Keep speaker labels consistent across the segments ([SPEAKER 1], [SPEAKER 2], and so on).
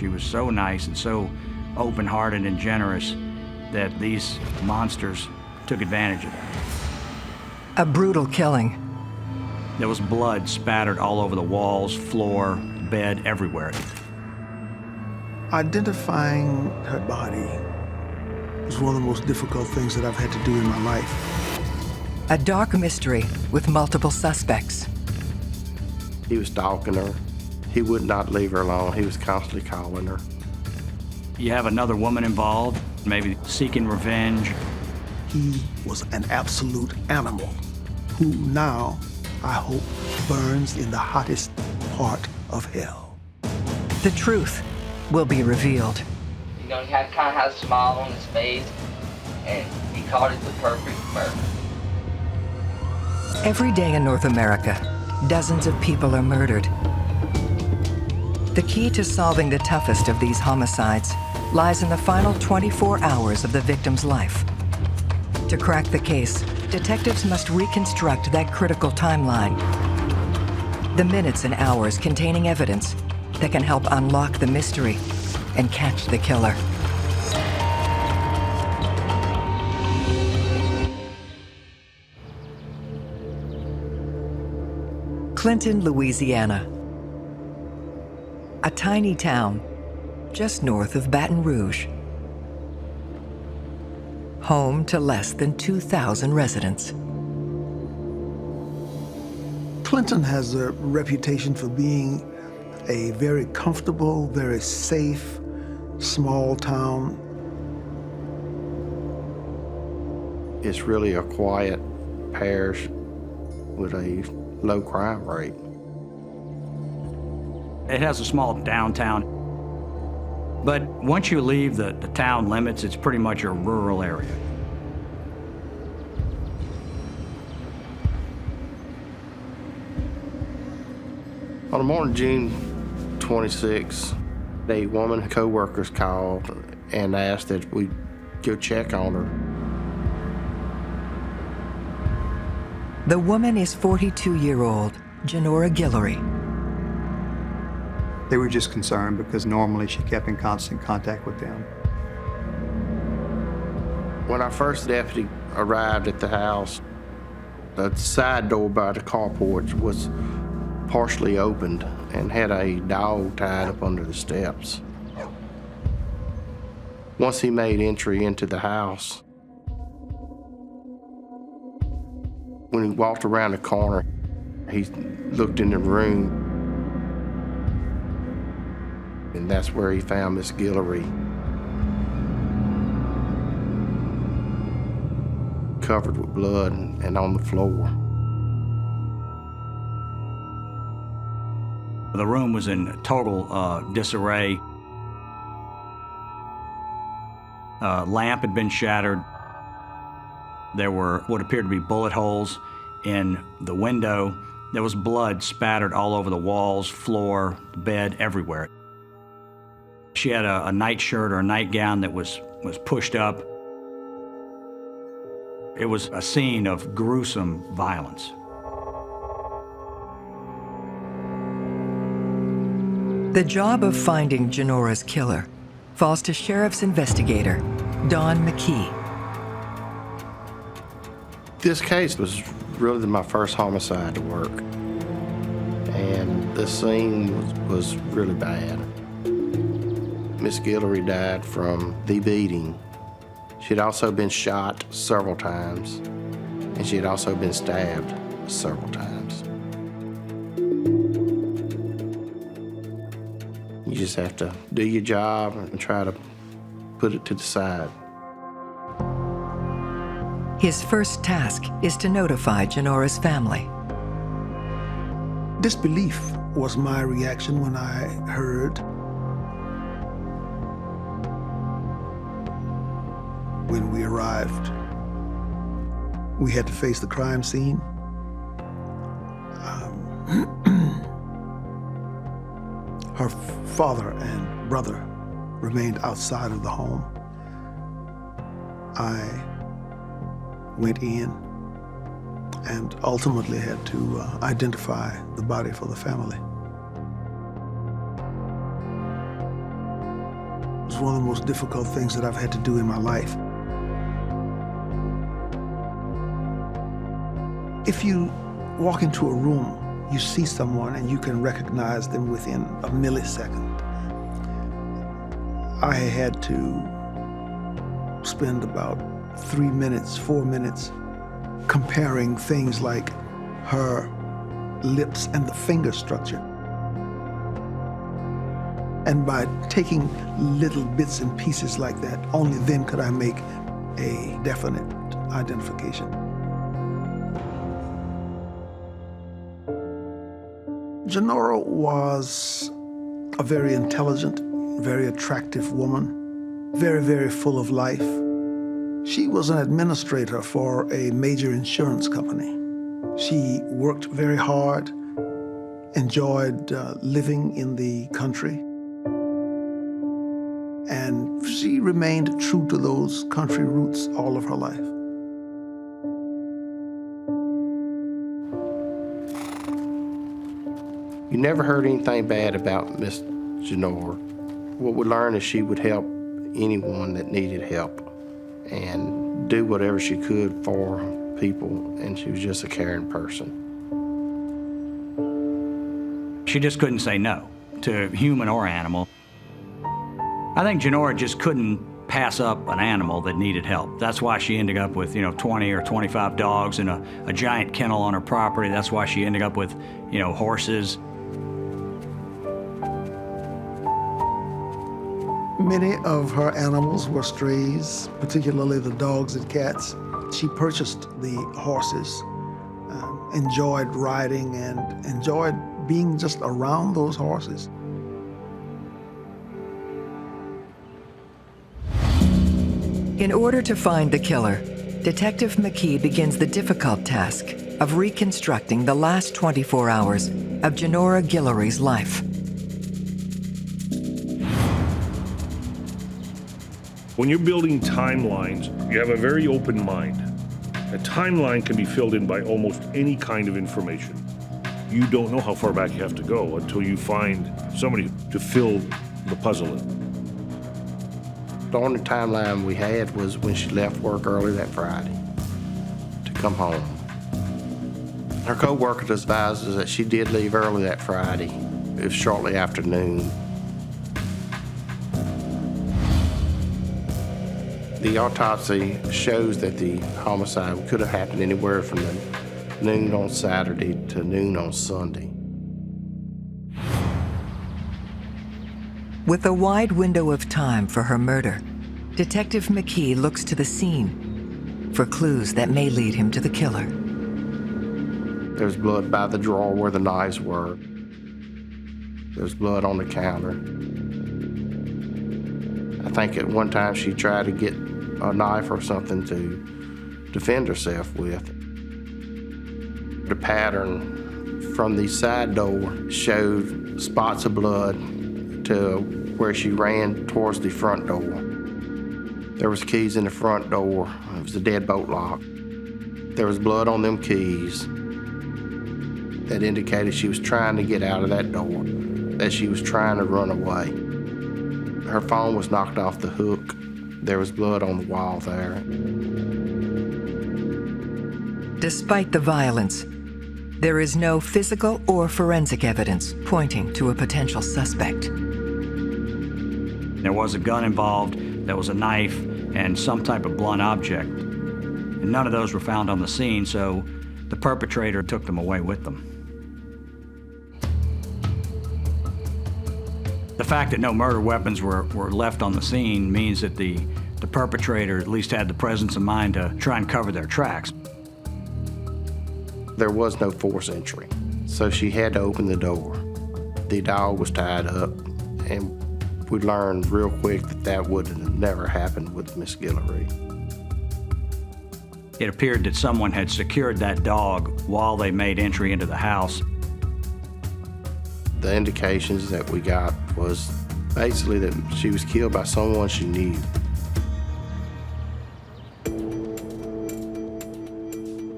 [SPEAKER 1] She was so nice and so open-hearted and generous that these monsters took advantage of her.
[SPEAKER 2] A brutal killing.
[SPEAKER 1] There was blood spattered all over the walls, floor, bed, everywhere.
[SPEAKER 3] Identifying her body was one of the most difficult things that I've had to do in my life.
[SPEAKER 2] A dark mystery with multiple suspects.
[SPEAKER 4] He was stalking her. He would not leave her alone. He was constantly calling her.
[SPEAKER 1] You have another woman involved, maybe seeking revenge.
[SPEAKER 3] He was an absolute animal who now, I hope, burns in the hottest part of hell.
[SPEAKER 2] The truth will be revealed.
[SPEAKER 5] You know, he kind of had a smile on his face, and he called it the perfect murder.
[SPEAKER 2] Every day in North America, dozens of people are murdered. The key to solving the toughest of these homicides lies in the final 24 hours of the victim's life. To crack the case, detectives must reconstruct that critical timeline. The minutes and hours containing evidence that can help unlock the mystery and catch the killer. Clinton, Louisiana. A tiny town just north of Baton Rouge. Home to less than 2,000 residents.
[SPEAKER 3] Clinton has a reputation for being a very comfortable, very safe, small town.
[SPEAKER 4] It's really a quiet parish with a low crime rate.
[SPEAKER 1] It has a small downtown, but once you leave the town limits, it's pretty much a rural area.
[SPEAKER 4] On the morning of June 26, a woman co-workers called and asked that we go check on her.
[SPEAKER 2] The woman is 42-year-old Janora Gillery.
[SPEAKER 6] They were just concerned because normally she kept in constant contact with them.
[SPEAKER 4] When our first deputy arrived at the house, the side door by the carport was partially opened and had a dog tied up under the steps. Once he made entry into the house, when he walked around the corner, he looked in the room, and that's where he found Miss Gillery, covered with blood and on the floor.
[SPEAKER 1] The room was in total disarray. Lamp had been shattered. There were what appeared to be bullet holes in the window. There was blood spattered all over the walls, floor, bed, everywhere. She had a nightshirt or a nightgown that was pushed up. It was a scene of gruesome violence.
[SPEAKER 2] The job of finding Janora's killer falls to Sheriff's investigator, Don McKee.
[SPEAKER 4] This case was really my first homicide to work, and the scene was really bad. Miss Gillery died from the beating. She'd also been shot several times, and she had also been stabbed several times. You just have to do your job and try to put it to the side.
[SPEAKER 2] His first task is to notify Janora's family.
[SPEAKER 3] Disbelief was my reaction when I heard. When we arrived, we had to face the crime scene. Her father and brother remained outside of the home. I went in and ultimately had to identify the body for the family. It's one of the most difficult things that I've had to do in my life. If you walk into a room, you see someone and you can recognize them within a millisecond. I had to spend about 3 minutes, 4 minutes comparing things like her lips and the finger structure. And by taking little bits and pieces like that, only then could I make a definite identification. Janora was a very intelligent, very attractive woman, very, very full of life. She was an administrator for a major insurance company. She worked very hard, enjoyed living in the country, and she remained true to those country roots all of her life.
[SPEAKER 4] You never heard anything bad about Miss Janora. What we learned is she would help anyone that needed help and do whatever she could for people, and she was just a caring person.
[SPEAKER 1] She just couldn't say no to human or animal. I think Janora just couldn't pass up an animal that needed help. That's why she ended up with, 20 or 25 dogs and a giant kennel on her property. That's why she ended up with, horses.
[SPEAKER 3] Many of her animals were strays, particularly the dogs and cats. She purchased the horses, enjoyed riding and enjoyed being just around those horses.
[SPEAKER 2] In order to find the killer, Detective McKee begins the difficult task of reconstructing the last 24 hours of Janora Gillery's life.
[SPEAKER 7] When you're building timelines, you have a very open mind. A timeline can be filled in by almost any kind of information. You don't know how far back you have to go until you find somebody to fill the puzzle in.
[SPEAKER 4] The only timeline we had was when she left work early that Friday to come home. Her co-worker advised us that she did leave early that Friday. It was shortly after noon. The autopsy shows that the homicide could have happened anywhere from noon on Saturday to noon on Sunday.
[SPEAKER 2] With a wide window of time for her murder, Detective McKee looks to the scene for clues that may lead him to the killer.
[SPEAKER 4] There's blood by the drawer where the knives were. There's blood on the counter. I think at one time she tried to get a knife or something to defend herself with. The pattern from the side door showed spots of blood to where she ran towards the front door. There was keys in the front door. It was a deadbolt lock. There was blood on them keys that indicated she was trying to get out of that door, that she was trying to run away. Her phone was knocked off the hook. There was blood on the wall there.
[SPEAKER 2] Despite the violence, there is no physical or forensic evidence pointing to a potential suspect.
[SPEAKER 1] There was a gun involved, there was a knife, and some type of blunt object. And none of those were found on the scene, so the perpetrator took them away with them. The fact that no murder weapons were left on the scene means that the perpetrator at least had the presence of mind to try and cover their tracks.
[SPEAKER 4] There was no forced entry, so she had to open the door. The dog was tied up, and we learned real quick that that would have never happened with Miss Gillery.
[SPEAKER 1] It appeared that someone had secured that dog while they made entry into the house.
[SPEAKER 4] The indications that we got was basically that she was killed by someone she knew.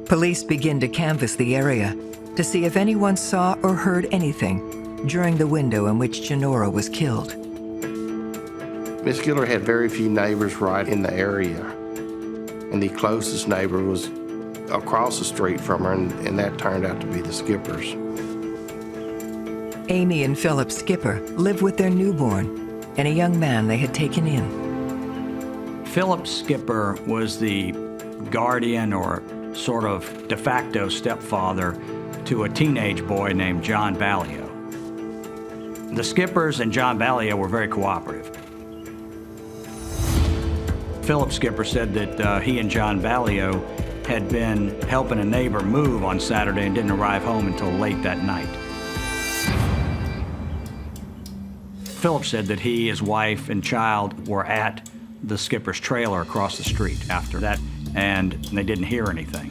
[SPEAKER 2] Police begin to canvass the area to see if anyone saw or heard anything during the window in which Janora was killed.
[SPEAKER 4] Miss Gillery had very few neighbors right in the area, and the closest neighbor was across the street from her, and that turned out to be the Skippers.
[SPEAKER 2] Amy and Philip Skipper live with their newborn and a young man they had taken in.
[SPEAKER 1] Philip Skipper was the guardian or sort of de facto stepfather to a teenage boy named John Aoyo. The Skippers and John Aoyo were very cooperative. Philip Skipper said that he and John Aoyo had been helping a neighbor move on Saturday and didn't arrive home until late that night. Philip said that he, his wife, and child were at the Skipper's trailer across the street after that, and they didn't hear anything.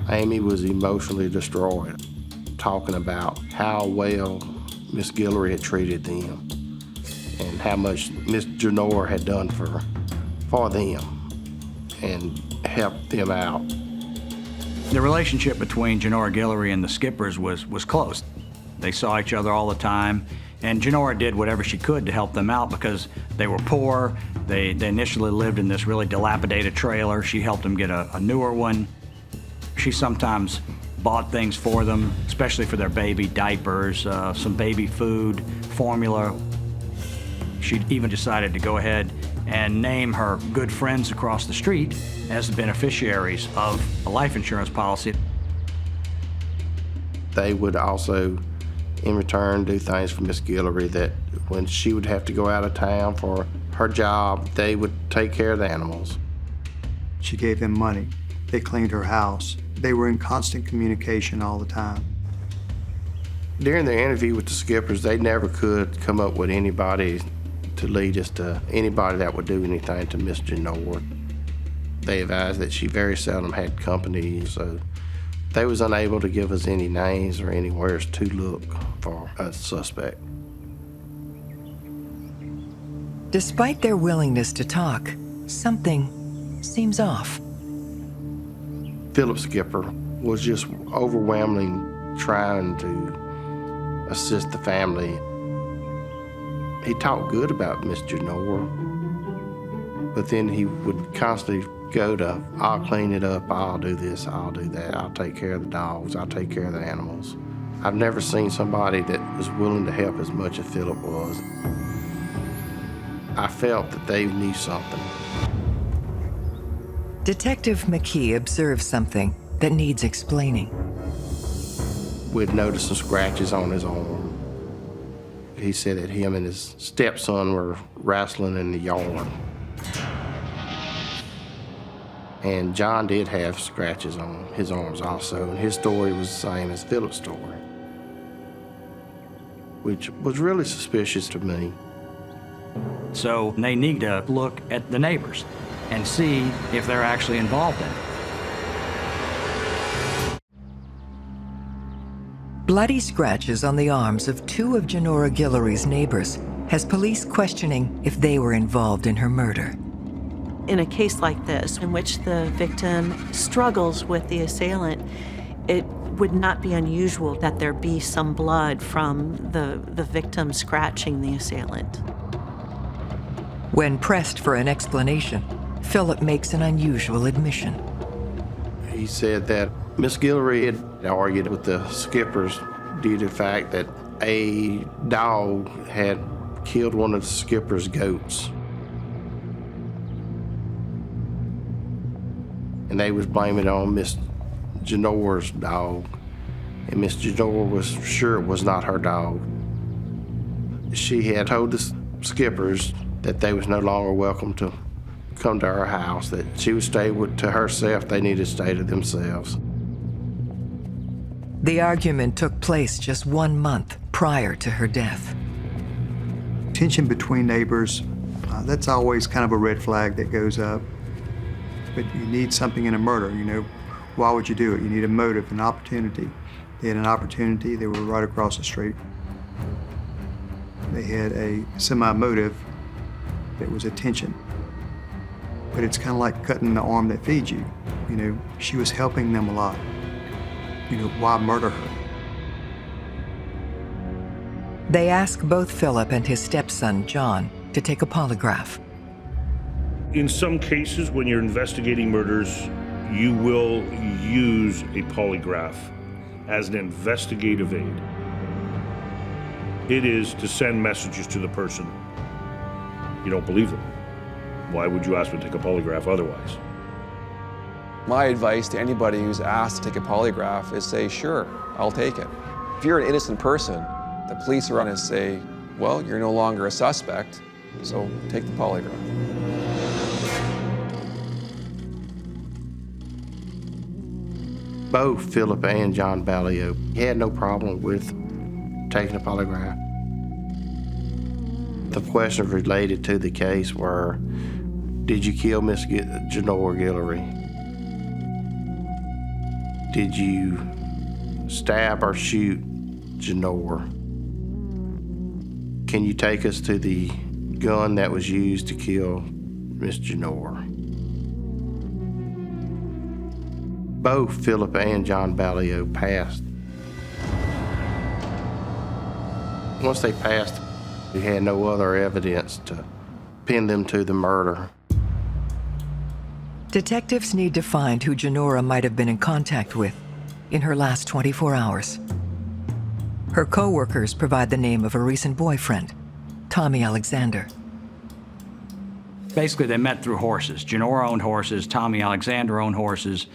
[SPEAKER 4] Amy was emotionally destroyed, talking about how well Miss Gillery had treated them and how much Miss Janora had done for them and helped them out.
[SPEAKER 1] The relationship between Janora Gillery and the Skippers was close. They saw each other all the time, and Janora did whatever she could to help them out because they were poor. They initially lived in this really dilapidated trailer. She helped them get a newer one. She sometimes bought things for them, especially for their baby, diapers, some baby food, formula. She even decided to go ahead and name her good friends across the street as the beneficiaries of a life insurance policy.
[SPEAKER 4] They would also, in return, do things for Miss Gillery that when she would have to go out of town for her job, they would take care of the animals.
[SPEAKER 6] She gave them money. They cleaned her house. They were in constant communication all the time.
[SPEAKER 4] During their interview with the Skippers, they never could come up with anybody to lead us to anybody that would do anything to Miss Janora. They advised that she very seldom had company, so they was unable to give us any names or anywhere to look for a suspect.
[SPEAKER 2] Despite their willingness to talk, something seems off.
[SPEAKER 4] Philip Skipper was just overwhelmingly trying to assist the family. He talked good about Miss Janora, but then he would constantly go to, I'll clean it up, I'll do this, I'll do that, I'll take care of the dogs, I'll take care of the animals. I've never seen somebody that was willing to help as much as Philip was. I felt that they knew something.
[SPEAKER 2] Detective McKee observes something that needs explaining.
[SPEAKER 4] We'd noticed some scratches on his arm. He said that him and his stepson were wrestling in the yard. And John did have scratches on his arms also, and his story was the same as Philip's story, which was really suspicious to me.
[SPEAKER 1] So they need to look at the neighbors and see if they're actually involved in it.
[SPEAKER 2] Bloody scratches on the arms of two of Janora Gillery's neighbors has police questioning if they were involved in her murder.
[SPEAKER 8] In a case like this, in which the victim struggles with the assailant, it would not be unusual that there be some blood from the victim scratching the assailant.
[SPEAKER 2] When pressed for an explanation, Philip makes an unusual admission.
[SPEAKER 4] He said that Miss Gillery had argued with the Skippers due to the fact that a dog had killed one of the Skippers' goats. And they was blaming it on Miss Janora's dog. And Miss Janora was sure it was not her dog. She had told the Skippers that they was no longer welcome to come to her house, that she would stay to herself, they needed to stay to themselves.
[SPEAKER 2] The argument took place just 1 month prior to her death.
[SPEAKER 6] Tension between neighbors, that's always kind of a red flag that goes up. But you need something in a murder, you know. Why would you do it? You need a motive, an opportunity. They had an opportunity, they were right across the street. They had a semi-motive that was a tension. But it's kind of like cutting the arm that feeds you. You know, she was helping them a lot. You know, why murder her?
[SPEAKER 2] They ask both Philip and his stepson, John, to take a polygraph.
[SPEAKER 7] In some cases, when you're investigating murders, you will use a polygraph as an investigative aid. It is to send messages to the person. You don't believe them. Why would you ask them to take a polygraph otherwise?
[SPEAKER 9] My advice to anybody who's asked to take a polygraph is say, sure, I'll take it. If you're an innocent person, the police are going to say, well, you're no longer a suspect, so take the polygraph.
[SPEAKER 4] Both Philip and John Aoyo had no problem with taking a polygraph. The questions related to the case were, did you kill Miss Janora Gillery? Did you stab or shoot Janora? Can you take us to the gun that was used to kill Miss Janora? Both Philip and John Aoyo passed. Once they passed, we had no other evidence to pin them to the murder.
[SPEAKER 2] Detectives need to find who Janora might have been in contact with in her last 24 hours. Her co-workers provide the name of a recent boyfriend, Tommy Alexander.
[SPEAKER 1] Basically, they met through horses. Janora owned horses, Tommy Alexander owned horses.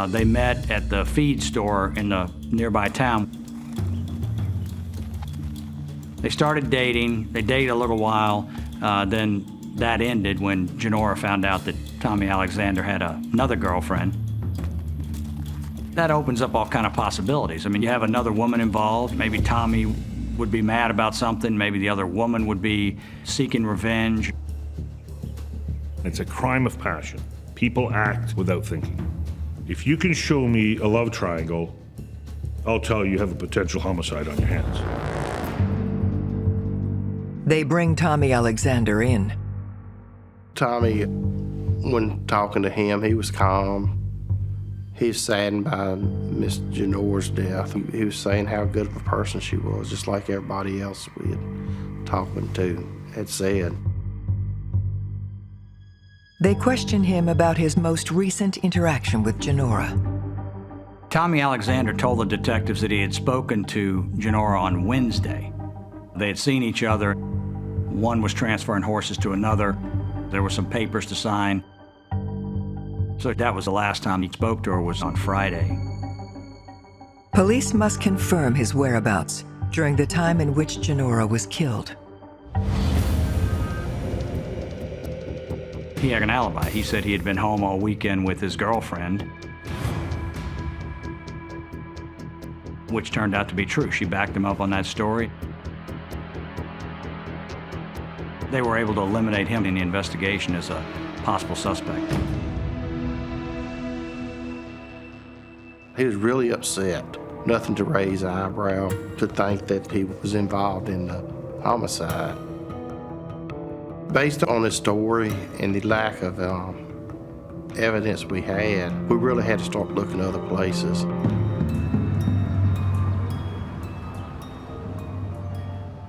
[SPEAKER 1] They met at the feed store in the nearby town. They started dating. They dated a little while. Then that ended when Janora found out that Tommy Alexander had another girlfriend. That opens up all kind of possibilities. I mean, you have another woman involved. Maybe Tommy would be mad about something. Maybe the other woman would be seeking revenge.
[SPEAKER 7] It's a crime of passion. People act without thinking. If you can show me a love triangle, I'll tell you have a potential homicide on your hands.
[SPEAKER 2] They bring Tommy Alexander in.
[SPEAKER 4] Tommy, when talking to him, he was calm. He was saddened by Miss Janora's death. He was saying how good of a person she was, just like everybody else we had talking to had said.
[SPEAKER 2] They question him about his most recent interaction with Janora.
[SPEAKER 1] Tommy Alexander told the detectives that he had spoken to Janora on Wednesday. They had seen each other. One was transferring horses to another. There were some papers to sign. So that was the last time he spoke to her, was on Friday.
[SPEAKER 2] Police must confirm his whereabouts during the time in which Janora was killed.
[SPEAKER 1] He had an alibi. He said he had been home all weekend with his girlfriend, which turned out to be true. She backed him up on that story. They were able to eliminate him in the investigation as a possible suspect.
[SPEAKER 4] He was really upset. Nothing to raise an eyebrow to think that he was involved in the homicide. Based on his story and the lack of evidence we had, we really had to start looking other places.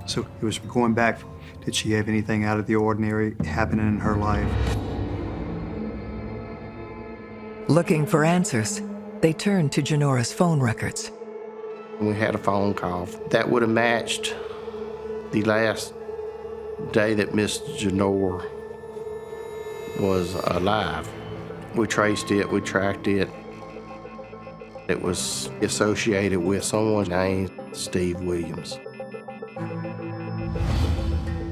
[SPEAKER 6] So it was going back, did she have anything out of the ordinary happening in her life?
[SPEAKER 2] Looking for answers, they turned to Janora's phone records.
[SPEAKER 4] We had a phone call that would have matched the last day that Miss Janora was alive. We traced it, we tracked it. It was associated with someone named Steve Williams.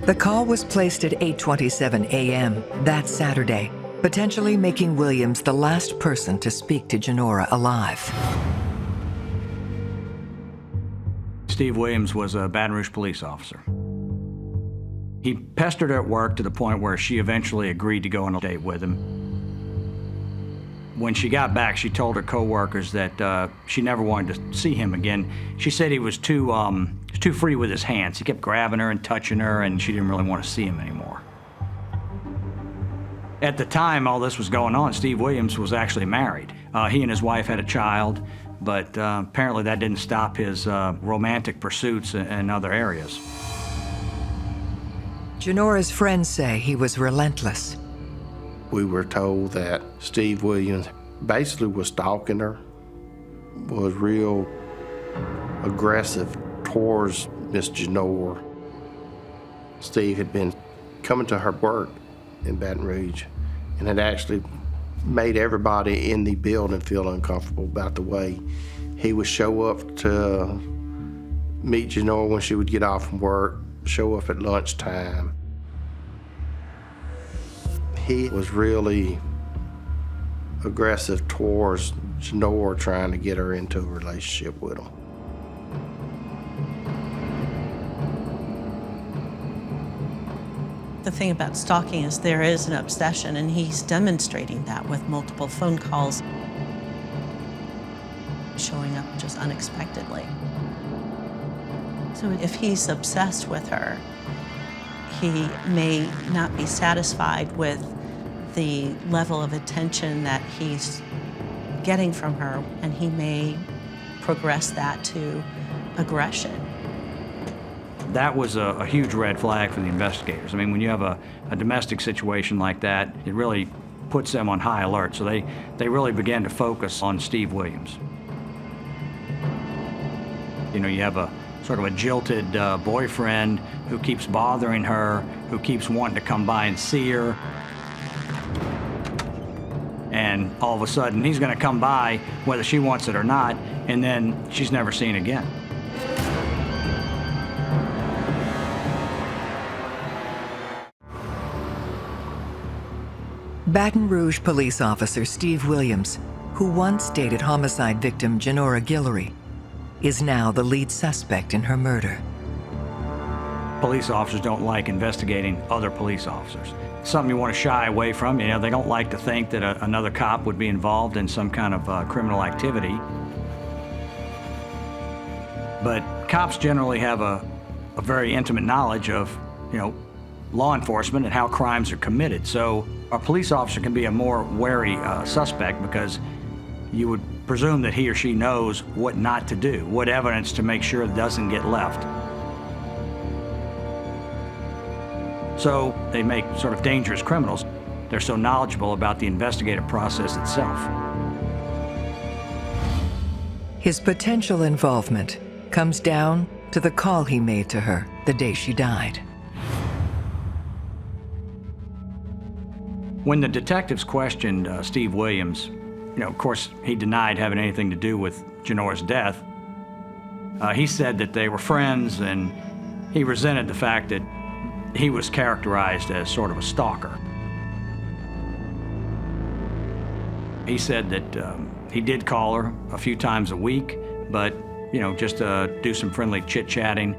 [SPEAKER 2] The call was placed at 8:27 a.m. that Saturday, potentially making Williams the last person to speak to Janora alive.
[SPEAKER 1] Steve Williams was a Baton Rouge police officer. He pestered her at work to the point where she eventually agreed to go on a date with him. When she got back, she told her coworkers that she never wanted to see him again. She said he was too free with his hands. He kept grabbing her and touching her, and she didn't really want to see him anymore. At the time all this was going on, Steve Williams was actually married. He and his wife had a child, but apparently that didn't stop his romantic pursuits in other areas.
[SPEAKER 2] Janora's friends say he was relentless.
[SPEAKER 4] We were told that Steve Williams basically was stalking her, was real aggressive towards Miss Janora. Steve had been coming to her work in Baton Rouge and had actually made everybody in the building feel uncomfortable about the way he would show up to meet Janora when she would get off from work, show up at lunchtime. He was really aggressive towards Janora, trying to get her into a relationship with him.
[SPEAKER 8] The thing about stalking is there is an obsession, and he's demonstrating that with multiple phone calls, showing up just unexpectedly. So if he's obsessed with her, he may not be satisfied with the level of attention that he's getting from her, and he may progress that to aggression.
[SPEAKER 1] That was a huge red flag for the investigators. I mean, when you have a domestic situation like that, it really puts them on high alert. So they really began to focus on Steve Williams. You know, you have a sort of a jilted boyfriend who keeps bothering her, who keeps wanting to come by and see her. And all of a sudden, he's going to come by whether she wants it or not, and then she's never seen again.
[SPEAKER 2] Baton Rouge police officer Steve Williams, who once dated homicide victim Janora Gillery, is now the lead suspect in her murder.
[SPEAKER 1] Police officers don't like investigating other police officers. It's something you want to shy away from. You know, they don't like to think that another cop would be involved in some kind of criminal activity. But cops generally have a very intimate knowledge of, you know, law enforcement and how crimes are committed. So a police officer can be a more wary suspect, because you would presume that he or she knows what not to do, what evidence to make sure it doesn't get left. So they make sort of dangerous criminals. They're so knowledgeable about the investigative process itself.
[SPEAKER 2] His potential involvement comes down to the call he made to her the day she died.
[SPEAKER 1] When the detectives questioned Steve Williams, you know, of course, he denied having anything to do with Janora's death. He said that they were friends, and he resented the fact that he was characterized as sort of a stalker. He said that he did call her a few times a week, but, you know, just do some friendly chit-chatting.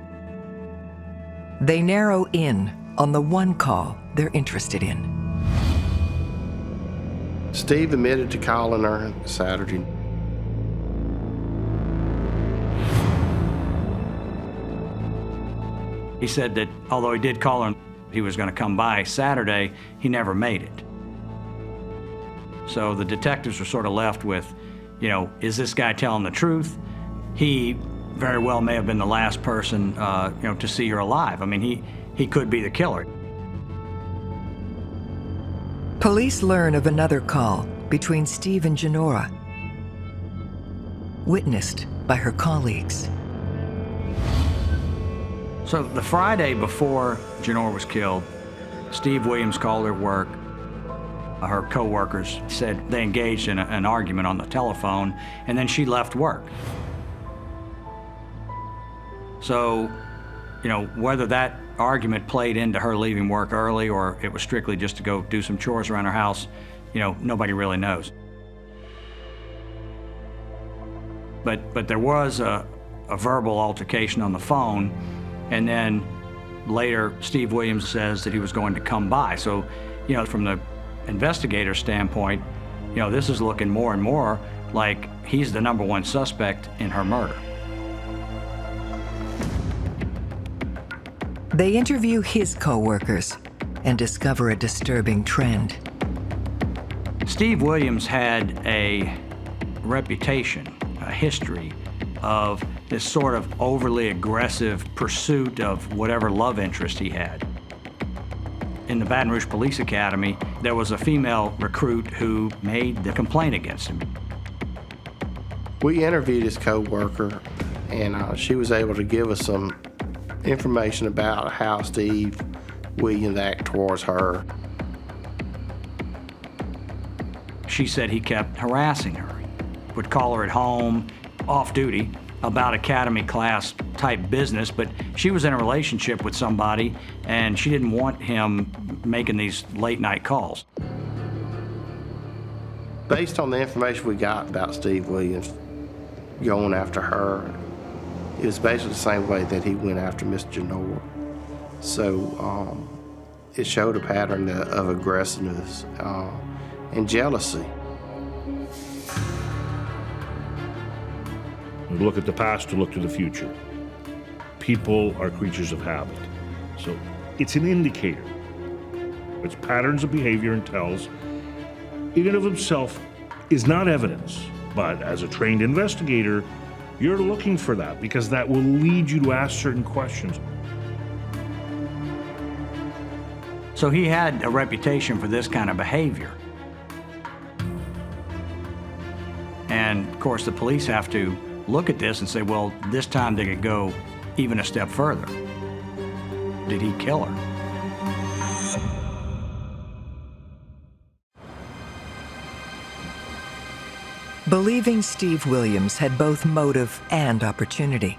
[SPEAKER 2] They narrow in on the one call they're interested in.
[SPEAKER 4] Steve admitted to calling her Saturday.
[SPEAKER 1] He said that although he did call her, he was going to come by Saturday, he never made it. So the detectives were sort of left with, you know, is this guy telling the truth? He very well may have been the last person, you know, to see her alive. I mean, he could be the killer.
[SPEAKER 2] Police learn of another call between Steve and Janora, witnessed by her colleagues.
[SPEAKER 1] So the Friday before Janora was killed, Steve Williams called her work. Her co-workers said they engaged in an argument on the telephone, and then she left work. So, you know, whether that argument played into her leaving work early or it was strictly just to go do some chores around her house, you know, nobody really knows. But there was a verbal altercation on the phone, and then later Steve Williams says that he was going to come by. So, you know, from the investigator's standpoint, you know, this is looking more and more like he's the #1 suspect in her murder.
[SPEAKER 2] They interview his co-workers and discover a disturbing trend.
[SPEAKER 1] Steve Williams had a reputation, a history of this sort of overly aggressive pursuit of whatever love interest he had. In the Baton Rouge Police Academy, there was a female recruit who made the complaint against him.
[SPEAKER 4] We interviewed his co-worker, and she was able to give us some information about how Steve Williams acted towards her.
[SPEAKER 1] She said he kept harassing her, would call her at home, off duty, about academy class type business, but she was in a relationship with somebody and she didn't want him making these late night calls.
[SPEAKER 4] Based on the information we got about Steve Williams going after her, it was basically the same way that he went after Miss Janora. So it showed a pattern of aggressiveness and jealousy.
[SPEAKER 7] We look at the past to look to the future. People are creatures of habit. So it's an indicator. It's patterns of behavior and tells. In and of itself is not evidence, but as a trained investigator, you're looking for that because that will lead you to ask certain questions.
[SPEAKER 1] So he had a reputation for this kind of behavior. And of course the police have to look at this and say, well, this time they could go even a step further. Did he kill her?
[SPEAKER 2] Believing Steve Williams had both motive and opportunity,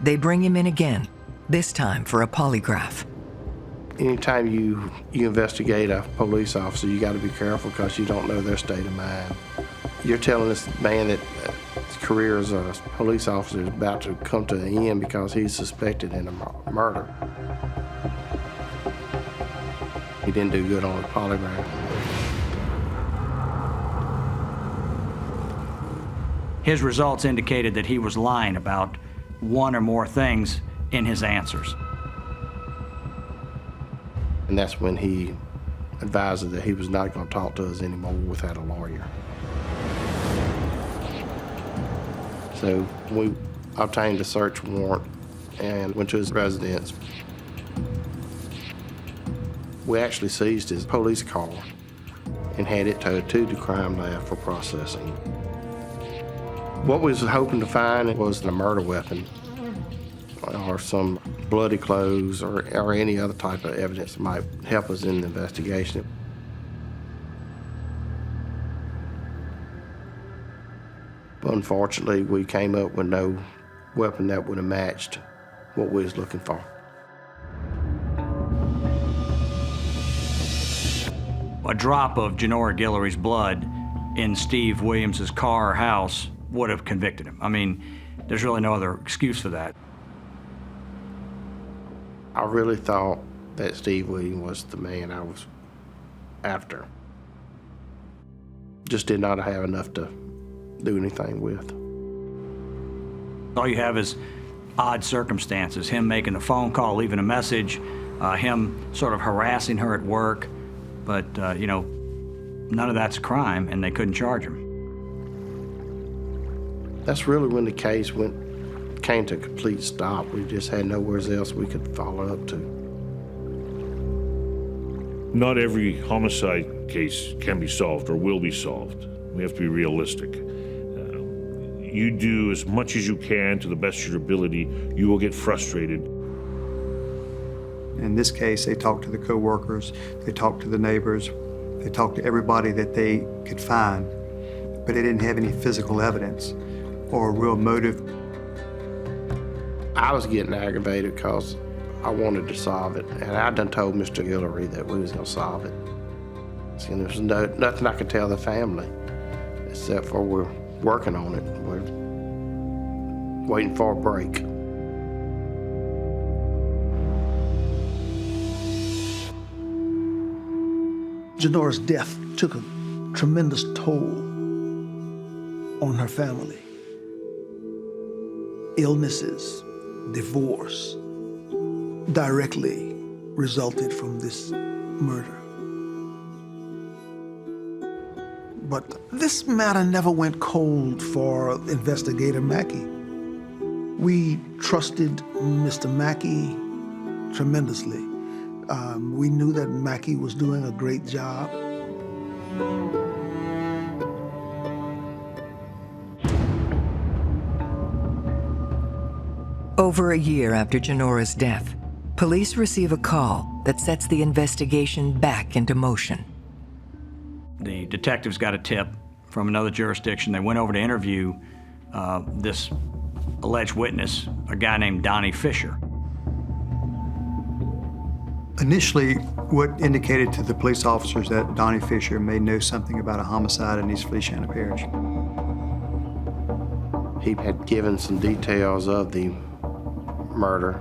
[SPEAKER 2] they bring him in again, this time for a polygraph.
[SPEAKER 4] Anytime you investigate a police officer, you got to be careful because you don't know their state of mind. You're telling this man that his career as a police officer is about to come to an end because he's suspected in a murder. He didn't do good on the polygraph.
[SPEAKER 1] His results indicated that he was lying about one or more things in his answers.
[SPEAKER 4] And that's when he advised that he was not going to talk to us anymore without a lawyer. So we obtained a search warrant and went to his residence. We actually seized his police car and had it towed to the crime lab for processing. What we was hoping to find was a murder weapon or some bloody clothes or any other type of evidence that might help us in the investigation. Unfortunately, we came up with no weapon that would have matched what we was looking for.
[SPEAKER 1] A drop of Janora Gillery's blood in Steve Williams's car or house would have convicted him. I mean, there's really no other excuse for that.
[SPEAKER 4] I really thought that Steve Williams was the man I was after. Just did not have enough to do anything with.
[SPEAKER 1] All you have is odd circumstances, him making a phone call, leaving a message, him sort of harassing her at work, but you know, none of that's a crime and they couldn't charge him.
[SPEAKER 4] That's really when the case came to a complete stop. We just had nowhere else we could follow up to.
[SPEAKER 7] Not every homicide case can be solved or will be solved. We have to be realistic. You do as much as you can to the best of your ability. You will get frustrated.
[SPEAKER 6] In this case, they talked to the co-workers, they talked to the neighbors, they talked to everybody that they could find, but they didn't have any physical evidence or a real motive.
[SPEAKER 4] I was getting aggravated because I wanted to solve it, and I done told Mr. Gillery that we was gonna solve it. And there's nothing I could tell the family, except for we're working on it. We're waiting for a break.
[SPEAKER 3] Janora's death took a tremendous toll on her family. Illnesses, divorce, directly resulted from this murder. But this matter never went cold for Investigator Mackey. We trusted Mr. Mackey tremendously. We knew that Mackie was doing a great job.
[SPEAKER 2] Over a year after Janora's death, police receive a call that sets the investigation back into motion.
[SPEAKER 1] The detectives got a tip from another jurisdiction. They went over to interview this alleged witness, a guy named Donnie Fisher.
[SPEAKER 6] Initially, what indicated to the police officers that Donnie Fisher may know something about a homicide in East Feliciana Parish.
[SPEAKER 4] He had given some details of the murder.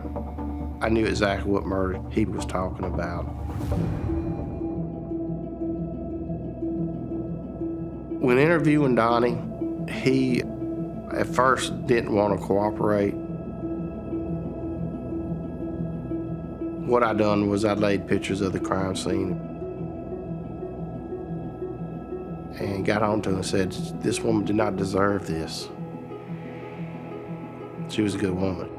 [SPEAKER 4] I knew exactly what murder he was talking about. When interviewing Donnie, he at first didn't want to cooperate. What I done was I laid pictures of the crime scene and got on to him and said, this woman did not deserve this. She was a good woman.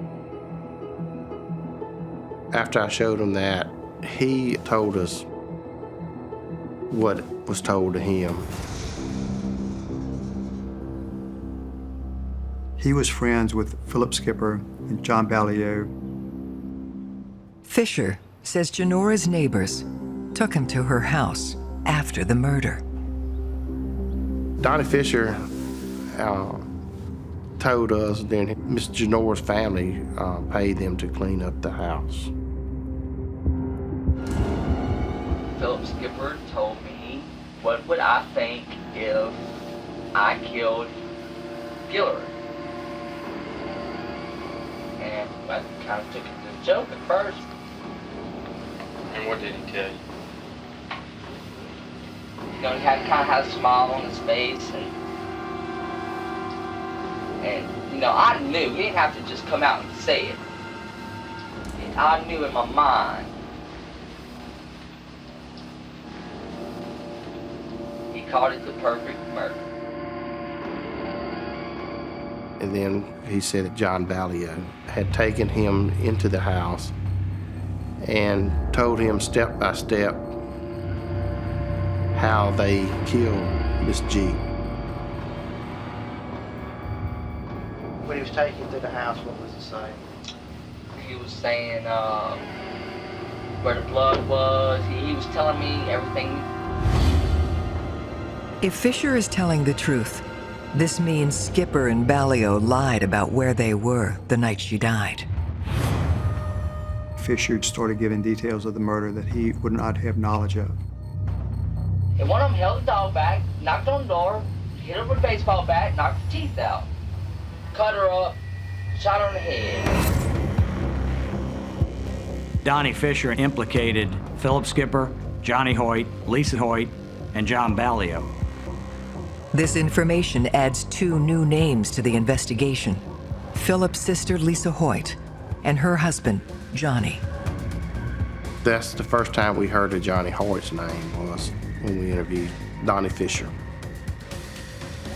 [SPEAKER 4] After I showed him that, he told us what was told to him.
[SPEAKER 6] He was friends with Philip Skipper and John Aoyo.
[SPEAKER 2] Fisher says Janora's neighbors took him to her house after the murder.
[SPEAKER 4] Donnie Fisher told us then Miss Janora's family paid them to clean up the house.
[SPEAKER 5] Philip Skipper told me, what would I think if I killed Gillery? And I kind of took it as a joke at first.
[SPEAKER 10] And what did he tell you?
[SPEAKER 5] You know, he kind of had a smile on his face, and you know, I knew. He didn't have to just come out and say it. I knew in my mind. He called it the perfect murder.
[SPEAKER 4] And then he said that John Aoyo had taken him into the house and told him step by step how they killed Miss G. When he was taken to the house, what was he saying?
[SPEAKER 5] He was saying where the blood was. He was telling me everything.
[SPEAKER 2] If Fisher is telling the truth, this means Skipper and Aoyo lied about where they were the night she died.
[SPEAKER 6] Fisher started giving details of the murder that he would not have knowledge of.
[SPEAKER 5] And one of them held the dog back, knocked on the door, hit her with a baseball bat, knocked the teeth out, cut her up, shot her in the head.
[SPEAKER 1] Donnie Fisher implicated Philip Skipper, Johnny Hoyt, Lisa Hoyt, and John Aoyo.
[SPEAKER 2] This information adds 2 new names to the investigation: Philip's sister, Lisa Hoyt, and her husband, Johnny.
[SPEAKER 4] That's the first time we heard of Johnny Hoyt's name was when we interviewed Donnie Fisher.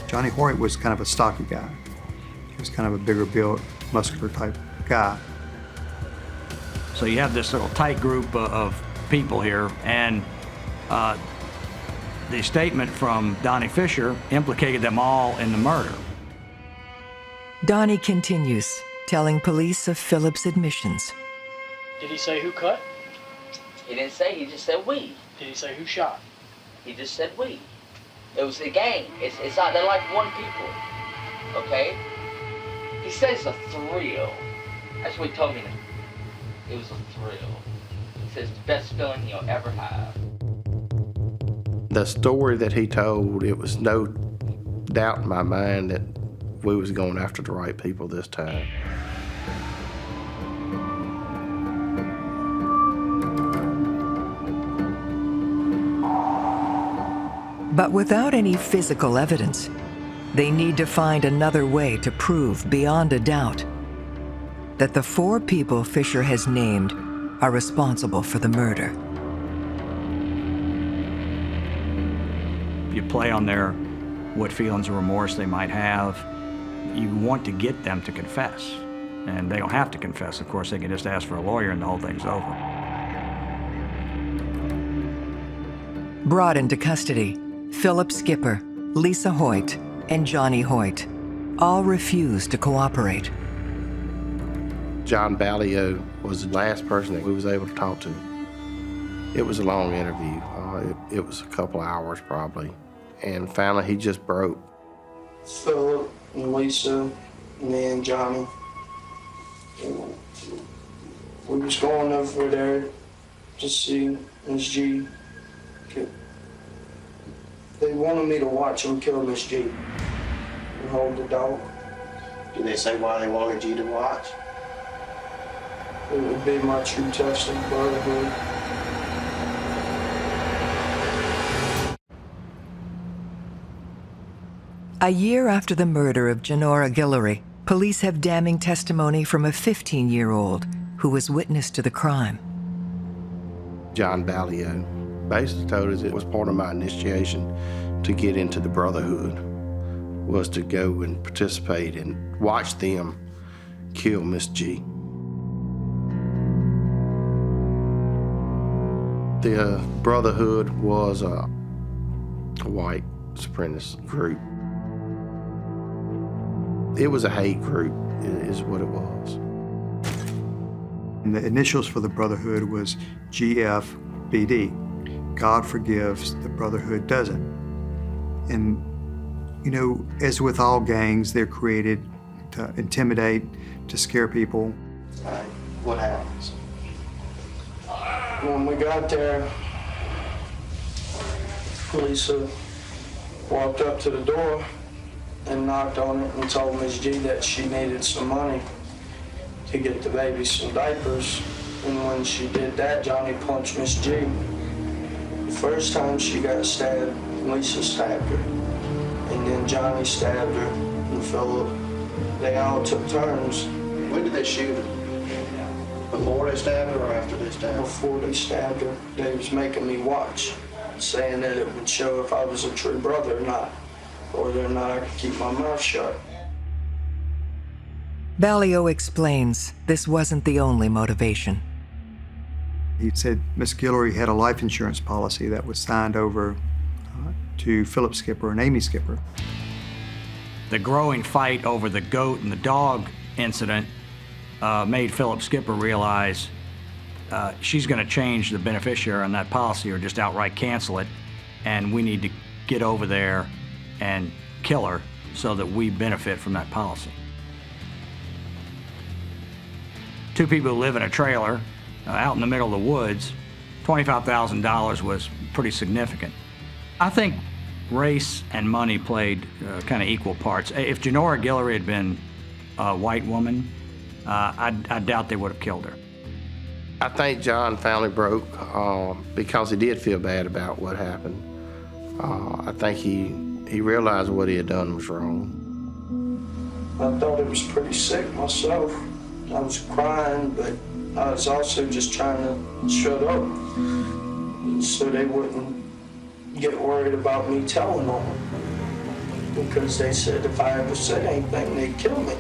[SPEAKER 6] Johnny Hoyt was kind of a stocky guy. He was kind of a bigger built, muscular type guy.
[SPEAKER 1] So you have this little tight group of people here, and the statement from Donnie Fisher implicated them all in the murder.
[SPEAKER 2] Donnie continues, telling police of Philip's admissions.
[SPEAKER 10] Did he say who cut?
[SPEAKER 5] He didn't say, he just said we.
[SPEAKER 10] Did he say who shot?
[SPEAKER 5] He just said we. It was a gang. It's not, they're like one people, okay? He said it's a thrill. That's what he told me. It was a thrill. He says it's the best feeling he'll ever have.
[SPEAKER 4] The story that he told, it was no doubt in my mind that we was going after the right people this time.
[SPEAKER 2] But without any physical evidence, they need to find another way to prove beyond a doubt that the 4 people Fisher has named are responsible for the murder.
[SPEAKER 1] You play on what feelings of remorse they might have. You want to get them to confess. And they don't have to confess, of course. They can just ask for a lawyer and the whole thing's over.
[SPEAKER 2] Brought into custody, Philip Skipper, Lisa Hoyt, and Johnny Hoyt all refused to cooperate.
[SPEAKER 4] John Aoyo was the last person that we was able to talk to. It was a long interview. It was a couple hours probably. And finally he just broke.
[SPEAKER 11] Philip and Lisa, me and Johnny, we was going over there to see Miss G. They wanted me to watch them kill Miss G and hold the dog.
[SPEAKER 4] Did they say why they wanted you to watch?
[SPEAKER 11] It would be my true test of brotherhood.
[SPEAKER 2] A year after the murder of Janora Gillery, police have damning testimony from a 15-year-old who was witness to the crime.
[SPEAKER 4] John Aoyo basically told us it was part of my initiation to get into the brotherhood, was to go and participate and watch them kill Miss G. The brotherhood was a white supremacist group. It was a hate group, is what it was.
[SPEAKER 6] And the initials for the Brotherhood was GFBD. God forgives, the Brotherhood doesn't. And, you know, as with all gangs, they're created to intimidate, to scare people.
[SPEAKER 4] All right, what happens?
[SPEAKER 11] When we got there, Lisa walked up to the door and knocked on it and told Miss G that she needed some money to get the baby some diapers. And when she did that, Johnny punched Miss G. The first time she got stabbed, Lisa stabbed her. And then Johnny stabbed her, and Philip. They all took turns.
[SPEAKER 4] When did they shoot her? Before they stabbed her or after they stabbed her?
[SPEAKER 11] Before they stabbed her, they was making me watch, saying that it would show if I was a true brother or not, or whether or not I could keep my mouth shut.
[SPEAKER 2] Aoyo explains this wasn't the only motivation.
[SPEAKER 6] He said Miss Gillery had a life insurance policy that was signed over to Philip Skipper and Amy Skipper.
[SPEAKER 1] The growing fight over the goat and the dog incident made Philip Skipper realize she's going to change the beneficiary on that policy or just outright cancel it, and we need to get over there and kill her so that we benefit from that policy. Two people who live in a trailer out in the middle of the woods, $25,000 was pretty significant. I think race and money played kind of equal parts. If Janora Gillery had been a white woman, I doubt they would have killed her.
[SPEAKER 4] I think John finally broke because he did feel bad about what happened. I think he realized what he had done was wrong.
[SPEAKER 11] I thought it was pretty sick myself. I was crying, but I was also just trying to shut up so they wouldn't get worried about me telling them. Because they said if I ever said anything, they'd kill me.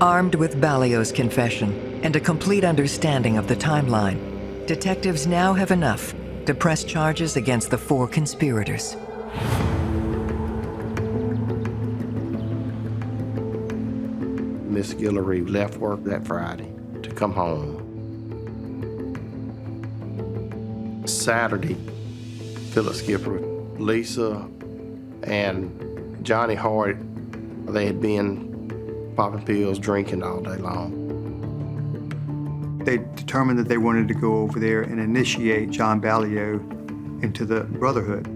[SPEAKER 2] Armed with Aoyo's confession and a complete understanding of the timeline, detectives now have enough to press charges against the 4 conspirators.
[SPEAKER 4] Miss Gillery left work that Friday to come home. Saturday, Philip Skipper, Lisa, and Johnny Hoyt, they had been popping pills, drinking all day long.
[SPEAKER 6] They determined that they wanted to go over there and initiate John Aoyo into the Brotherhood.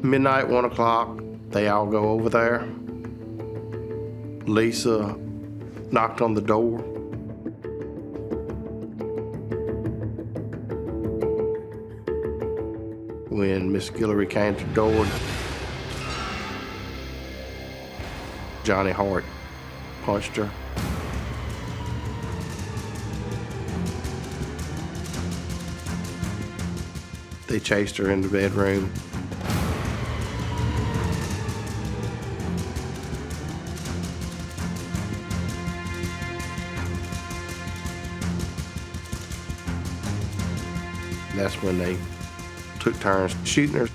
[SPEAKER 4] Midnight, 1 o'clock, they all go over there. Lisa knocked on the door. When Miss Gillery came to the door, Johnny Hoyt punched her. They chased her in the bedroom. That's when they took turns shooting her,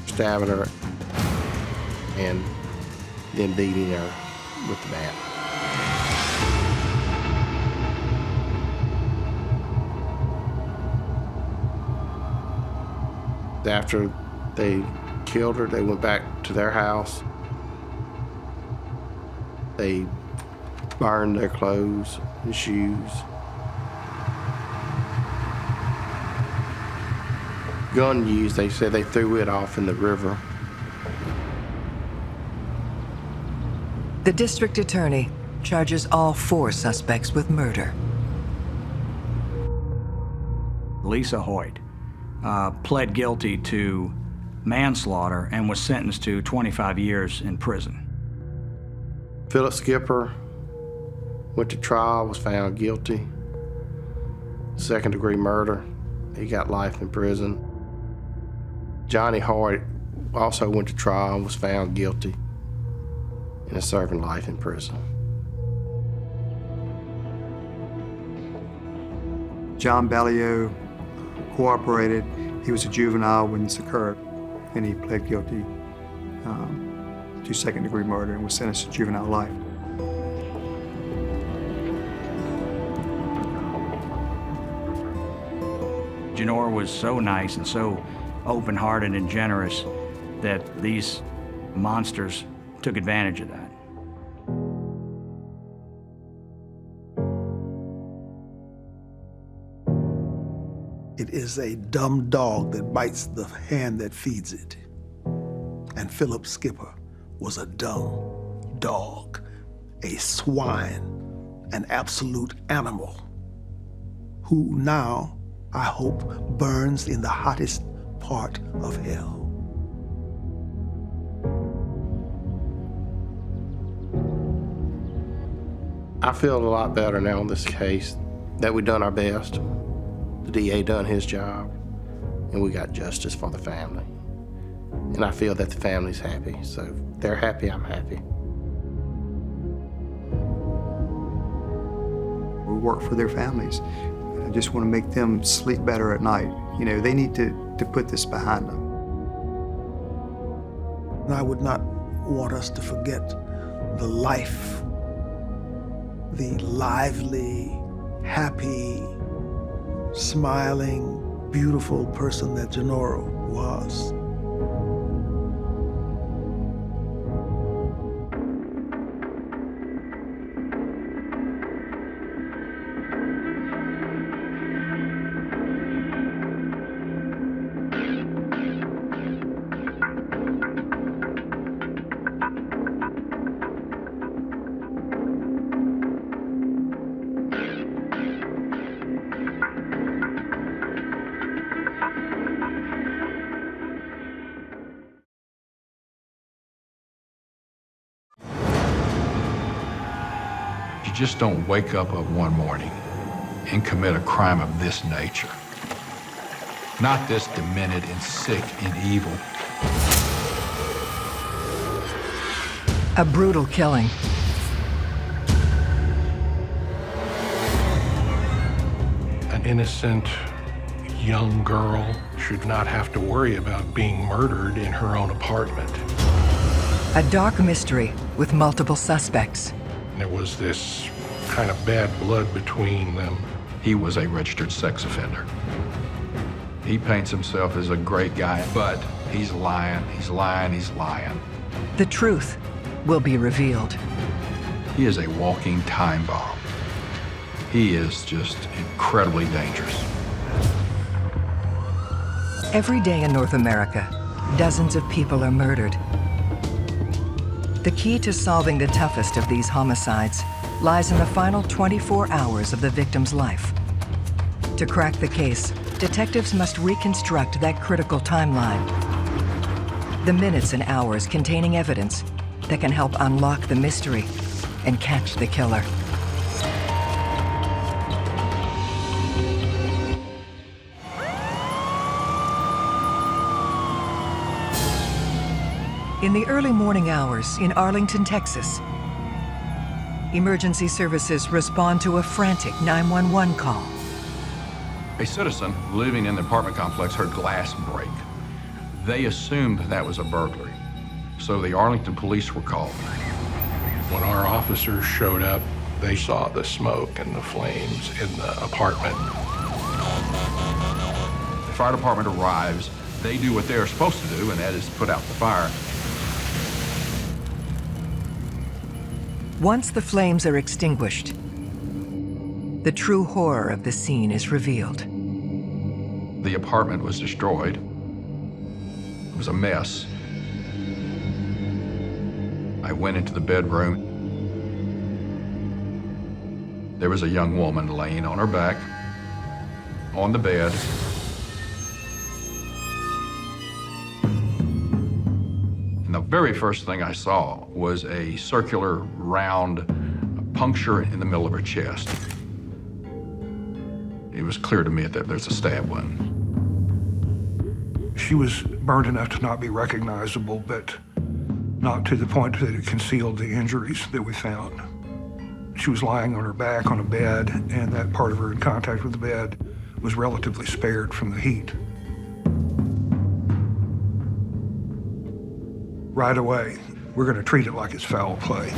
[SPEAKER 4] stabbing her, and then beating her with the bat. After they killed her, they went back to their house. They burned their clothes and shoes. Gun used, they said they threw it off in the river.
[SPEAKER 2] The district attorney charges all 4 suspects with murder.
[SPEAKER 1] Lisa Hoyt pled guilty to manslaughter and was sentenced to 25 years in prison.
[SPEAKER 4] Philip Skipper went to trial, was found guilty. 2nd-degree murder, he got life in prison. Johnny Hoyt also went to trial and was found guilty and is serving life in prison.
[SPEAKER 6] John Aoyo cooperated. He was a juvenile when this occurred, and he pled guilty to 2nd-degree murder and was sentenced to juvenile life.
[SPEAKER 1] Janora was so nice and so open-hearted and generous that these monsters took advantage of that.
[SPEAKER 3] It is a dumb dog that bites the hand that feeds it. And Philip Skipper was a dumb dog, a swine, an absolute animal, who now, I hope, burns in the hottest part of hell.
[SPEAKER 4] I feel a lot better now in this case that we've done our best. The DA done his job, and we got justice for the family. And I feel that the family's happy, so if they're happy, I'm happy.
[SPEAKER 6] We work for their families. I just want to make them sleep better at night. You know, they need to put this behind them.
[SPEAKER 3] And I would not want us to forget the life, the lively, happy, smiling, beautiful person that Janora was.
[SPEAKER 12] You just don't wake up one morning and commit a crime of this nature. Not this demented and sick and evil.
[SPEAKER 2] A brutal killing.
[SPEAKER 13] An innocent young girl should not have to worry about being murdered in her own apartment.
[SPEAKER 2] A dark mystery with multiple suspects.
[SPEAKER 13] There was this kind of bad blood between them.
[SPEAKER 12] He was a registered sex offender. He paints himself as a great guy, but he's lying, he's lying, he's lying.
[SPEAKER 2] The truth will be revealed.
[SPEAKER 12] He is a walking time bomb. He is just incredibly dangerous.
[SPEAKER 2] Every day in North America, dozens of people are murdered. The key to solving the toughest of these homicides lies in the final 24 hours of the victim's life. To crack the case, detectives must reconstruct that critical timeline. The minutes and hours containing evidence that can help unlock the mystery and catch the killer. In the early morning hours in Arlington, Texas, emergency services respond to a frantic 911 call.
[SPEAKER 12] A citizen living in the apartment complex heard glass break. They assumed that was a burglary, so the Arlington police were called.
[SPEAKER 13] When our officers showed up, they saw the smoke and the flames in the apartment.
[SPEAKER 12] The fire department arrives. They do what they're supposed to do, and that is put out the fire.
[SPEAKER 2] Once the flames are extinguished, the true horror of the scene is revealed.
[SPEAKER 12] The apartment was destroyed. It was a mess. I went into the bedroom. There was a young woman laying on her back on the bed. And the very first thing I saw was a circular round puncture in the middle of her chest. It was clear to me that there's a stab wound.
[SPEAKER 14] She was burned enough to not be recognizable, but not to the point that it concealed the injuries that we found. She was lying on her back on a bed, and that part of her in contact with the bed was relatively spared from the heat. Right away, we're going to treat it like it's foul play.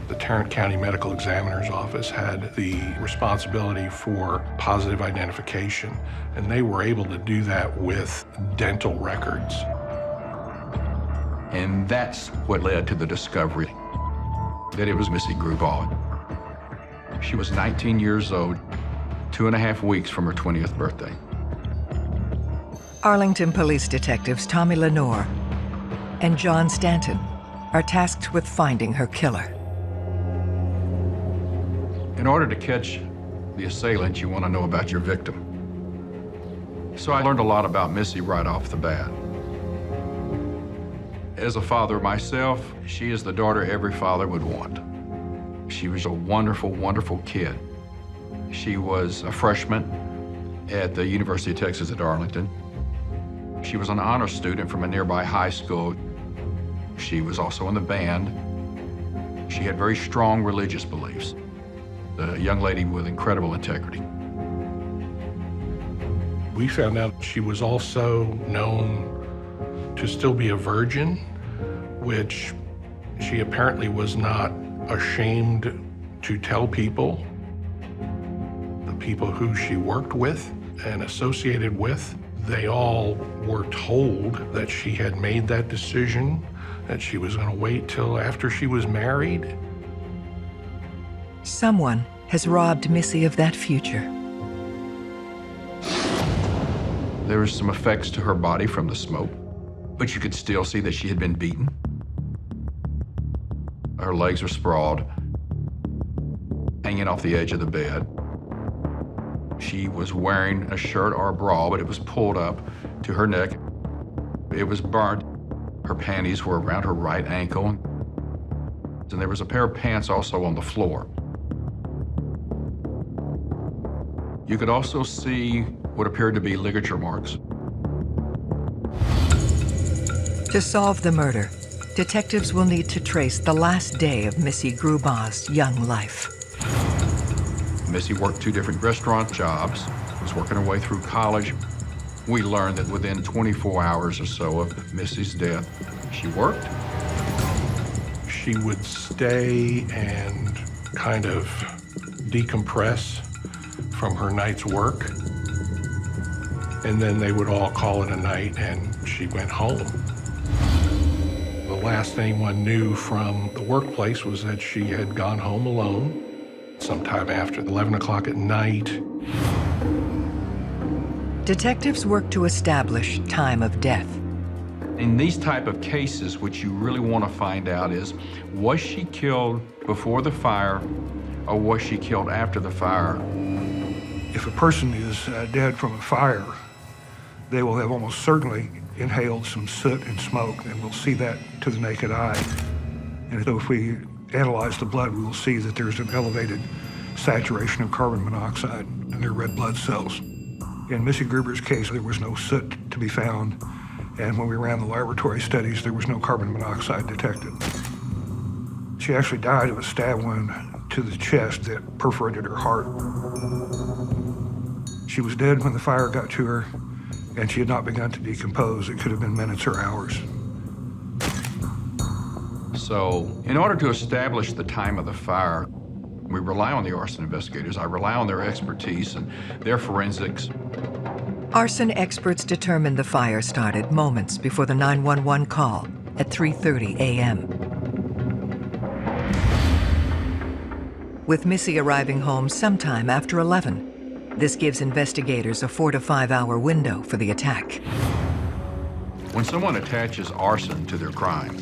[SPEAKER 13] The Tarrant County Medical Examiner's Office had the responsibility for positive identification, and they were able to do that with dental records.
[SPEAKER 12] And that's what led to the discovery that it was Missy Grubb. She was 19 years old, 2.5 weeks from her 20th birthday.
[SPEAKER 2] Arlington police detectives Tommy Lenore and John Stanton are tasked with finding her killer.
[SPEAKER 12] In order to catch the assailant, you want to know about your victim. So I learned a lot about Missy right off the bat. As a father myself, she is the daughter every father would want. She was a wonderful, wonderful kid. She was a freshman at the University of Texas at Arlington. She was an honor student from a nearby high school. She was also in the band. She had very strong religious beliefs. A young lady with incredible integrity.
[SPEAKER 13] We found out she was also known to still be a virgin, which she apparently was not ashamed to tell people. The people who she worked with and associated with, they all were told that she had made that decision, that she was going to wait till after she was married.
[SPEAKER 2] Someone has robbed Missy of that future.
[SPEAKER 12] There was some effects to her body from the smoke, but you could still see that she had been beaten. Her legs were sprawled, hanging off the edge of the bed. She was wearing a shirt or a bra, but it was pulled up to her neck. It was burnt. Her panties were around her right ankle, and there was a pair of pants also on the floor. You could also see what appeared to be ligature marks.
[SPEAKER 2] To solve the murder, detectives will need to trace the last day of Missy Grubb's young life.
[SPEAKER 12] Missy worked 2 different restaurant jobs, was working her way through college. We learned that within 24 hours or so of Missy's death, she worked.
[SPEAKER 13] She would stay and kind of decompress from her night's work, and then they would all call it a night and she went home. The last anyone knew from the workplace was that she had gone home alone sometime after 11 o'clock at night.
[SPEAKER 2] Detectives work to establish time of death.
[SPEAKER 12] In these type of cases, what you really want to find out is, was she killed before the fire or was she killed after the fire?
[SPEAKER 14] If a person is dead from a fire, they will have almost certainly inhaled some soot and smoke, and we'll see that to the naked eye. And so if we analyze the blood, we will see that there's an elevated saturation of carbon monoxide in their red blood cells. In Missy Grubb's case, there was no soot to be found, and when we ran the laboratory studies, there was no carbon monoxide detected. She actually died of a stab wound to the chest that perforated her heart. She was dead when the fire got to her, and she had not begun to decompose. It could have been minutes or hours.
[SPEAKER 12] So, in order to establish the time of the fire, we rely on the arson investigators. I rely on their expertise and their forensics.
[SPEAKER 2] Arson experts determined the fire started moments before the 911 call at 3:30 a.m. With Missy arriving home sometime after 11, this gives investigators a 4 to 5 hour window for the attack.
[SPEAKER 12] When someone attaches arson to their crime,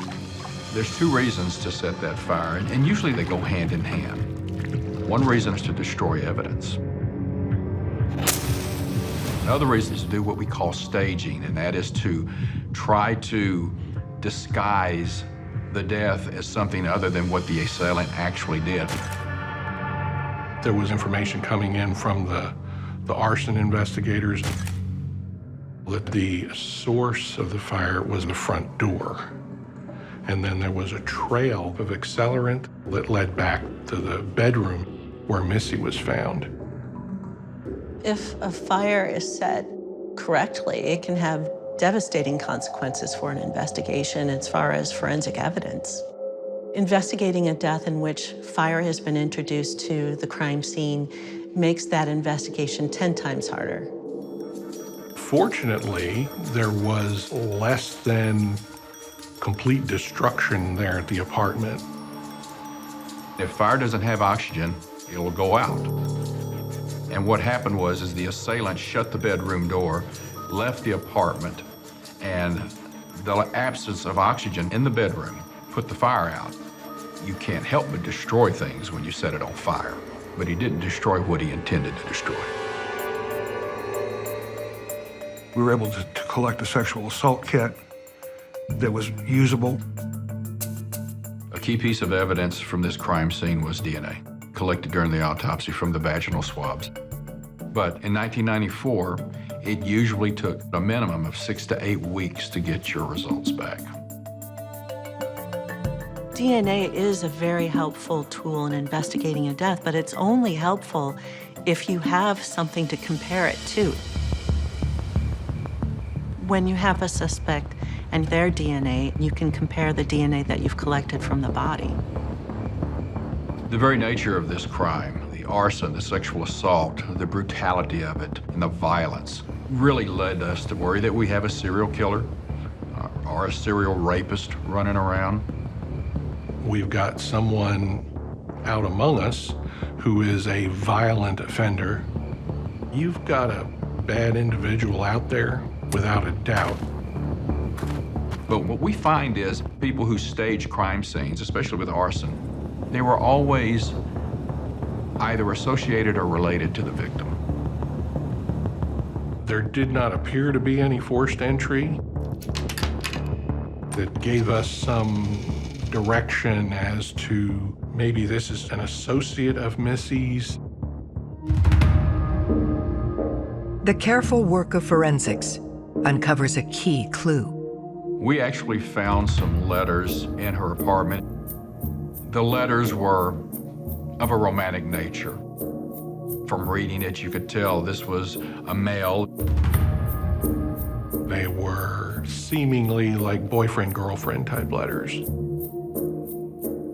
[SPEAKER 12] there's two reasons to set that fire, and usually they go hand in hand. One reason is to destroy evidence. Another reason is to do what we call staging, and that is to try to disguise the death as something other than what the assailant actually did.
[SPEAKER 13] There was information coming in from the arson investigators that the source of the fire was the front door. And then there was a trail of accelerant that led back to the bedroom where Missy was found.
[SPEAKER 8] If a fire is set correctly, it can have devastating consequences for an investigation as far as forensic evidence. Investigating a death in which fire has been introduced to the crime scene makes that investigation 10 times harder.
[SPEAKER 13] Fortunately, there was less than complete destruction there at the apartment.
[SPEAKER 12] If fire doesn't have oxygen, it will go out. And what happened was the assailant shut the bedroom door, left the apartment, and the absence of oxygen in the bedroom put the fire out. You can't help but destroy things when you set it on fire, but he didn't destroy what he intended to destroy.
[SPEAKER 14] We were able to collect a sexual assault kit that was usable.
[SPEAKER 12] A key piece of evidence from this crime scene was DNA, collected during the autopsy from the vaginal swabs. But in 1994, it usually took a minimum of 6 to 8 weeks to get your results back.
[SPEAKER 8] DNA is a very helpful tool in investigating a death, but it's only helpful if you have something to compare it to. When you have a suspect and their DNA, you can compare the DNA that you've collected from the body.
[SPEAKER 12] The very nature of this crime, the arson, the sexual assault, the brutality of it, and the violence really led us to worry that we have a serial killer or a serial rapist running around.
[SPEAKER 13] We've got someone out among us who is a violent offender. You've got a bad individual out there, without a doubt.
[SPEAKER 12] But what we find is people who stage crime scenes, especially with arson, they were always either associated or related to the victim.
[SPEAKER 13] There did not appear to be any forced entry that gave us some direction as to maybe this is an associate of Missy's.
[SPEAKER 2] The careful work of forensics uncovers a key clue.
[SPEAKER 12] We actually found some letters in her apartment. The letters were of a romantic nature. From reading it, you could tell this was a male.
[SPEAKER 13] They were seemingly like boyfriend-girlfriend type letters.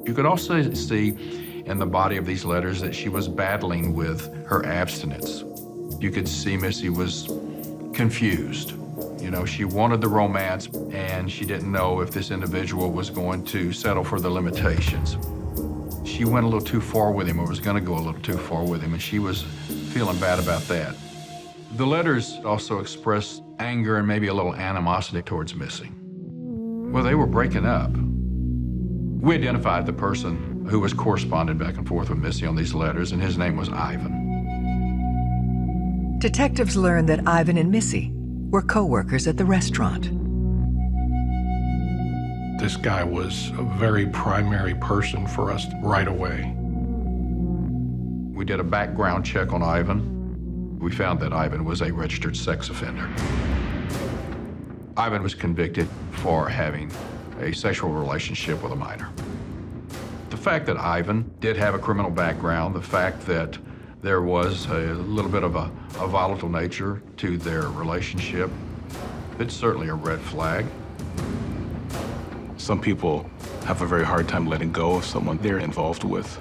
[SPEAKER 12] You could also see in the body of these letters that she was battling with her abstinence. You could see Missy was confused. You know, she wanted the romance, and she didn't know if this individual was going to settle for the limitations. She went a little too far with him, or was going to go a little too far with him, and she was feeling bad about that. The letters also expressed anger and maybe a little animosity towards Missy. Well, they were breaking up. We identified the person who was corresponding back and forth with Missy on these letters, and his name was Ivan.
[SPEAKER 2] Detectives learned that Ivan and Missy were co-workers at the restaurant.
[SPEAKER 13] This guy was a very primary person for us right away.
[SPEAKER 12] We did a background check on Ivan. We found that Ivan was a registered sex offender. Ivan was convicted for having a sexual relationship with a minor. The fact that Ivan did have a criminal background, the fact that There was a little bit of a volatile nature to their relationship. It's certainly a red flag.
[SPEAKER 15] Some people have a very hard time letting go of someone they're involved with,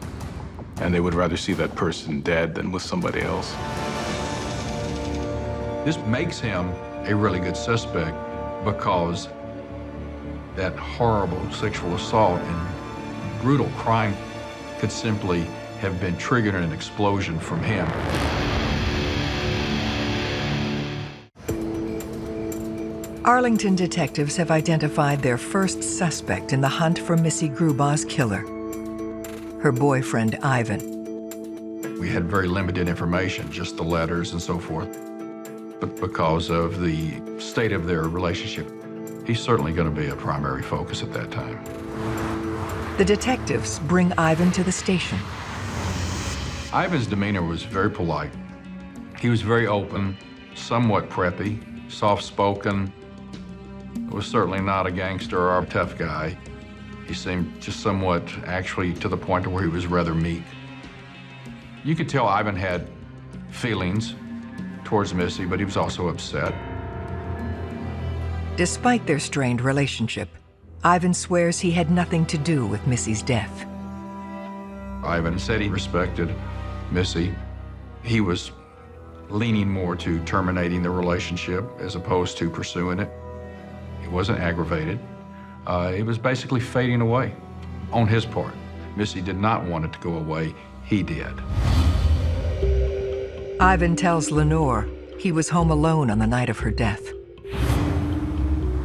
[SPEAKER 15] and they would rather see that person dead than with somebody else.
[SPEAKER 12] This makes him a really good suspect because that horrible sexual assault and brutal crime could simply have been triggered in an explosion from him.
[SPEAKER 2] Arlington detectives have identified their first suspect in the hunt for Missy Grubb's killer, her boyfriend, Ivan.
[SPEAKER 12] We had very limited information, just the letters and so forth. But because of the state of their relationship, he's certainly going to be a primary focus at that time.
[SPEAKER 2] The detectives bring Ivan to the station.
[SPEAKER 12] Ivan's demeanor was very polite. He was very open, somewhat preppy, soft-spoken. Was certainly not a gangster or a tough guy. He seemed just somewhat, actually, to the point where he was rather meek. You could tell Ivan had feelings towards Missy, but he was also upset.
[SPEAKER 2] Despite their strained relationship, Ivan swears he had nothing to do with Missy's death.
[SPEAKER 12] Ivan said he respected Missy. He was leaning more to terminating the relationship as opposed to pursuing it. He wasn't aggravated. It was basically fading away on his part. Missy did not want it to go away. He did.
[SPEAKER 2] Ivan tells Lenore he was home alone on the night of her death.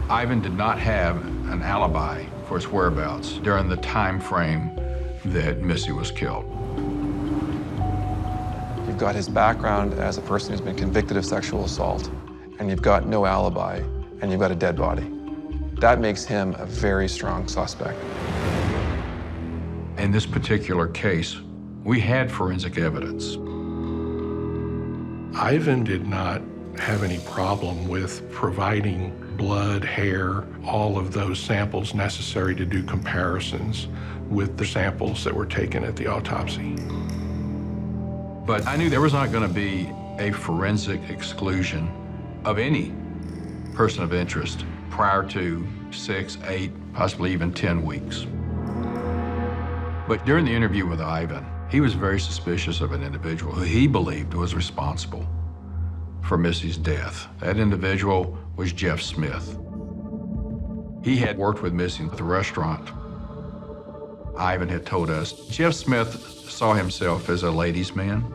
[SPEAKER 12] Ivan did not have an alibi for his whereabouts during the time frame that Missy was killed.
[SPEAKER 9] You've got his background as a person who's been convicted of sexual assault, and you've got no alibi, and you've got a dead body. That makes him a very strong suspect.
[SPEAKER 12] In this particular case, we had forensic evidence.
[SPEAKER 13] Ivan did not have any problem with providing blood, hair, all of those samples necessary to do comparisons with the samples that were taken at the autopsy.
[SPEAKER 12] But I knew there was not going to be a forensic exclusion of any person of interest prior to 6, 8, possibly even 10 weeks. But during the interview with Ivan, he was very suspicious of an individual who he believed was responsible for Missy's death. That individual was Jeff Smith. He had worked with Missy at the restaurant. Ivan had told us Jeff Smith saw himself as a ladies' man,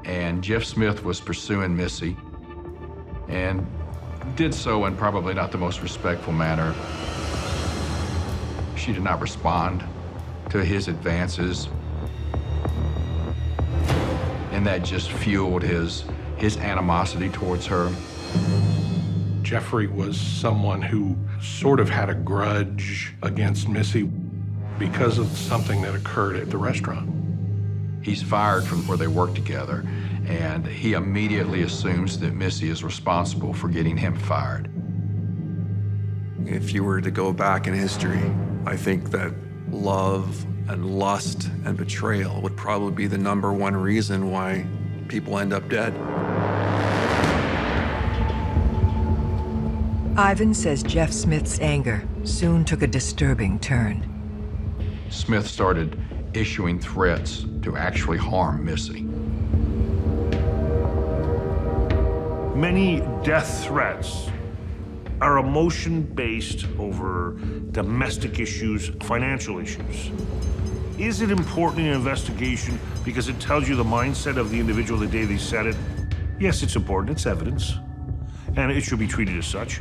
[SPEAKER 12] and Jeff Smith was pursuing Missy and did so in probably not the most respectful manner. She did not respond to his advances, and that just fueled his animosity towards her.
[SPEAKER 13] Jeffrey was someone who sort of had a grudge against Missy because of something that occurred at the restaurant.
[SPEAKER 12] He's fired from where they work together, and he immediately assumes that Missy is responsible for getting him fired.
[SPEAKER 9] If you were to go back in history, I think that love and lust and betrayal would probably be the #1 reason why people end up dead.
[SPEAKER 2] Ivan says Jeff Smith's anger soon took a disturbing turn.
[SPEAKER 12] Smith started issuing threats to actually harm Missy.
[SPEAKER 7] Many death threats are emotion-based over domestic issues, financial issues. Is it important in an investigation because it tells you the mindset of the individual the day they said it? Yes, it's important. It's evidence. And it should be treated as such.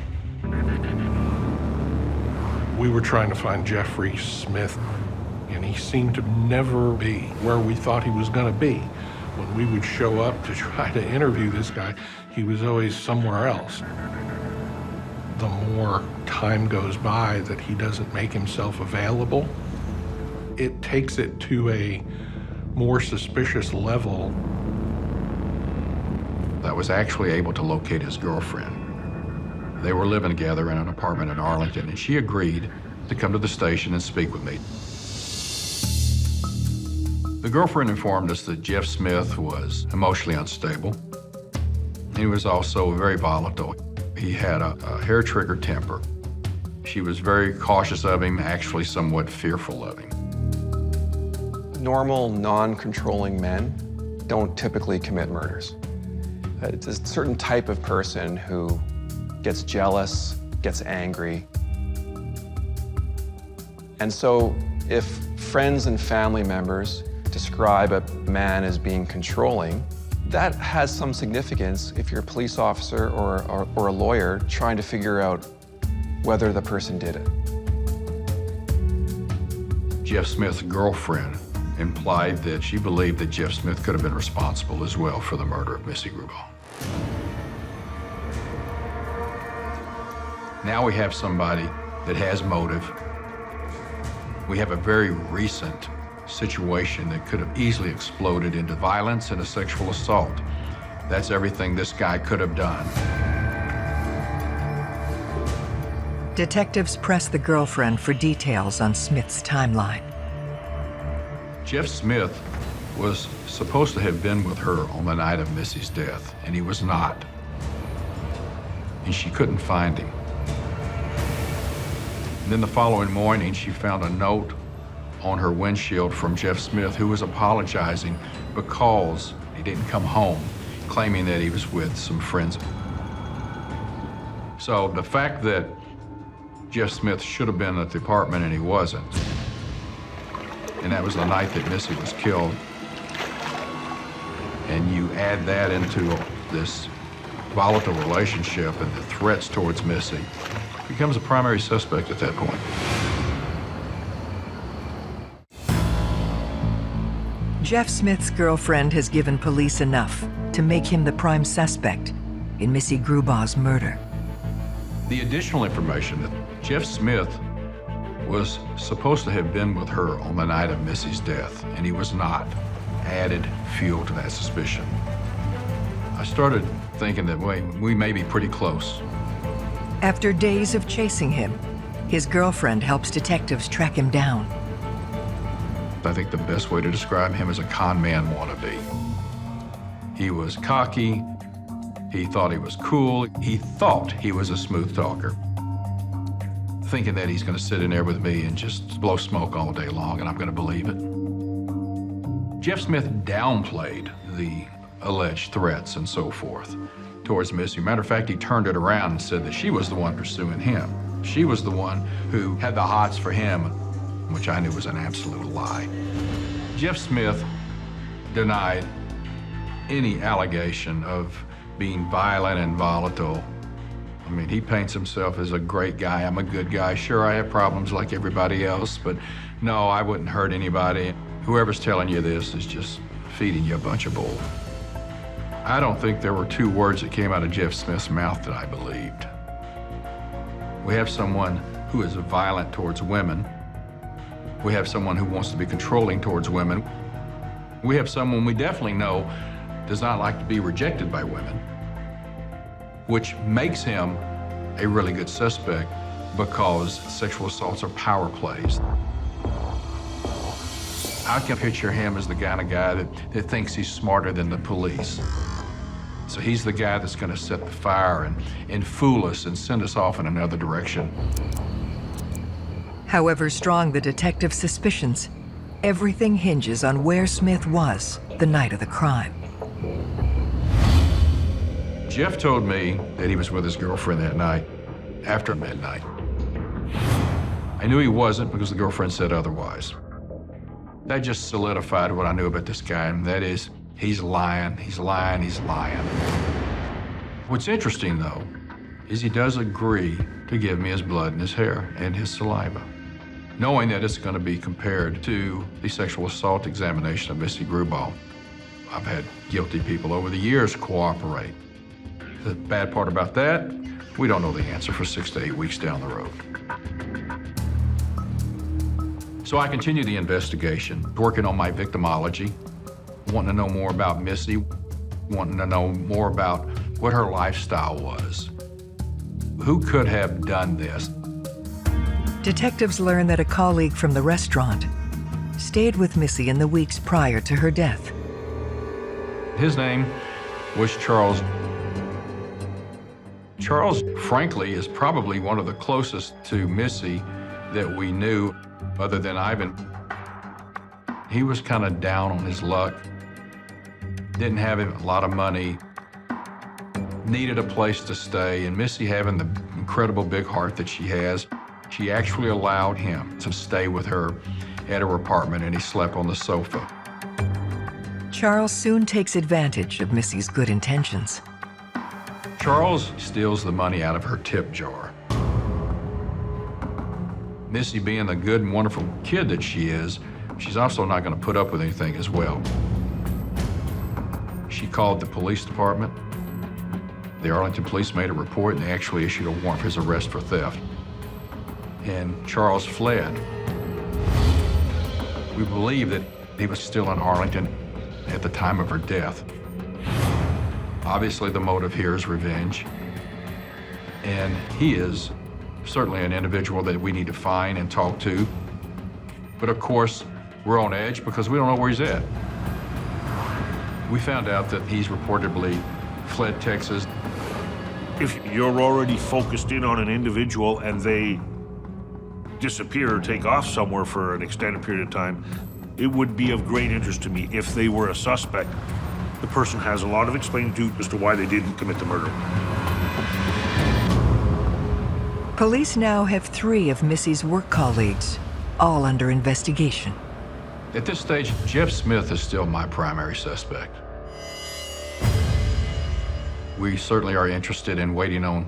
[SPEAKER 13] We were trying to find Jeffrey Smith, and he seemed to never be where we thought he was going to be. When we would show up to try to interview this guy, he was always somewhere else. The more time goes by that he doesn't make himself available, it takes it to a more suspicious level.
[SPEAKER 12] I was actually able to locate his girlfriend. They were living together in an apartment in Arlington, and she agreed to come to the station and speak with me. The girlfriend informed us that Jeff Smith was emotionally unstable. He was also very volatile. He had a hair-trigger temper. She was very cautious of him, actually somewhat fearful of him.
[SPEAKER 9] Normal, non-controlling men don't typically commit murders. It's a certain type of person who gets jealous, gets angry. And so if friends and family members describe a man as being controlling, that has some significance if you're a police officer or a lawyer trying to figure out whether the person did it.
[SPEAKER 12] Jeff Smith's girlfriend implied that she believed that Jeff Smith could have been responsible as well for the murder of Missy Grubb. Now we have somebody that has motive. We have a very recent situation that could have easily exploded into violence and a sexual assault. That's everything this guy could have done.
[SPEAKER 2] Detectives press the girlfriend for details on Smith's timeline.
[SPEAKER 12] Jeff Smith was supposed to have been with her on the night of Missy's death, and he was not. And she couldn't find him. And then the following morning, she found a note on her windshield from Jeff Smith, who was apologizing because he didn't come home, claiming that he was with some friends. So the fact that Jeff Smith should have been at the apartment and he wasn't, and that was the night that Missy was killed, and you add that into this volatile relationship and the threats towards Missy, becomes a primary suspect at that point.
[SPEAKER 2] Jeff Smith's girlfriend has given police enough to make him the prime suspect in Missy Grubb's murder.
[SPEAKER 12] The additional information that Jeff Smith was supposed to have been with her on the night of Missy's death, and he was not, added fuel to that suspicion. I started thinking that we may be pretty close.
[SPEAKER 2] After days of chasing him, his girlfriend helps detectives track him down.
[SPEAKER 12] I think the best way to describe him is a con man wannabe. He was cocky, he thought he was cool, he thought he was a smooth talker, thinking that he's gonna sit in there with me and just blow smoke all day long and I'm gonna believe it. Jeff Smith downplayed the alleged threats and so forth towards Missy. Matter of fact, he turned it around and said that she was the one pursuing him. She was the one who had the hots for him, which I knew was an absolute lie. Jeff Smith denied any allegation of being violent and volatile. I mean, he paints himself as a great guy. I'm a good guy. Sure, I have problems like everybody else, but no, I wouldn't hurt anybody. Whoever's telling you this is just feeding you a bunch of bull. I don't think there were two words that came out of Jeff Smith's mouth that I believed. We have someone who is violent towards women. We have someone who wants to be controlling towards women. We have someone we definitely know does not like to be rejected by women, which makes him a really good suspect because sexual assaults are power plays. I can picture him as the kind of guy that thinks he's smarter than the police. So he's the guy that's gonna set the fire and fool us and send us off in another direction.
[SPEAKER 2] However strong the detective's suspicions, everything hinges on where Smith was the night of the crime.
[SPEAKER 12] Jeff told me that he was with his girlfriend that night, after midnight. I knew he wasn't because the girlfriend said otherwise. That just solidified what I knew about this guy, and that is, he's lying, he's lying, he's lying. What's interesting, though, is he does agree to give me his blood and his hair and his saliva, knowing that it's going to be compared to the sexual assault examination of Missy Grubb. I've had guilty people over the years cooperate. The bad part about that, we don't know the answer for 6 to 8 weeks down the road. So I continued the investigation, working on my victimology, wanting to know more about Missy, wanting to know more about what her lifestyle was. Who could have done this?
[SPEAKER 2] Detectives learn that a colleague from the restaurant stayed with Missy in the weeks prior to her death.
[SPEAKER 12] His name was Charles. Charles, frankly, is probably one of the closest to Missy that we knew, other than Ivan. He was kind of down on his luck, didn't have a lot of money, needed a place to stay, and Missy, having the incredible big heart that she has, she actually allowed him to stay with her at her apartment, and he slept on the sofa.
[SPEAKER 2] Charles soon takes advantage of Missy's good intentions.
[SPEAKER 12] Charles steals the money out of her tip jar. Missy, being the good and wonderful kid that she is, she's also not going to put up with anything as well. She called the police department. The Arlington police made a report, and they actually issued a warrant for his arrest for theft. And Charles fled. We believe that he was still in Arlington at the time of her death. Obviously, the motive here is revenge. And he is certainly an individual that we need to find and talk to. But of course, we're on edge because we don't know where he's at. We found out that he's reportedly fled Texas.
[SPEAKER 7] If you're already focused in on an individual and they disappear or take off somewhere for an extended period of time, it would be of great interest to me if they were a suspect. The person has a lot of explaining to do as to why they didn't commit the murder.
[SPEAKER 2] Police now have 3 of Missy's work colleagues, all under investigation.
[SPEAKER 12] At this stage, Jeff Smith is still my primary suspect. We certainly are interested in waiting on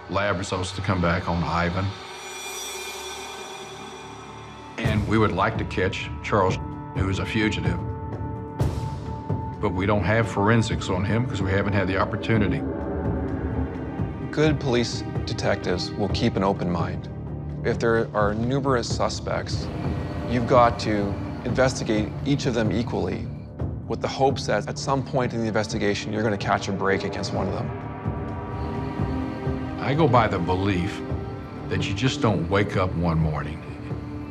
[SPEAKER 12] lab results to come back on Ivan. And we would like to catch Charles, who is a fugitive. But we don't have forensics on him because we haven't had the opportunity.
[SPEAKER 9] Good police detectives will keep an open mind. If there are numerous suspects, you've got to investigate each of them equally with the hopes that at some point in the investigation, you're going to catch a break against one of them.
[SPEAKER 12] I go by the belief that you just don't wake up one morning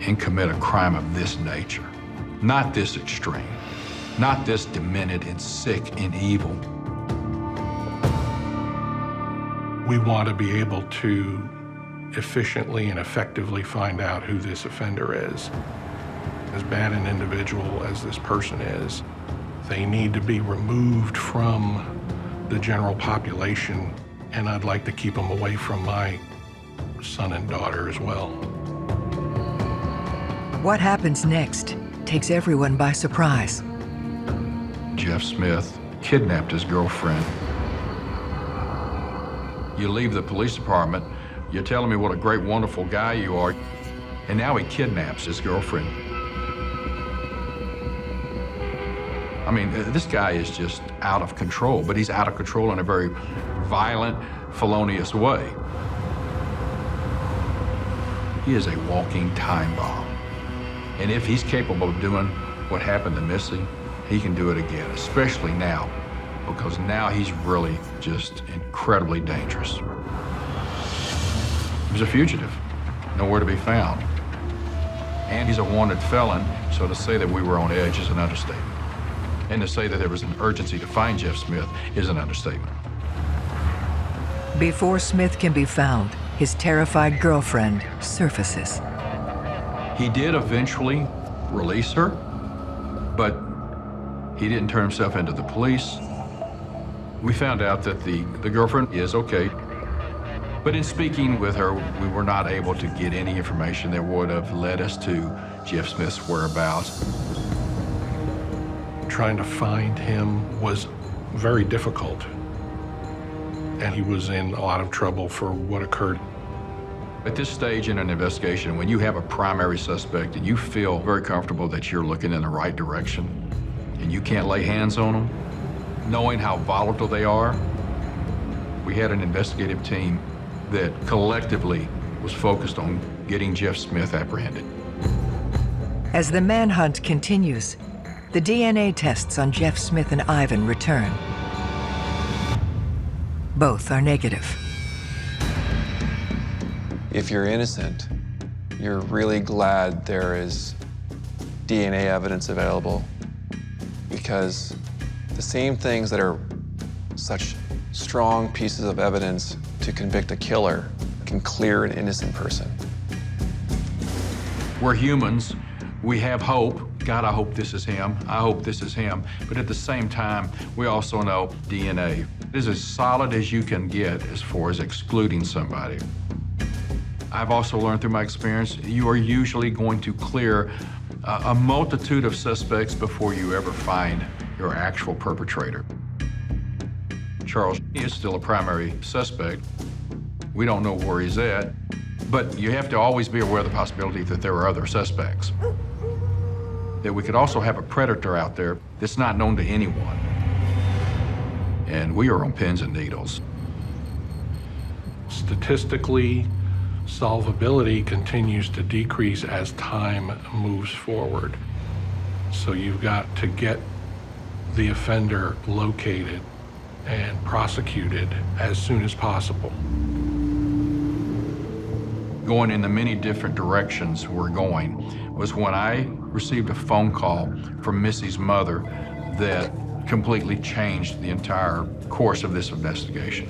[SPEAKER 12] and commit a crime of this nature. Not this extreme. Not this demented and sick and evil.
[SPEAKER 13] We want to be able to efficiently and effectively find out who this offender is. As bad an individual as this person is, they need to be removed from the general population, and I'd like to keep them away from my son and daughter as well.
[SPEAKER 2] What happens next takes everyone by surprise.
[SPEAKER 12] Jeff Smith kidnapped his girlfriend. You leave the police department, you're telling me what a great, wonderful guy you are, and now he kidnaps his girlfriend. I mean, this guy is just out of control, but he's out of control in a very violent, felonious way. He is a walking time bomb. And if he's capable of doing what happened to Missy, he can do it again, especially now, because now he's really just incredibly dangerous. He's a fugitive, nowhere to be found. And he's a wanted felon, so to say that we were on edge is an understatement. And to say that there was an urgency to find Jeff Smith is an understatement.
[SPEAKER 2] Before Smith can be found, his terrified girlfriend surfaces.
[SPEAKER 12] He did eventually release her, but he didn't turn himself into the police. We found out that the girlfriend is okay, but in speaking with her, we were not able to get any information that would have led us to Jeff Smith's whereabouts.
[SPEAKER 13] Trying to find him was very difficult, and he was in a lot of trouble for what occurred.
[SPEAKER 12] At this stage in an investigation, when you have a primary suspect and you feel very comfortable that you're looking in the right direction and you can't lay hands on them, knowing how volatile they are, we had an investigative team that collectively was focused on getting Jeff Smith apprehended.
[SPEAKER 2] As the manhunt continues, the DNA tests on Jeff Smith and Ivan return. Both are negative.
[SPEAKER 9] If you're innocent, you're really glad there is DNA evidence available, because the same things that are such strong pieces of evidence to convict a killer can clear an innocent person.
[SPEAKER 12] We're humans. We have hope. God, I hope this is him. I hope this is him. But at the same time, we also know DNA is as solid as you can get as far as excluding somebody. I've also learned through my experience, you are usually going to clear a multitude of suspects before you ever find your actual perpetrator. Charles is still a primary suspect. We don't know where he's at, but you have to always be aware of the possibility that there are other suspects. That we could also have a predator out there that's not known to anyone. And we are on pins and needles.
[SPEAKER 13] Statistically, solvability continues to decrease as time moves forward. So you've got to get the offender located and prosecuted as soon as possible.
[SPEAKER 12] Going in the many different directions we're going was when I received a phone call from Missy's mother that completely changed the entire course of this investigation.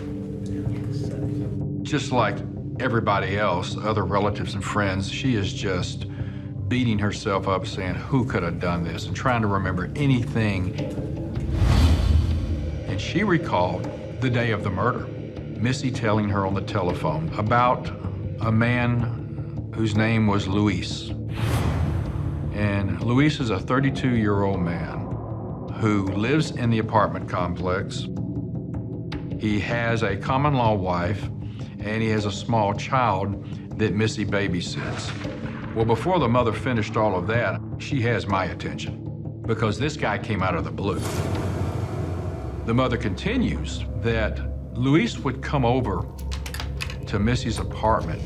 [SPEAKER 12] Just like everybody else, other relatives and friends, she is just beating herself up saying, who could have done this, and trying to remember anything. And she recalled the day of the murder, Missy telling her on the telephone about a man whose name was Luis. And Luis is a 32-year-old man who lives in the apartment complex. He has a common-law wife, and he has a small child that Missy babysits. Well, before the mother finished all of that, she has my attention, because this guy came out of the blue. The mother continues that Luis would come over to Missy's apartment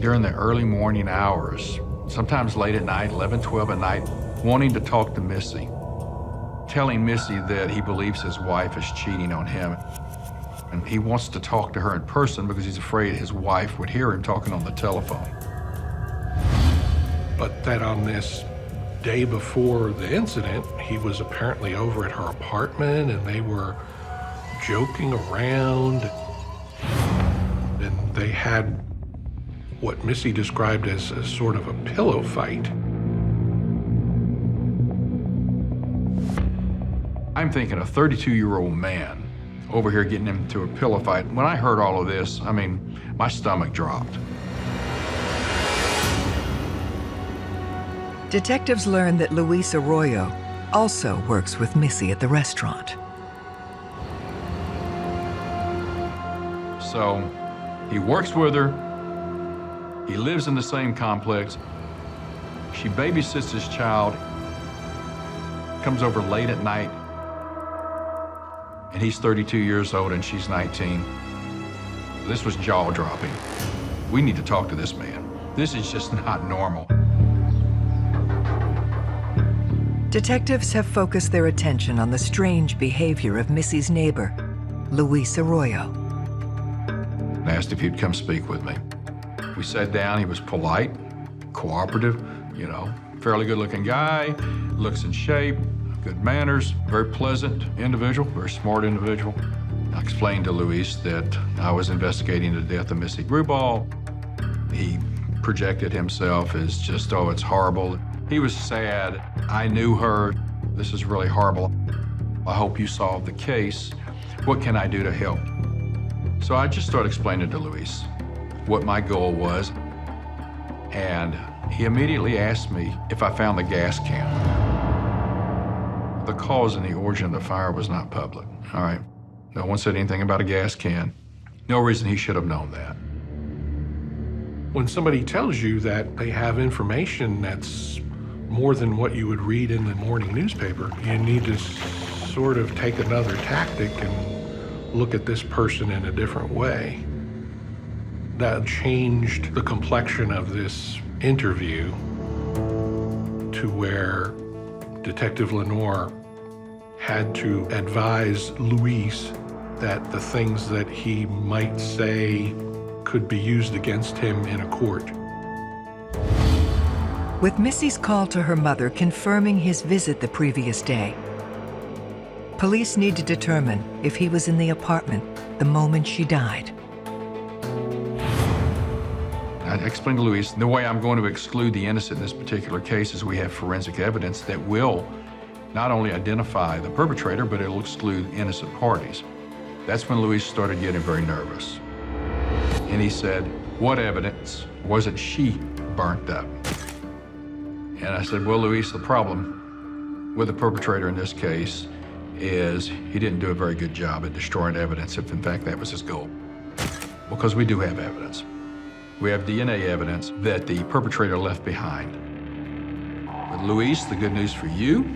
[SPEAKER 12] during the early morning hours, sometimes late at night, 11, 12 at night, wanting to talk to Missy, telling Missy that he believes his wife is cheating on him. And he wants to talk to her in person because he's afraid his wife would hear him talking on the telephone.
[SPEAKER 13] But that on this day before the incident, he was apparently over at her apartment and they were joking around. And they had what Missy described as a sort of a pillow fight.
[SPEAKER 12] I'm thinking a 32-year-old man over here getting into a pillow fight. When I heard all of this, I mean, my stomach dropped.
[SPEAKER 2] Detectives learn that Luis Aoyo also works with Missy at the restaurant.
[SPEAKER 12] So he works with her. He lives in the same complex. She babysits his child, comes over late at night, and he's 32 years old and she's 19. This was jaw-dropping. We need to talk to this man. This is just not normal.
[SPEAKER 2] Detectives have focused their attention on the strange behavior of Missy's neighbor, Luis Aoyo.
[SPEAKER 12] Asked if he'd come speak with me. We sat down. He was polite, cooperative, you know, fairly good-looking guy, looks in shape, good manners, very pleasant individual, very smart individual. I explained to Luis that I was investigating the death of Missy Grubb. He projected himself as just, oh, it's horrible. He was sad. I knew her. This is really horrible. I hope you solve the case. What can I do to help? So I just started explaining to Luis what my goal was, and he immediately asked me if I found the gas can. The cause and the origin of the fire was not public, all right? No one said anything about a gas can. No reason he should have known that.
[SPEAKER 13] When somebody tells you that they have information that's more than what you would read in the morning newspaper, you need to sort of take another tactic and look at this person in a different way. That changed the complexion of this interview to where Detective Lenore had to advise Luis that the things that he might say could be used against him in a court.
[SPEAKER 2] With Missy's call to her mother confirming his visit the previous day, police need to determine if he was in the apartment the moment she died.
[SPEAKER 12] I explained to Luis, the way I'm going to exclude the innocent in this particular case is we have forensic evidence that will not only identify the perpetrator, but it'll exclude innocent parties. That's when Luis started getting very nervous. And he said, what evidence wasn't she burnt up? And I said, well, Luis, the problem with the perpetrator in this case is he didn't do a very good job at destroying evidence, if in fact that was his goal. Because we do have evidence. We have DNA evidence that the perpetrator left behind. But Luis, the good news for you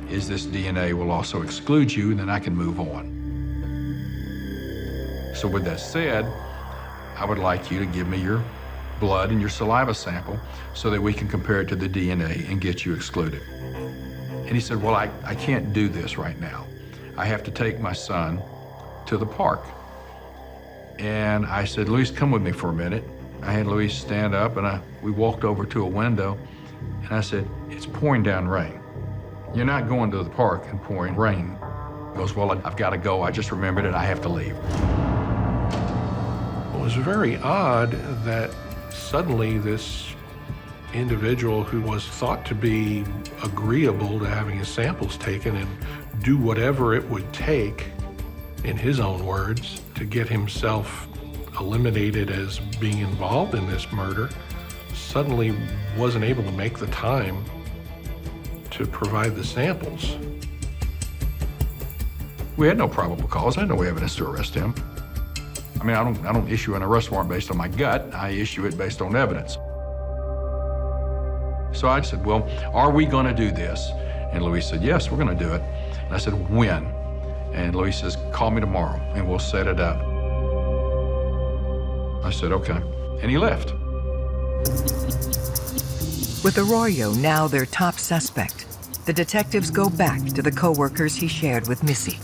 [SPEAKER 12] is this DNA will also exclude you, and then I can move on. So with that said, I would like you to give me your blood and your saliva sample so that we can compare it to the DNA and get you excluded. And he said, well, I can't do this right now. I have to take my son to the park. And I said, Luis, come with me for a minute. I had Luis stand up, and we walked over to a window, and I said, it's pouring down rain. You're not going to the park and pouring rain. He goes, well, I've got to go. I just remembered it. I have to leave.
[SPEAKER 13] It was very odd that suddenly this individual who was thought to be agreeable to having his samples taken and do whatever it would take, in his own words, to get himself eliminated as being involved in this murder, suddenly wasn't able to make the time to provide the samples.
[SPEAKER 12] We had no probable cause. I had no evidence to arrest him. I mean, I don't issue an arrest warrant based on my gut. I issue it based on evidence. So I said, well, are we going to do this? And Luis said, yes, we're going to do it. And I said, when? And Luis says, call me tomorrow, and we'll set it up. I said, okay. And he left.
[SPEAKER 2] With Aoyo now their top suspect, the detectives go back to the co-workers he shared with Missy.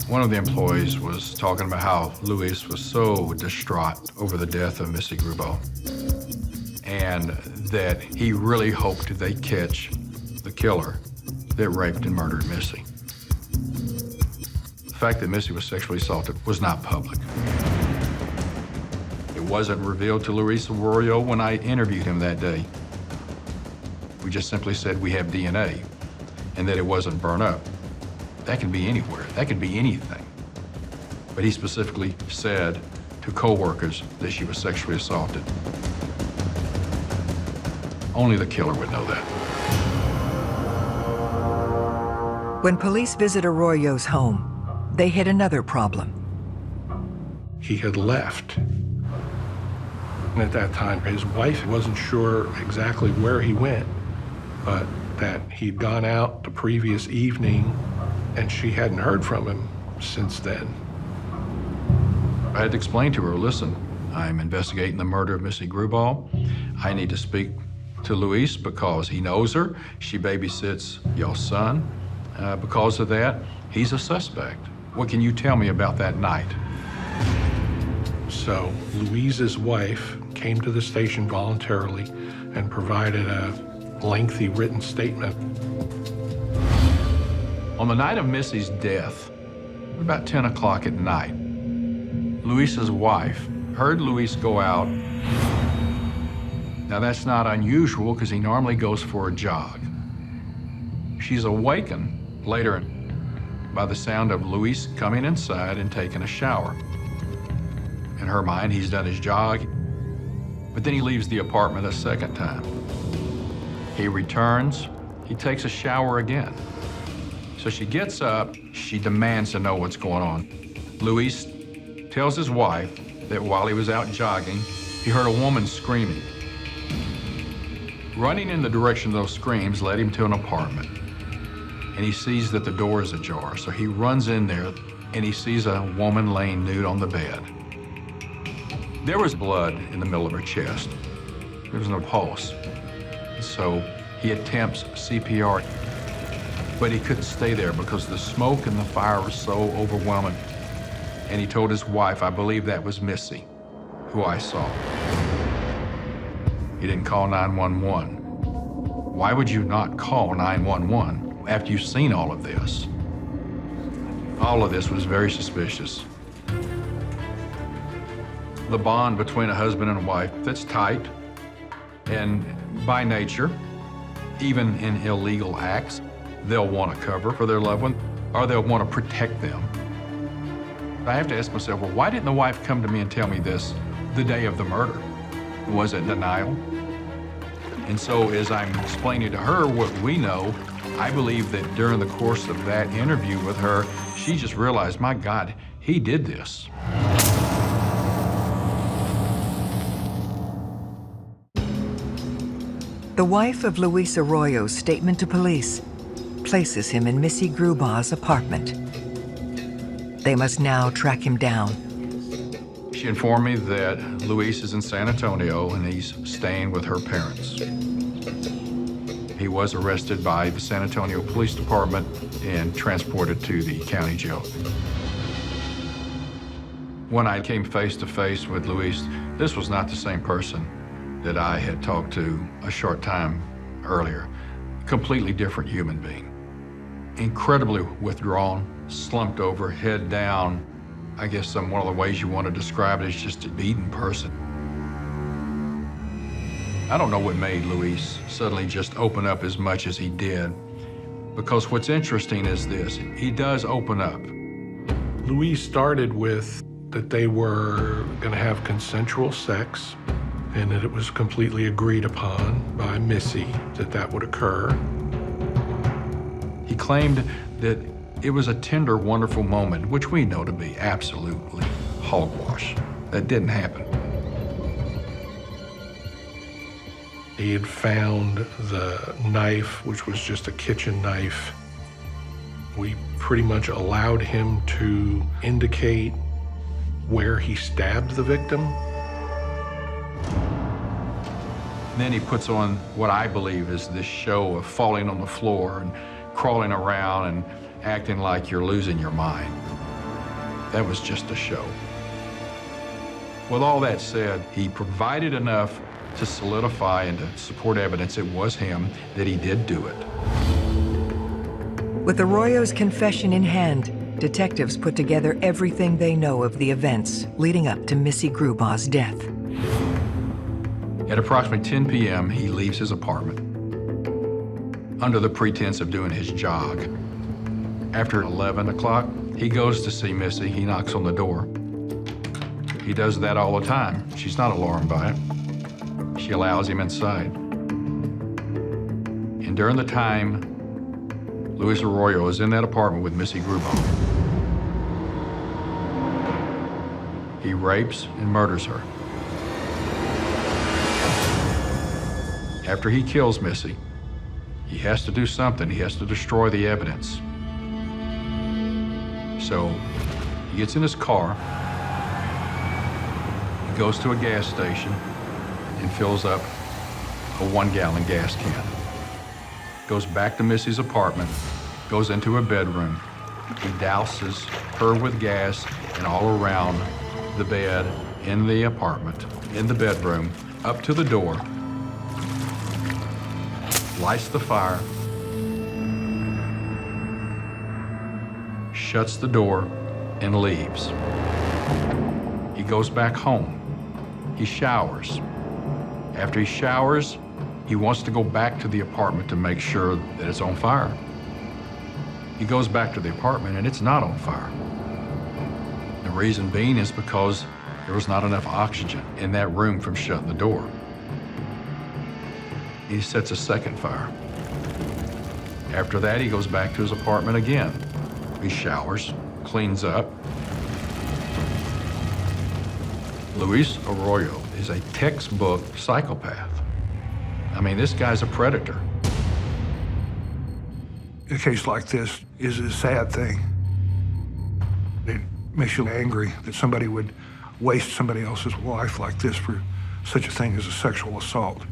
[SPEAKER 12] One of the employees was talking about how Luis was so distraught over the death of Missy Grubb, and that he really hoped they'd catch the killer that raped and murdered Missy. The fact that Missy was sexually assaulted was not public. It wasn't revealed to Luis Aoyo when I interviewed him that day. We just simply said we have DNA and that it wasn't burnt up. That can be anywhere. That could be anything. But he specifically said to co-workers that she was sexually assaulted. Only the killer would know that.
[SPEAKER 2] When police visit Aoyo's home, they hit another problem.
[SPEAKER 13] He had left. And at that time, his wife wasn't sure exactly where he went, but that he'd gone out the previous evening, and she hadn't heard from him since then.
[SPEAKER 12] I had to explain to her, listen, I'm investigating the murder of Missy Grubb. I need to speak to Luis because he knows her. She babysits y'all's son. Because of that, he's a suspect. What can you tell me about that night?
[SPEAKER 13] So Louise's wife came to the station voluntarily and provided a lengthy written statement.
[SPEAKER 12] On the night of Missy's death, about 10 o'clock at night, Luis's wife heard Luis go out. Now that's not unusual because he normally goes for a jog. She's awakened later by the sound of Luis coming inside and taking a shower. In her mind, he's done his jog, but then he leaves the apartment a second time. He returns, he takes a shower again. So she gets up, she demands to know what's going on. Luis tells his wife that while he was out jogging, he heard a woman screaming. Running in the direction of those screams led him to an apartment, and he sees that the door is ajar. So he runs in there, and he sees a woman laying nude on the bed. There was blood in the middle of her chest. There was no pulse. So he attempts CPR, but he couldn't stay there because the smoke and the fire was so overwhelming. And he told his wife, I believe that was Missy, who I saw. He didn't call 911. Why would you not call 911 after you've seen all of this? All of this was very suspicious. The bond between a husband and a wife, that's tight. And by nature, even in illegal acts, they'll want to cover for their loved one, or they'll want to protect them. I have to ask myself, well, why didn't the wife come to me and tell me this the day of the murder? Was it denial? And so as I'm explaining to her what we know, I believe that during the course of that interview with her, she just realized, my God, he did this.
[SPEAKER 2] The wife of Luis Aoyo's statement to police places him in Missy Grubb's apartment. They must now track him down.
[SPEAKER 12] She informed me that Luis is in San Antonio and he's staying with her parents. He was arrested by the San Antonio Police Department and transported to the county jail. When I came face to face with Luis, this was not the same person that I had talked to a short time earlier. Completely different human being. Incredibly withdrawn, slumped over, head down. I guess one of the ways you want to describe it is just a beaten person. I don't know what made Luis suddenly just open up as much as he did, because what's interesting is this, he does open up.
[SPEAKER 13] Luis started with that they were going to have consensual sex and that it was completely agreed upon by Missy that that would occur.
[SPEAKER 12] He claimed that it was a tender, wonderful moment, which we know to be absolutely hogwash. That didn't happen.
[SPEAKER 13] He had found the knife, which was just a kitchen knife. We pretty much allowed him to indicate where he stabbed the victim.
[SPEAKER 12] And then he puts on what I believe is this show of falling on the floor and crawling around and acting like you're losing your mind. That was just a show. With all that said, he provided enough to solidify and to support evidence it was him, that he did do it.
[SPEAKER 2] With Aoyo's confession in hand, detectives put together everything they know of the events leading up to Missy Grubb's death.
[SPEAKER 12] At approximately 10 p.m., he leaves his apartment under the pretense of doing his jog. After 11 o'clock, he goes to see Missy. He knocks on the door. He does that all the time. She's not alarmed by it. She allows him inside. And during the time Luis Aoyo is in that apartment with Missy Grubb, he rapes and murders her. After he kills Missy, he has to do something. He has to destroy the evidence. So he gets in his car, he goes to a gas station and fills up a 1-gallon gas can. Goes back to Missy's apartment, goes into her bedroom. He douses her with gas and all around the bed, in the apartment, in the bedroom, up to the door, lights the fire, shuts the door, and leaves. He goes back home. He showers. After he showers, he wants to go back to the apartment to make sure that it's on fire. He goes back to the apartment and it's not on fire. The reason being is because there was not enough oxygen in that room from shutting the door. He sets a second fire. After that, he goes back to his apartment again. He showers, cleans up. Luis Aoyo is a textbook psychopath. I mean, this guy's a predator.
[SPEAKER 14] A case like this is a sad thing. It makes you angry that somebody would waste somebody else's life like this for such a thing as a sexual assault.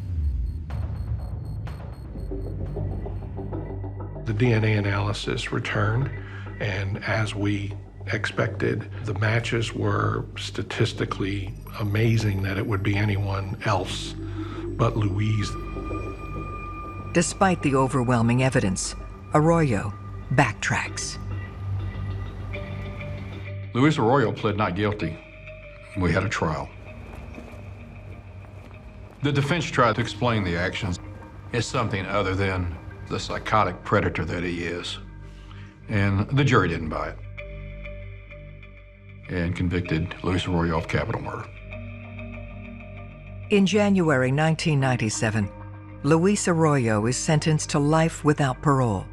[SPEAKER 13] The DNA analysis returned, and as we expected, the matches were statistically amazing that it would be anyone else but Louise.
[SPEAKER 2] Despite the overwhelming evidence, Aoyo backtracks.
[SPEAKER 12] Luis Aoyo pled not guilty. We had a trial. The defense tried to explain the actions as something other than the psychotic predator that he is. And the jury didn't buy it and convicted Luis Aoyo of capital murder.
[SPEAKER 2] In January 1997, Luis Aoyo is sentenced to life without parole.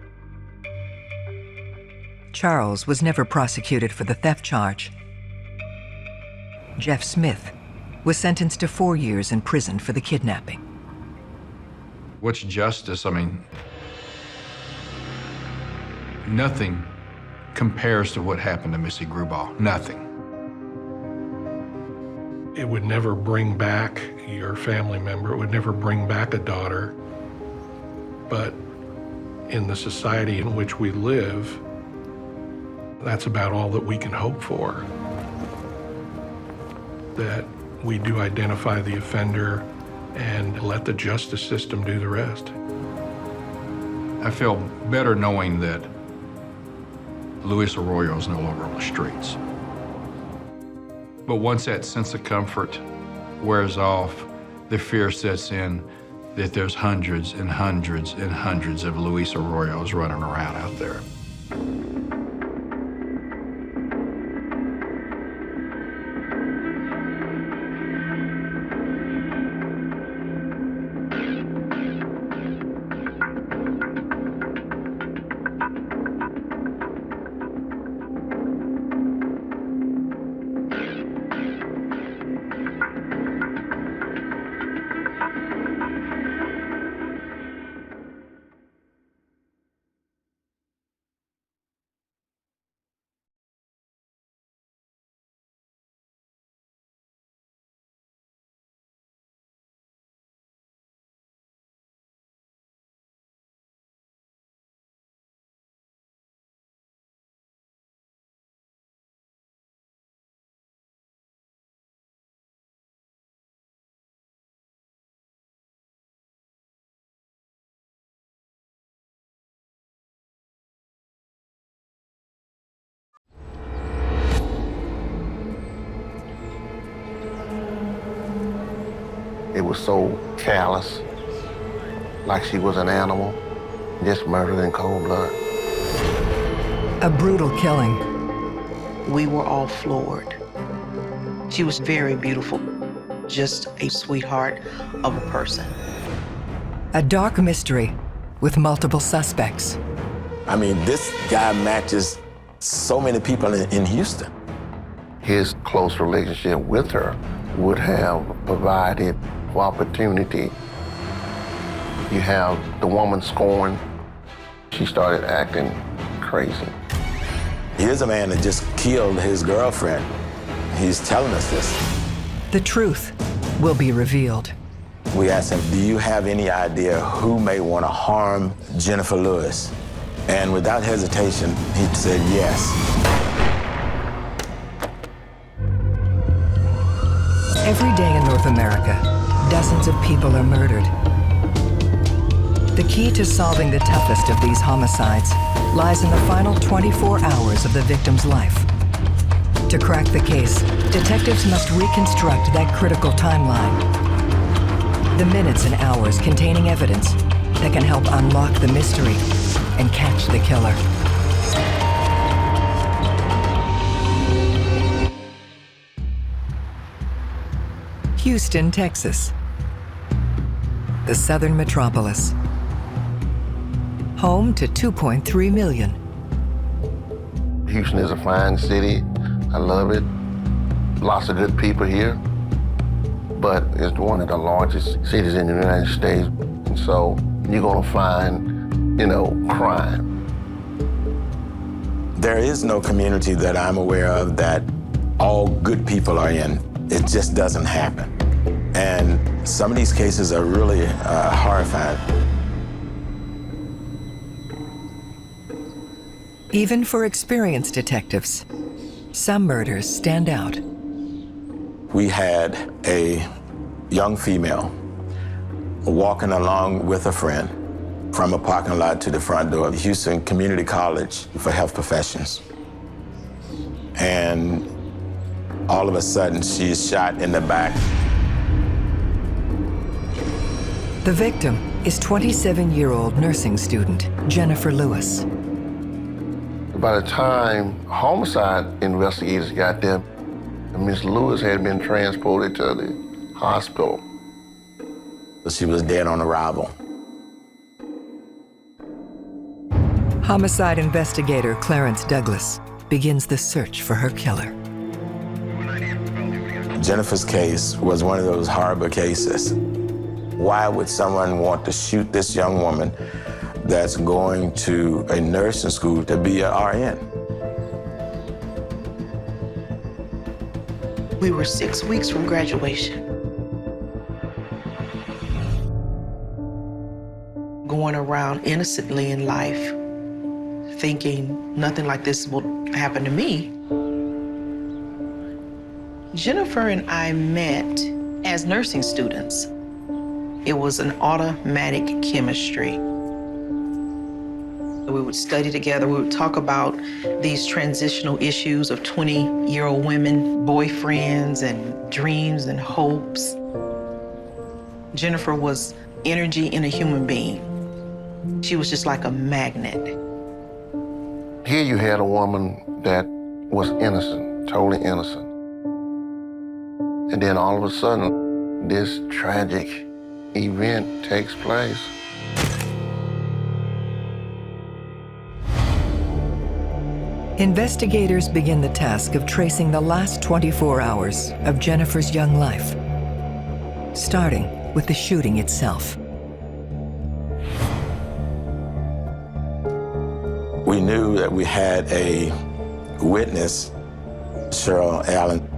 [SPEAKER 2] Charles was never prosecuted for the theft charge. Jeff Smith was sentenced to 4 years in prison for the kidnapping.
[SPEAKER 12] What's justice? I mean, nothing compares to what happened to Missy Grubb. Nothing.
[SPEAKER 13] It would never bring back your family member. It would never bring back a daughter. But in the society in which we live, that's about all that we can hope for. That we do identify the offender and let the justice system do the rest.
[SPEAKER 12] I feel better knowing that Luis Aoyo is no longer on the streets. But once that sense of comfort wears off, the fear sets in that there's hundreds and hundreds and hundreds of Luis Aoyos running around out there.
[SPEAKER 4] It was so callous, like she was an animal, just murdered in cold blood.
[SPEAKER 2] A brutal killing.
[SPEAKER 16] We were all floored. She was very beautiful, just a sweetheart of a person.
[SPEAKER 2] A dark mystery with multiple suspects.
[SPEAKER 17] I mean, this guy matches so many people in Houston.
[SPEAKER 4] His close relationship with her would have provided for opportunity. You have the woman scorned. She started acting crazy.
[SPEAKER 17] Here's a man that just killed his girlfriend. He's telling us this.
[SPEAKER 2] The truth will be revealed.
[SPEAKER 17] We asked him, do you have any idea who may want to harm Jennifer Lewis? And without hesitation, he said yes.
[SPEAKER 2] Every day in North America, dozens of people are murdered. The key to solving the toughest of these homicides lies in the final 24 hours of the victim's life. To crack the case, detectives must reconstruct that critical timeline. The minutes and hours containing evidence that can help unlock the mystery and catch the killer. Houston, Texas. The southern metropolis. Home to 2.3 million.
[SPEAKER 4] Houston is a fine city. I love it. Lots of good people here. But it's one of the largest cities in the United States. And so you're gonna find, crime.
[SPEAKER 17] There is no community that I'm aware of that all good people are in. It just doesn't happen. And some of these cases are really horrifying.
[SPEAKER 2] Even for experienced detectives, some murders stand out.
[SPEAKER 17] We had a young female walking along with a friend from a parking lot to the front door of Houston Community College for Health Professions. And all of a sudden, she is shot in the back.
[SPEAKER 2] The victim is 27-year-old nursing student Jennifer Lewis.
[SPEAKER 18] By the time homicide investigators got there, Miss Lewis had been transported to the hospital.
[SPEAKER 17] She was dead on arrival.
[SPEAKER 2] Homicide investigator Clarence Douglas begins the search for her killer.
[SPEAKER 17] Jennifer's case was one of those horrible cases. Why would someone want to shoot this young woman that's going to a nursing school to be an RN?
[SPEAKER 16] We were 6 weeks from graduation. Going around innocently in life, thinking nothing like this will happen to me. Jennifer and I met as nursing students. It was an automatic chemistry. We would study together. We would talk about these transitional issues of 20-year-old women, boyfriends, and dreams and hopes. Jennifer was energy in a human being. She was just like a magnet.
[SPEAKER 18] Here you had a woman that was innocent, totally innocent. And then all of a sudden, this tragic event takes place.
[SPEAKER 2] Investigators begin the task of tracing the last 24 hours of Jennifer's young life, starting with the shooting itself.
[SPEAKER 17] We knew that we had a witness, Cheryl Allen,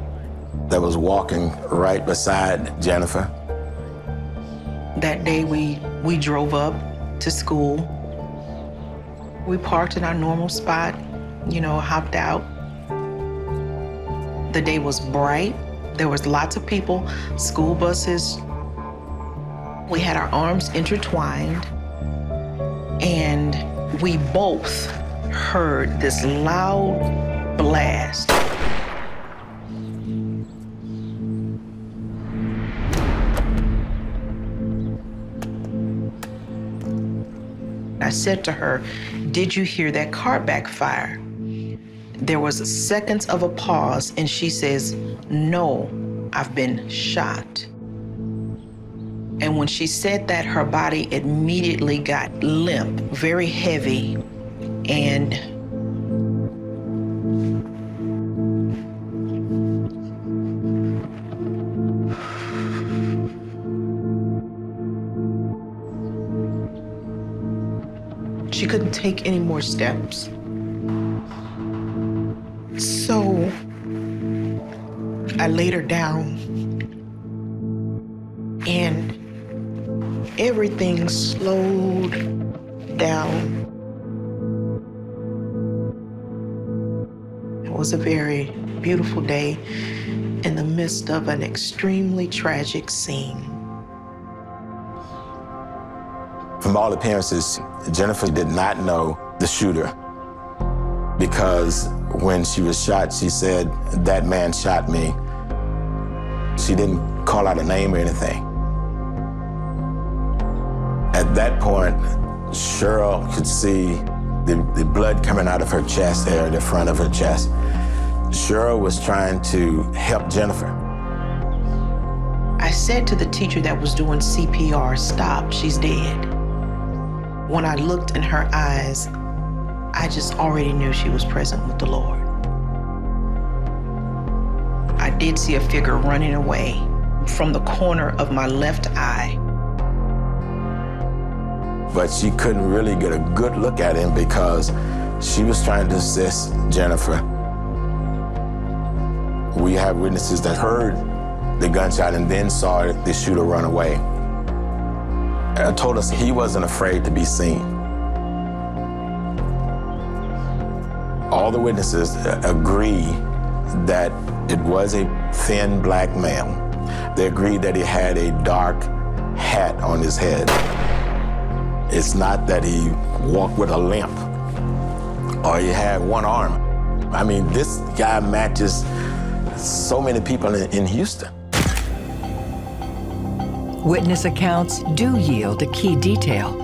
[SPEAKER 17] that was walking right beside Jennifer.
[SPEAKER 16] That day we drove up to school. We parked in our normal spot, hopped out. The day was bright. There was lots of people, school buses. We had our arms intertwined, and we both heard this loud blast. I said to her, "Did you hear that car backfire?" There was seconds of a pause, and she says, "No, I've been shot." And when she said that, her body immediately got limp, very heavy, and she couldn't take any more steps. So I laid her down, and everything slowed down. It was a very beautiful day in the midst of an extremely tragic scene.
[SPEAKER 17] From all appearances, Jennifer did not know the shooter, because when she was shot, she said, "That man shot me." She didn't call out a name or anything. At that point, Cheryl could see the blood coming out of her chest there, the front of her chest. Cheryl was trying to help Jennifer.
[SPEAKER 16] I said to the teacher that was doing CPR, "Stop, she's dead." When I looked in her eyes, I just already knew she was present with the Lord. I did see a figure running away from the corner of my left eye.
[SPEAKER 17] But she couldn't really get a good look at him because she was trying to assist Jennifer. We have witnesses that heard the gunshot and then saw the shooter run away. Told us he wasn't afraid to be seen. All the witnesses agree that it was a thin black male. They agreed that he had a dark hat on his head. It's not that he walked with a limp or he had one arm. I mean, this guy matches so many people in Houston.
[SPEAKER 2] Witness accounts do yield a key detail.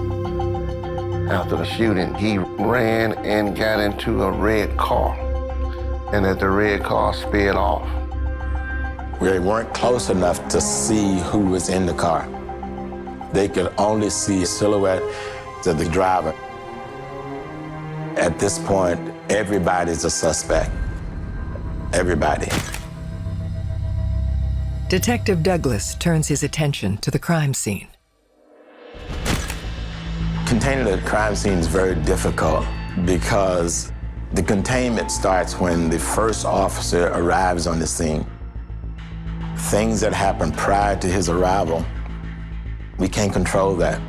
[SPEAKER 18] After the shooting, he ran and got into a red car, and that the red car sped off.
[SPEAKER 17] We weren't close enough to see who was in the car. They could only see a silhouette of the driver. At this point, everybody's a suspect. Everybody.
[SPEAKER 2] Detective Douglas turns his attention to the crime scene.
[SPEAKER 17] Containing the crime scene is very difficult because the containment starts when the first officer arrives on the scene. Things that happened prior to his arrival, we can't control that.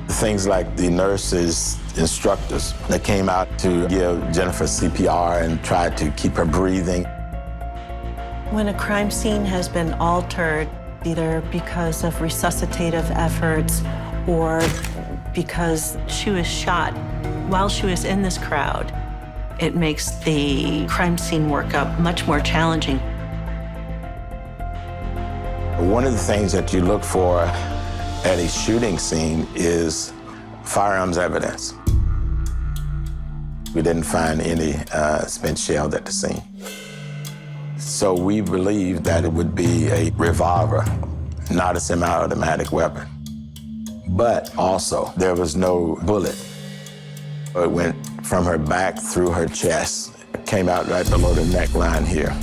[SPEAKER 17] Things like the nurses, instructors that came out to give Jennifer CPR and tried to keep her breathing.
[SPEAKER 8] When a crime scene has been altered, either because of resuscitative efforts or because she was shot while she was in this crowd, it makes the crime scene workup much more challenging.
[SPEAKER 17] One of the things that you look for at a shooting scene is firearms evidence. We didn't find any spent shell at the scene. So we believed that it would be a revolver, not a semi-automatic weapon. But also, there was no bullet. It went from her back through her chest. It came out right below the neckline here.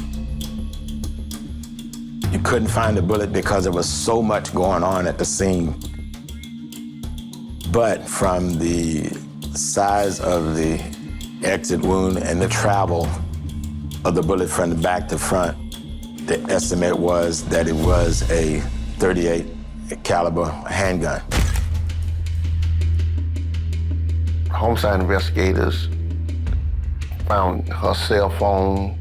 [SPEAKER 17] You couldn't find the bullet because there was so much going on at the scene. But from the size of the exit wound and the travel of the bullet from the back to front, the estimate was that it was a .38 caliber handgun.
[SPEAKER 18] Homicide investigators found her cell phone.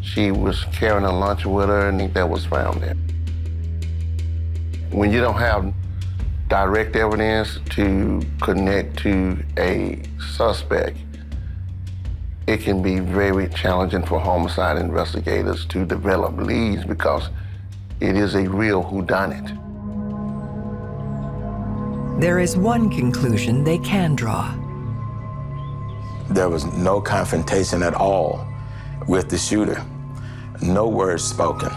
[SPEAKER 18] She was carrying a lunch with her, and that was found there. When you don't have direct evidence to connect to a suspect, it can be very challenging for homicide investigators to develop leads because it is a real whodunit.
[SPEAKER 2] There is one conclusion they can draw.
[SPEAKER 17] There was no confrontation at all with the shooter. No words spoken.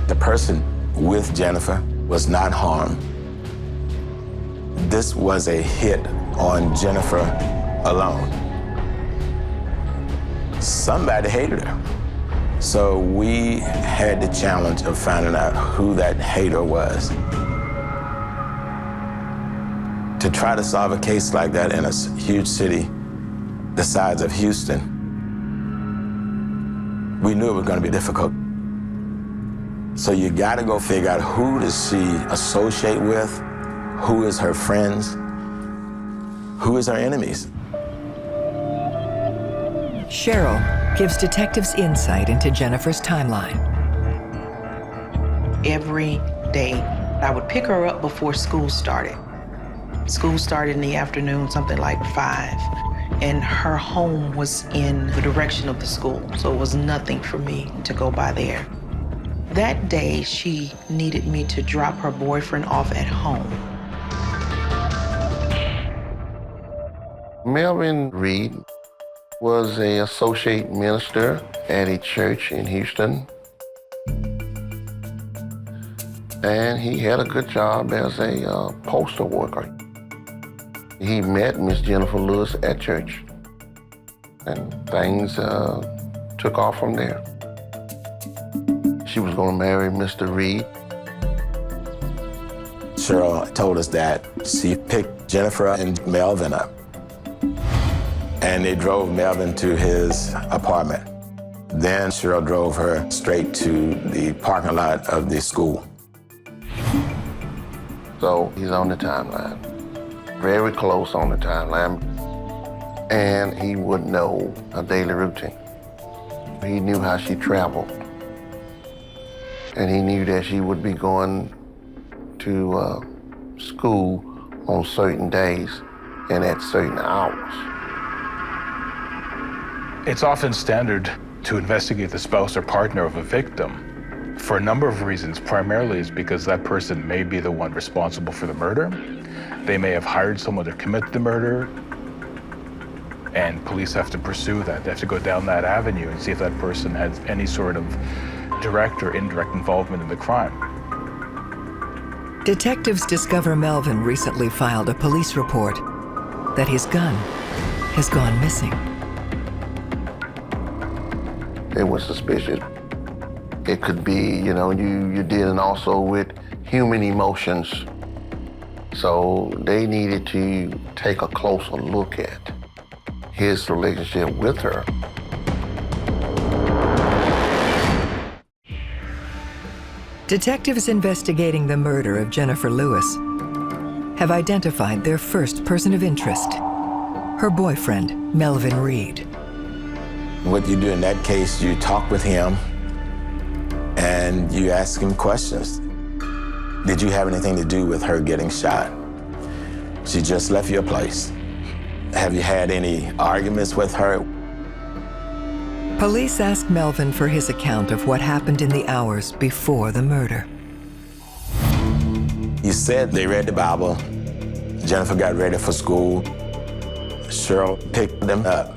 [SPEAKER 17] The person with Jennifer was not harmed. This was a hit on Jennifer alone. Somebody hated her. So we had the challenge of finding out who that hater was. To try to solve a case like that in a huge city the size of Houston, we knew it was going to be difficult. So you got to go figure out who does she associate with, who is her friends, who is her enemies.
[SPEAKER 2] Cheryl gives detectives insight into Jennifer's timeline.
[SPEAKER 16] Every day, I would pick her up before school started. School started in the afternoon, something like 5, and her home was in the direction of the school, so it was nothing for me to go by there. That day, she needed me to drop her boyfriend off at home.
[SPEAKER 18] Melvin Reed was an associate minister at a church in Houston. And he had a good job as a postal worker. He met Miss Jennifer Lewis at church, and things took off from there. She was going to marry Mr. Reed.
[SPEAKER 17] Cheryl told us that she picked Jennifer and Melvin up, and they drove Melvin to his apartment. Then Cheryl drove her straight to the parking lot of the school.
[SPEAKER 18] So he's on the timeline, very close on the timeline, and he would know her daily routine. He knew how she traveled, and he knew that she would be going to school on certain days and at certain hours.
[SPEAKER 15] It's often standard to investigate the spouse or partner of a victim for a number of reasons. Primarily is because that person may be the one responsible for the murder. They may have hired someone to commit the murder, and police have to pursue that. They have to go down that avenue and see if that person has any sort of direct or indirect involvement in the crime.
[SPEAKER 2] Detectives discover Melvin recently filed a police report that his gun has gone missing.
[SPEAKER 18] It was suspicious. It could be, you're dealing also with human emotions. So they needed to take a closer look at his relationship with her.
[SPEAKER 2] Detectives investigating the murder of Jennifer Lewis have identified their first person of interest, her boyfriend, Melvin Reed.
[SPEAKER 17] What you do in that case, you talk with him and you ask him questions. Did you have anything to do with her getting shot? She just left your place. Have you had any arguments with her?
[SPEAKER 2] Police asked Melvin for his account of what happened in the hours before the murder.
[SPEAKER 17] He said they read the Bible. Jennifer got ready for school. Cheryl picked them up.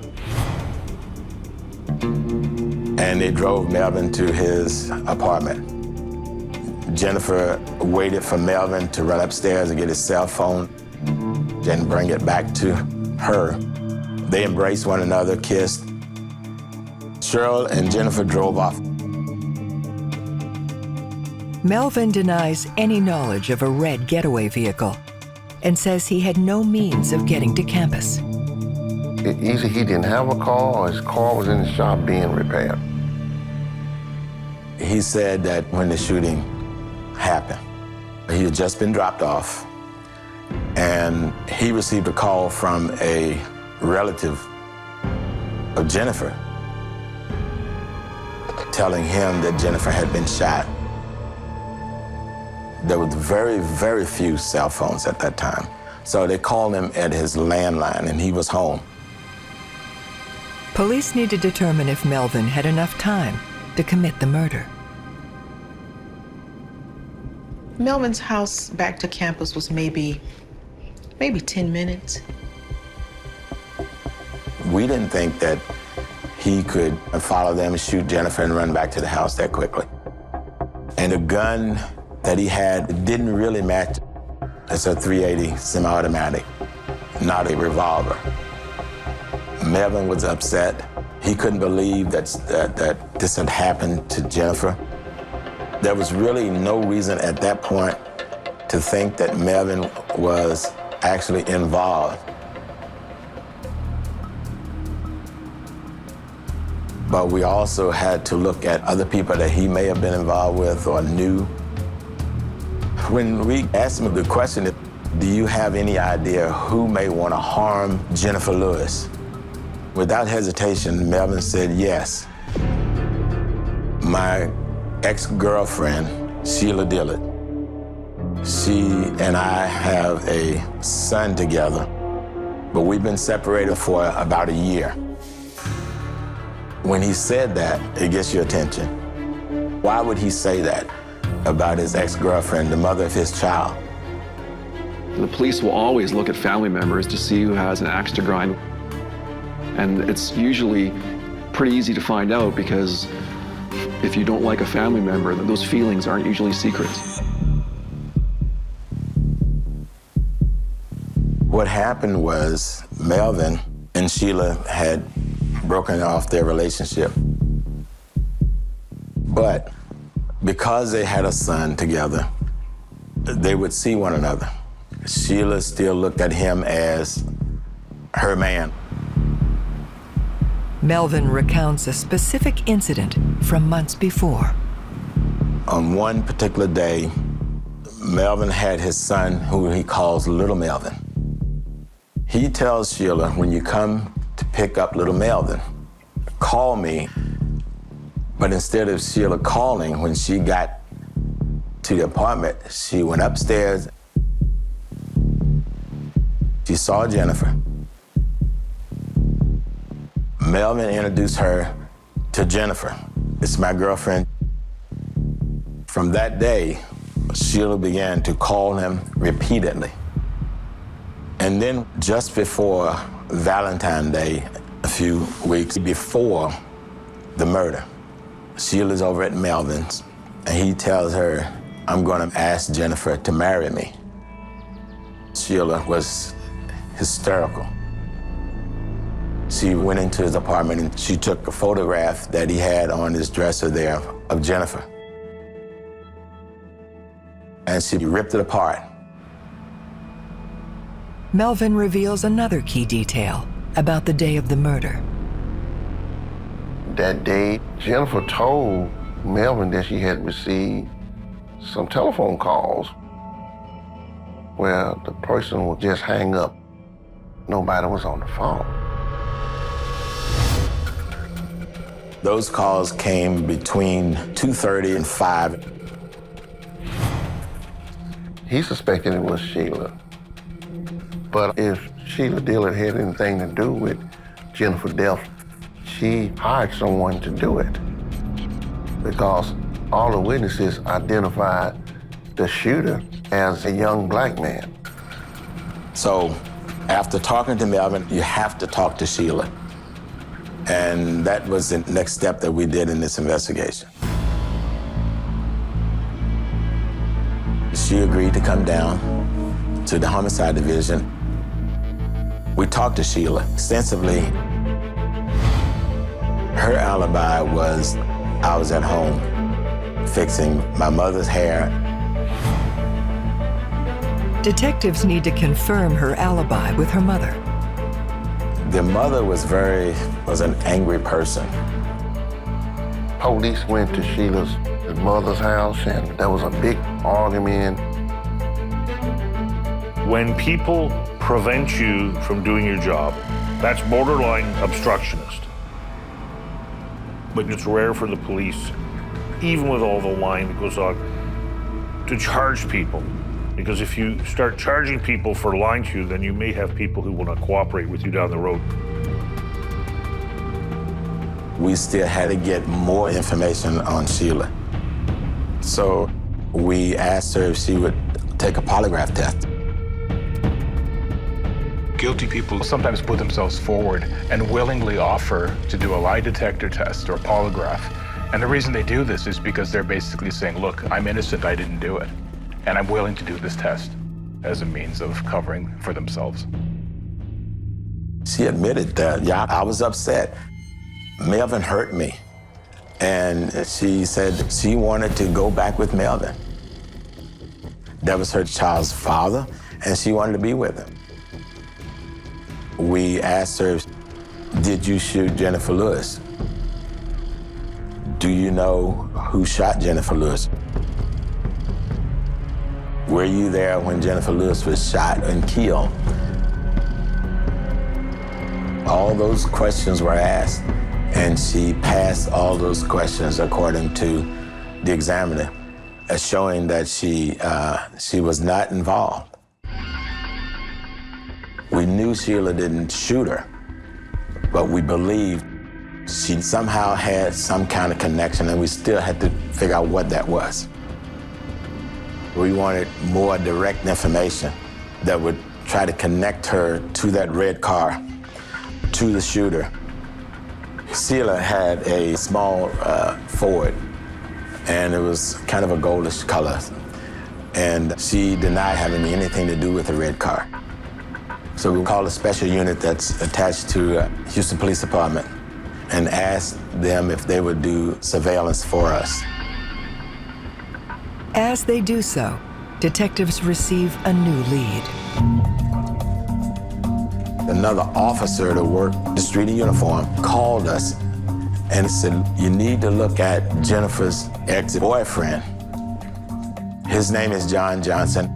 [SPEAKER 17] And they drove Melvin to his apartment. Jennifer waited for Melvin to run upstairs and get his cell phone and bring it back to her. They embraced one another, kissed. Cheryl and Jennifer drove off.
[SPEAKER 2] Melvin denies any knowledge of a red getaway vehicle and says he had no means of getting to campus.
[SPEAKER 18] Either he didn't have a car or his car was in the shop being repaired.
[SPEAKER 17] He said that when the shooting happened, he had just been dropped off and he received a call from a relative of Jennifer telling him that Jennifer had been shot. There was very, very few cell phones at that time. So they called him at his landline and he was home.
[SPEAKER 2] Police need to determine if Melvin had enough time to commit the murder.
[SPEAKER 16] Melvin's house back to campus was maybe 10 minutes.
[SPEAKER 17] We didn't think that he could follow them, shoot Jennifer, and run back to the house that quickly. And the gun that he had didn't really match. It's a .380 semi-automatic, not a revolver. Melvin was upset. He couldn't believe that this had happened to Jennifer. There was really no reason at that point to think that Melvin was actually involved. But we also had to look at other people that he may have been involved with or knew. When we asked him the question, do you have any idea who may want to harm Jennifer Lewis? Without hesitation, Melvin said yes. My ex-girlfriend, Sheila Dillard. She and I have a son together, but we've been separated for about a year. When he said that, it gets your attention. Why would he say that about his ex-girlfriend, the mother of his child?
[SPEAKER 9] The police will always look at family members to see who has an axe to grind. And it's usually pretty easy to find out because if you don't like a family member, those feelings aren't usually secrets.
[SPEAKER 17] What happened was Melvin and Sheila had broken off their relationship. But because they had a son together, they would see one another. Sheila still looked at him as her man.
[SPEAKER 2] Melvin recounts a specific incident from months before.
[SPEAKER 17] On one particular day, Melvin had his son, who he calls Little Melvin. He tells Sheila, when you come to pick up Little Melvin, call me. But instead of Sheila calling, when she got to the apartment, she went upstairs. She saw Jennifer. Melvin introduced her to Jennifer. It's my girlfriend. From that day, Sheila began to call him repeatedly. And then just before Valentine's Day, a few weeks before the murder, Sheila's over at Melvin's, and he tells her, I'm gonna ask Jennifer to marry me. Sheila was hysterical. She went into his apartment and she took a photograph that he had on his dresser there of Jennifer. And she ripped it apart.
[SPEAKER 2] Melvin reveals another key detail about the day of the murder.
[SPEAKER 18] That day, Jennifer told Melvin that she had received some telephone calls where the person would just hang up. Nobody was on the phone.
[SPEAKER 17] Those calls came between 2:30 and 5.
[SPEAKER 18] He suspected it was Sheila. But if Sheila Dillard had anything to do with Jennifer's death, she hired someone to do it. Because all the witnesses identified the shooter as a young black man.
[SPEAKER 17] So after talking to Melvin, you have to talk to Sheila. And that was the next step that we did in this investigation. She agreed to come down to the Homicide Division. We talked to Sheila extensively. Her alibi was I was at home fixing my mother's hair.
[SPEAKER 2] Detectives need to confirm her alibi with her mother.
[SPEAKER 17] The mother was an angry person.
[SPEAKER 18] Police went to Sheila's mother's house and there was a big argument.
[SPEAKER 7] When people prevent you from doing your job, that's borderline obstructionist. But it's rare for the police, even with all the lying that goes on, to charge people. Because if you start charging people for lying to you, then you may have people who will not cooperate with you down the road.
[SPEAKER 17] We still had to get more information on Sheila. So we asked her if she would take a polygraph test.
[SPEAKER 15] Guilty people sometimes put themselves forward and willingly offer to do a lie detector test or polygraph. And the reason they do this is because they're basically saying, look, I'm innocent, I didn't do it. And I'm willing to do this test as a means of covering for themselves.
[SPEAKER 17] She admitted that, yeah, I was upset. Melvin hurt me. And she said she wanted to go back with Melvin. That was her child's father, and she wanted to be with him. We asked her, did you shoot Jennifer Lewis? Do you know who shot Jennifer Lewis? Were you there when Jennifer Lewis was shot and killed? All those questions were asked, and she passed all those questions according to the examiner, as showing that she was not involved. We knew Sheila didn't shoot her, but we believed she somehow had some kind of connection, and we still had to figure out what that was. We wanted more direct information that would try to connect her to that red car, to the shooter. Sheila had a small Ford, and it was kind of a goldish color. And she denied having anything to do with the red car. So we called a special unit that's attached to Houston Police Department and asked them if they would do surveillance for us.
[SPEAKER 2] As they do so, detectives receive a new lead.
[SPEAKER 17] Another officer that worked the street in uniform called us and said, you need to look at Jennifer's ex-boyfriend. His name is John Johnson.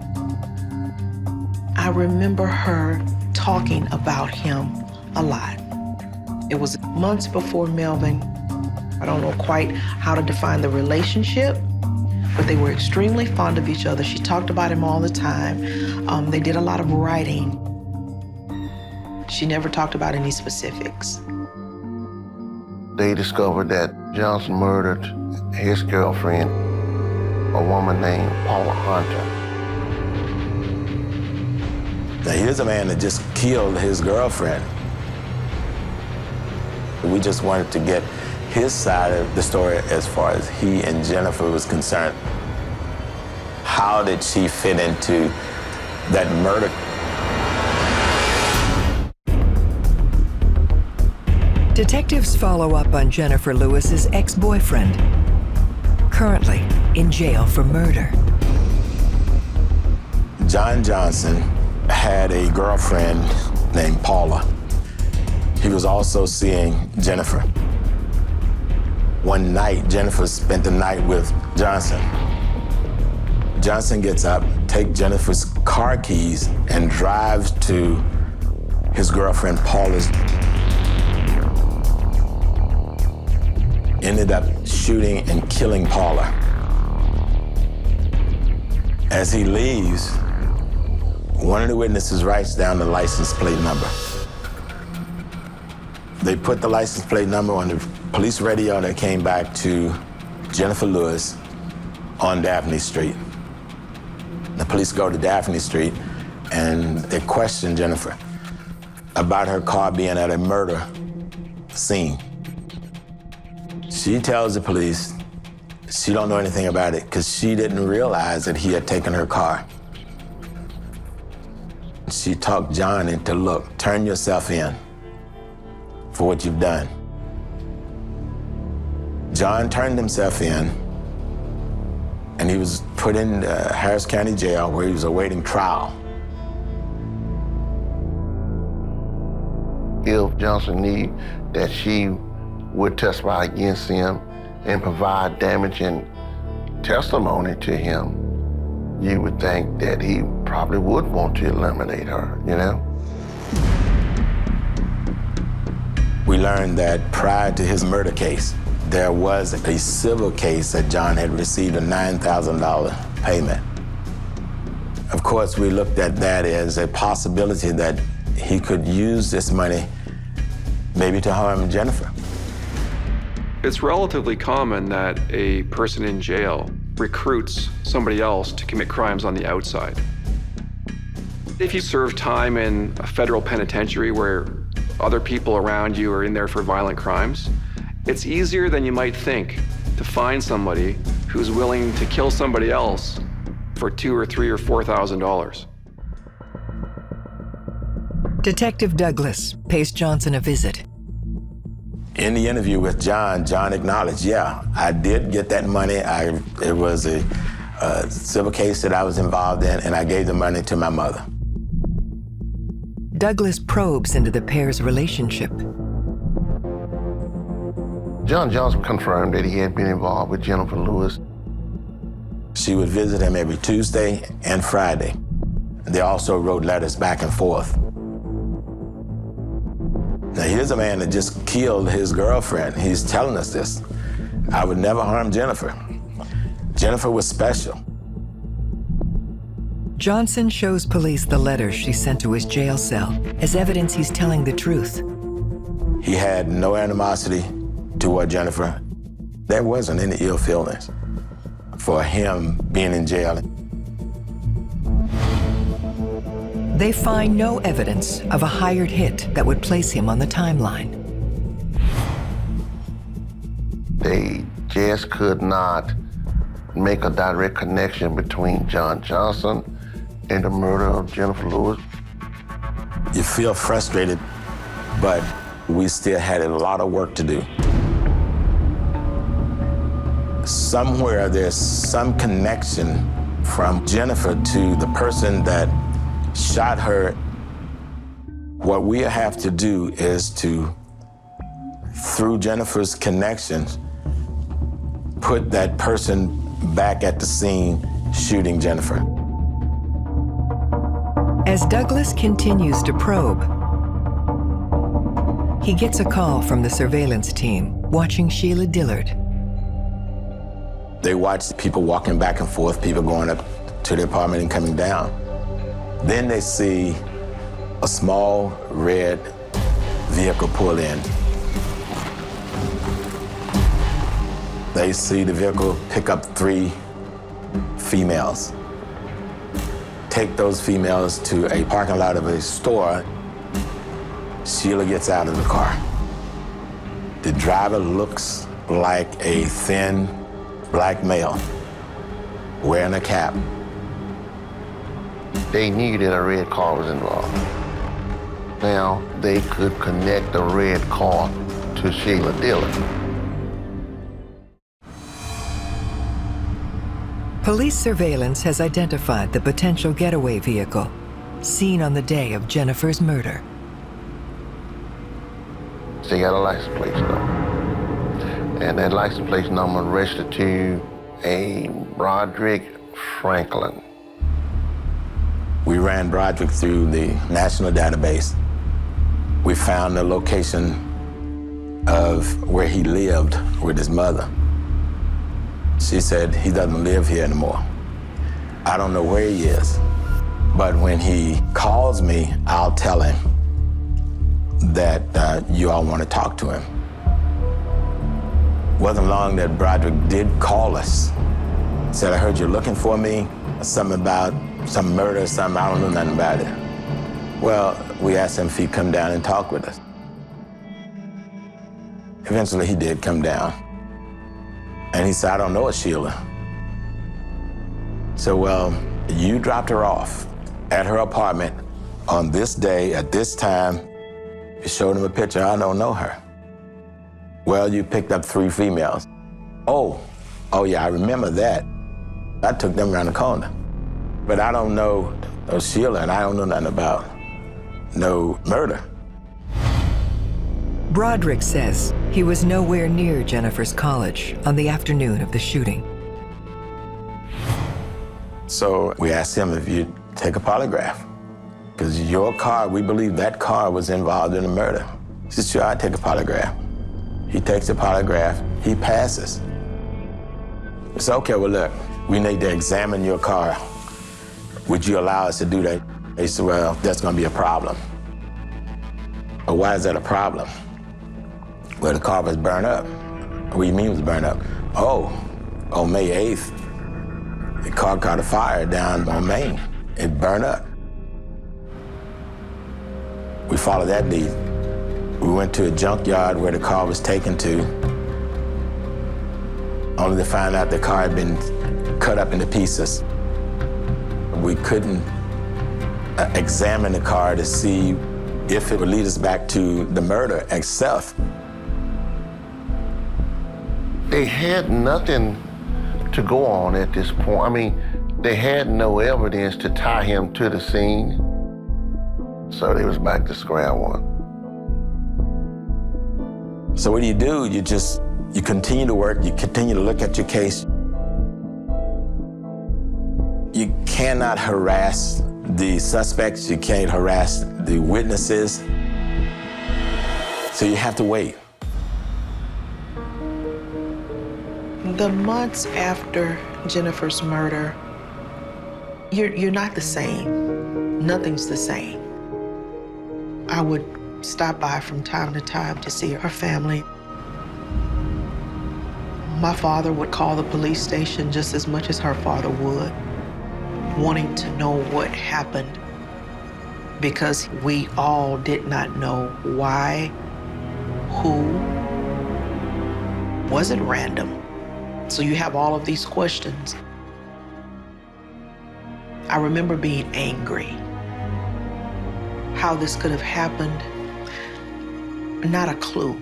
[SPEAKER 16] I remember her talking about him a lot. It was months before Melvin. I don't know quite how to define the relationship, but they were extremely fond of each other. She talked about him all the time. They did a lot of writing. She never talked about any specifics.
[SPEAKER 18] They discovered that Johnson murdered his girlfriend, a woman named Paula Hunter.
[SPEAKER 17] Now, here's a man that just killed his girlfriend. We just wanted to get his side of the story as far as he and Jennifer was concerned. How did she fit into that murder?
[SPEAKER 2] Detectives follow up on Jennifer Lewis's ex-boyfriend, currently in jail for murder.
[SPEAKER 17] John Johnson had a girlfriend named Paula. He was also seeing Jennifer. One night, Jennifer spent the night with Johnson. Johnson gets up, takes Jennifer's car keys, and drives to his girlfriend Paula's. Ended up shooting and killing Paula. As he leaves, one of the witnesses writes down the license plate number. They put the license plate number on the police radio that came back to Jennifer Lewis on Daphne Street. The police go to Daphne Street and they question Jennifer about her car being at a murder scene. She tells the police she don't know anything about it because she didn't realize that he had taken her car. She talked John into, look, turn yourself in for what you've done. John turned himself in and he was put in Harris County Jail where he was awaiting trial.
[SPEAKER 18] If Johnson knew that she would testify against him and provide damaging testimony to him, you would think that he probably would want to eliminate her, you know?
[SPEAKER 17] We learned that prior to his murder case, there was a civil case that John had received a $9,000 payment. Of course, we looked at that as a possibility that he could use this money maybe to harm Jennifer.
[SPEAKER 9] It's relatively common that a person in jail recruits somebody else to commit crimes on the outside. If you serve time in a federal penitentiary where other people around you are in there for violent crimes, it's easier than you might think to find somebody who's willing to kill somebody else for $2,000 or $3,000 or $4,000.
[SPEAKER 2] Detective Douglas pays Johnson a visit.
[SPEAKER 17] In the interview with John, John acknowledged, yeah, I did get that money. It was a civil case that I was involved in, and I gave the money to my mother.
[SPEAKER 2] Douglas probes into the pair's relationship.
[SPEAKER 18] John Johnson confirmed that he had been involved with Jennifer Lewis.
[SPEAKER 17] She would visit him every Tuesday and Friday. They also wrote letters back and forth. Now, here's a man that just killed his girlfriend. He's telling us this. I would never harm Jennifer. Jennifer was special.
[SPEAKER 2] Johnson shows police the letters she sent to his jail cell as evidence he's telling the truth.
[SPEAKER 17] He had no animosity toward Jennifer. There wasn't any ill feelings for him being in jail.
[SPEAKER 2] They find no evidence of a hired hit that would place him on the timeline.
[SPEAKER 18] They just could not make a direct connection between John Johnson and the murder of Jennifer Lewis.
[SPEAKER 17] You feel frustrated, but we still had a lot of work to do. Somewhere there's some connection from Jennifer to the person that shot her. What we have to do is to, through Jennifer's connections, put that person back at the scene shooting Jennifer.
[SPEAKER 2] As Douglas continues to probe, he gets a call from the surveillance team watching Sheila Dillard.
[SPEAKER 17] They watched people walking back and forth, people going up to the apartment and coming down. Then they see a small red vehicle pull in. They see the vehicle pick up 3 females. Take those females to a parking lot of a store. Sheila gets out of the car. The driver looks like a thin black male wearing a cap.
[SPEAKER 18] They knew that a red car was involved. Now they could connect the red car to Sheila Dillon.
[SPEAKER 2] Police surveillance has identified the potential getaway vehicle seen on the day of Jennifer's murder.
[SPEAKER 18] They got a license plate number. And that license plate number registered to a Broderick Franklin.
[SPEAKER 17] We ran Broderick through the national database. We found the location of where he lived with his mother. She said he doesn't live here anymore. I don't know where he is, but when he calls me, I'll tell him that you all want to talk to him. Wasn't long that Broderick did call us. Said, I heard you're looking for me, something about some murder or something, I don't know nothing about it. Well, we asked him if he'd come down and talk with us. Eventually he did come down. And he said, I don't know a Sheila. So, well, you dropped her off at her apartment on this day, at this time. You showed him a picture, I don't know her. Well, you picked up 3 females. Oh yeah, I remember that. I took them around the corner. But I don't know Sheila, and I don't know nothing about no murder.
[SPEAKER 2] Broderick says he was nowhere near Jennifer's college on the afternoon of the shooting.
[SPEAKER 17] So we asked him if you'd take a polygraph. Because your car, we believe that car was involved in the murder. He said, sure, I'd take a polygraph. He takes the polygraph, he passes. We said, okay, well, look, we need to examine your car. Would you allow us to do that? He said, well, that's gonna be a problem. Well, why is that a problem? Well, the car was burned up. What do you mean it was burned up? On May 8th, the car caught a fire down on Main. It burned up. We followed that lead. We went to a junkyard where the car was taken to, only to find out the car had been cut up into pieces. We couldn't examine the car to see if it would lead us back to the murder itself.
[SPEAKER 18] They had nothing to go on at this point. I mean, they had no evidence to tie him to the scene. So they was back to square one.
[SPEAKER 17] So what do? You continue to work, you continue to look at your case. You cannot harass the suspects, you can't harass the witnesses. So you have to wait.
[SPEAKER 16] The months after Jennifer's murder, you're not the same. Nothing's the same. I would stop by from time to time to see her family. My father would call the police station just as much as her father would, wanting to know what happened, because we all did not know why, who. Was it random? So you have all of these questions. I remember being angry. How this could have happened, not a clue.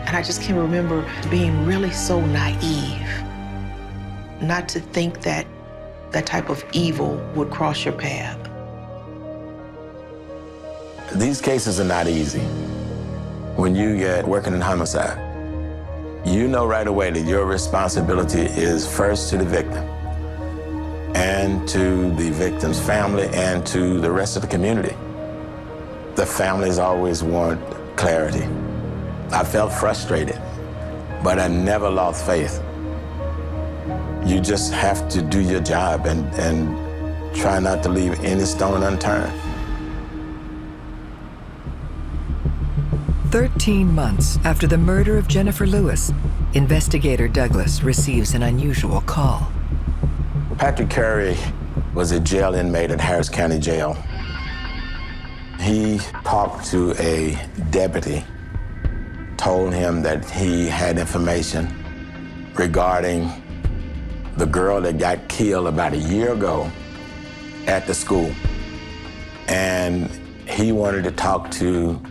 [SPEAKER 16] And I just can remember being really so naive, not to think that that type of evil would cross your path.
[SPEAKER 17] These cases are not easy. When you get working in homicide, you know right away that your responsibility is first to the victim and to the victim's family and to the rest of the community. The families always want clarity. I felt frustrated, but I never lost faith. You just have to do your job and try not to leave any stone unturned.
[SPEAKER 2] 13 months after the murder of Jennifer Lewis, investigator Douglas receives an unusual call.
[SPEAKER 17] Patrick Curry was a jail inmate at Harris County Jail. He talked to a deputy, told him that he had information regarding the girl that got killed about a year ago at the school. And he wanted to talk to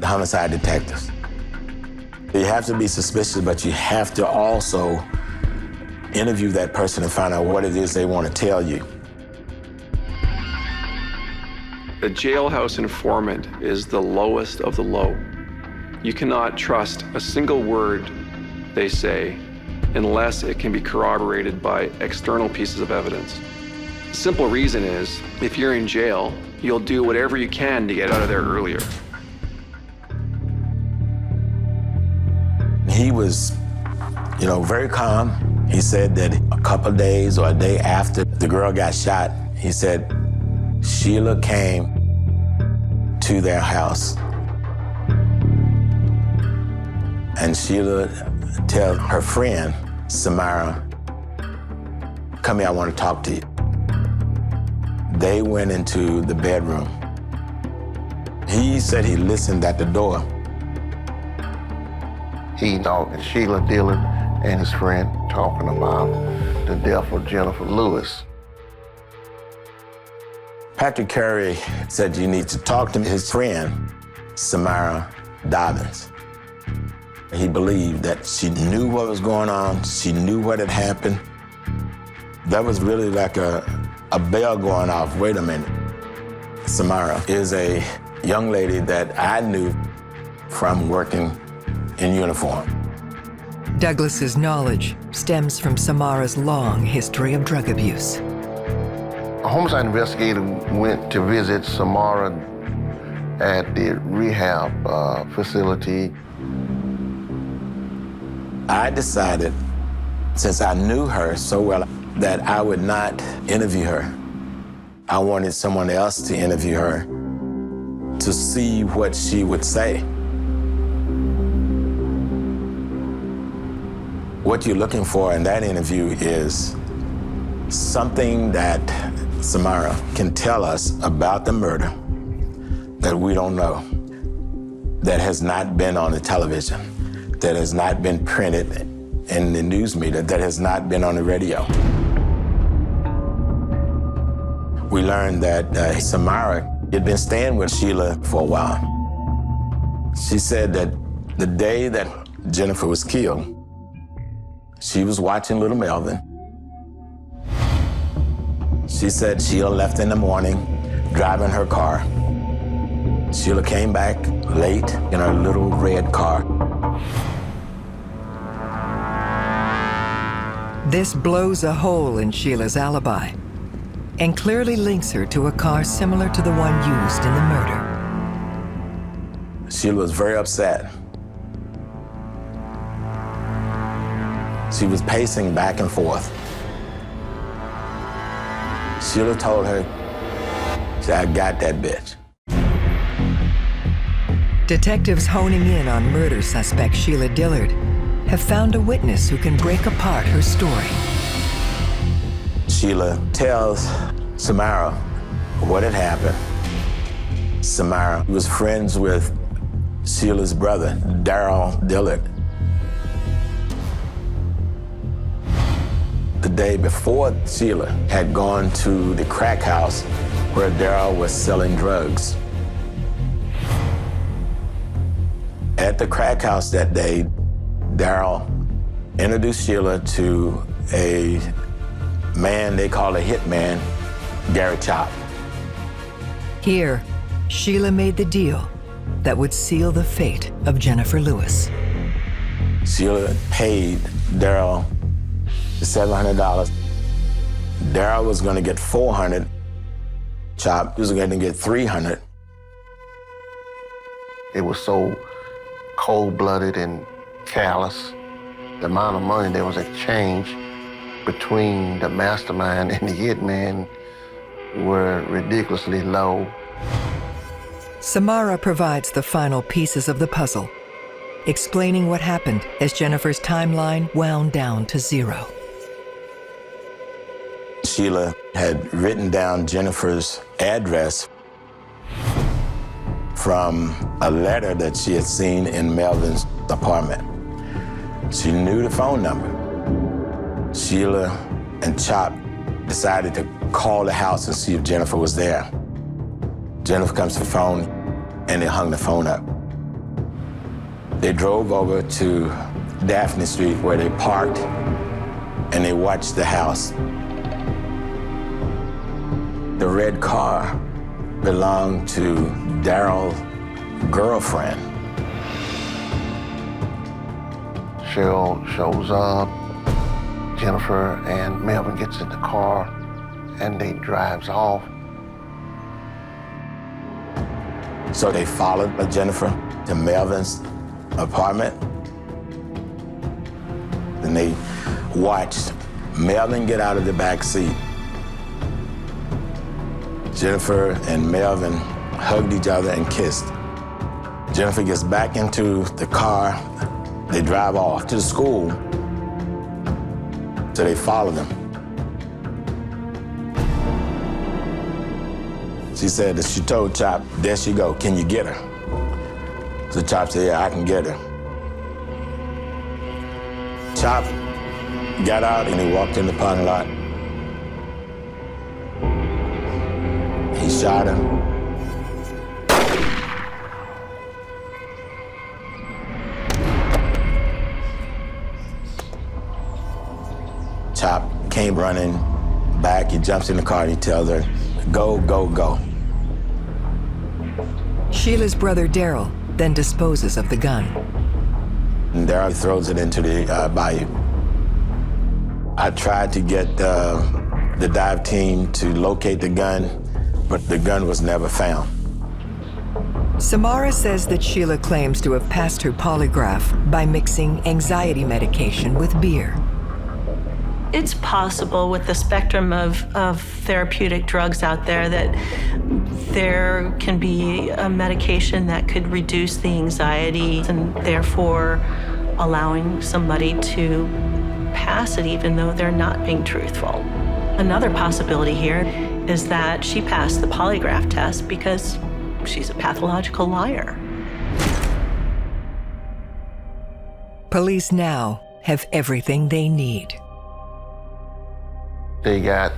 [SPEAKER 17] the homicide detectives. You have to be suspicious, but you have to also interview that person and find out what it is they want to tell you.
[SPEAKER 9] A jailhouse informant is the lowest of the low. You cannot trust a single word they say unless it can be corroborated by external pieces of evidence. The simple reason is, if you're in jail, you'll do whatever you can to get out of there earlier.
[SPEAKER 17] He was, very calm. He said that a couple of days or a day after the girl got shot, he said Sheila came to their house. And Sheila tell her friend, Samara, come here, I want to talk to you. They went into the bedroom. He said he listened at the door.
[SPEAKER 18] He and Sheila Dillard and his friend talking about the death of Jennifer Lewis.
[SPEAKER 17] Patrick Curry said you need to talk to his friend, Samara Dobbins. He believed that she knew what was going on, she knew what had happened. That was really like a bell going off. Wait a minute. Samara is a young lady that I knew from working in uniform.
[SPEAKER 2] Douglas's knowledge stems from Samara's long history of drug abuse.
[SPEAKER 18] A homicide investigator went to visit Samara at the rehab facility.
[SPEAKER 17] I decided, since I knew her so well, that I would not interview her. I wanted someone else to interview her to see what she would say. What you're looking for in that interview is something that Samara can tell us about the murder that we don't know, that has not been on the television, that has not been printed in the news media, that has not been on the radio. We learned that Samara had been staying with Sheila for a while. She said that the day that Jennifer was killed, she was watching Little Melvin. She said Sheila left in the morning, driving her car. Sheila came back late in her little red car.
[SPEAKER 2] This blows a hole in Sheila's alibi and clearly links her to a car similar to the one used in the murder.
[SPEAKER 17] Sheila was very upset. She was pacing back and forth. Sheila told her, she said, I got that bitch.
[SPEAKER 2] Detectives honing in on murder suspect Sheila Dillard have found a witness who can break apart her story.
[SPEAKER 17] Sheila tells Samara what had happened. Samara was friends with Sheila's brother, Darryl Dillard. The day before, Sheila had gone to the crack house where Darryl was selling drugs. At the crack house that day, Darryl introduced Sheila to a man they call a hitman, Gary Chop.
[SPEAKER 2] Here, Sheila made the deal that would seal the fate of Jennifer Lewis.
[SPEAKER 17] Sheila paid Darryl $700. Darryl was going to get $400. Chop was going to get $300.
[SPEAKER 18] It was so cold-blooded and callous. The amount of money that was exchanged between the mastermind and the hitman were ridiculously low.
[SPEAKER 2] Samara provides the final pieces of the puzzle, explaining what happened as Jennifer's timeline wound down to zero.
[SPEAKER 17] Sheila had written down Jennifer's address from a letter that she had seen in Melvin's apartment. She knew the phone number. Sheila and Chop decided to call the house and see if Jennifer was there. Jennifer comes to the phone, and they hung the phone up. They drove over to Daphne Street, where they parked, and they watched the house. The red car belonged to Daryl's girlfriend.
[SPEAKER 18] Cheryl shows up. Jennifer and Melvin gets in the car, and they drives off.
[SPEAKER 17] So they followed Jennifer to Melvin's apartment. Then they watched Melvin get out of the back seat. Jennifer and Melvin hugged each other and kissed. Jennifer gets back into the car. They drive off to the school. So they follow them. She said that she told Chop, there she go, can you get her? So Chop said, yeah, I can get her. Chop got out and he walked in the parking lot. He shot her. Chop came running back. He jumps in the car and he tells her, go, go, go.
[SPEAKER 2] Sheila's brother Daryl then disposes of the gun.
[SPEAKER 17] And Daryl throws it into the bayou. I tried to get the dive team to locate the gun, but the gun was never found.
[SPEAKER 2] Samara says that Sheila claims to have passed her polygraph by mixing anxiety medication with beer.
[SPEAKER 8] It's possible with the spectrum of therapeutic drugs out there that there can be a medication that could reduce the anxiety and therefore allowing somebody to pass it even though they're not being truthful. Another possibility here is that she passed the polygraph test because she's a pathological liar.
[SPEAKER 2] Police now have everything they need.
[SPEAKER 18] They got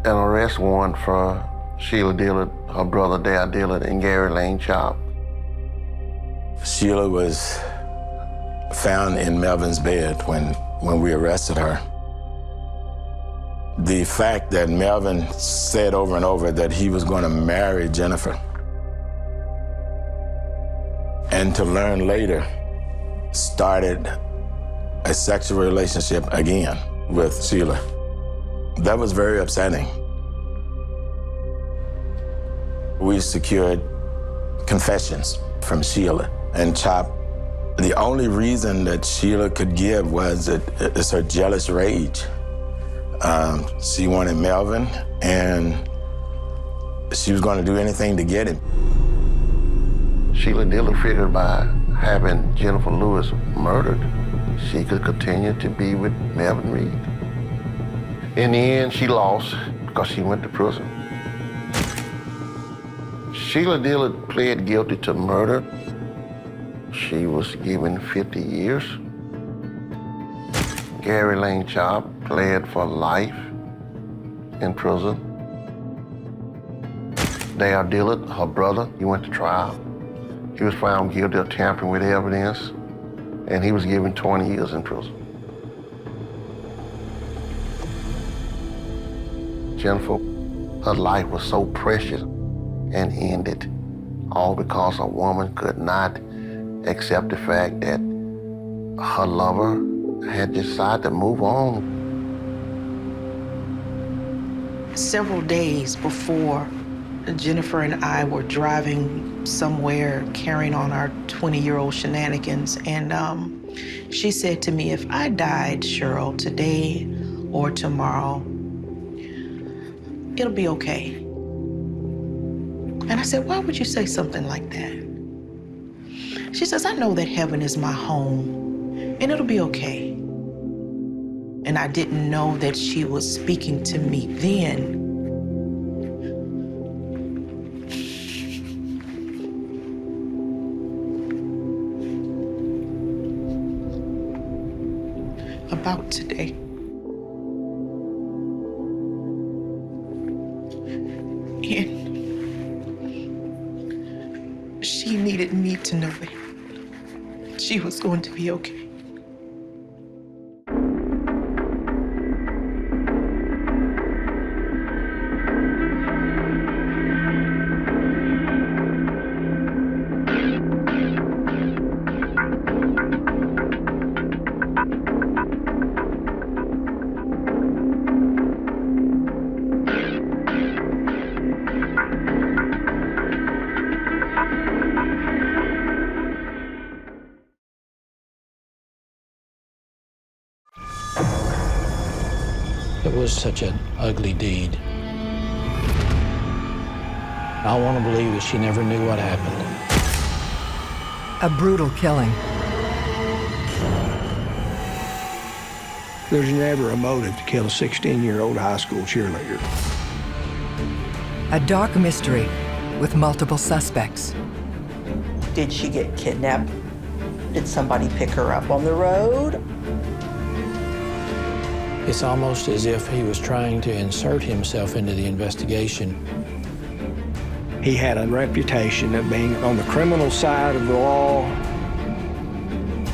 [SPEAKER 18] an arrest warrant for Sheila Dillard, her brother Dale Dillard, and Gary Lane Chop.
[SPEAKER 17] Sheila was found in Melvin's bed when we arrested her. The fact that Melvin said over and over that he was going to marry Jennifer, and to learn later, started a sexual relationship again with Sheila. That was very upsetting. We secured confessions from Sheila and Chop. The only reason that Sheila could give was that it's her jealous rage. She wanted Melvin, and she was going to do anything to get him.
[SPEAKER 18] Sheila Dillard figured by having Jennifer Lewis murdered, she could continue to be with Melvin Reed. In the end, she lost because she went to prison. Sheila Dillard pled guilty to murder. She was given 50 years. Gary Lane Chop pled for life in prison. Dale Dillard, her brother, he went to trial. He was found guilty of tampering with evidence, and he was given 20 years in prison. Jennifer, her life was so precious and ended, all because a woman could not accept the fact that her lover had decided to move on.
[SPEAKER 16] Several days before Jennifer and I were driving somewhere carrying on our 20-year-old shenanigans, and she said to me, if I died, Cheryl, today, or tomorrow. It'll be okay. And I said, why would you say something like that? She says, I know that heaven is my home, and it'll be okay. And I didn't know that she was speaking to me then. About today. And she needed me to know that she was going to be okay.
[SPEAKER 19] It was such an ugly deed. I want to believe that she never knew what happened.
[SPEAKER 2] A brutal killing.
[SPEAKER 14] There's never a motive to kill a 16-year-old high school cheerleader.
[SPEAKER 2] A dark mystery with multiple suspects.
[SPEAKER 20] Did she get kidnapped? Did somebody pick her up on the road?
[SPEAKER 19] It's almost as if he was trying to insert himself into the investigation.
[SPEAKER 14] He had a reputation of being on the criminal side of the law.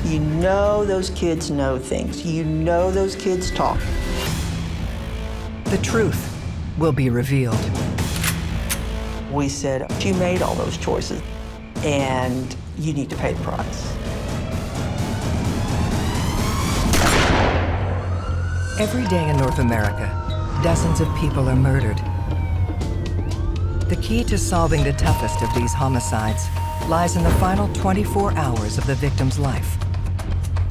[SPEAKER 20] You know those kids know things. You know those kids talk.
[SPEAKER 2] The truth will be revealed.
[SPEAKER 20] We said, you made all those choices, and you need to pay the price.
[SPEAKER 2] Every day in North America, dozens of people are murdered. The key to solving the toughest of these homicides lies in the final 24 hours of the victim's life.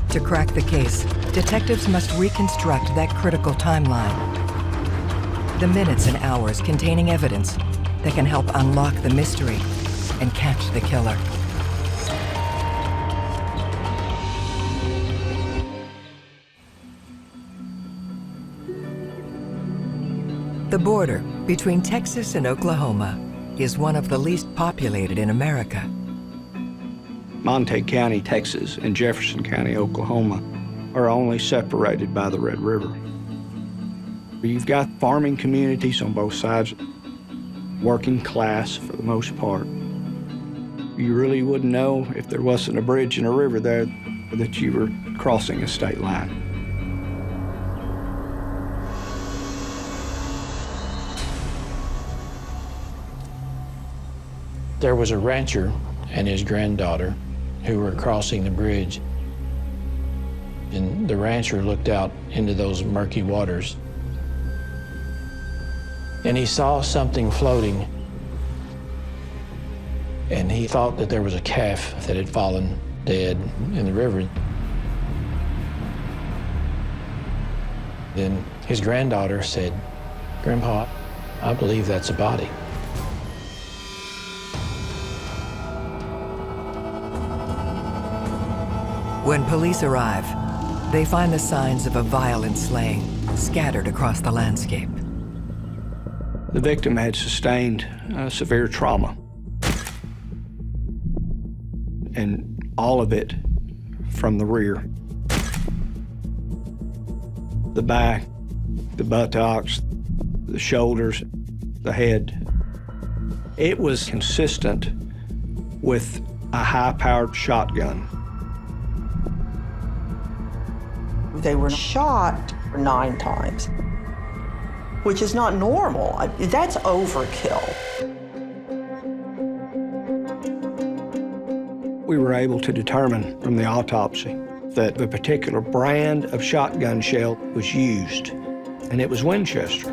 [SPEAKER 2] To crack the case, detectives must reconstruct that critical timeline. The minutes and hours containing evidence that can help unlock the mystery and catch the killer. The border between Texas and Oklahoma is one of the least populated in America.
[SPEAKER 14] Montague County, Texas, and Jefferson County, Oklahoma, are only separated by the Red River. You've got farming communities on both sides, working class for the most part. You really wouldn't know if there wasn't a bridge and a river there that you were crossing a state line.
[SPEAKER 19] There was a rancher and his granddaughter who were crossing the bridge. And the rancher looked out into those murky waters. And he saw something floating. And he thought that there was a calf that had fallen dead in the river. Then his granddaughter said, "Grandpa, I believe that's a body."
[SPEAKER 2] When police arrive, they find the signs of a violent slaying scattered across the landscape.
[SPEAKER 14] The victim had sustained severe trauma, and all of it from the rear. The back, the buttocks, the shoulders, the head. It was consistent with a high-powered shotgun.
[SPEAKER 20] They were shot 9 times, which is not normal. That's overkill.
[SPEAKER 14] We were able to determine from the autopsy that the particular brand of shotgun shell was used, and it was Winchester.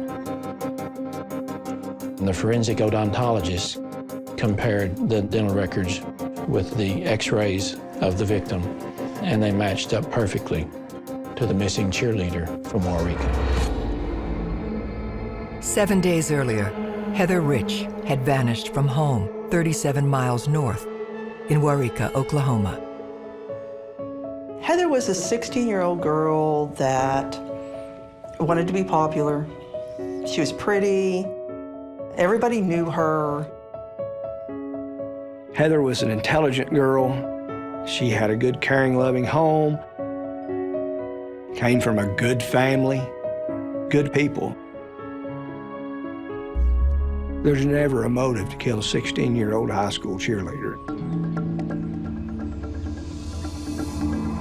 [SPEAKER 19] And the forensic odontologist compared the dental records with the x-rays of the victim, and they matched up perfectly to the missing cheerleader from Waurika.
[SPEAKER 2] 7 days earlier, Heather Rich had vanished from home 37 miles north in Waurika, Oklahoma.
[SPEAKER 20] Heather was a 16-year-old girl that wanted to be popular. She was pretty. Everybody knew her.
[SPEAKER 21] Heather was an intelligent girl. She had a good, caring, loving home. Came from a good family, good people. There's never a motive to kill a 16-year-old high school cheerleader.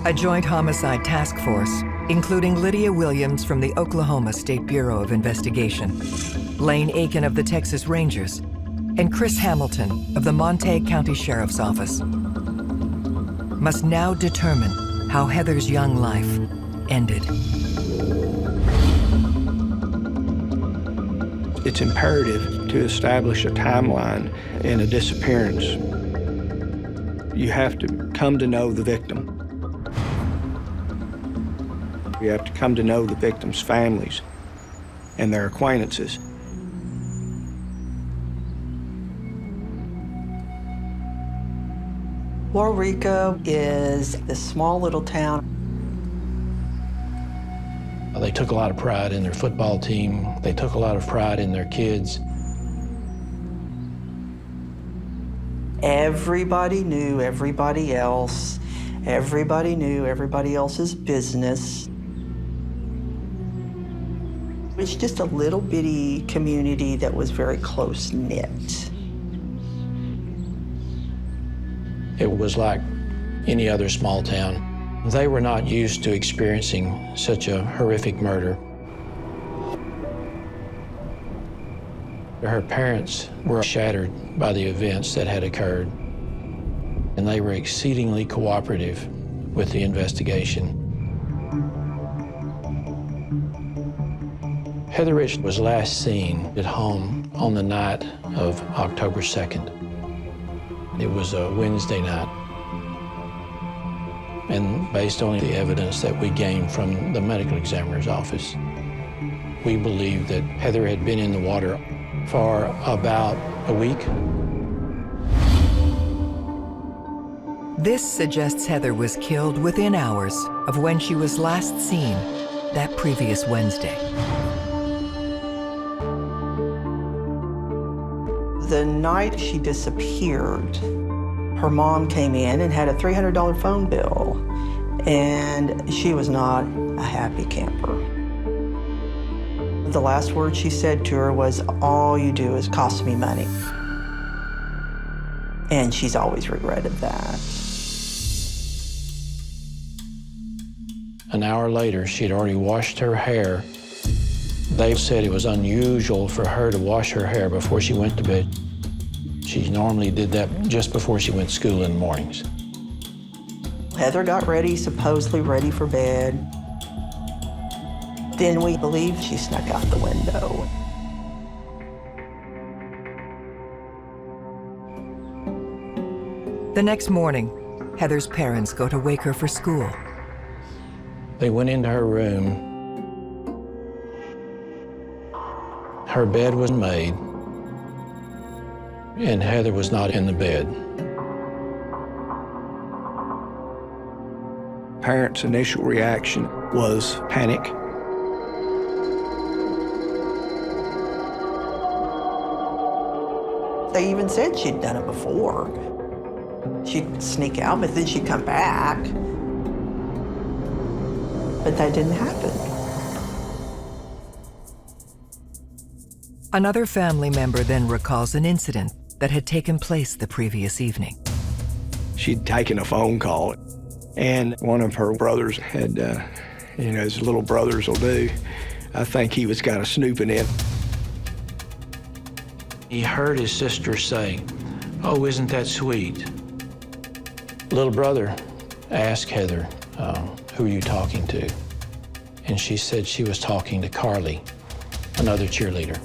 [SPEAKER 2] A joint homicide task force, including Lydia Williams from the Oklahoma State Bureau of Investigation, Lane Aiken of the Texas Rangers, and Chris Hamilton of the Montague County Sheriff's Office, must now determine how Heather's young life ended.
[SPEAKER 21] It's imperative to establish a timeline in a disappearance. You have to come to know the victim. You have to come to know the victim's families and their acquaintances.
[SPEAKER 20] Waurika is this small little town.
[SPEAKER 19] They took a lot of pride in their football team. They took a lot of pride in their kids.
[SPEAKER 20] Everybody knew everybody else. Everybody knew everybody else's business. It's just a little bitty community that was very close-knit.
[SPEAKER 19] It was like any other small town. They were not used to experiencing such a horrific murder. Her parents were shattered by the events that had occurred, and they were exceedingly cooperative with the investigation. Heather Rich was last seen at home on the night of October 2nd. It was a Wednesday night. And based on the evidence that we gained from the medical examiner's office, we believe that Heather had been in the water for about a week.
[SPEAKER 2] This suggests Heather was killed within hours of when she was last seen that previous Wednesday.
[SPEAKER 20] The night she disappeared, her mom came in and had a $300 phone bill, and she was not a happy camper. The last word she said to her was, "All you do is cost me money." And she's always regretted that.
[SPEAKER 19] An hour later, she'd already washed her hair. They said it was unusual for her to wash her hair before she went to bed. She normally did that just before she went to school in the mornings.
[SPEAKER 20] Heather got ready, supposedly ready for bed. Then we believe she snuck out the window.
[SPEAKER 2] The next morning, Heather's parents go to wake her for school.
[SPEAKER 19] They went into her room. Her bed was made, and Heather was not in the bed.
[SPEAKER 21] Parents' initial reaction was panic.
[SPEAKER 20] They even said she'd done it before. She'd sneak out, but then she'd come back. But that didn't happen.
[SPEAKER 2] Another family member then recalls an incident that had taken place the previous evening.
[SPEAKER 21] She'd taken a phone call, and one of her brothers had, as little brothers will do, I think he was kind of snooping in.
[SPEAKER 19] He heard his sister say, "Oh, isn't that sweet?" Little brother asked Heather, "Who are you talking to?" And she said she was talking to Carly, another cheerleader.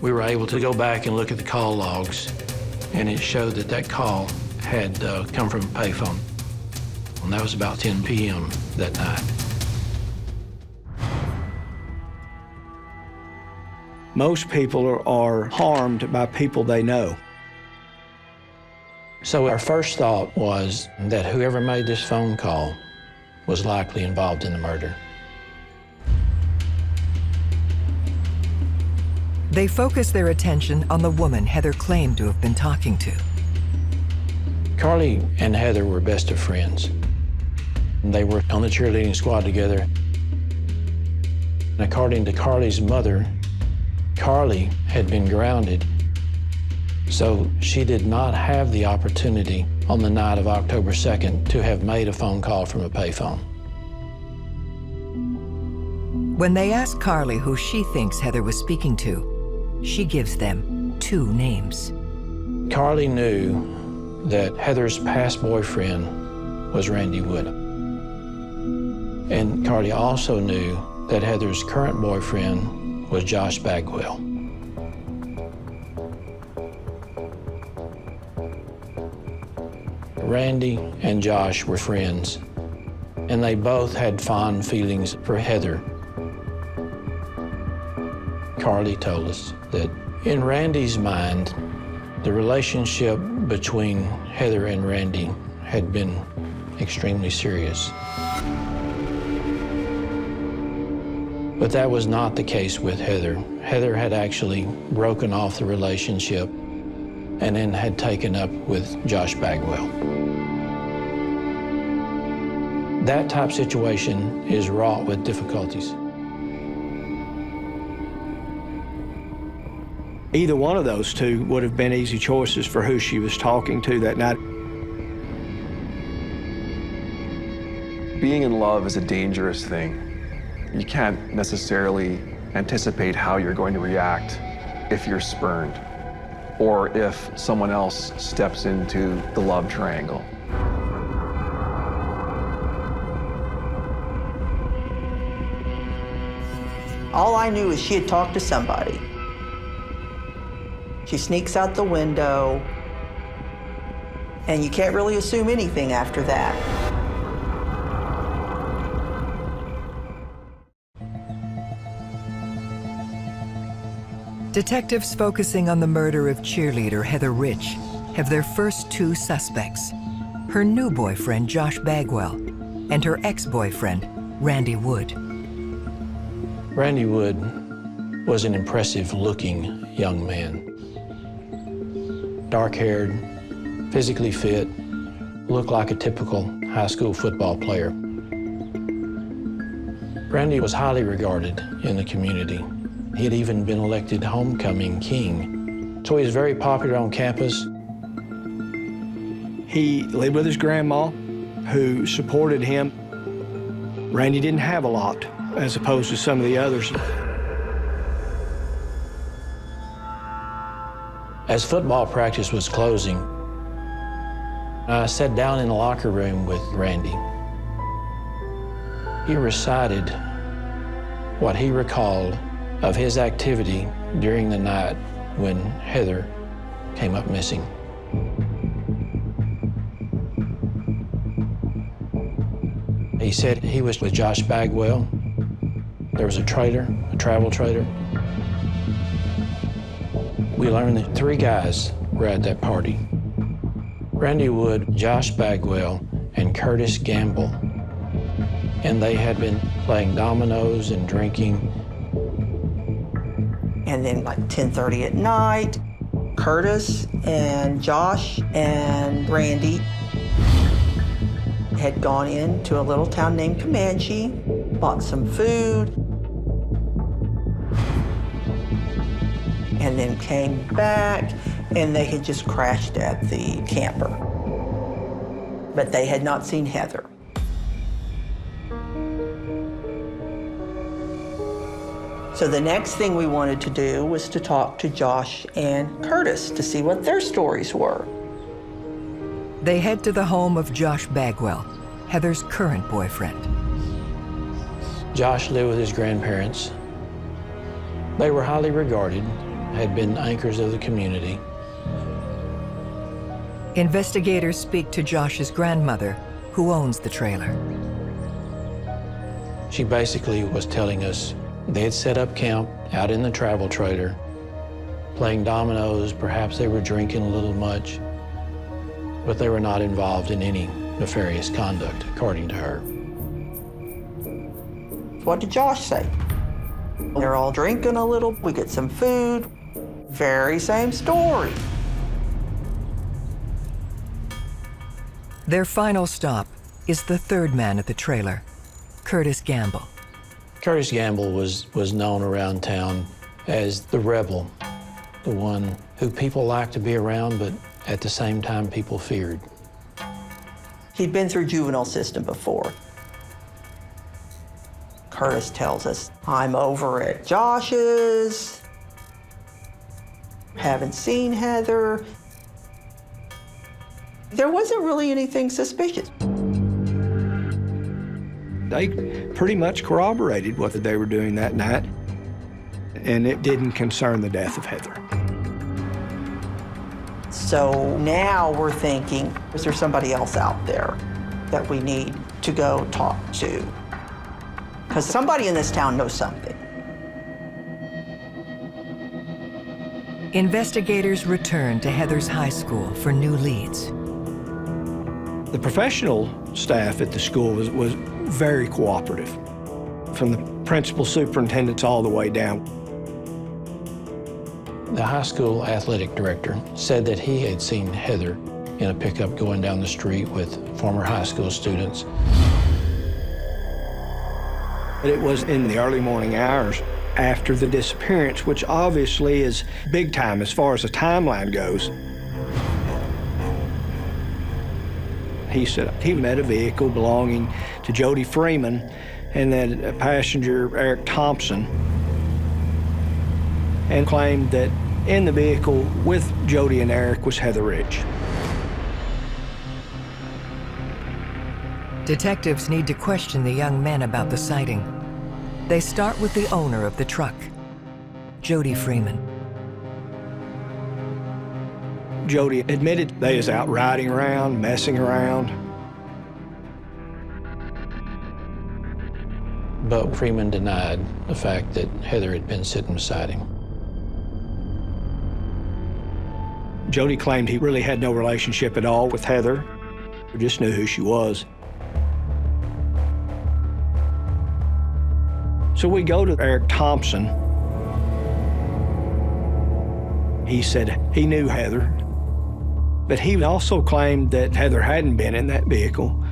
[SPEAKER 19] We were able to go back and look at the call logs, and it showed that that call had come from a payphone. And that was about 10 p.m. that night.
[SPEAKER 21] Most people are harmed by people they know.
[SPEAKER 19] So our first thought was that whoever made this phone call was likely involved in the murder.
[SPEAKER 2] They focus their attention on the woman Heather claimed to have been talking to.
[SPEAKER 19] Carly and Heather were best of friends. They were on the cheerleading squad together. According to Carly's mother, Carly had been grounded, so she did not have the opportunity on the night of October 2nd to have made a phone call from a payphone.
[SPEAKER 2] When they ask Carly who she thinks Heather was speaking to, she gives them 2 names.
[SPEAKER 19] Carly knew that Heather's past boyfriend was Randy Wood. And Carly also knew that Heather's current boyfriend was Josh Bagwell. Randy and Josh were friends, and they both had fond feelings for Heather. Carly told us that in Randy's mind, the relationship between Heather and Randy had been extremely serious. But that was not the case with Heather. Heather had actually broken off the relationship and then had taken up with Josh Bagwell. That type situation is wrought with difficulties.
[SPEAKER 21] Either one of those 2 would have been easy choices for who she was talking to that night.
[SPEAKER 9] Being in love is a dangerous thing. You can't necessarily anticipate how you're going to react if you're spurned or if someone else steps into the love triangle.
[SPEAKER 20] All I knew is she had talked to somebody. She sneaks out the window, and you can't really assume anything after that.
[SPEAKER 2] Detectives focusing on the murder of cheerleader Heather Rich have their first 2 suspects: her new boyfriend, Josh Bagwell, and her ex-boyfriend, Randy Wood.
[SPEAKER 19] Randy Wood was an impressive-looking young man. Dark-haired, physically fit, looked like a typical high school football player. Randy was highly regarded in the community. He had even been elected homecoming king, so he was very popular on campus.
[SPEAKER 21] He lived with his grandma, who supported him. Randy didn't have a lot, as opposed to some of the others.
[SPEAKER 19] As football practice was closing, I sat down in the locker room with Randy. He recited what he recalled of his activity during the night when Heather came up missing. He said he was with Josh Bagwell. There was a trailer, a travel trailer. We learned that 3 guys were at that party: Randy Wood, Josh Bagwell, and Curtis Gamble. And they had been playing dominoes and drinking.
[SPEAKER 20] And then like 10:30 at night, Curtis and Josh and Randy had gone into a little town named Comanche, bought some food, and then came back, and they had just crashed at the camper. But they had not seen Heather. So the next thing we wanted to do was to talk to Josh and Curtis to see what their stories were.
[SPEAKER 2] They head to the home of Josh Bagwell, Heather's current boyfriend.
[SPEAKER 19] Josh lived with his grandparents. They were highly regarded, had been anchors of the community.
[SPEAKER 2] Investigators speak to Josh's grandmother, who owns the trailer.
[SPEAKER 19] She basically was telling us They had set up camp out in the travel trailer, playing dominoes. Perhaps they were drinking a little much, but they were not involved in any nefarious conduct, according to her.
[SPEAKER 20] What did Josh say? They're all drinking a little, we get some food. Very same story.
[SPEAKER 2] Their final stop is the third man at the trailer, Curtis Gamble.
[SPEAKER 19] Curtis Gamble was known around town as the rebel, the one who people liked to be around, but at the same time people feared.
[SPEAKER 20] He'd been through juvenile system before. Curtis tells us, I'm over at Josh's, haven't seen Heather. There wasn't really anything suspicious.
[SPEAKER 21] They pretty much corroborated what they were doing that night, and it didn't concern the death of Heather.
[SPEAKER 20] So now we're thinking, is there somebody else out there that we need to go talk to? Because somebody in this town knows something.
[SPEAKER 2] Investigators returned to Heather's high school for new leads.
[SPEAKER 21] The professional staff at the school was very cooperative, from the principal superintendents all the way down.
[SPEAKER 19] The high school athletic director said that he had seen Heather in a pickup going down the street with former high school students.
[SPEAKER 21] It was in the early morning hours after the disappearance, which obviously is big time as far as the timeline goes. He said he met a vehicle belonging to Jody Freeman and then a passenger, Eric Thompson, and claimed that in the vehicle with Jody and Eric was Heather Rich.
[SPEAKER 2] Detectives need to question the young men about the sighting. They start with the owner of the truck, Jody Freeman.
[SPEAKER 21] Jody admitted they was out riding around, messing around.
[SPEAKER 19] But Freeman denied the fact that Heather had been sitting beside him.
[SPEAKER 21] Jody claimed he really had no relationship at all with Heather. He just knew who she was. So we go to Eric Thompson. He said he knew Heather, but he also claimed that Heather hadn't been in that vehicle,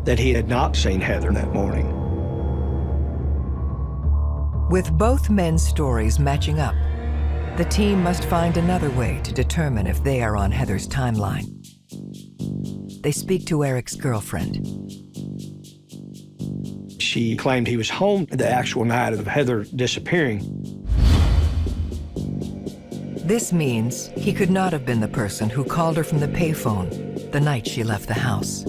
[SPEAKER 21] that he had not seen Heather that morning.
[SPEAKER 2] With both men's stories matching up, the team must find another way to determine if they are on Heather's timeline. They speak to Eric's girlfriend.
[SPEAKER 21] She claimed he was home the actual night of Heather disappearing.
[SPEAKER 2] This means he could not have been the person who called her from the payphone the night she left the house.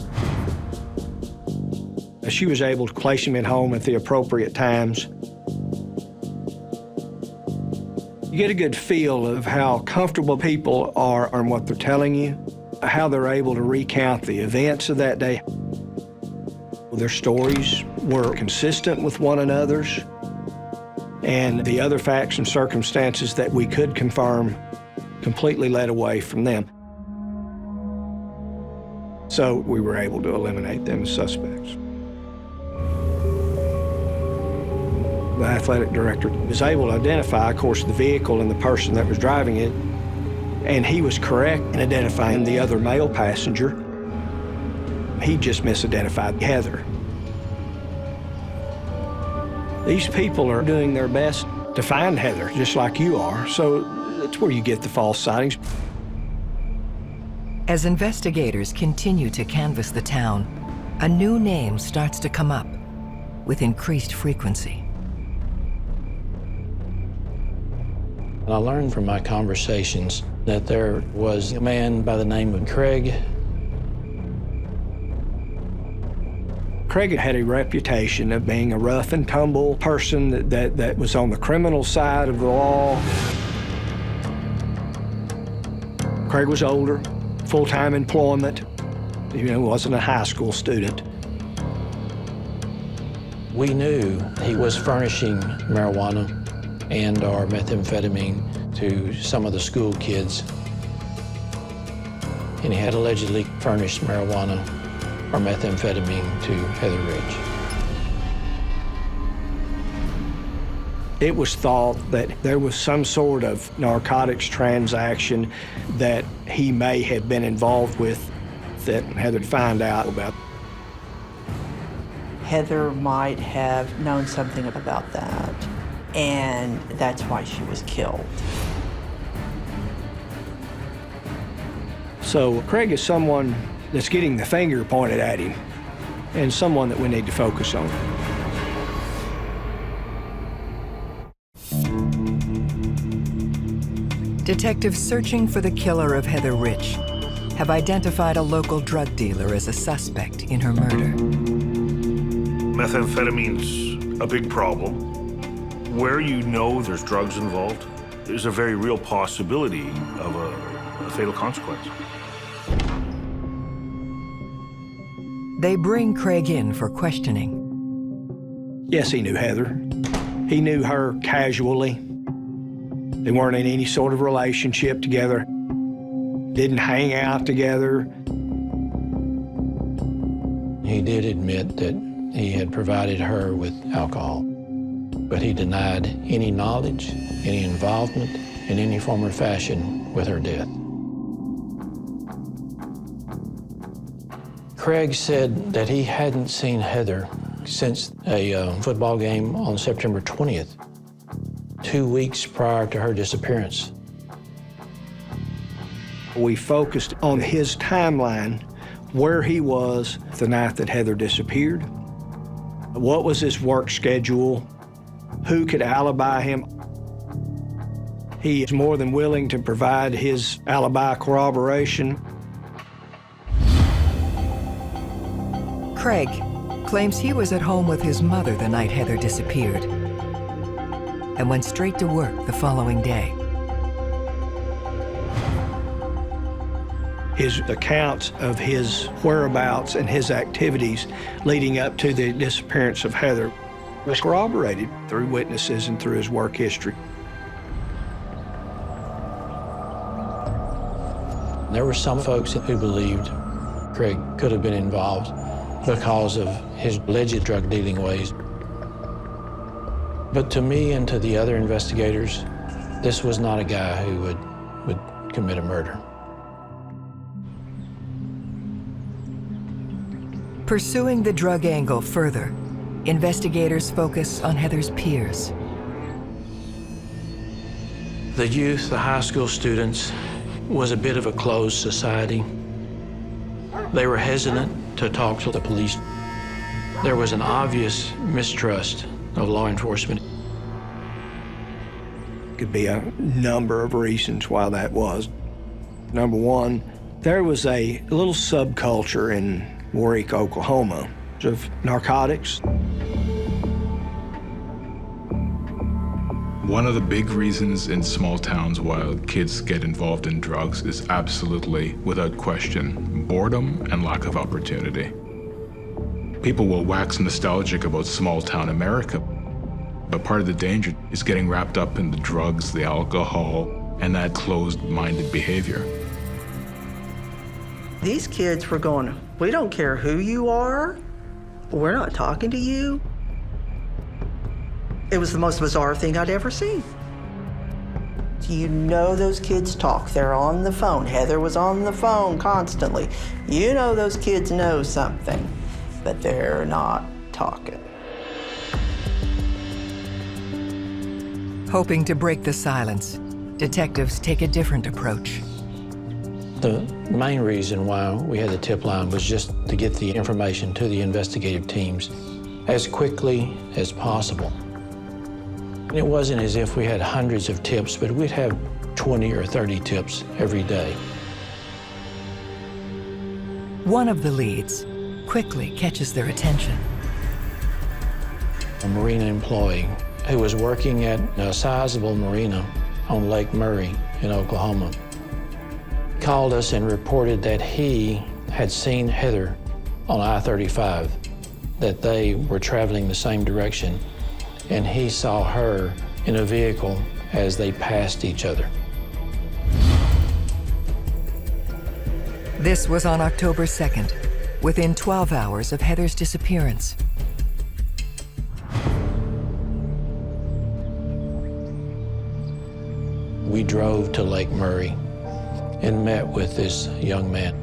[SPEAKER 21] She was able to place him at home at the appropriate times. You get a good feel of how comfortable people are on what they're telling you, how they're able to recount the events of that day. Their stories were consistent with one another's, and the other facts and circumstances that we could confirm completely led away from them. So we were able to eliminate them as suspects. The athletic director was able to identify, of course, the vehicle and the person that was driving it, and he was correct in identifying the other male passenger. He just misidentified Heather. These people are doing their best to find Heather, just like you are, so that's where you get the false sightings.
[SPEAKER 2] As investigators continue to canvass the town, a new name starts to come up with increased frequency.
[SPEAKER 19] And I learned from my conversations that there was a man by the name of Craig.
[SPEAKER 21] Craig had a reputation of being a rough and tumble person that was on the criminal side of the law. Craig was older, full-time employment, wasn't a high school student.
[SPEAKER 19] We knew he was furnishing marijuana and or methamphetamine to some of the school kids. And he had allegedly furnished marijuana or methamphetamine to Heather Ridge.
[SPEAKER 21] It was thought that there was some sort of narcotics transaction that he may have been involved with that Heather'd find out about.
[SPEAKER 20] Heather might have known something about that, and that's why she was killed.
[SPEAKER 21] So Craig is someone that's getting the finger pointed at him, and someone that we need to focus on.
[SPEAKER 2] Detectives searching for the killer of Heather Ridge have identified a local drug dealer as a suspect in her murder.
[SPEAKER 7] Methamphetamine's a big problem. Where you know there's drugs involved, there's a very real possibility of a fatal consequence.
[SPEAKER 2] They bring Craig in for questioning.
[SPEAKER 21] Yes, he knew Heather. He knew her casually. They weren't in any sort of relationship together, didn't hang out together.
[SPEAKER 19] He did admit that he had provided her with alcohol, but he denied any knowledge, any involvement in any form or fashion with her death. Craig said that he hadn't seen Heather since a football game on September 20th, 2 weeks prior to her disappearance.
[SPEAKER 21] We focused on his timeline, where he was the night that Heather disappeared, what was his work schedule, who could alibi him. He is more than willing to provide his alibi corroboration.
[SPEAKER 2] Craig claims he was at home with his mother the night Heather disappeared and went straight to work the following day.
[SPEAKER 21] His accounts of his whereabouts and his activities leading up to the disappearance of Heather was corroborated through witnesses and through his work history.
[SPEAKER 19] There were some folks who believed Craig could have been involved because of his alleged drug dealing ways. But to me and to the other investigators, this was not a guy who would commit a murder.
[SPEAKER 2] Pursuing the drug angle further, investigators focus on Heather's peers.
[SPEAKER 19] The youth, the high school students, was a bit of a closed society. They were hesitant to talk to the police. There was an obvious mistrust of law enforcement.
[SPEAKER 21] Could be a number of reasons why that was. Number one, there was a little subculture in Brink, Oklahoma, of narcotics.
[SPEAKER 15] One of the big reasons in small towns why kids get involved in drugs is absolutely, without question, boredom and lack of opportunity. People will wax nostalgic about small town America, but part of the danger is getting wrapped up in the drugs, the alcohol, and that closed-minded behavior.
[SPEAKER 20] These kids were going, we don't care who you are, we're not talking to you. It was the most bizarre thing I'd ever seen. You know those kids talk, they're on the phone. Heather was on the phone constantly. You know those kids know something, but they're not talking.
[SPEAKER 2] Hoping to break the silence, detectives take a different approach.
[SPEAKER 19] The main reason why we had the tip line was just to get the information to the investigative teams as quickly as possible. It wasn't as if we had hundreds of tips, but we'd have 20 or 30 tips every day.
[SPEAKER 2] One of the leads quickly catches their attention.
[SPEAKER 19] A marina employee who was working at a sizable marina on Lake Murray in Oklahoma called us and reported that he had seen Heather on I-35 that they were traveling the same direction, and he saw her in a vehicle as they passed each other.
[SPEAKER 2] This was on October 2nd, within 12 hours of Heather's disappearance.
[SPEAKER 19] We drove to Lake Murray and met with this young man.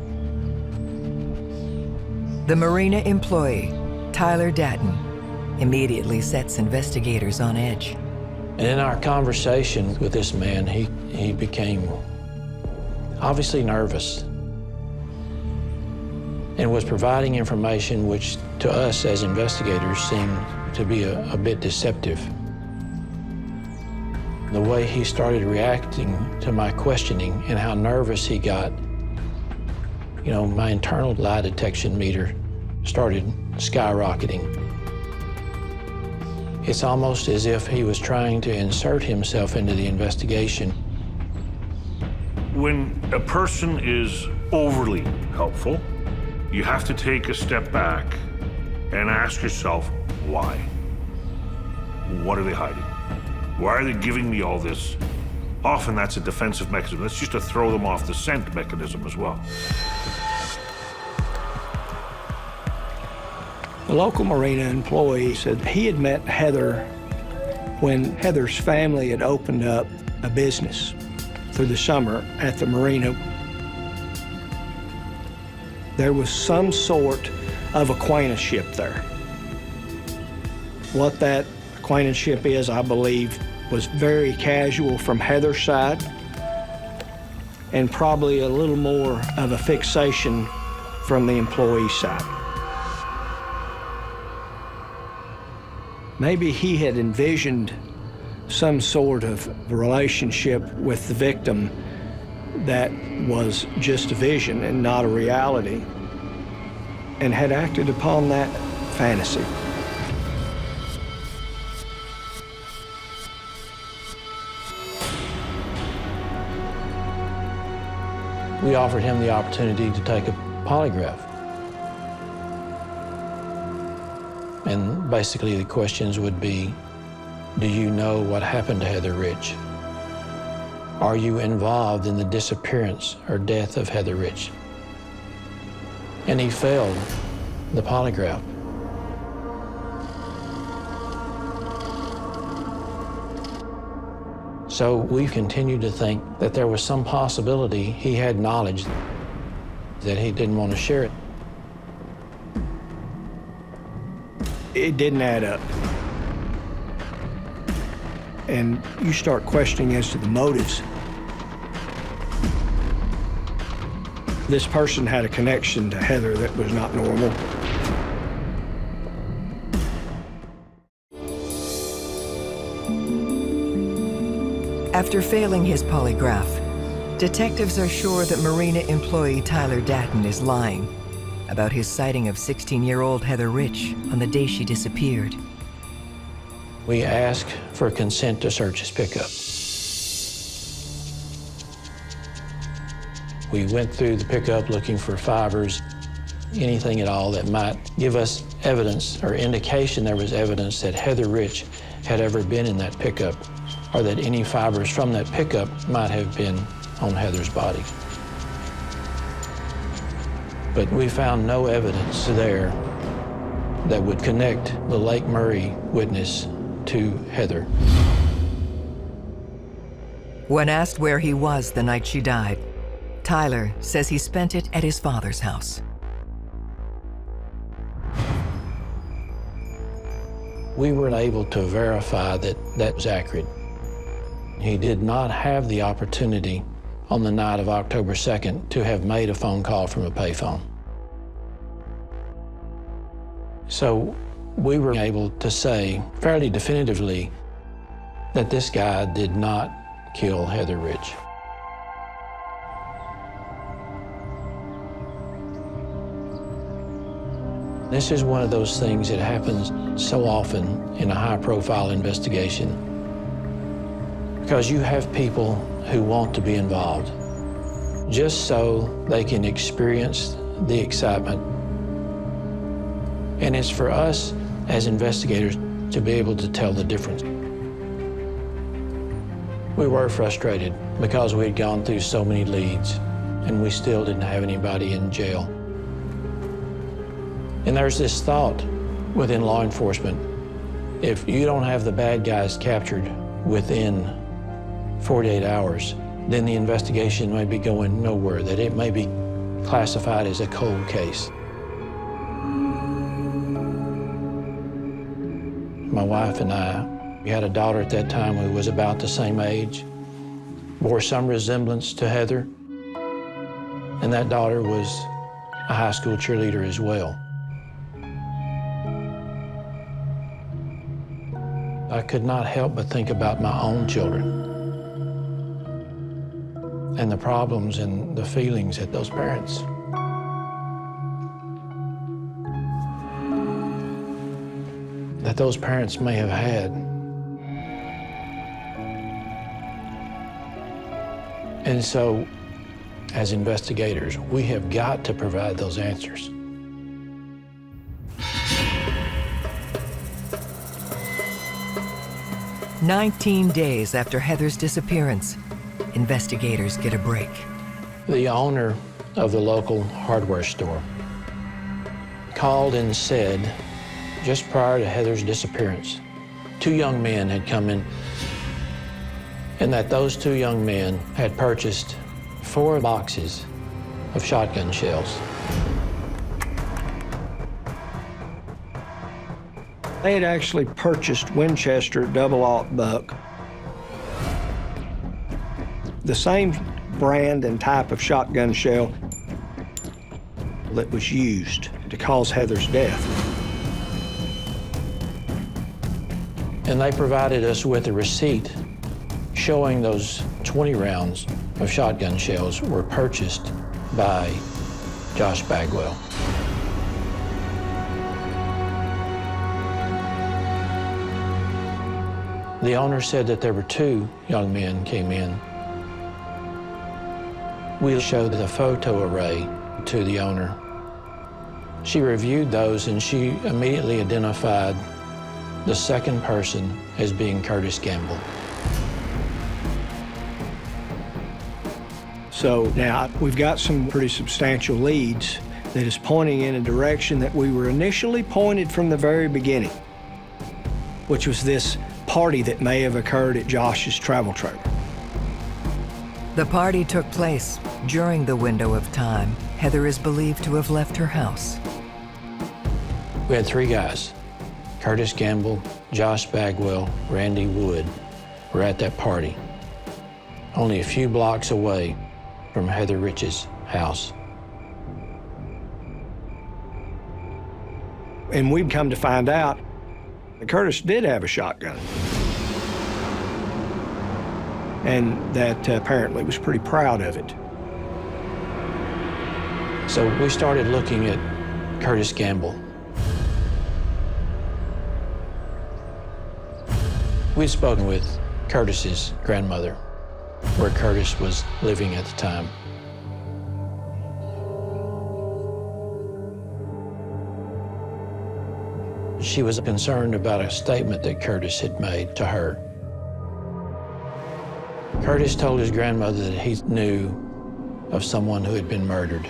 [SPEAKER 2] The marina employee, Tyler Datton, immediately sets investigators on edge.
[SPEAKER 19] And in our conversation with this man, he became obviously nervous and was providing information which to us as investigators seemed to be a bit deceptive. The way he started reacting to my questioning and how nervous he got, you know, my internal lie detection meter started skyrocketing. It's almost as if he was trying to insert himself into the investigation.
[SPEAKER 7] When a person is overly helpful, you have to take a step back and ask yourself, why? What are they hiding? Why are they giving me all this? Often that's a defensive mechanism. That's just to throw them off the scent mechanism as well.
[SPEAKER 21] The local marina employee said he had met Heather when Heather's family had opened up a business through the summer at the marina. There was some sort of acquaintanceship there. What that acquaintanceship is, I believe, was very casual from Heather's side and probably a little more of a fixation from the employee's side. Maybe he had envisioned some sort of relationship with the victim that was just a vision and not a reality, and had acted upon that fantasy.
[SPEAKER 19] We offered him the opportunity to take a polygraph. And basically the questions would be, do you know what happened to Heather Rich? Are you involved in the disappearance or death of Heather Rich? And he failed the polygraph. So we continued to think that there was some possibility he had knowledge that he didn't want to share it.
[SPEAKER 21] It didn't add up. And you start questioning as to the motives. This person had a connection to Heather that was not normal.
[SPEAKER 2] After failing his polygraph, detectives are sure that marina employee Tyler Datton is lying about his sighting of 16-year-old Heather Rich on the day she disappeared.
[SPEAKER 19] We asked for consent to search his pickup. We went through the pickup looking for fibers, anything at all that might give us evidence or indication there was evidence that Heather Rich had ever been in that pickup, or that any fibers from that pickup might have been on Heather's body. But we found no evidence there that would connect the Lake Murray witness to Heather.
[SPEAKER 2] When asked where he was the night she died, Tyler says he spent it at his father's house.
[SPEAKER 19] We were able to verify that that was accurate. He did not have the opportunity on the night of October 2nd to have made a phone call from a payphone. So we were able to say fairly definitively that this guy did not kill Heather Rich. This is one of those things that happens so often in a high-profile investigation, because you have people who want to be involved just so they can experience the excitement And it's for us as investigators to be able to tell the difference. We were frustrated because we had gone through so many leads and we still didn't have anybody in jail. And there's this thought within law enforcement, if you don't have the bad guys captured within 48 hours, then the investigation may be going nowhere, that it may be classified as a cold case. My wife and I, we had a daughter at that time who was about the same age, bore some resemblance to Heather, and that daughter was a high school cheerleader as well. I could not help but think about my own children and the problems and the feelings that those parents may have had. And so, as investigators, we have got to provide those answers.
[SPEAKER 2] "19 days after Heather's disappearance, investigators get a break.
[SPEAKER 19] The owner of the local hardware store called and said, just prior to Heather's disappearance, 2 young men had come in, and that those 2 young men had purchased 4 boxes of shotgun shells.
[SPEAKER 21] They had actually purchased Winchester double-aught buck, the same brand and type of shotgun shell that was used to cause Heather's death.
[SPEAKER 19] And they provided us with a receipt showing those 20 rounds of shotgun shells were purchased by Josh Bagwell. The owner said that there were 2 young men came in. We showed the photo array to the owner. She reviewed those and she immediately identified the second person as being Curtis Gamble.
[SPEAKER 21] So now we've got some pretty substantial leads that is pointing in a direction that we were initially pointed from the very beginning, which was this party that may have occurred at Josh's travel trailer.
[SPEAKER 2] The party took place during the window of time Heather is believed to have left her house.
[SPEAKER 19] We had 3 guys, Curtis Gamble, Josh Bagwell, Randy Wood, were at that party, only a few blocks away from Heather Rich's house.
[SPEAKER 21] And we'd come to find out that Curtis did have a shotgun, and that apparently was pretty proud of it.
[SPEAKER 19] So we started looking at Curtis Gamble. We'd spoken with Curtis's grandmother, where Curtis was living at the time. She was concerned about a statement that Curtis had made to her. Curtis told his grandmother that he knew of someone who had been murdered.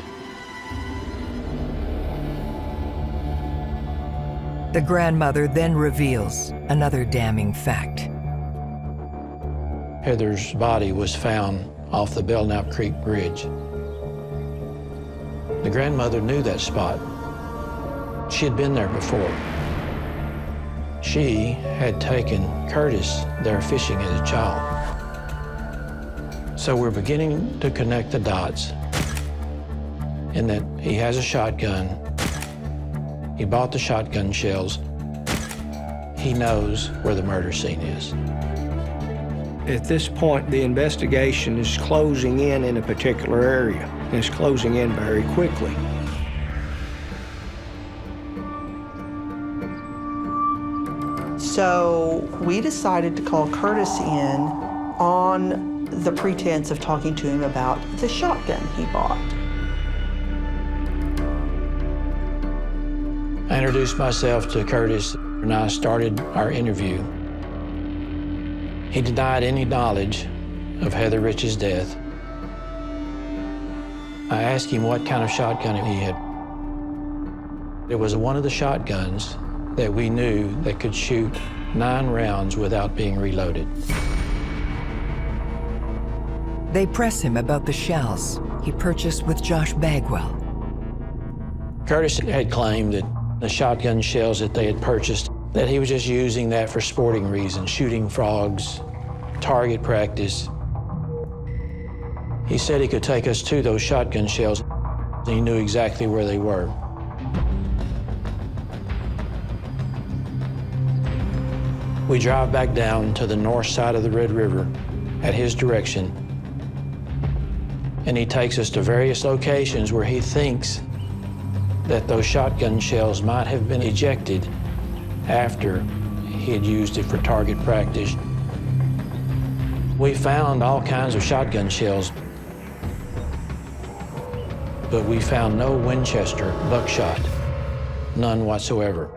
[SPEAKER 2] The grandmother then reveals another damning fact.
[SPEAKER 19] Heather's body was found off the Belknap Creek Bridge. The grandmother knew that spot. She had been there before. She had taken Curtis there fishing as a child. So we're beginning to connect the dots in that he has a shotgun. He bought the shotgun shells. He knows where the murder scene is.
[SPEAKER 21] At this point, the investigation is closing in a particular area, and it's closing in very quickly.
[SPEAKER 20] So we decided to call Curtis in on the pretense of talking to him about the shotgun he bought.
[SPEAKER 19] I introduced myself to Curtis and I started our interview. He denied any knowledge of Heather Rich's death. I asked him what kind of shotgun he had. It was one of the shotguns that we knew that could shoot 9 rounds without being reloaded.
[SPEAKER 2] They press him about the shells he purchased with Josh Bagwell.
[SPEAKER 19] Curtis had claimed that the shotgun shells that they had purchased, that he was just using that for sporting reasons, shooting frogs, target practice. He said he could take us to those shotgun shells. He knew exactly where they were. We drive back down to the north side of the Red River at his direction, and he takes us to various locations where he thinks that those shotgun shells might have been ejected after he had used it for target practice. We found all kinds of shotgun shells, but we found no Winchester buckshot, none whatsoever.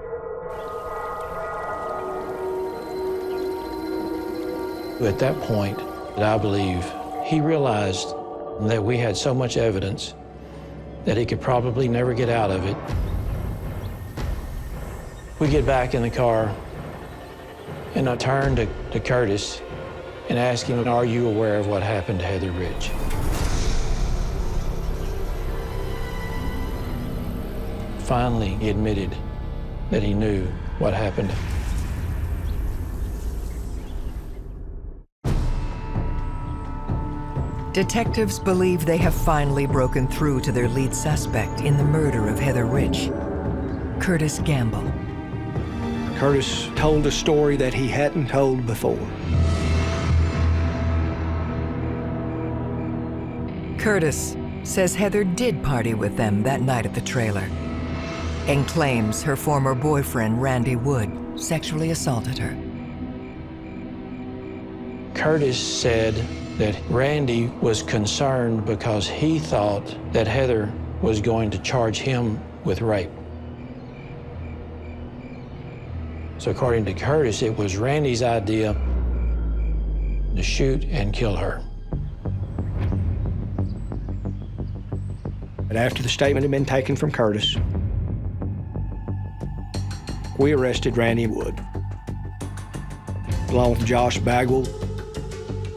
[SPEAKER 19] At that point, I believe he realized that we had so much evidence that he could probably never get out of it. We get back in the car, and I turn to Curtis and ask him, are you aware of what happened to Heather Rich? Finally, he admitted that he knew what happened.
[SPEAKER 2] Detectives believe they have finally broken through to their lead suspect in the murder of Heather Rich, Curtis Gamble.
[SPEAKER 21] Curtis told a story that he hadn't told before.
[SPEAKER 2] Curtis says Heather did party with them that night at the trailer and claims her former boyfriend, Randy Wood, sexually assaulted her.
[SPEAKER 19] Curtis said that Randy was concerned because he thought that Heather was going to charge him with rape. So according to Curtis, it was Randy's idea to shoot and kill her.
[SPEAKER 21] But after the statement had been taken from Curtis, we arrested Randy Wood, along with Josh Bagwell.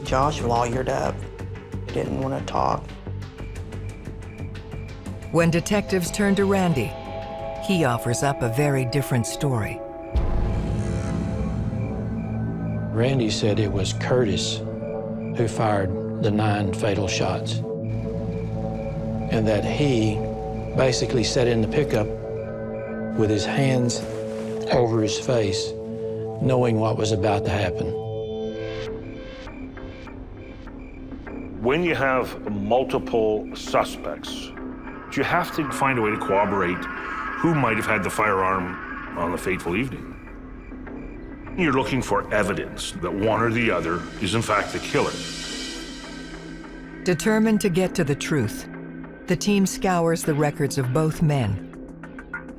[SPEAKER 16] Josh lawyered up. He didn't want to talk.
[SPEAKER 2] When detectives turn to Randy, he offers up a very different story.
[SPEAKER 19] Randy said it was Curtis who fired the 9 fatal shots, and that he basically sat in the pickup with his hands over his face, knowing what was about to happen.
[SPEAKER 7] When you have multiple suspects, you have to find a way to corroborate who might have had the firearm on the fateful evening. You're looking for evidence that one or the other is in fact the killer.
[SPEAKER 2] Determined to get to the truth, the team scours the records of both men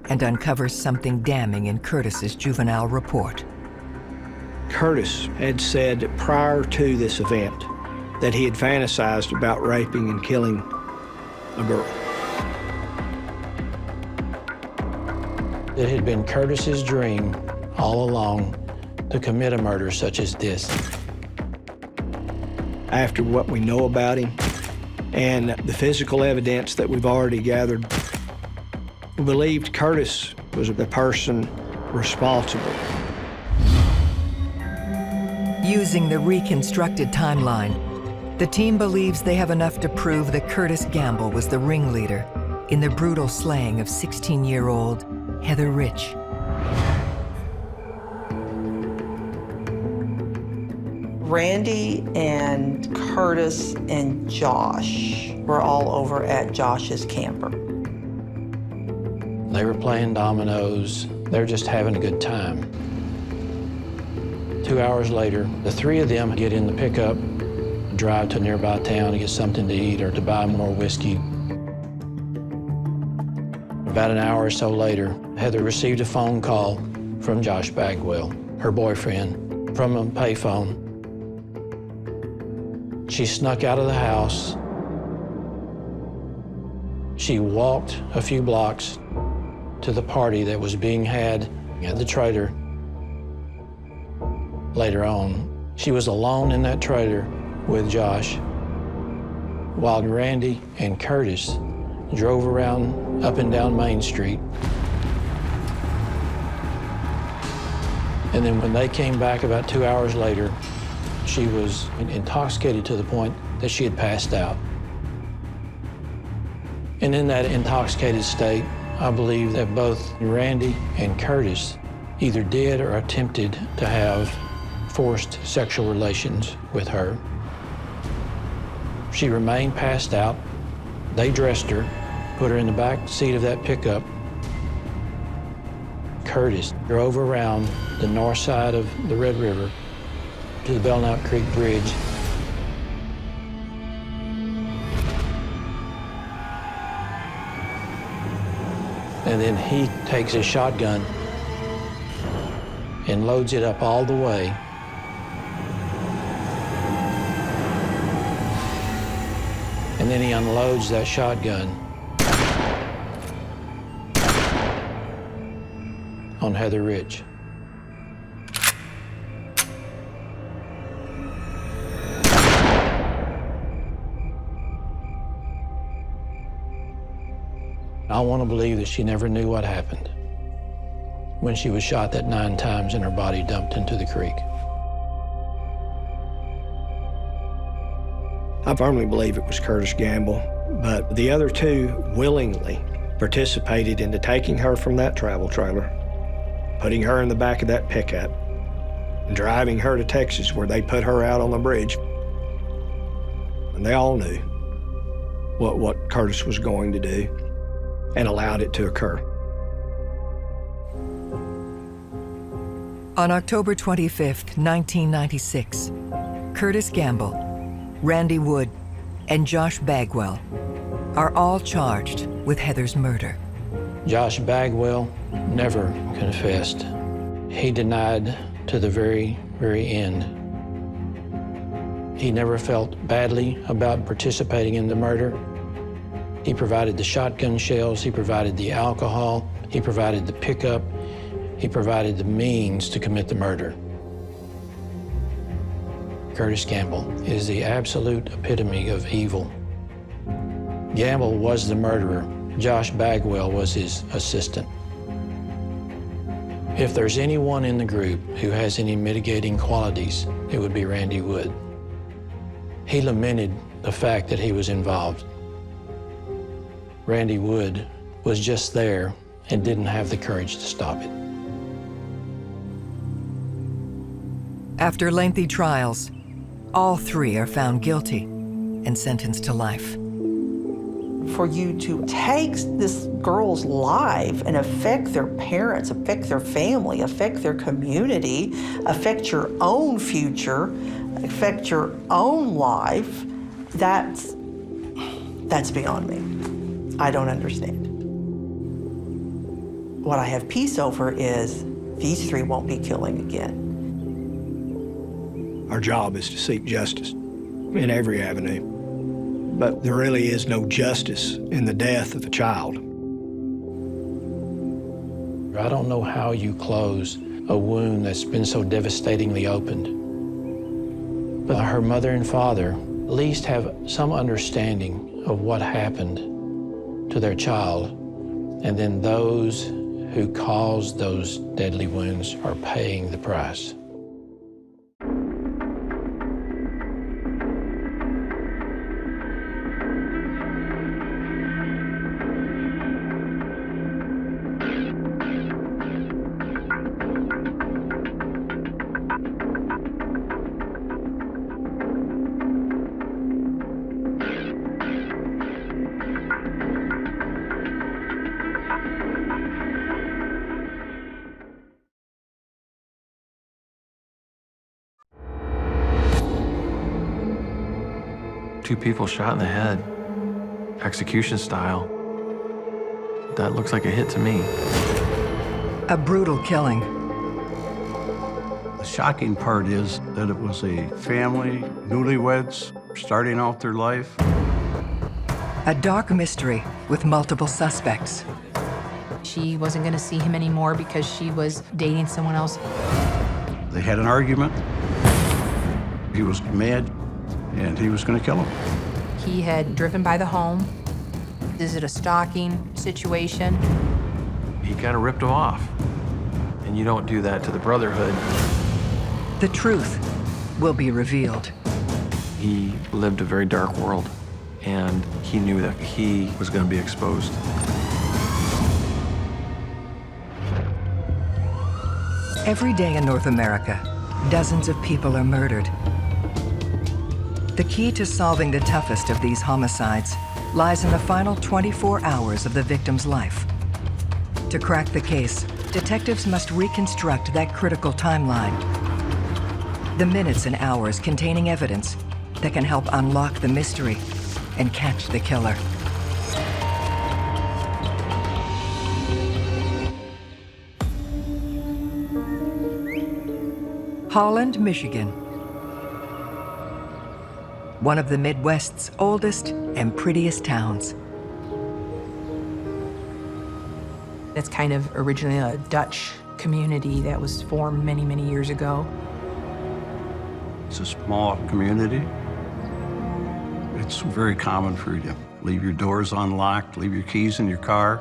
[SPEAKER 2] and uncovers something damning in Curtis's juvenile report.
[SPEAKER 21] Curtis had said prior to this event that he had fantasized about raping and killing a girl.
[SPEAKER 19] It had been Curtis's dream all along to commit a murder such as this.
[SPEAKER 21] After what we know about him and the physical evidence that we've already gathered, we believed Curtis was the person responsible.
[SPEAKER 2] Using the reconstructed timeline, the team believes they have enough to prove that Curtis Gamble was the ringleader in the brutal slaying of 16-year-old Heather Rich.
[SPEAKER 16] Randy and Curtis and Josh were all over at Josh's camper.
[SPEAKER 19] They were playing dominoes. They were just having a good time. 2 hours later, the 3 of them get in the pickup, drive to a nearby town to get something to eat or to buy more whiskey. About an hour or so later, Heather received a phone call from Josh Bagwell, her boyfriend, from a payphone. She snuck out of the house. She walked a few blocks to the party that was being had at the trailer. Later on, she was alone in that trailer with Josh, while Randy and Curtis drove around up and down Main Street. And then when they came back about 2 hours later, she was intoxicated to the point that she had passed out. And in that intoxicated state, I believe that both Randy and Curtis either did or attempted to have forced sexual relations with her. She remained passed out. They dressed her, put her in the back seat of that pickup. Curtis drove around the north side of the Red River to the Belknap Creek Bridge. And then he takes his shotgun and loads it up all the way. And then he unloads that shotgun on Heather Rich. I want to believe that she never knew what happened when she was shot that 9 times and her body dumped into the creek.
[SPEAKER 21] I firmly believe it was Curtis Gamble, but the other two willingly participated into taking her from that travel trailer, putting her in the back of that pickup, and driving her to Texas, where they put her out on the bridge. And they all knew what Curtis was going to do and allowed it to occur.
[SPEAKER 2] On October 25th, 1996, Curtis Gamble, Randy Wood, and Josh Bagwell are all charged with Heather's murder.
[SPEAKER 19] Josh Bagwell never confessed. He denied to the very, very end. He never felt badly about participating in the murder. He provided the shotgun shells, he provided the alcohol, he provided the pickup, he provided the means to commit the murder. Curtis Gamble is the absolute epitome of evil. Gamble was the murderer. Josh Bagwell was his assistant. If there's anyone in the group who has any mitigating qualities, it would be Randy Wood. He lamented the fact that he was involved. Randy Wood was just there and didn't have the courage to stop it.
[SPEAKER 2] After lengthy trials, all three are found guilty and sentenced to life.
[SPEAKER 20] For you to take this girl's life and affect their parents, affect their family, affect their community, affect your own future, affect your own life, that's beyond me. I don't understand. What I have peace over is these three won't be killing again.
[SPEAKER 21] Our job is to seek justice in every avenue. But there really is no justice in the death of a child.
[SPEAKER 19] I don't know how you close a wound that's been so devastatingly opened. But her mother and father at least have some understanding of what happened to their child, and then those who caused those deadly wounds are paying the price.
[SPEAKER 10] Two people shot in the head, execution style. That looks like a hit to me.
[SPEAKER 2] A brutal killing.
[SPEAKER 5] The shocking part is that it was a family, newlyweds, starting out their life.
[SPEAKER 2] A dark mystery with multiple suspects.
[SPEAKER 22] She wasn't going to see him anymore because she was dating someone else.
[SPEAKER 5] They had an argument. He was mad, and he was going to kill him.
[SPEAKER 22] He had driven by the home. Is it a stalking situation?
[SPEAKER 10] He kind of ripped him off. And you don't do that to the Brotherhood.
[SPEAKER 2] The truth will be revealed.
[SPEAKER 10] He lived a very dark world, and he knew that he was going to be exposed.
[SPEAKER 2] Every day in North America, dozens of people are murdered. The key to solving the toughest of these homicides lies in the final 24 hours of the victim's life. To crack the case, detectives must reconstruct that critical timeline. The minutes and hours containing evidence that can help unlock the mystery and catch the killer. Holland, Michigan. One of the Midwest's oldest and prettiest towns.
[SPEAKER 22] It's kind of originally a Dutch community that was formed many, many years ago.
[SPEAKER 5] It's a small community. It's very common for you to leave your doors unlocked, leave your keys in your car.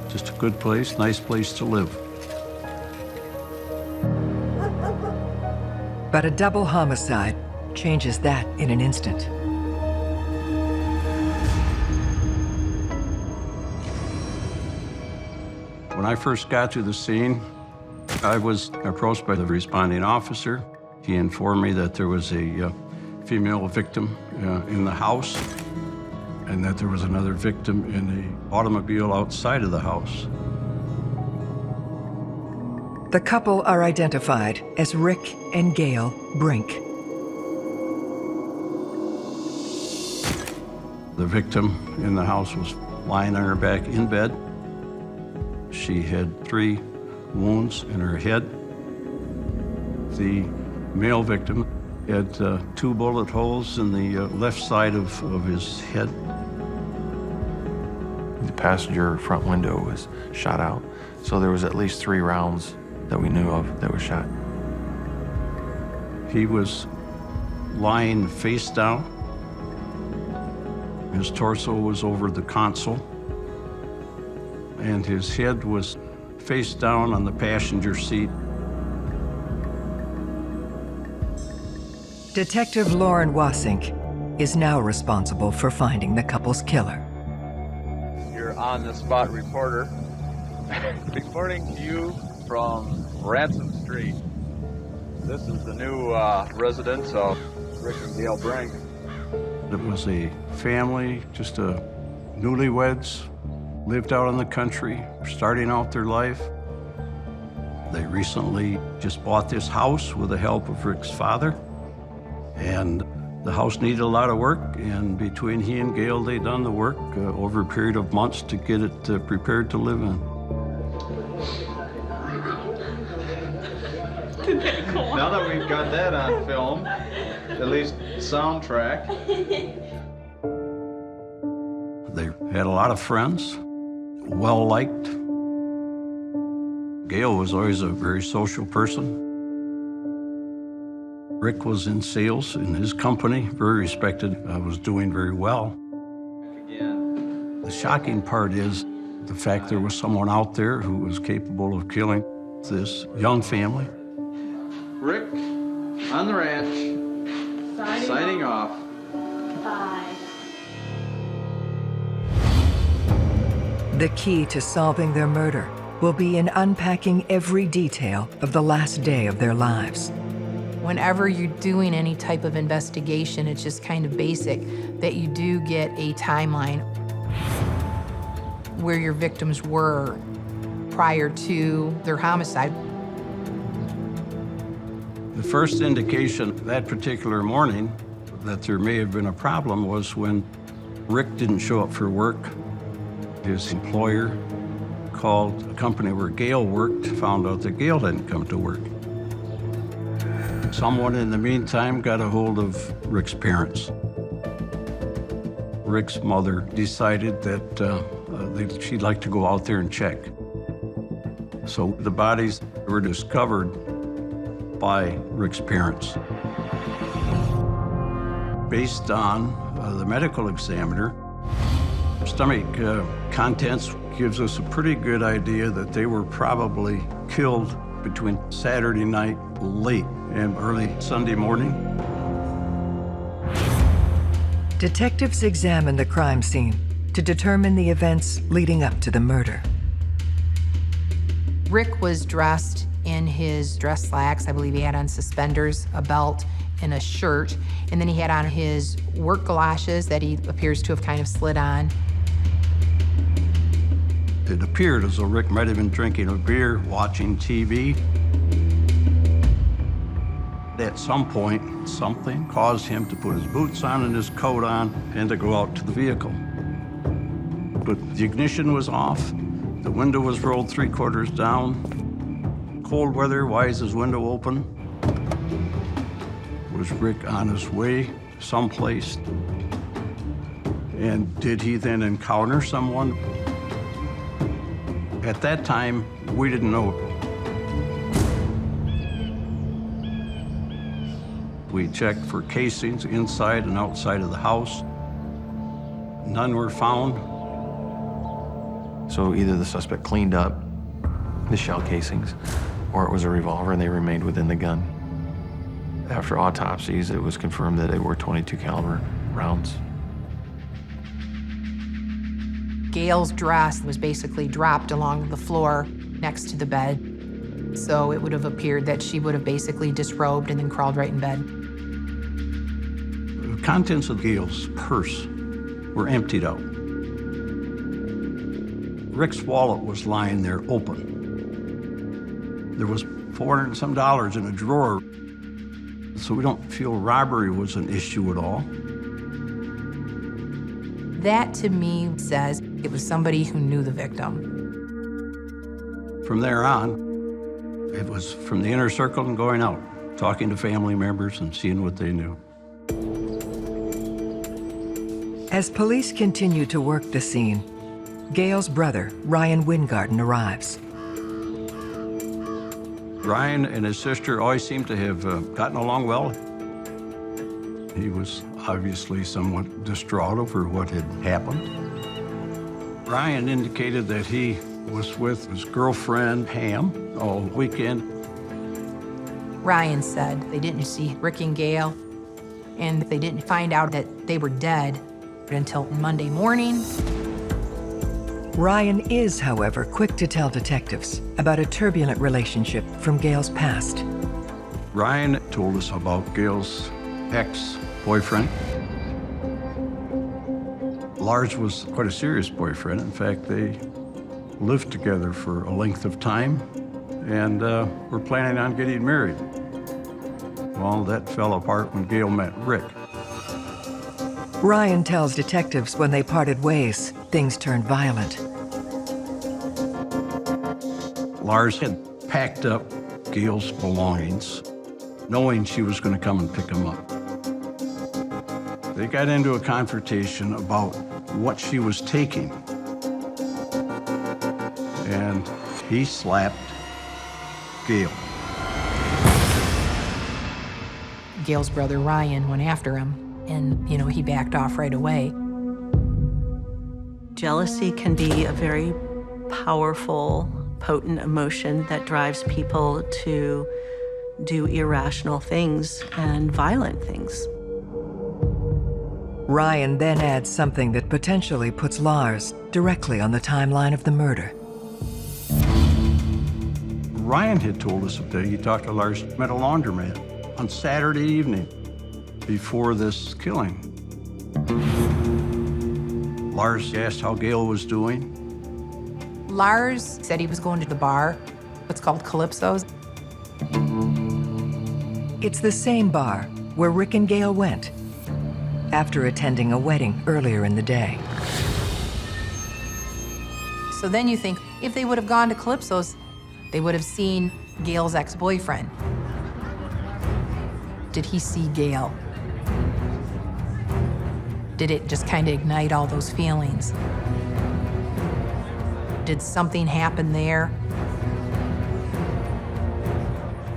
[SPEAKER 5] Just a good place, nice place to live.
[SPEAKER 2] But a double homicide changes that in an instant.
[SPEAKER 5] When I first got to the scene, I was approached by the responding officer. He informed me that there was a female victim in the house and that there was another victim in the automobile outside of the house.
[SPEAKER 2] The couple are identified as Rick and Gail Brink.
[SPEAKER 5] The victim in the house was lying on her back in bed. She had 3 wounds in her head. The male victim had 2 bullet holes in the left side of his head.
[SPEAKER 10] The passenger front window was shot out, so there was at least 3 rounds that we knew of that were shot.
[SPEAKER 5] He was lying face down. His torso was over the console, and his head was face down on the passenger seat.
[SPEAKER 2] Detective Lauren Wasink is now responsible for finding the couple's killer.
[SPEAKER 23] Your on-the-spot reporter, reporting to you from Ransom Street. This is the new residence of Rick and Gail Brink.
[SPEAKER 5] It was a family, just a newlyweds, lived out in the country, starting out their life. They recently just bought this house with the help of Rick's father. And the house needed a lot of work, and between he and Gail, they done the work over a period of months to get it prepared to live in.
[SPEAKER 23] Now that we've got that on film, at least soundtrack.
[SPEAKER 5] They had a lot of friends, well-liked. Gail was always a very social person. Rick was in sales in his company, very respected, was doing very well. The shocking part is the fact there was someone out there who was capable of killing this young family.
[SPEAKER 23] Rick, on the ranch, signing off.
[SPEAKER 24] Bye.
[SPEAKER 2] The key to solving their murder will be in unpacking every detail of the last day of their lives.
[SPEAKER 22] Whenever you're doing any type of investigation, it's just kind of basic that you do get a timeline where your victims were prior to their homicide.
[SPEAKER 5] The first indication that particular morning that there may have been a problem was when Rick didn't show up for work. His employer called a company where Gail worked, found out that Gail hadn't come to work. Someone in the meantime got a hold of Rick's parents. Rick's mother decided that she'd like to go out there and check. So the bodies were discovered by Rick's parents. Based on the medical examiner, stomach contents gives us a pretty good idea that they were probably killed between Saturday night late and early Sunday morning.
[SPEAKER 2] Detectives examine the crime scene to determine the events leading up to the murder.
[SPEAKER 22] Rick was dressed in his dress slacks. I believe he had on suspenders, a belt, and a shirt. And then he had on his work galoshes that he appears to have kind of slid on.
[SPEAKER 5] It appeared as though Rick might have been drinking a beer, watching TV. At some point, something caused him to put his boots on and his coat on and to go out to the vehicle. But the ignition was off. The window was rolled 3/4 down. Cold weather, why is his window open? Was Rick on his way someplace? And did he then encounter someone? At that time, we didn't know. We checked for casings inside and outside of the house. None were found.
[SPEAKER 10] So either the suspect cleaned up the shell casings, or it was a revolver and they remained within the gun. After autopsies, it was confirmed that they were .22 caliber rounds.
[SPEAKER 22] Gail's dress was basically dropped along the floor next to the bed. So it would have appeared that she would have basically disrobed and then crawled right in bed.
[SPEAKER 5] The contents of Gail's purse were emptied out. Rick's wallet was lying there open. There was $400 and some in a drawer, so we don't feel robbery was an issue at all.
[SPEAKER 22] That, to me, says it was somebody who knew the victim.
[SPEAKER 5] From there on, it was from the inner circle and going out, talking to family members and seeing what they knew.
[SPEAKER 2] As police continue to work the scene, Gail's brother, Ryan Wingarden, arrives.
[SPEAKER 5] Ryan and his sister always seemed to have gotten along well. He was obviously somewhat distraught over what had happened. Ryan indicated that he was with his girlfriend, Pam, all weekend.
[SPEAKER 22] Ryan said they didn't see Rick and Gail, and they didn't find out that they were dead until Monday morning.
[SPEAKER 2] Ryan is, however, quick to tell detectives about a turbulent relationship from Gail's past.
[SPEAKER 5] Ryan told us about Gail's ex-boyfriend. Lars was quite a serious boyfriend. In fact, they lived together for a length of time and were planning on getting married. Well, that fell apart when Gail met Rick.
[SPEAKER 2] Ryan tells detectives when they parted ways, things turned violent.
[SPEAKER 5] Lars had packed up Gail's belongings, knowing she was going to come and pick him up. They got into a confrontation about what she was taking. And he slapped Gail.
[SPEAKER 22] Gail's brother Ryan went after him, and, he backed off right away.
[SPEAKER 8] Jealousy can be a very powerful, potent emotion that drives people to do irrational things and violent things.
[SPEAKER 2] Ryan then adds something that potentially puts Lars directly on the timeline of the murder.
[SPEAKER 5] Ryan had told us that he talked to Lars at a laundromat on Saturday evening before this killing. Lars asked how Gail was doing.
[SPEAKER 22] Lars said he was going to the bar, what's called Calypso's.
[SPEAKER 2] It's the same bar where Rick and Gail went after attending a wedding earlier in the day.
[SPEAKER 22] So then you think, If they would have gone to Calypso's, they would have seen Gail's ex-boyfriend. Did he see Gail? Did it just kind of ignite all those feelings? Did something happen there?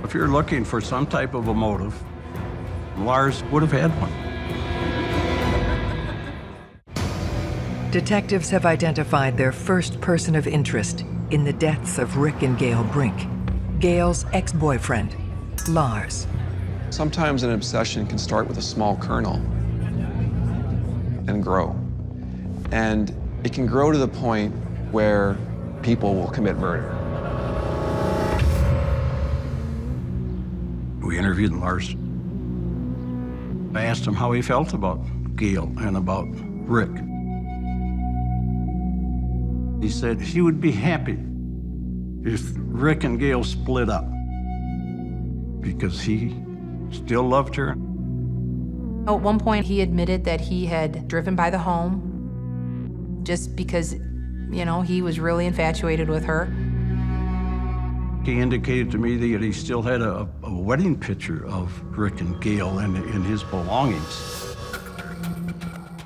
[SPEAKER 5] If you're looking for some type of a motive, Lars would have had one.
[SPEAKER 2] Detectives have identified their first person of interest in the deaths of Rick and Gail Brink, Gail's ex-boyfriend, Lars.
[SPEAKER 9] Sometimes an obsession can start with a small kernel and grow. And it can grow to the point where people will commit murder.
[SPEAKER 5] We interviewed Lars. I asked him how he felt about Gail and about Rick. He said he would be happy if Rick and Gail split up because he still loved her.
[SPEAKER 22] At one point, he admitted that he had driven by the home just because, you know, he was really infatuated with her.
[SPEAKER 5] He indicated to me that he still had a wedding picture of Rick and Gail in his belongings.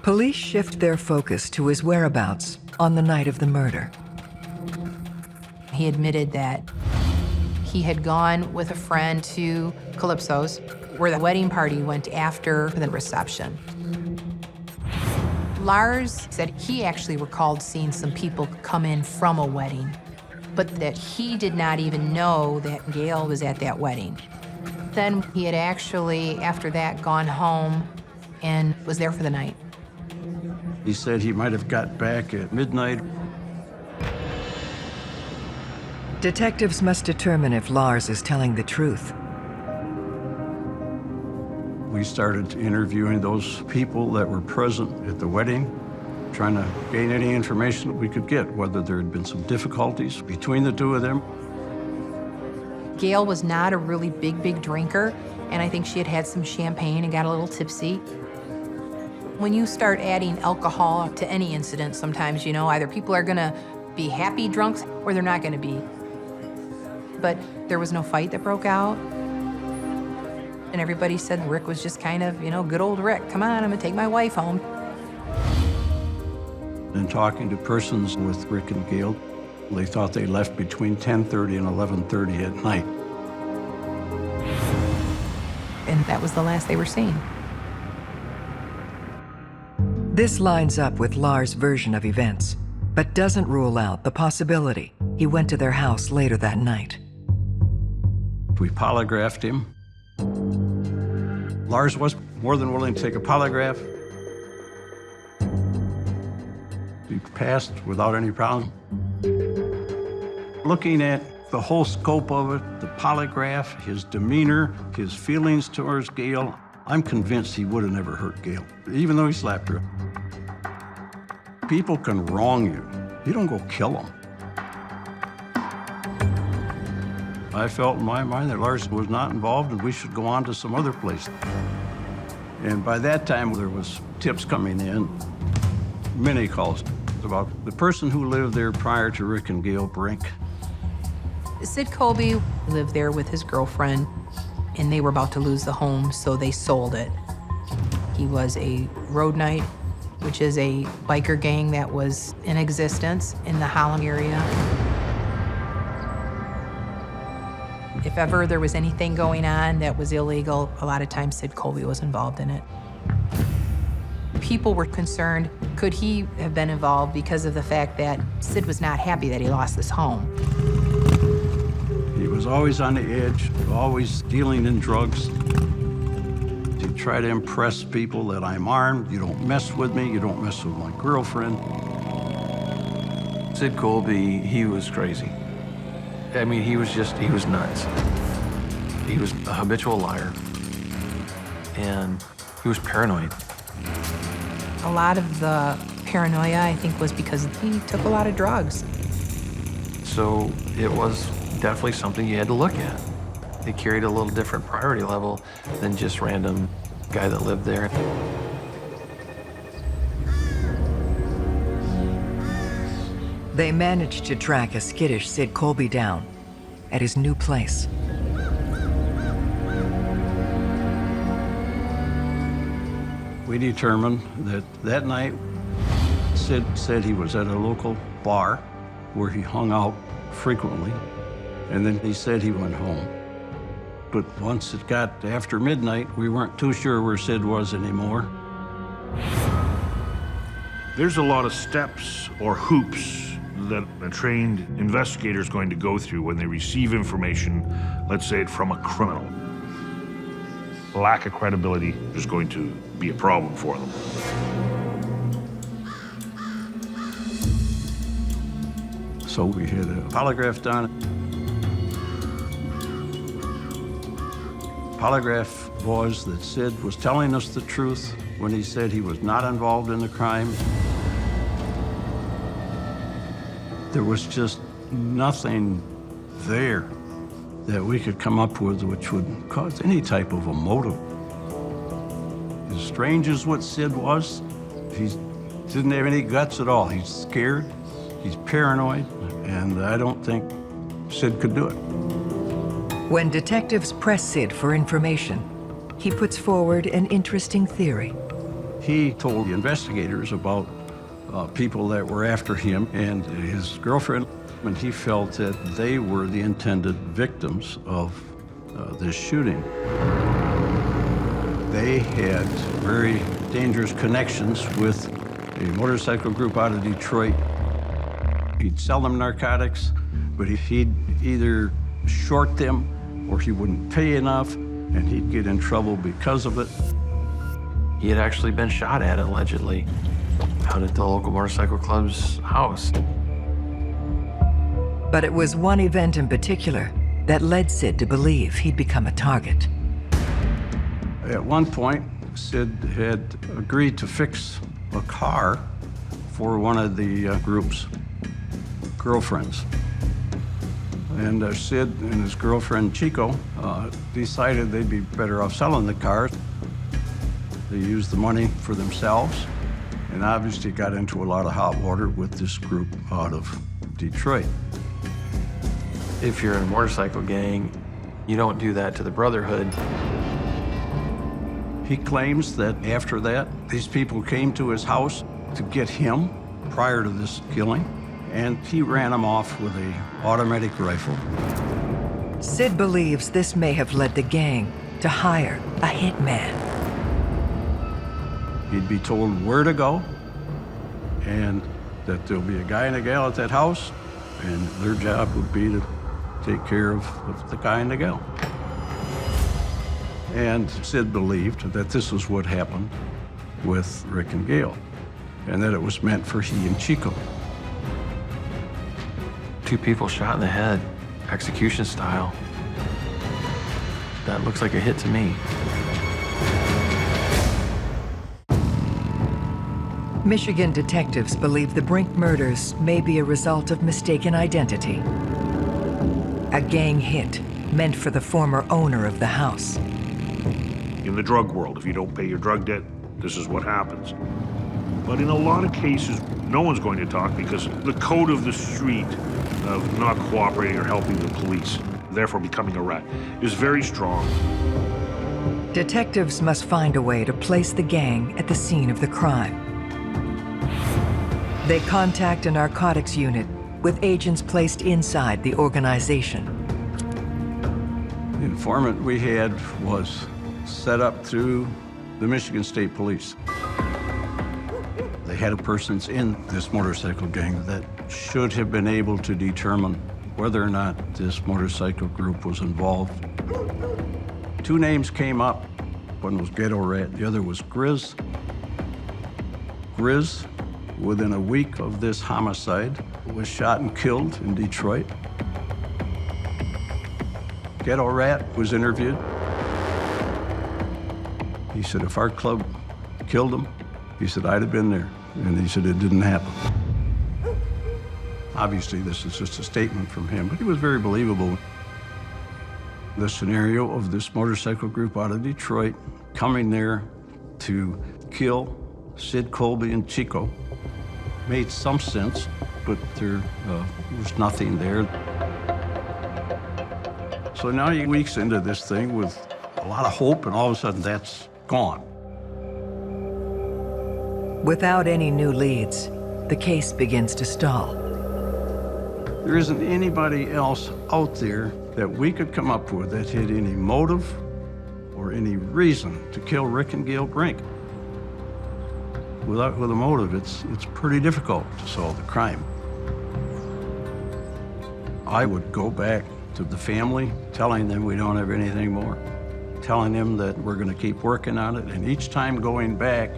[SPEAKER 2] Police shift their focus to his whereabouts on the night of the murder.
[SPEAKER 22] He admitted that he had gone with a friend to Calypso's, where the wedding party went after the reception. Lars said he actually recalled seeing some people come in from a wedding, but that he did not even know that Gail was at that wedding. Then he had actually, after that, gone home and was there for the night.
[SPEAKER 5] He said he might have got back at midnight.
[SPEAKER 2] Detectives must determine if Lars is telling the truth.
[SPEAKER 5] We started interviewing those people that were present at the wedding, trying to gain any information that we could get, whether there had been some difficulties between the two of them.
[SPEAKER 22] Gail was not a really big drinker, and I think she had had some champagne and got a little tipsy. When you start adding alcohol to any incident, sometimes, you know, either people are gonna be happy drunks or they're not gonna be. But there was no fight that broke out. And everybody said Rick was just kind of, you know, good old Rick. Come on, I'm gonna take my wife home.
[SPEAKER 5] In talking to persons with Rick and Gail, they thought they left between 10:30 and 11:30 at night.
[SPEAKER 22] And that was the last they were seen.
[SPEAKER 2] This lines up with Lars' version of events, but doesn't rule out the possibility he went to their house later that night.
[SPEAKER 5] We polygraphed him. Lars was more than willing to take a polygraph. He passed without any problem. Looking at the whole scope of it, the polygraph, his demeanor, his feelings towards Gail, I'm convinced he would have never hurt Gail, even though he slapped her. People can wrong you. You don't go kill them. I felt in my mind that Lars was not involved and we should go on to some other place. And by that time, there was tips coming in, many calls about the person who lived there prior to Rick and Gail Brink.
[SPEAKER 22] Sid Colby lived there with his girlfriend, and they were about to lose the home, so they sold it. He was a road knight, which is a biker gang that was in existence in the Holland area. If ever there was anything going on that was illegal, a lot of times Sid Colby was involved in it. People were concerned, could he have been involved because of the fact that Sid was not happy that he lost his home?
[SPEAKER 5] He was always on the edge, always dealing in drugs. He'd try to impress people that I'm armed, you don't mess with me, you don't mess with my girlfriend.
[SPEAKER 10] Sid Colby, he was crazy. I mean, he was nuts. He was a habitual liar, and he was paranoid.
[SPEAKER 22] A lot of the paranoia, I think, was because he took a lot of drugs.
[SPEAKER 10] So it was definitely something you had to look at. It carried a little different priority level than just random guy that lived there.
[SPEAKER 2] They managed to track a skittish Sid Colby down at his new place.
[SPEAKER 5] We determined that night, Sid said he was at a local bar where he hung out frequently, and then he said he went home. But once it got after midnight, we weren't too sure where Sid was anymore.
[SPEAKER 7] There's a lot of steps or hoops that a trained investigator is going to go through when they receive information, let's say it from a criminal. Lack of credibility is going to be a problem for them.
[SPEAKER 5] So we had a polygraph done. Polygraph was that Sid was telling us the truth when he said he was not involved in the crime. There was just nothing there that we could come up with which would cause any type of a motive. As strange as what Sid was, he didn't have any guts at all. He's scared, he's paranoid, and I don't think Sid could do it.
[SPEAKER 2] When detectives press Sid for information, he puts forward an interesting theory.
[SPEAKER 5] He told the investigators about people that were after him and his girlfriend, and he felt that they were the intended victims of this shooting. They had very dangerous connections with a motorcycle group out of Detroit. He'd sell them narcotics, but he'd either short them or he wouldn't pay enough, and he'd get in trouble because of it.
[SPEAKER 10] He had actually been shot at, allegedly, out at the local motorcycle club's house.
[SPEAKER 2] But it was one event in particular that led Sid to believe he'd become a target.
[SPEAKER 5] At one point, Sid had agreed to fix a car for one of the group's girlfriends. And Sid and his girlfriend, Chico, decided they'd be better off selling the car. They used the money for themselves, and obviously got into a lot of hot water with this group out of Detroit.
[SPEAKER 10] If you're in a motorcycle gang, you don't do that to the Brotherhood.
[SPEAKER 5] He claims that after that, these people came to his house to get him prior to this killing, and he ran them off with an automatic rifle.
[SPEAKER 2] Sid believes this may have led the gang to hire a hitman.
[SPEAKER 5] He'd be told where to go, and that there'll be a guy and a gal at that house, and their job would be to take care of the guy and the gal. And Sid believed that this was what happened with Rick and Gail, and that it was meant for he and Chico.
[SPEAKER 10] 2 people shot in the head, execution style. That looks like a hit to me.
[SPEAKER 2] Michigan detectives believe the Brink murders may be a result of mistaken identity. A gang hit meant for the former owner of the house.
[SPEAKER 7] In the drug world, if you don't pay your drug debt, this is what happens. But in a lot of cases, no one's going to talk because the code of the street of not cooperating or helping the police, therefore becoming a rat, is very strong.
[SPEAKER 2] Detectives must find a way to place the gang at the scene of the crime. They contact a narcotics unit with agents placed inside the organization.
[SPEAKER 5] The informant we had was set up through the Michigan State Police. They had persons in this motorcycle gang that should have been able to determine whether or not this motorcycle group was involved. 2 names came up. One was Ghetto Rat, the other was Grizz. Grizz, within a week of this homicide, was shot and killed in Detroit. Ghetto Rat was interviewed. He said, if our club killed him, he said, I'd have been there. And he said, it didn't happen. Obviously, this is just a statement from him, but he was very believable. The scenario of this motorcycle group out of Detroit coming there to kill Sid Colby and Chico made some sense, but there was nothing there. So now you're weeks into this thing with a lot of hope, and all of a sudden that's gone.
[SPEAKER 2] Without any new leads, the case begins to stall.
[SPEAKER 5] There isn't anybody else out there that we could come up with that had any motive or any reason to kill Rick and Gail Brink. With a motive, it's pretty difficult to solve the crime. I would go back to the family, telling them we don't have anything more, telling them that we're going to keep working on it, and each time going back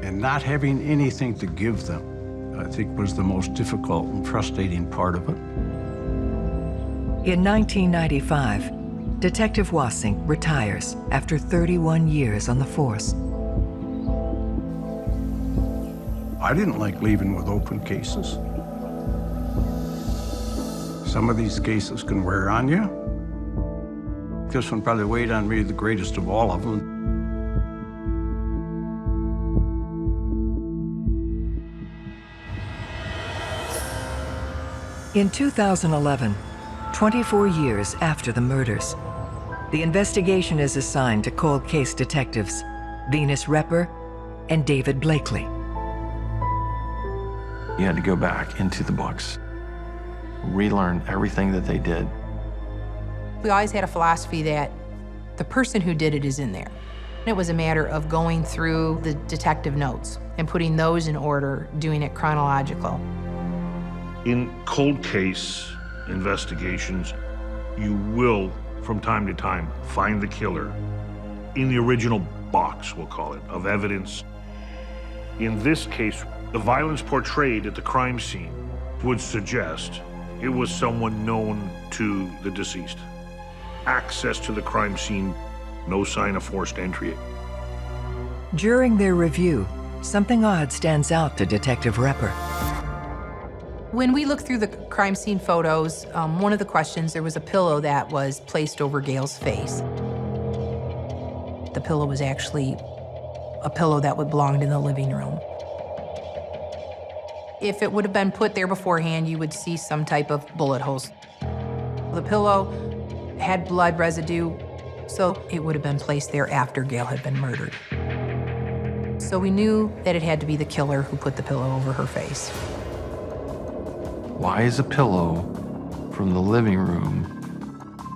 [SPEAKER 5] and not having anything to give them, I think was the most difficult and frustrating part of it.
[SPEAKER 2] In 1995, Detective Wassing retires after 31 years on the force.
[SPEAKER 5] I didn't like leaving with open cases. Some of these cases can wear on you. This one probably weighed on me the greatest of all of them.
[SPEAKER 2] In 2011, 24 years after the murders, the investigation is assigned to cold case detectives Venus Repper and David Blakely.
[SPEAKER 10] You had to go back into the books, relearn everything that they did.
[SPEAKER 22] We always had a philosophy that the person who did it is in there. It was a matter of going through the detective notes and putting those in order, doing it chronological.
[SPEAKER 7] In cold case investigations, you will, from time to time, find the killer in the original box, we'll call it, of evidence. In this case, the violence portrayed at the crime scene would suggest it was someone known to the deceased. Access to the crime scene, no sign of forced entry.
[SPEAKER 2] During their review, something odd stands out to Detective Repper.
[SPEAKER 22] When we looked through the crime scene photos, one of the questions, there was a pillow that was placed over Gail's face. The pillow was actually a pillow that would belong in the living room. If it would have been put there beforehand, you would see some type of bullet holes. The pillow had blood residue, so it would have been placed there after Gail had been murdered. So we knew that it had to be the killer who put the pillow over her face.
[SPEAKER 10] Why is a pillow from the living room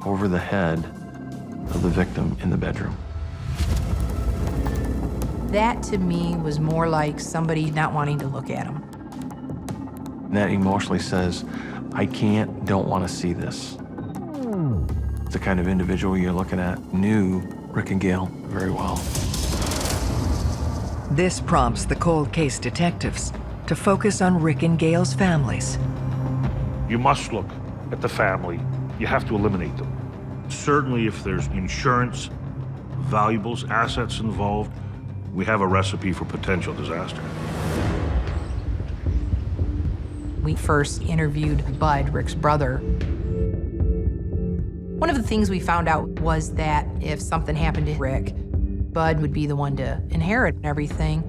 [SPEAKER 10] over the head of the victim in the bedroom?
[SPEAKER 22] That, to me, was more like somebody not wanting to look at him.
[SPEAKER 10] That emotionally says, I don't want to see this. The kind of individual you're looking at knew Rick and Gail very well.
[SPEAKER 2] This prompts the cold case detectives to focus on Rick and Gail's families.
[SPEAKER 7] You must look at the family. You have to eliminate them. Certainly if there's insurance, valuables, assets involved, we have a recipe for potential disaster.
[SPEAKER 22] We first interviewed Bud, Rick's brother. One of the things we found out was that if something happened to Rick, Bud would be the one to inherit everything.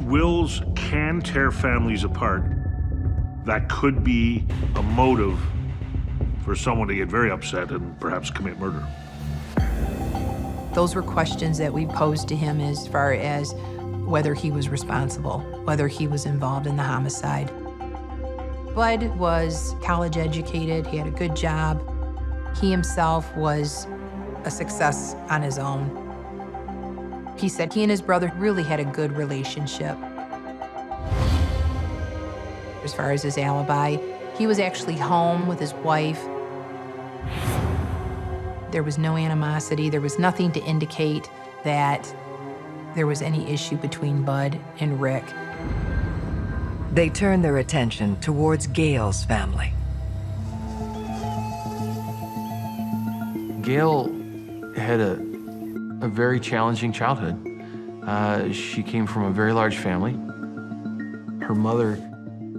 [SPEAKER 7] Wills can tear families apart. That could be a motive for someone to get very upset and perhaps commit murder.
[SPEAKER 22] Those were questions that we posed to him as far as whether he was responsible, whether he was involved in the homicide. Bud was college educated, he had a good job. He himself was a success on his own. He said he and his brother really had a good relationship. As far as his alibi, he was actually home with his wife. There was no animosity, there was nothing to indicate that there was any issue between Bud and Rick.
[SPEAKER 2] They turn their attention towards Gail's family.
[SPEAKER 10] Gail had a very challenging childhood. She came from a very large family. Her mother,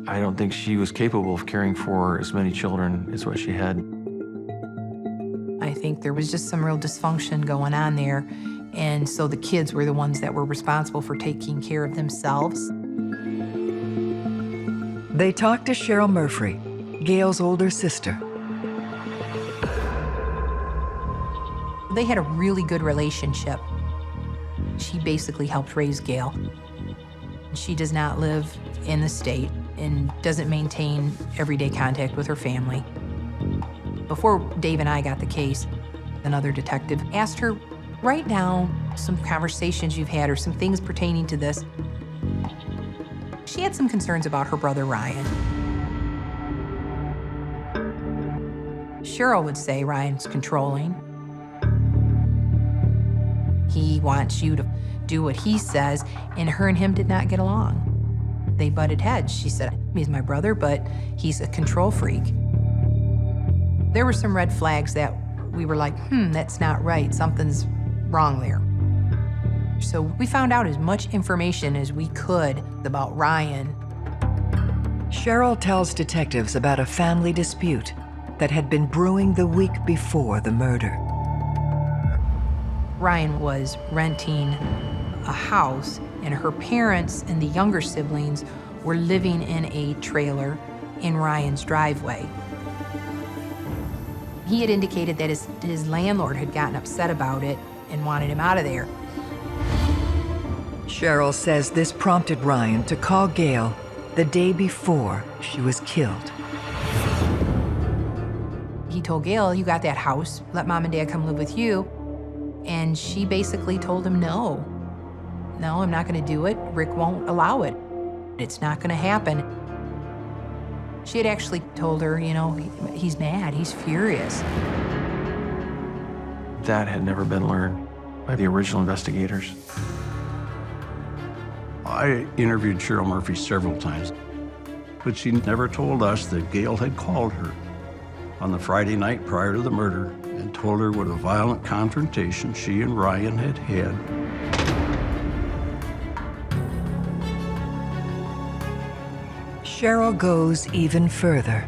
[SPEAKER 10] I don't think she was capable of caring for as many children as what she had.
[SPEAKER 22] I think there was just some real dysfunction going on there, and so the kids were the ones that were responsible for taking care of themselves.
[SPEAKER 2] They talked to Cheryl Murphy, Gail's older sister.
[SPEAKER 22] They had a really good relationship. She basically helped raise Gail. She does not live in the state and doesn't maintain everyday contact with her family. Before Dave and I got the case, another detective asked her, write down some conversations you've had or some things pertaining to this. She had some concerns about her brother Ryan. Cheryl would say Ryan's controlling. He wants you to do what he says, and her and him did not get along. They butted heads. She said, he's my brother, but he's a control freak. There were some red flags that we were like, that's not right. Something's wrong there. So we found out as much information as we could about Ryan.
[SPEAKER 2] Cheryl tells detectives about a family dispute that had been brewing the week before the murder.
[SPEAKER 22] Ryan was renting a house, and her parents and the younger siblings were living in a trailer in Ryan's driveway. He had indicated that his landlord had gotten upset about it and wanted him out of there.
[SPEAKER 2] Cheryl says this prompted Ryan to call Gail the day before she was killed.
[SPEAKER 22] He told Gail, you got that house, let mom and dad come live with you. And she basically told him, no, I'm not gonna do it. Rick won't allow it. It's not gonna happen. She had actually told her, he's mad, he's furious.
[SPEAKER 10] That had never been learned by the original investigators.
[SPEAKER 5] I interviewed Cheryl Murphy several times, but she never told us that Gail had called her on the Friday night prior to the murder and told her what a violent confrontation she and Ryan had had.
[SPEAKER 2] Cheryl goes even further.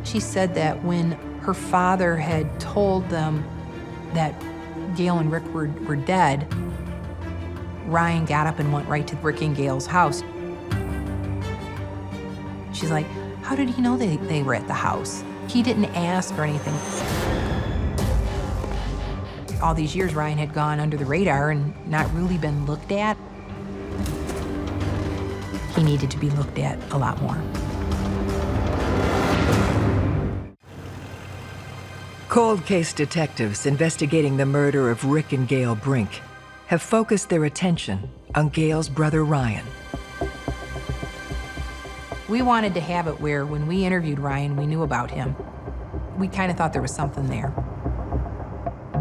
[SPEAKER 22] She said that when her father had told them that Gail and Rick were dead, Ryan got up and went right to Rick and Gail's house. She's like, how did he know they were at the house? He didn't ask or anything. All these years, Ryan had gone under the radar and not really been looked at. He needed to be looked at a lot more.
[SPEAKER 2] Cold case detectives investigating the murder of Rick and Gail Brink have focused their attention on Gail's brother Ryan.
[SPEAKER 22] We wanted to have it where when we interviewed Ryan, we knew about him. We kind of thought there was something there.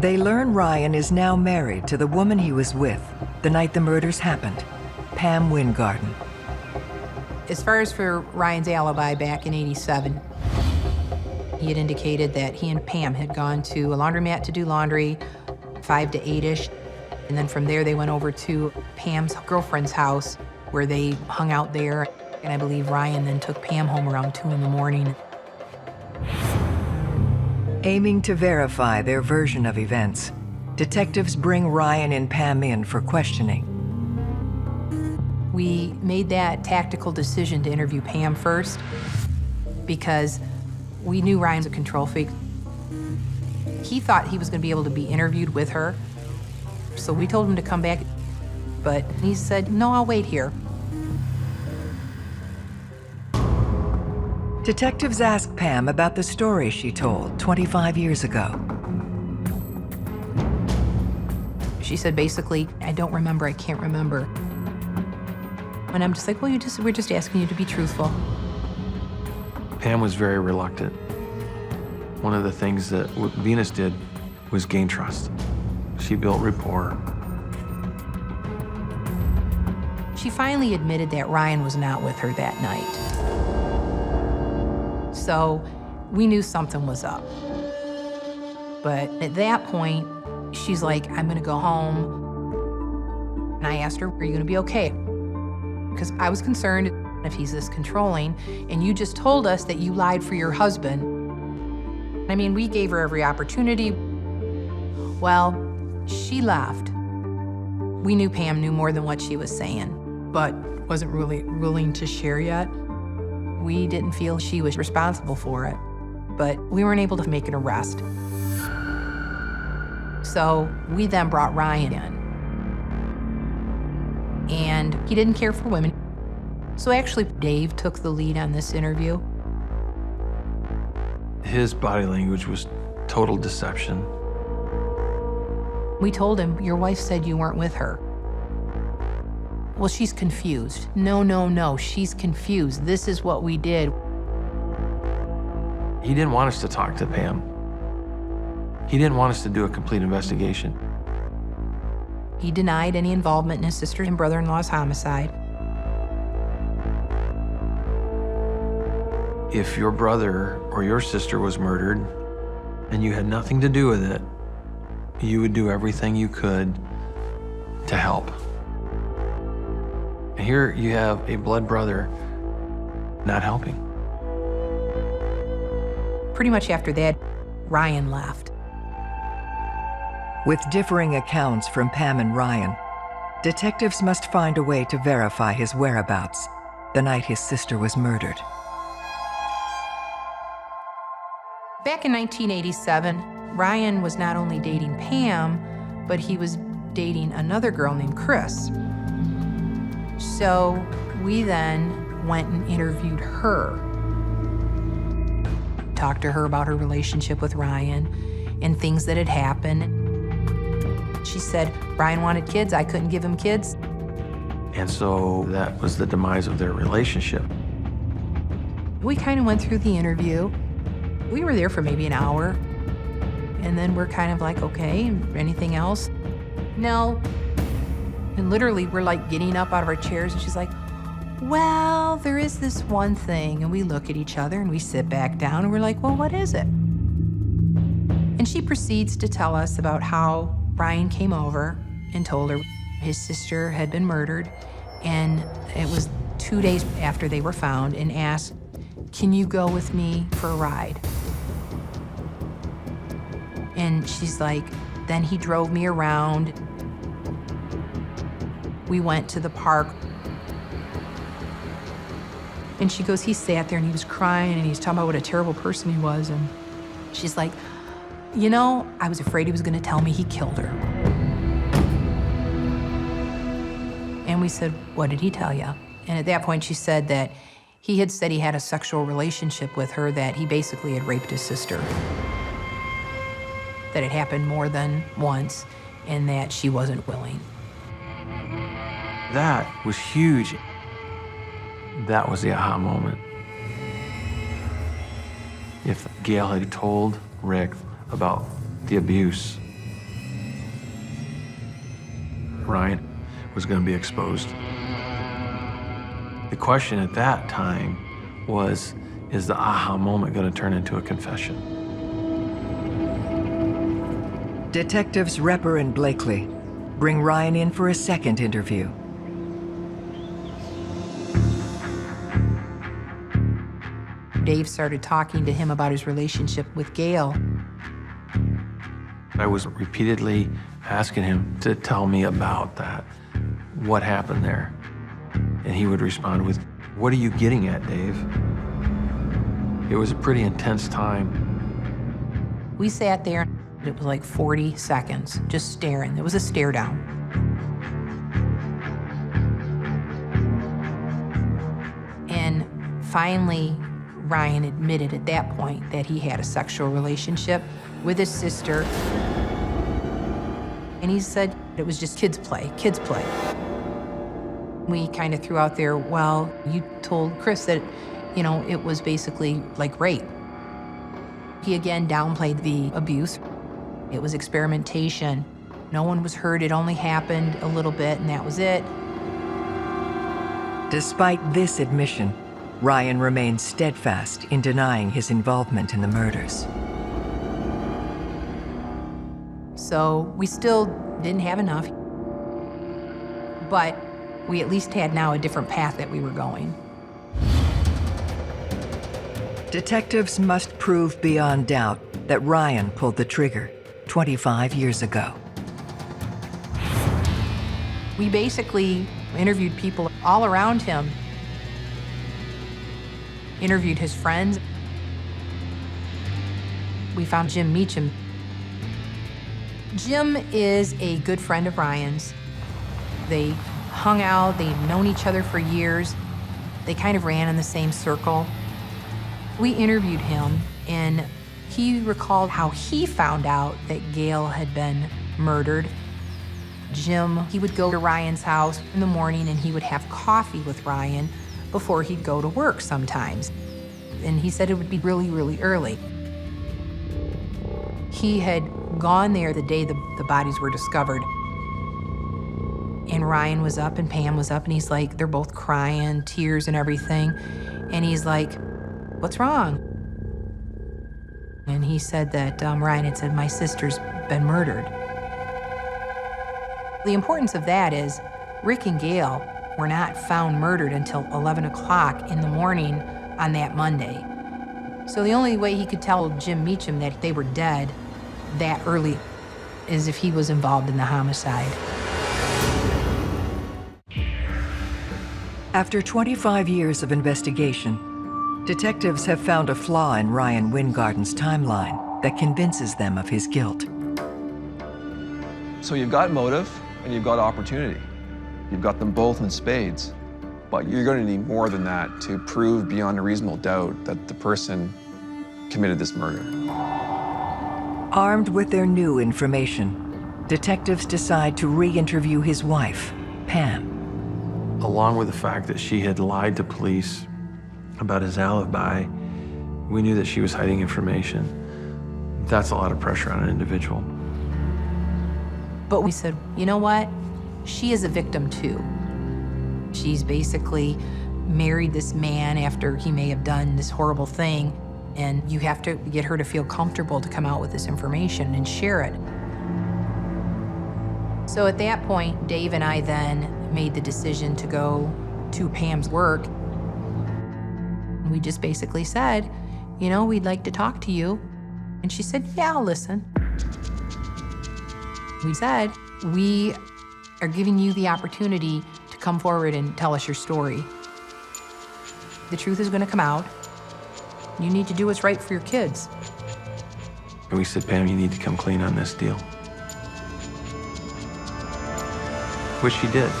[SPEAKER 2] They learn Ryan is now married to the woman he was with the night the murders happened, Pam Wingarden.
[SPEAKER 22] As far as for Ryan's alibi back in '87, he had indicated that he and Pam had gone to a laundromat to do laundry, 5 to 8-ish. And then from there, they went over to Pam's girlfriend's house where they hung out there. And I believe Ryan then took Pam home around 2 in the morning.
[SPEAKER 2] Aiming to verify their version of events, detectives bring Ryan and Pam in for questioning.
[SPEAKER 22] We made that tactical decision to interview Pam first because we knew Ryan's a control freak. He thought he was going to be able to be interviewed with her. So we told him to come back, but he said, no, I'll wait here.
[SPEAKER 2] Detectives asked Pam about the story she told 25 years ago.
[SPEAKER 22] She said, basically, I don't remember, I can't remember. And I'm just like, well, we're just asking you to be truthful.
[SPEAKER 10] Pam was very reluctant. One of the things that Venus did was gain trust. She built rapport.
[SPEAKER 22] She finally admitted that Ryan was not with her that night. So we knew something was up. But at that point, she's like, I'm gonna go home. And I asked her, are you gonna be okay? Because I was concerned if he's this controlling, and you just told us that you lied for your husband. I mean, we gave her every opportunity. Well, she left. We knew Pam knew more than what she was saying, but wasn't really willing to share yet. We didn't feel she was responsible for it, but we weren't able to make an arrest. So we then brought Ryan in. And he didn't care for women. So actually, Dave took the lead on this interview.
[SPEAKER 10] His body language was total deception.
[SPEAKER 22] We told him, your wife said you weren't with her. Well, she's confused. No, she's confused. This is what we did.
[SPEAKER 10] He didn't want us to talk to Pam. He didn't want us to do a complete investigation.
[SPEAKER 22] He denied any involvement in his sister and brother-in-law's homicide.
[SPEAKER 10] If your brother or your sister was murdered and you had nothing to do with it, you would do everything you could to help. And here you have a blood brother not helping.
[SPEAKER 22] Pretty much after that, Ryan left.
[SPEAKER 2] With differing accounts from Pam and Ryan, detectives must find a way to verify his whereabouts the night his sister was murdered.
[SPEAKER 22] Back in 1987, Ryan was not only dating Pam, but he was dating another girl named Chris. So we then went and interviewed her. Talked to her about her relationship with Ryan and things that had happened. She said, Ryan wanted kids, I couldn't give him kids.
[SPEAKER 10] And so that was the demise of their relationship.
[SPEAKER 22] We kind of went through the interview. We were there for maybe an hour. And then we're kind of like, okay, anything else? No. And literally we're like getting up out of our chairs and she's like, well, there is this one thing. And we look at each other and we sit back down and we're like, well, what is it? And she proceeds to tell us about how Ryan came over and told her his sister had been murdered. And it was 2 days after they were found, and asked, can you go with me for a ride? And she's like, then he drove me around. We went to the park. And she goes, he sat there and he was crying and he was talking about what a terrible person he was. And she's like, you know, I was afraid he was gonna tell me he killed her. And we said, what did he tell you? And at that point she said that he had said he had a sexual relationship with her, that he basically had raped his sister. That it happened more than once and that she wasn't willing.
[SPEAKER 10] That was huge. That was the aha moment. If Gail had told Rick about the abuse, Ryan was going to be exposed. The question at that time was, is the aha moment going to turn into a confession?
[SPEAKER 2] Detectives Repper and Blakely bring Ryan in for a second interview.
[SPEAKER 22] Dave started talking to him about his relationship with Gail.
[SPEAKER 10] I was repeatedly asking him to tell me about that, what happened there. And he would respond with, what are you getting at, Dave? It was a pretty intense time.
[SPEAKER 22] We sat there, it was like 40 seconds, just staring. It was a stare down. And finally, Ryan admitted at that point that he had a sexual relationship with his sister. And he said it was just kids play, kids play. We kind of threw out there, well, you told Chris that, you know, it was basically like rape. He again downplayed the abuse. It was experimentation. No one was hurt, it only happened a little bit and that was it.
[SPEAKER 2] Despite this admission, Ryan remained steadfast in denying his involvement in the murders.
[SPEAKER 22] So we still didn't have enough, but we at least had now a different path that we were going.
[SPEAKER 2] Detectives must prove beyond doubt that Ryan pulled the trigger 25 years ago.
[SPEAKER 22] We basically interviewed people all around him. interviewed his friends. We found Jim Meacham. Jim is a good friend of Ryan's. They hung out, they'd known each other for years. They kind of ran in the same circle. We interviewed him, and he recalled how he found out that Gail had been murdered. Jim, he would go to Ryan's house in the morning and he would have coffee with Ryan before he'd go to work sometimes. And he said it would be really, really early. He had gone there the day the bodies were discovered. And Ryan was up and Pam was up, and he's like, they're both crying, tears and everything. And he's like, what's wrong? And he said that Ryan had said, my sister's been murdered. The importance of that is Rick and Gail were not found murdered until 11 o'clock in the morning on that Monday. So the only way he could tell Jim Meacham that they were dead that early is if he was involved in the homicide.
[SPEAKER 2] After 25 years of investigation, detectives have found a flaw in Ryan Wingarden's timeline that convinces them of his guilt.
[SPEAKER 9] So you've got motive and you've got opportunity. You've got them both in spades. But you're going to need more than that to prove beyond a reasonable doubt that the person committed this murder.
[SPEAKER 2] Armed with their new information, detectives decide to re-interview his wife, Pam.
[SPEAKER 10] Along with the fact that she had lied to police about his alibi, we knew that she was hiding information. That's a lot of pressure on an individual.
[SPEAKER 22] But we said, you know what? She is a victim too. She's basically married this man after he may have done this horrible thing, and you have to get her to feel comfortable to come out with this information and share it. So at that point, Dave and I then made the decision to go to Pam's work. We just basically said, you know, we'd like to talk to you. And she said, yeah, I'll listen. We said, we are giving you the opportunity to come forward and tell us your story. The truth is going to come out. You need to do what's right for your kids.
[SPEAKER 10] And we said, Pam, you need to come clean on this deal. Which she did.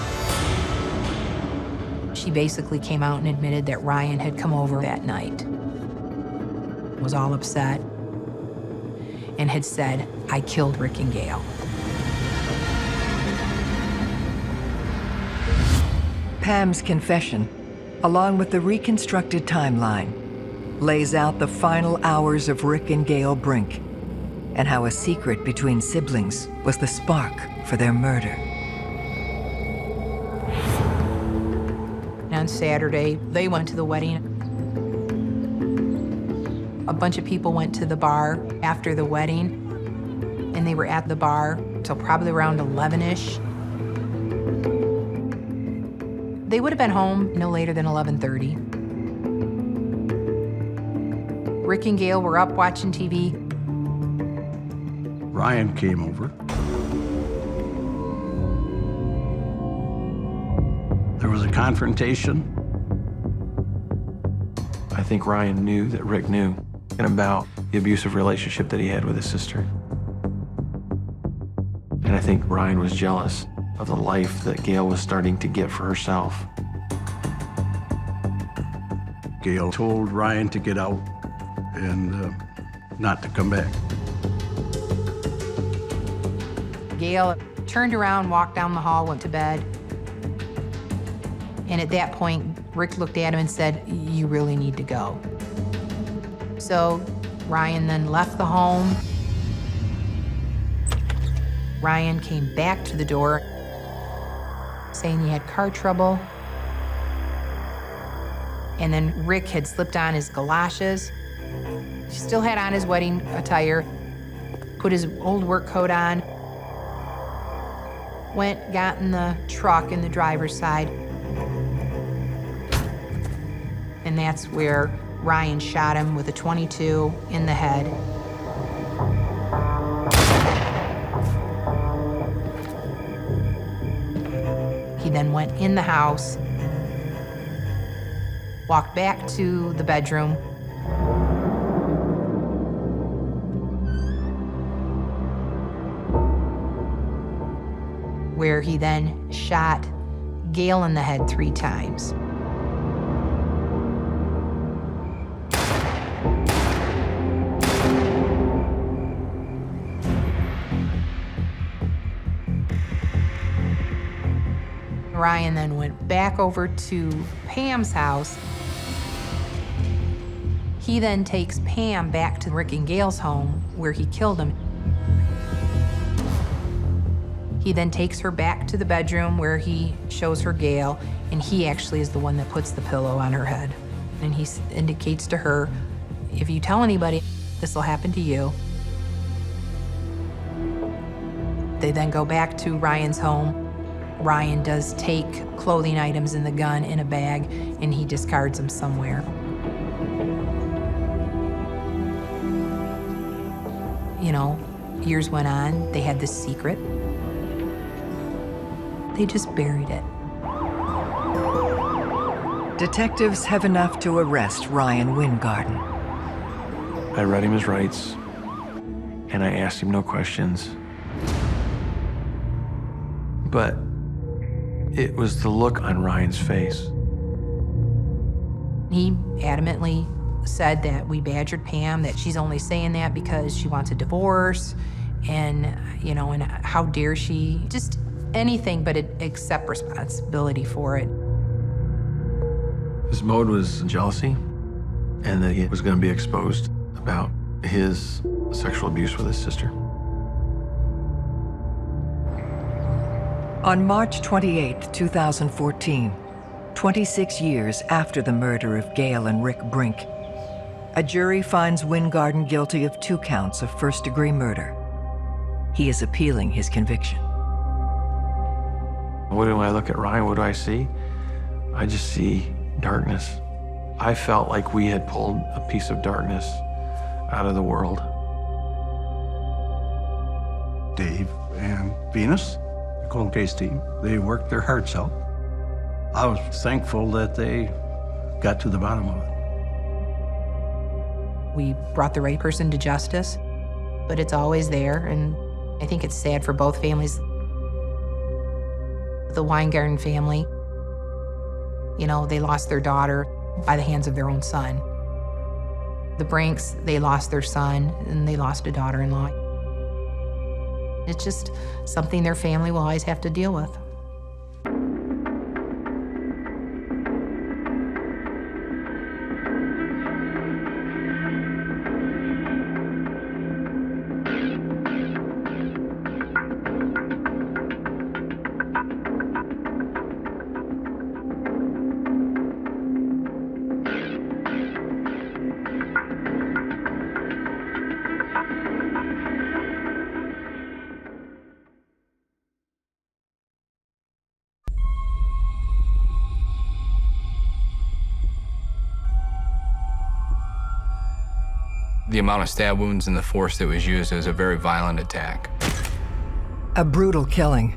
[SPEAKER 22] She basically came out and admitted that Ryan had come over that night, was all upset, and had said, I killed Rick and Gail.
[SPEAKER 2] Pam's confession, along with the reconstructed timeline, lays out the final hours of Rick and Gail Brink and how a secret between siblings was the spark for their murder.
[SPEAKER 22] On Saturday, they went to the wedding. A bunch of people went to the bar after the wedding, and they were at the bar till probably around 11-ish. They would have been home no later than 11:30. Rick and Gail were up watching TV.
[SPEAKER 5] Ryan came over. There was a confrontation.
[SPEAKER 10] I think Ryan knew that Rick knew about the abusive relationship that he had with his sister. And I think Ryan was jealous of the life that Gail was starting to get for herself.
[SPEAKER 5] Gail told Ryan to get out and not to come back.
[SPEAKER 22] Gail turned around, walked down the hall, went to bed. And at that point, Rick looked at him and said, you really need to go. So Ryan then left the home. Ryan came back to the door saying he had car trouble. And then Rick had slipped on his galoshes. He still had on his wedding attire, put his old work coat on, went, got in the truck in the driver's side. And that's where Ryan shot him with a .22 in the head. He then went in the house, walked back to the bedroom. Where he then shot Gail in the head 3 times. Ryan then went back over to Pam's house. He then takes Pam back to Rick and Gail's home where he killed him. He then takes her back to the bedroom where he shows her Gail, and he actually is the one that puts the pillow on her head. And he indicates to her, if you tell anybody, this will happen to you. They then go back to Ryan's home. Ryan does take clothing items in the gun in a bag, and he discards them somewhere. You know, years went on, they had this secret. They just buried it.
[SPEAKER 2] Detectives have enough to arrest Ryan Wingarden.
[SPEAKER 10] I read him his rights, and I asked him no questions. But it was the look on Ryan's face.
[SPEAKER 22] He adamantly said that we badgered Pam, that she's only saying that because she wants a divorce, and, you know, and how dare she, just anything but accept responsibility for it.
[SPEAKER 10] His mode was jealousy, and that he was going to be exposed about his sexual abuse with his sister.
[SPEAKER 2] On March 28, 2014, 26 years after the murder of Gail and Rick Brink, a jury finds Wingarden guilty of 2 counts of first-degree murder. He is appealing his conviction.
[SPEAKER 10] When I look at Ryan, what do I see? I just see darkness. I felt like we had pulled a piece of darkness out of the world.
[SPEAKER 5] Dave and Venus, the cold case team, they worked their hearts out. I was thankful that they got to the bottom of it.
[SPEAKER 22] We brought the right person to justice, but it's always there, and I think it's sad for both families. The Wingarden family, you know, they lost their daughter by the hands of their own son. The Brinks, they lost their son, and they lost a daughter-in-law. It's just something their family will always have to deal with.
[SPEAKER 1] The amount of stab wounds and the force that was used was a very violent attack.
[SPEAKER 2] A brutal killing.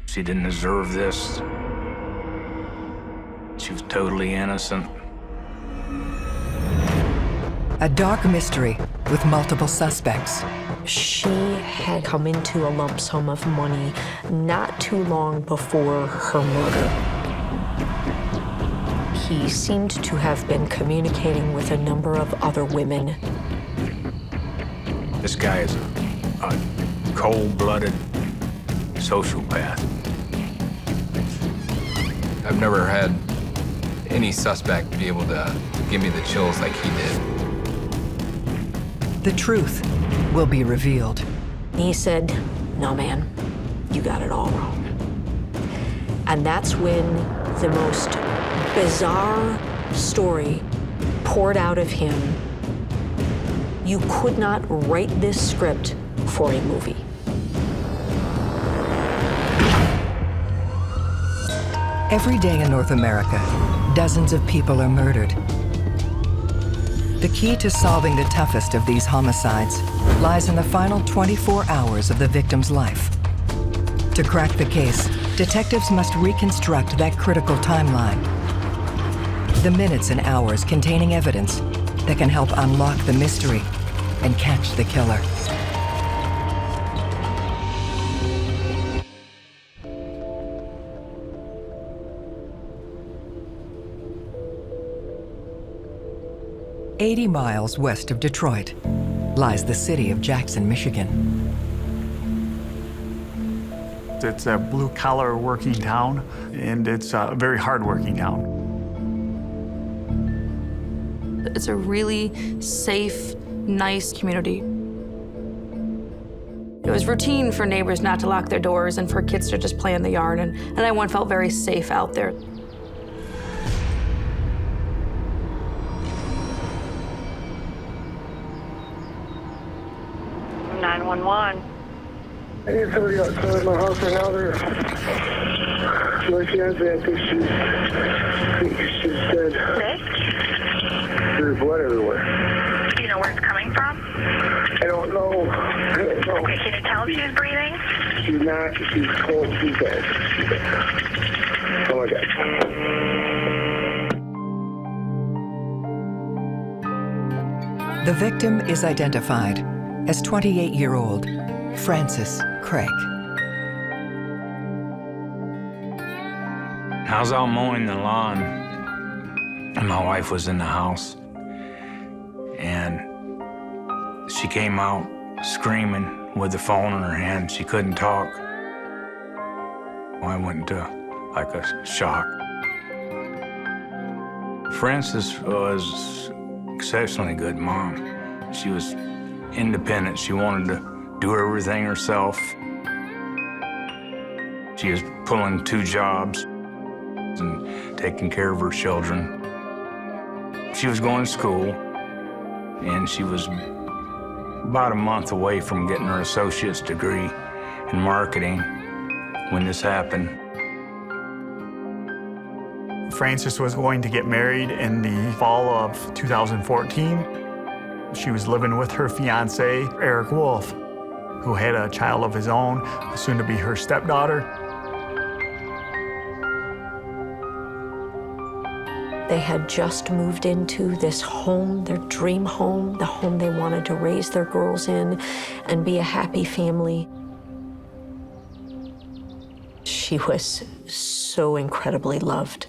[SPEAKER 6] She didn't deserve this. She was totally innocent.
[SPEAKER 2] A dark mystery with multiple suspects.
[SPEAKER 11] She had come into a lump sum of money not too long before her murder. He seemed to have been communicating with a number of other women.
[SPEAKER 6] This guy is a cold-blooded sociopath.
[SPEAKER 1] I've never had any suspect be able to give me the chills like he did.
[SPEAKER 2] The truth will be revealed.
[SPEAKER 11] He said, "No, man, you got it all wrong." And that's when the most bizarre story poured out of him. You could not write this script for a movie.
[SPEAKER 2] Every day in North America, dozens of people are murdered. The key to solving the toughest of these homicides lies in the final 24 hours of the victim's life. To crack the case, Detectives must reconstruct that critical timeline. The minutes and hours containing evidence that can help unlock the mystery and catch the killer. "80 miles west of Detroit lies the city of Jackson, Michigan.
[SPEAKER 3] It's a blue-collar working town, and it's a very hard-working town.
[SPEAKER 12] It's a really safe, nice community. It was routine for neighbors not to lock their doors and for kids to just play in the yard, and everyone felt very safe out there.
[SPEAKER 13] I need somebody outside my house right now. My fiance, I think she's dead.
[SPEAKER 24] Sick?
[SPEAKER 13] There's blood everywhere.
[SPEAKER 24] Do you know where it's coming from?
[SPEAKER 13] I don't know.
[SPEAKER 24] Okay, can you tell if she's breathing?
[SPEAKER 13] She's not. She's cold. She's dead. She's dead. Oh my God.
[SPEAKER 2] The victim is identified as 28-year-old Frances Craig.
[SPEAKER 6] I was out mowing the lawn, and my wife was in the house. And she came out screaming with the phone in her hand. She couldn't talk. I went into like a shock. Frances was exceptionally good mom. She was independent. She wanted to do everything herself. She was pulling 2 jobs and taking care of her children. She was going to school, and she was about a month away from getting her associate's degree in marketing when this happened.
[SPEAKER 3] Frances was going to get married in the fall of 2014. She was living with her fiancé, Eric Wolf, who had a child of his own, soon to be her stepdaughter.
[SPEAKER 11] They had just moved into this home, their dream home, the home they wanted to raise their girls in and be a happy family. She was so incredibly loved.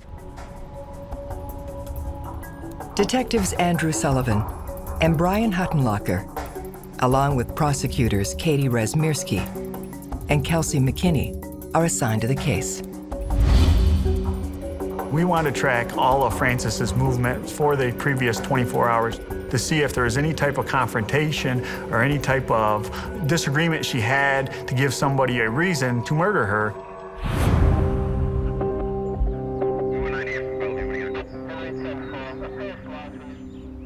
[SPEAKER 2] Detectives Andrew Sullivan and Brian Huttenlocker, along with prosecutors Katie Razmirsky and Kelsey McKinney, are assigned to the case.
[SPEAKER 3] We want to track all of Frances's movements for the previous 24 hours to see if there was any type of confrontation or any type of disagreement she had to give somebody a reason to murder her.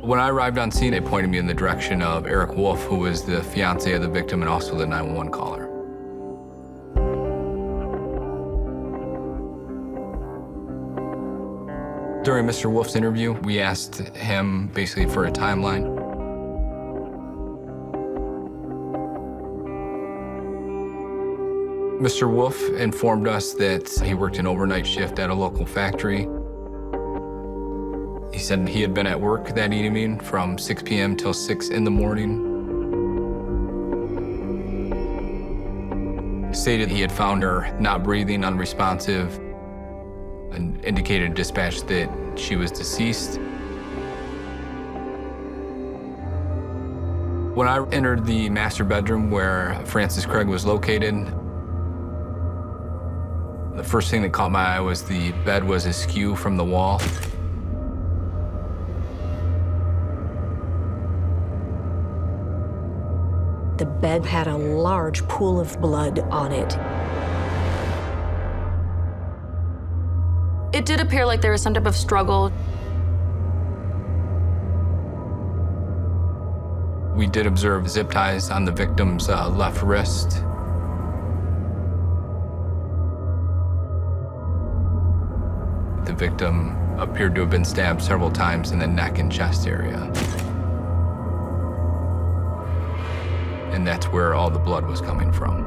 [SPEAKER 1] When I arrived on scene, they pointed me in the direction of Eric Wolf, who was the fiancé of the victim and also the 911 caller. During Mr. Wolf's interview, we asked him basically for a timeline. Mr. Wolf informed us that he worked an overnight shift at a local factory. He said he had been at work that evening from 6 p.m. till 6 in the morning. Stated he had found her not breathing, unresponsive, and indicated dispatch that she was deceased. When I entered the master bedroom where Frances Craig was located, the first thing that caught my eye was the bed was askew from the wall.
[SPEAKER 11] The bed had a large pool of blood on it.
[SPEAKER 12] It did appear like there was some type of struggle.
[SPEAKER 1] We did observe zip ties on the victim's left wrist. The victim appeared to have been stabbed several times in the neck and chest area. And that's where all the blood was coming from.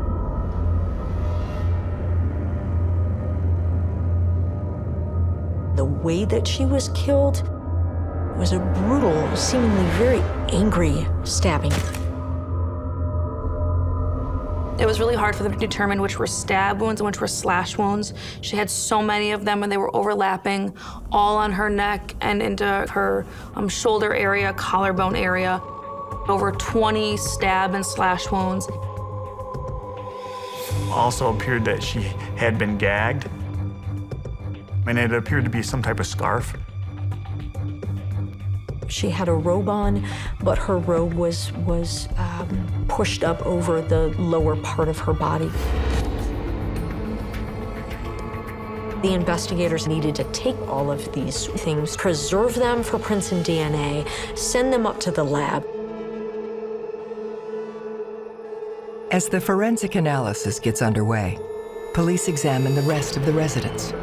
[SPEAKER 11] The way that she was killed was a brutal, seemingly very angry stabbing.
[SPEAKER 12] It was really hard for them to determine which were stab wounds and which were slash wounds. She had so many of them, and they were overlapping, all on her neck and into her shoulder area, collarbone area. Over 20 stab and slash wounds.
[SPEAKER 3] Also appeared that she had been gagged, and it appeared to be some type of scarf.
[SPEAKER 11] She had a robe on, but her robe was pushed up over the lower part of her body. The investigators needed to take all of these things, preserve them for prints and DNA, send them up to the lab.
[SPEAKER 2] As the forensic analysis gets underway, police examine the rest of the residence.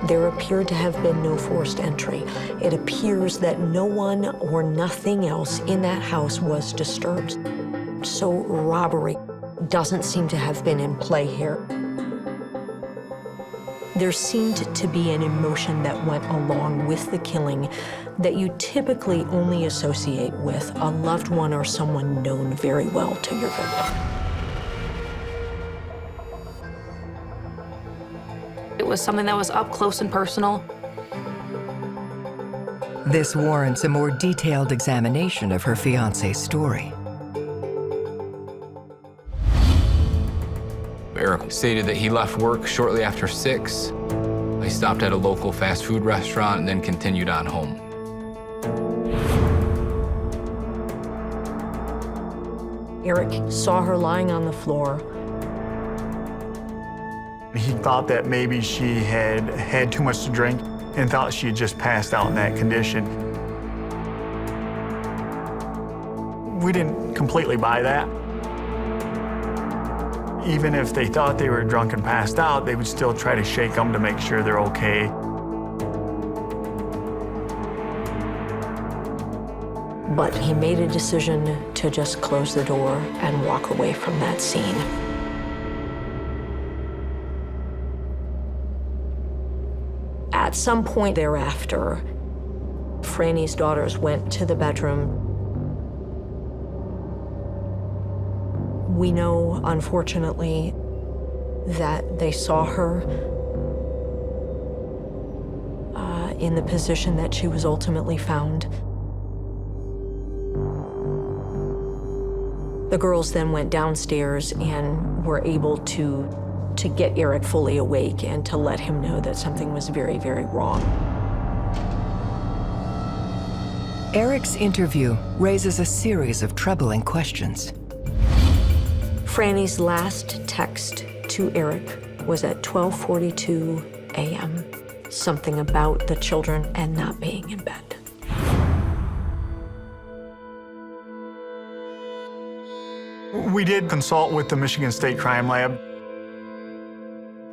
[SPEAKER 11] There appeared to have been no forced entry. It appears that no one or nothing else in that house was disturbed. So robbery doesn't seem to have been in play here. There seemed to be an emotion that went along with the killing that you typically only associate with a loved one or someone known very well to your victim.
[SPEAKER 12] It was something that was up close and personal.
[SPEAKER 2] This warrants a more detailed examination of her fiancé's story.
[SPEAKER 1] Eric stated that he left work shortly after 6. He stopped at a local fast food restaurant and then continued on home.
[SPEAKER 11] Eric saw her lying on the floor.
[SPEAKER 3] He thought that maybe she had had too much to drink and thought she had just passed out in that condition. We didn't completely buy that. Even if they thought they were drunk and passed out, they would still try to shake them to make sure they're okay.
[SPEAKER 11] But he made a decision to just close the door and walk away from that scene. At some point thereafter, Franny's daughters went to the bedroom. We know, unfortunately, that they saw her in the position that she was ultimately found. The girls then went downstairs and were able to get Eric fully awake and to let him know that something was very, very wrong.
[SPEAKER 2] Eric's interview raises a series of troubling questions.
[SPEAKER 11] Franny's last text to Eric was at 12:42 a.m. Something about the children and not being in bed.
[SPEAKER 3] We did consult with the Michigan State Crime Lab,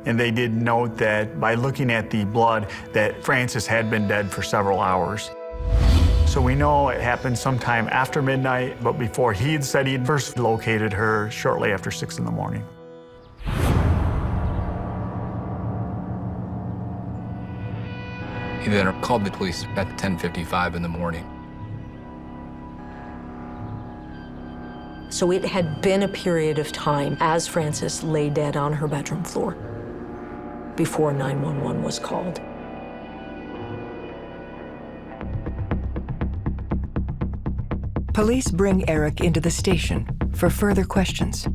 [SPEAKER 3] and they did note that by looking at the blood that Frances had been dead for several hours. So we know it happened sometime after midnight, but before he had said he'd first located her shortly after 6 in the morning.
[SPEAKER 1] He then called the police at 10:55 in the morning.
[SPEAKER 11] So it had been a period of time as Frances lay dead on her bedroom floor before 911 was called.
[SPEAKER 2] Police bring Eric into the station for further questions.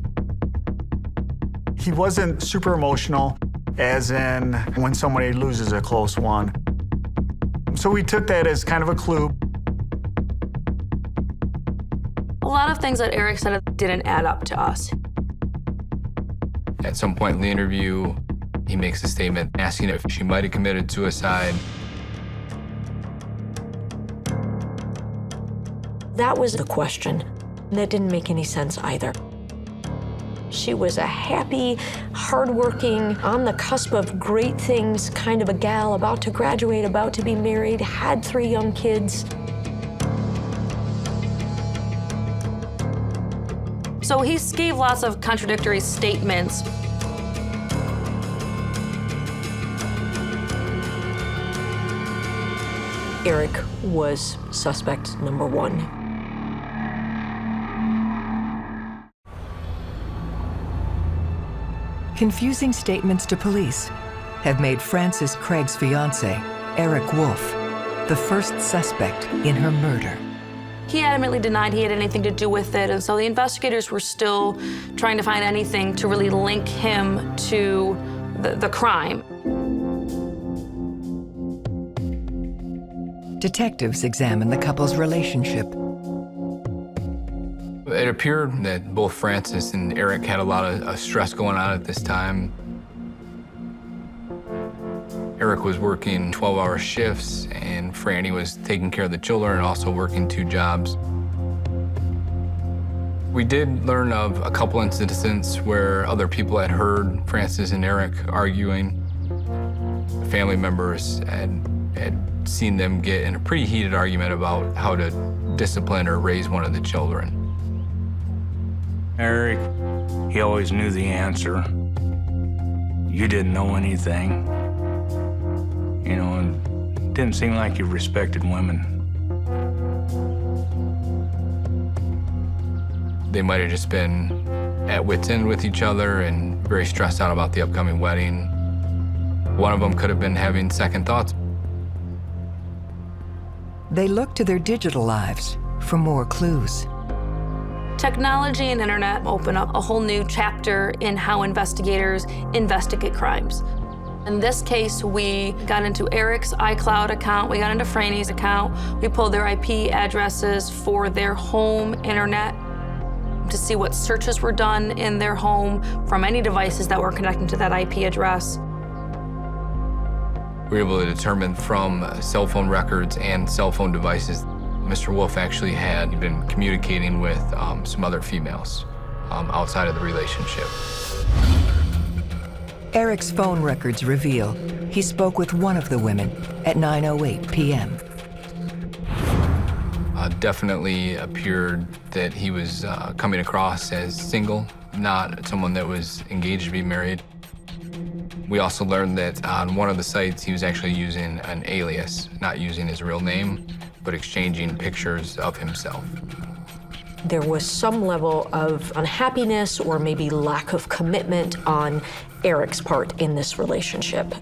[SPEAKER 3] He wasn't super emotional, as in when somebody loses a close one. So we took that as kind of a clue.
[SPEAKER 12] A lot of things that Eric said didn't add up to us.
[SPEAKER 1] At some point in the interview, he makes a statement asking if she might have committed suicide.
[SPEAKER 11] That was the question. That didn't make any sense either. She was a happy, hardworking, on the cusp of great things, kind of a gal, about to graduate, about to be married, had 3 young kids.
[SPEAKER 12] So he gave lots of contradictory statements.
[SPEAKER 11] Eric was suspect number one.
[SPEAKER 2] Confusing statements to police have made Frances Craig's fiancé, Eric Wolf, the first suspect in her murder.
[SPEAKER 12] He adamantly denied he had anything to do with it, and so the investigators were still trying to find anything to really link him to the crime.
[SPEAKER 2] Detectives examine the couple's relationship.
[SPEAKER 1] It appeared that both Frances and Eric had a lot of stress going on at this time. Eric was working 12-hour shifts, and Franny was taking care of the children and also working 2 jobs. We did learn of a couple incidents where other people had heard Frances and Eric arguing. Family members had seen them get in a pretty heated argument about how to discipline or raise one of the children.
[SPEAKER 6] Eric, he always knew the answer. You didn't know anything. You know, and it didn't seem like you respected women.
[SPEAKER 1] They might have just been at wit's end with each other and very stressed out about the upcoming wedding. One of them could have been having second thoughts.
[SPEAKER 2] They look to their digital lives for more clues.
[SPEAKER 12] Technology and internet open up a whole new chapter in how investigators investigate crimes. In this case, we got into Eric's iCloud account, we got into Franny's account, we pulled their IP addresses for their home internet to see what searches were done in their home from any devices that were connecting to that IP address.
[SPEAKER 1] We were able to determine from cell phone records and cell phone devices, Mr. Wolf actually had been communicating with some other females outside of the relationship.
[SPEAKER 2] Eric's phone records reveal he spoke with one of the women at 9:08 p.m.
[SPEAKER 1] Definitely appeared that he was coming across as single, not someone that was engaged to be married. We also learned that on one of the sites, he was actually using an alias, not using his real name, but exchanging pictures of himself.
[SPEAKER 11] There was some level of unhappiness or maybe lack of commitment on Eric's part in this relationship.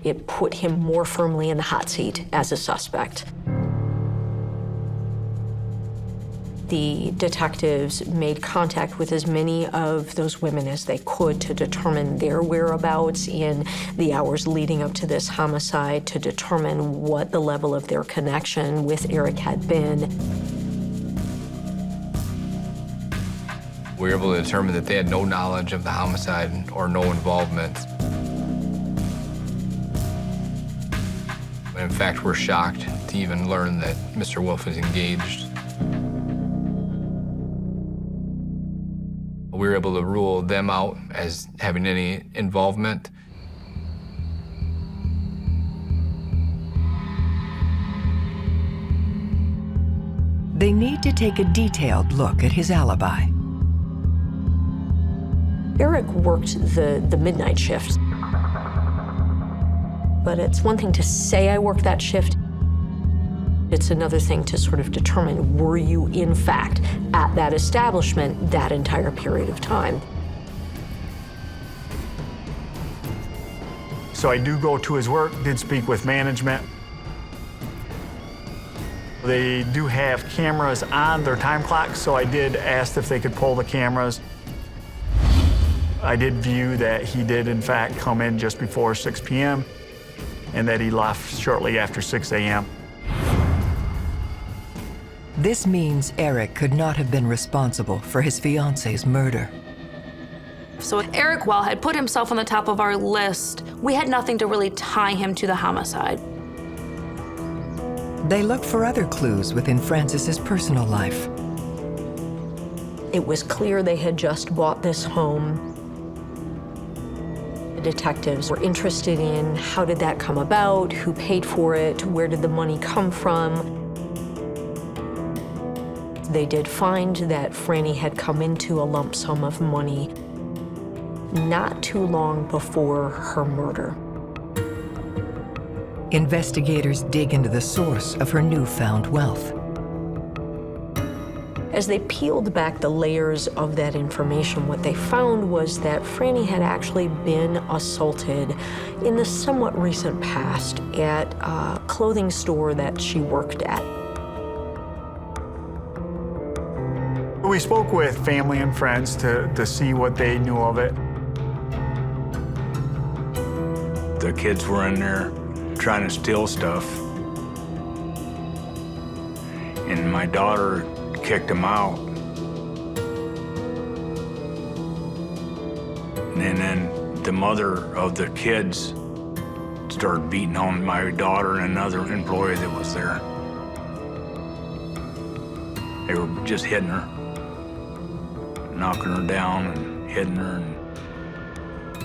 [SPEAKER 11] It put him more firmly in the hot seat as a suspect. The detectives made contact with as many of those women as they could to determine their whereabouts in the hours leading up to this homicide, to determine what the level of their connection with Eric had been.
[SPEAKER 1] We were able to determine that they had no knowledge of the homicide or no involvement. In fact, we're shocked to even learn that Mr. Wolf is engaged. We were able to rule them out as having any involvement.
[SPEAKER 2] They need to take a detailed look at his alibi.
[SPEAKER 11] Eric worked the midnight shift. But it's one thing to say I worked that shift. It's another thing to sort of determine, were you in fact at that establishment that entire period of time?
[SPEAKER 3] So I do go to his work, did speak with management. They do have cameras on their time clocks, so I did ask if they could pull the cameras. I did view that he did in fact come in just before 6 p.m. and that he left shortly after 6 a.m.
[SPEAKER 2] This means Eric could not have been responsible for his fiancée's murder.
[SPEAKER 12] So Eric, while had put himself on the top of our list, we had nothing to really tie him to the homicide.
[SPEAKER 2] They looked for other clues within Frances's personal life.
[SPEAKER 11] It was clear they had just bought this home. The detectives were interested in how did that come about, who paid for it, where did the money come from. They did find that Franny had come into a lump sum of money not too long before her murder.
[SPEAKER 2] investigators dig into the source of her newfound wealth.
[SPEAKER 11] As they peeled back the layers of that information, what they found was that Franny had actually been assaulted in the somewhat recent past at a clothing store that she worked at.
[SPEAKER 3] We spoke with family and friends to see what they knew of it.
[SPEAKER 6] The kids were in there trying to steal stuff. And my daughter kicked them out. And then the mother of the kids started beating on my daughter and another employee that was there. They were just hitting her, knocking her down and hitting her. And,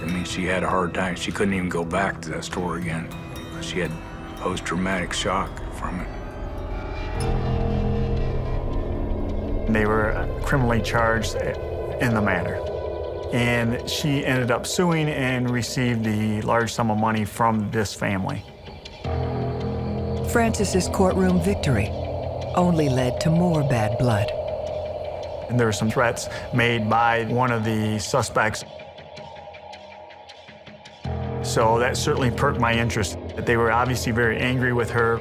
[SPEAKER 6] I mean, she had a hard time. She couldn't even go back to that store again. She had post-traumatic shock from it.
[SPEAKER 3] They were criminally charged in the matter. And she ended up suing and received the large sum of money from this family.
[SPEAKER 2] Francis's courtroom victory only led to more bad blood.
[SPEAKER 3] And there were some threats made by one of the suspects. So that certainly perked my interest. They were obviously very angry with her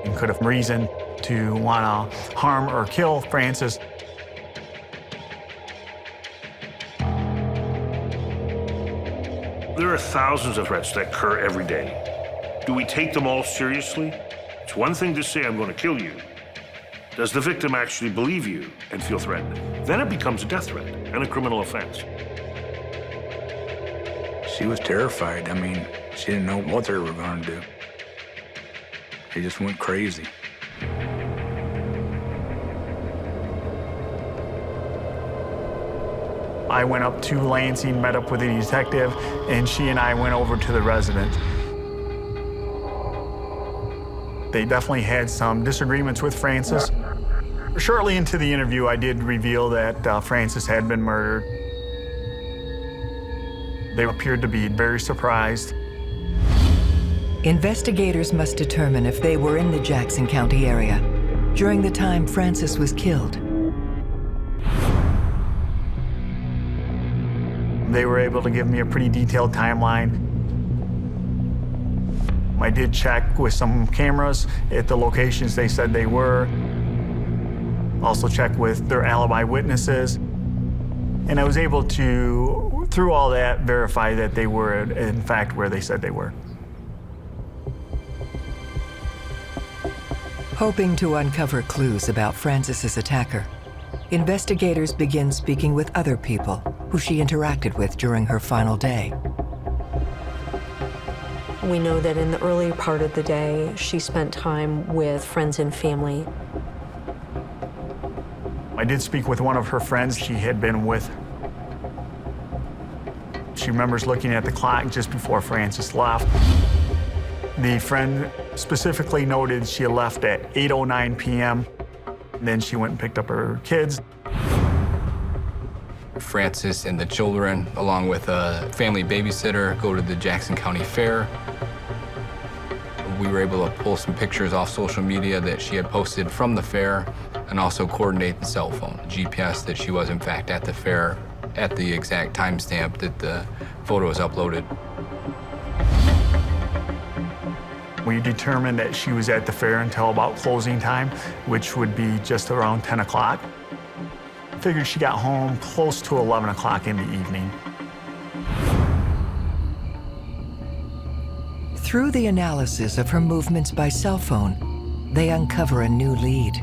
[SPEAKER 3] and could have reason to want to harm or kill Francis.
[SPEAKER 7] There are thousands of threats that occur every day. Do we take them all seriously? It's one thing to say, I'm going to kill you. Does the victim actually believe you and feel threatened? Then it becomes a death threat and a criminal offense.
[SPEAKER 6] She was terrified. I mean, she didn't know what they were going to do. She just went crazy.
[SPEAKER 3] I went up to Lansing, met up with the detective, and she and I went over to the residence. They definitely had some disagreements with Francis. Shortly into the interview, I did reveal that Francis had been murdered. They appeared to be very surprised.
[SPEAKER 2] Investigators must determine if they were in the Jackson County area during the time Francis was killed.
[SPEAKER 3] They were able to give me a pretty detailed timeline. I did check with some cameras at the locations they said they were. Also checked with their alibi witnesses. And I was able to, through all that, verify that they were, in fact, where they said they were.
[SPEAKER 2] Hoping to uncover clues about Francis's attacker, investigators begin speaking with other people who she interacted with during her final day.
[SPEAKER 11] We know that in the early part of the day, she spent time with friends and family.
[SPEAKER 3] I did speak with one of her friends she had been with. She remembers looking at the clock just before Francis left. The friend specifically noted she had left at 8:09 p.m. Then she went and picked up her kids.
[SPEAKER 1] Francis and the children, along with a family babysitter, go to the Jackson County Fair. We were able to pull some pictures off social media that she had posted from the fair and also coordinate the cell phone, GPS, that she was in fact at the fair at the exact timestamp that the photo was uploaded.
[SPEAKER 3] We determined that she was at the fair until about closing time, which would be just around 10 o'clock. Figured she got home close to 11 o'clock in the evening.
[SPEAKER 2] Through the analysis of her movements by cell phone, they uncover a new lead.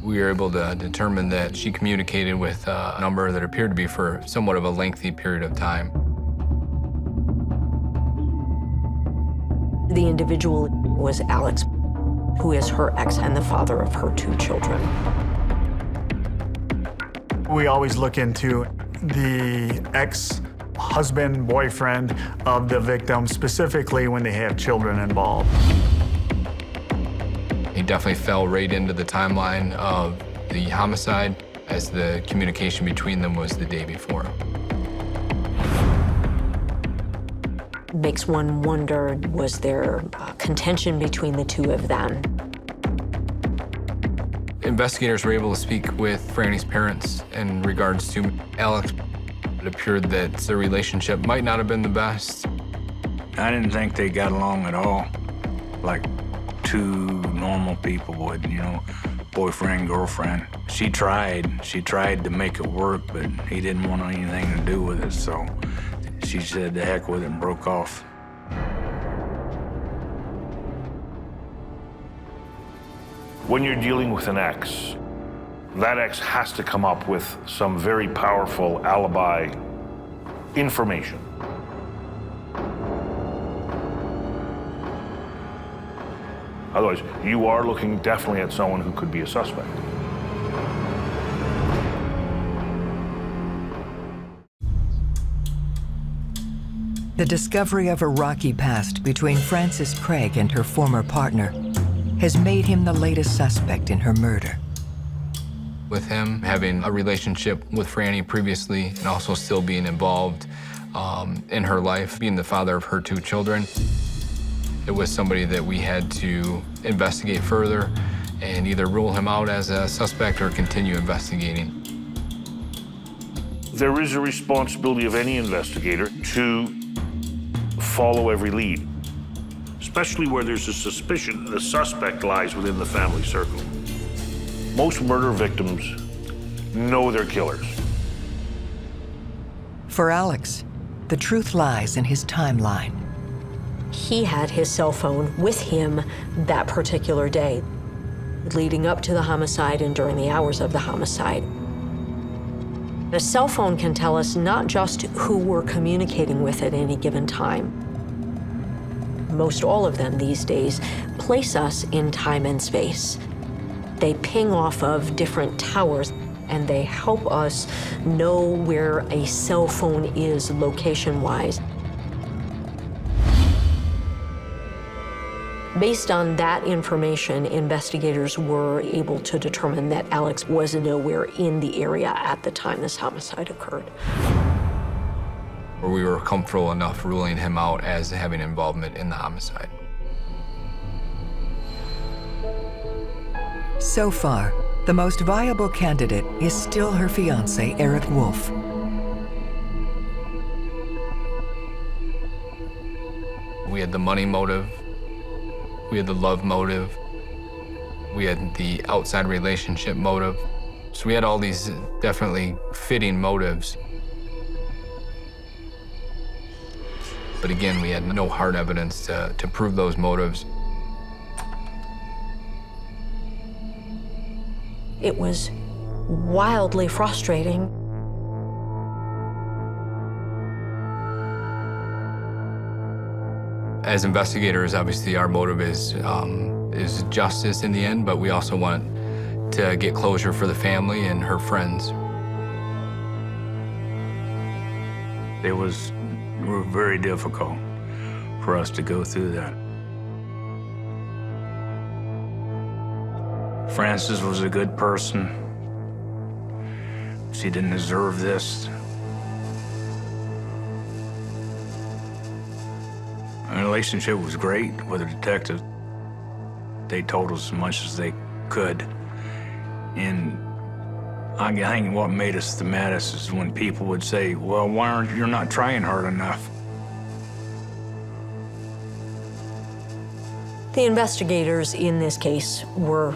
[SPEAKER 1] We were able to determine that she communicated with a number that appeared to be for somewhat of a lengthy period of time.
[SPEAKER 11] The individual was Alex, who is her ex and the father of her 2 children.
[SPEAKER 3] We always look into the ex-husband, boyfriend of the victim, specifically when they have children involved.
[SPEAKER 1] He definitely fell right into the timeline of the homicide, as the communication between them was the day before.
[SPEAKER 11] Makes one wonder, was there contention between the two of them?
[SPEAKER 1] Investigators were able to speak with Franny's parents in regards to Alex. It appeared that their relationship might not have been the best.
[SPEAKER 6] I didn't think they got along at all, like two normal people would, you know, boyfriend, girlfriend. She tried to make it work, but he didn't want anything to do with it, so she said the heck with it and broke off.
[SPEAKER 7] When you're dealing with an ex, that ex has to come up with some very powerful alibi information. Otherwise, you are looking definitely at someone who could be a suspect.
[SPEAKER 2] The discovery of a rocky past between Frances Craig and her former partner has made him the latest suspect in her murder.
[SPEAKER 1] With him having a relationship with Franny previously and also still being involved in her life, being the father of her two children, it was somebody that we had to investigate further and either rule him out as a suspect or continue investigating.
[SPEAKER 7] There is a responsibility of any investigator to follow every lead, especially where there's a suspicion the suspect lies within the family circle. Most murder victims know their killers.
[SPEAKER 2] For Alex, the truth lies in his timeline.
[SPEAKER 11] He had his cell phone with him that particular day, leading up to the homicide and during the hours of the homicide. A cell phone can tell us not just who we're communicating with at any given time. Most all of them these days place us in time and space. They ping off of different towers, and they help us know where a cell phone is location-wise. Based on that information, investigators were able to determine that Alex was nowhere in the area at the time this homicide occurred.
[SPEAKER 1] We were comfortable enough ruling him out as having involvement in the homicide.
[SPEAKER 2] So far, the most viable candidate is still her fiancé, Eric Wolf.
[SPEAKER 1] We had the money motive. We had the love motive. We had the outside relationship motive. So we had all these definitely fitting motives. But again, we had no hard evidence to prove those motives.
[SPEAKER 11] It was wildly frustrating.
[SPEAKER 1] As investigators, obviously our motive is justice in the end, but we also want to get closure for the family and her friends.
[SPEAKER 6] It was very difficult for us to go through that. Frances was a good person. She didn't deserve this. Our relationship was great with the detectives. They told us as much as they could. And I think what made us the maddest is when people would say, well, why aren't you not trying hard enough?
[SPEAKER 11] The investigators in this case were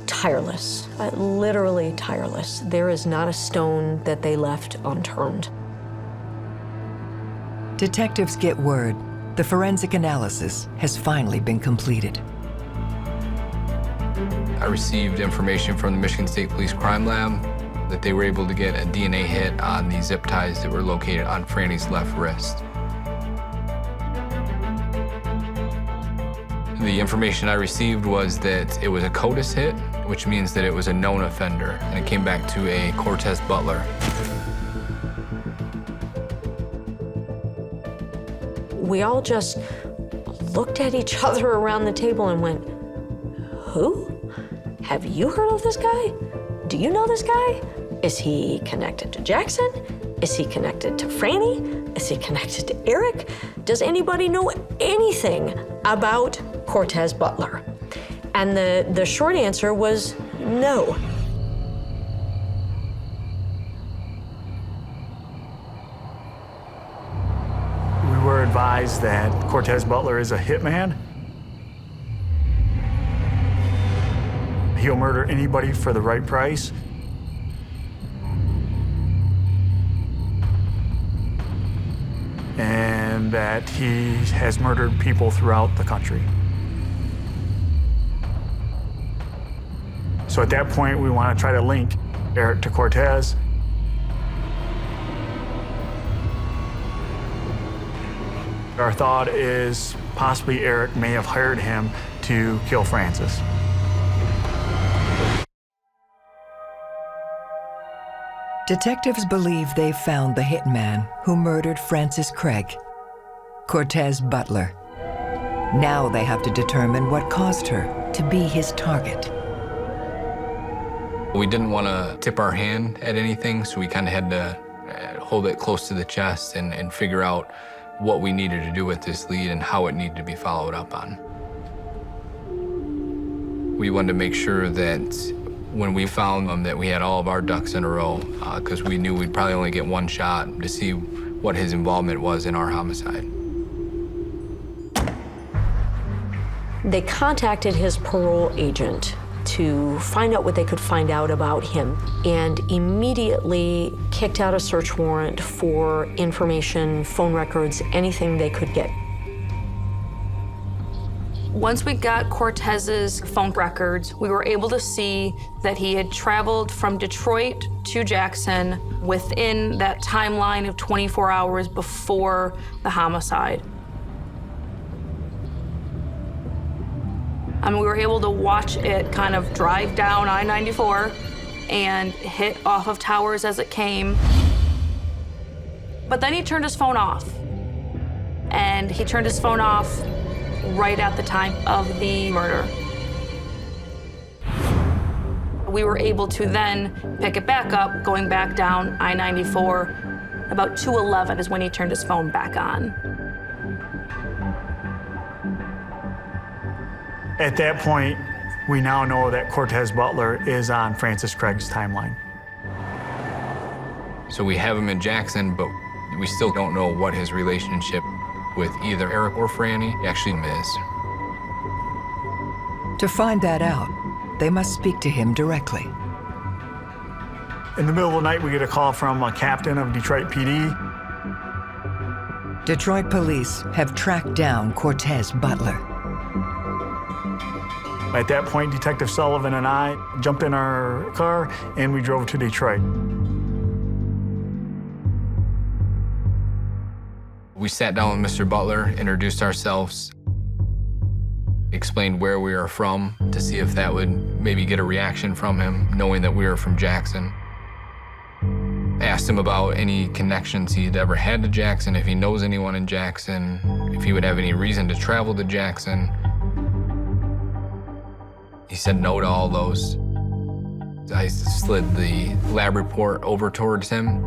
[SPEAKER 11] tireless, literally tireless. There is not a stone that they left unturned.
[SPEAKER 2] Detectives get word the forensic analysis has finally been completed.
[SPEAKER 1] I received information from the Michigan State Police Crime Lab that they were able to get a DNA hit on the zip ties that were located on Franny's left wrist. The information I received was that it was a CODIS hit, which means that it was a known offender, and it came back to a Cortez Butler.
[SPEAKER 11] We all just looked at each other around the table and went, who? Have you heard of this guy? Do you know this guy? Is he connected to Jackson? Is he connected to Franny? Is he connected to Eric? Does anybody know anything about Cortez Butler? And the short answer was no.
[SPEAKER 3] We were advised that Cortez Butler is a hitman. He'll murder anybody for the right price. And that he has murdered people throughout the country. So at that point, we want to try to link Eric to Cortez. Our thought is possibly Eric may have hired him to kill Francis.
[SPEAKER 2] Detectives believe they've found the hitman who murdered Francis Craig, Cortez Butler. Now they have to determine what caused her to be his target.
[SPEAKER 1] We didn't want to tip our hand at anything, so we kind of had to hold it close to the chest and figure out what we needed to do with this lead and how it needed to be followed up on. We wanted to make sure that when we found them that we had all of our ducks in a row, because we knew we'd probably only get one shot to see what his involvement was in our homicide.
[SPEAKER 11] They contacted his parole agent to find out what they could find out about him, and immediately kicked out a search warrant for information, phone records, anything they could get.
[SPEAKER 12] Once we got Cortez's phone records, we were able to see that he had traveled from Detroit to Jackson within that timeline of 24 hours before the homicide. We were able to watch it kind of drive down I-94 and hit off of towers as it came. But then he turned his phone off. And he turned his phone off right at the time of the murder. We were able to then pick it back up, going back down I-94. About 2:11 is when he turned his phone back on.
[SPEAKER 3] At that point, we now know that Cortez Butler is on Francis Craig's timeline.
[SPEAKER 1] So we have him in Jackson, but we still don't know what his relationship with either Eric or Franny actually is.
[SPEAKER 2] To find that out, they must speak to him directly.
[SPEAKER 3] In the middle of the night, we get a call from a captain of Detroit PD.
[SPEAKER 2] Detroit police have tracked down Cortez Butler.
[SPEAKER 3] At that point, Detective Sullivan and I jumped in our car and we drove to Detroit.
[SPEAKER 1] We sat down with Mr. Butler, introduced ourselves, explained where we were from to see if that would maybe get a reaction from him, knowing that we were from Jackson. Asked him about any connections he'd ever had to Jackson, if he knows anyone in Jackson, if he would have any reason to travel to Jackson. He said no to all those. I slid the lab report over towards him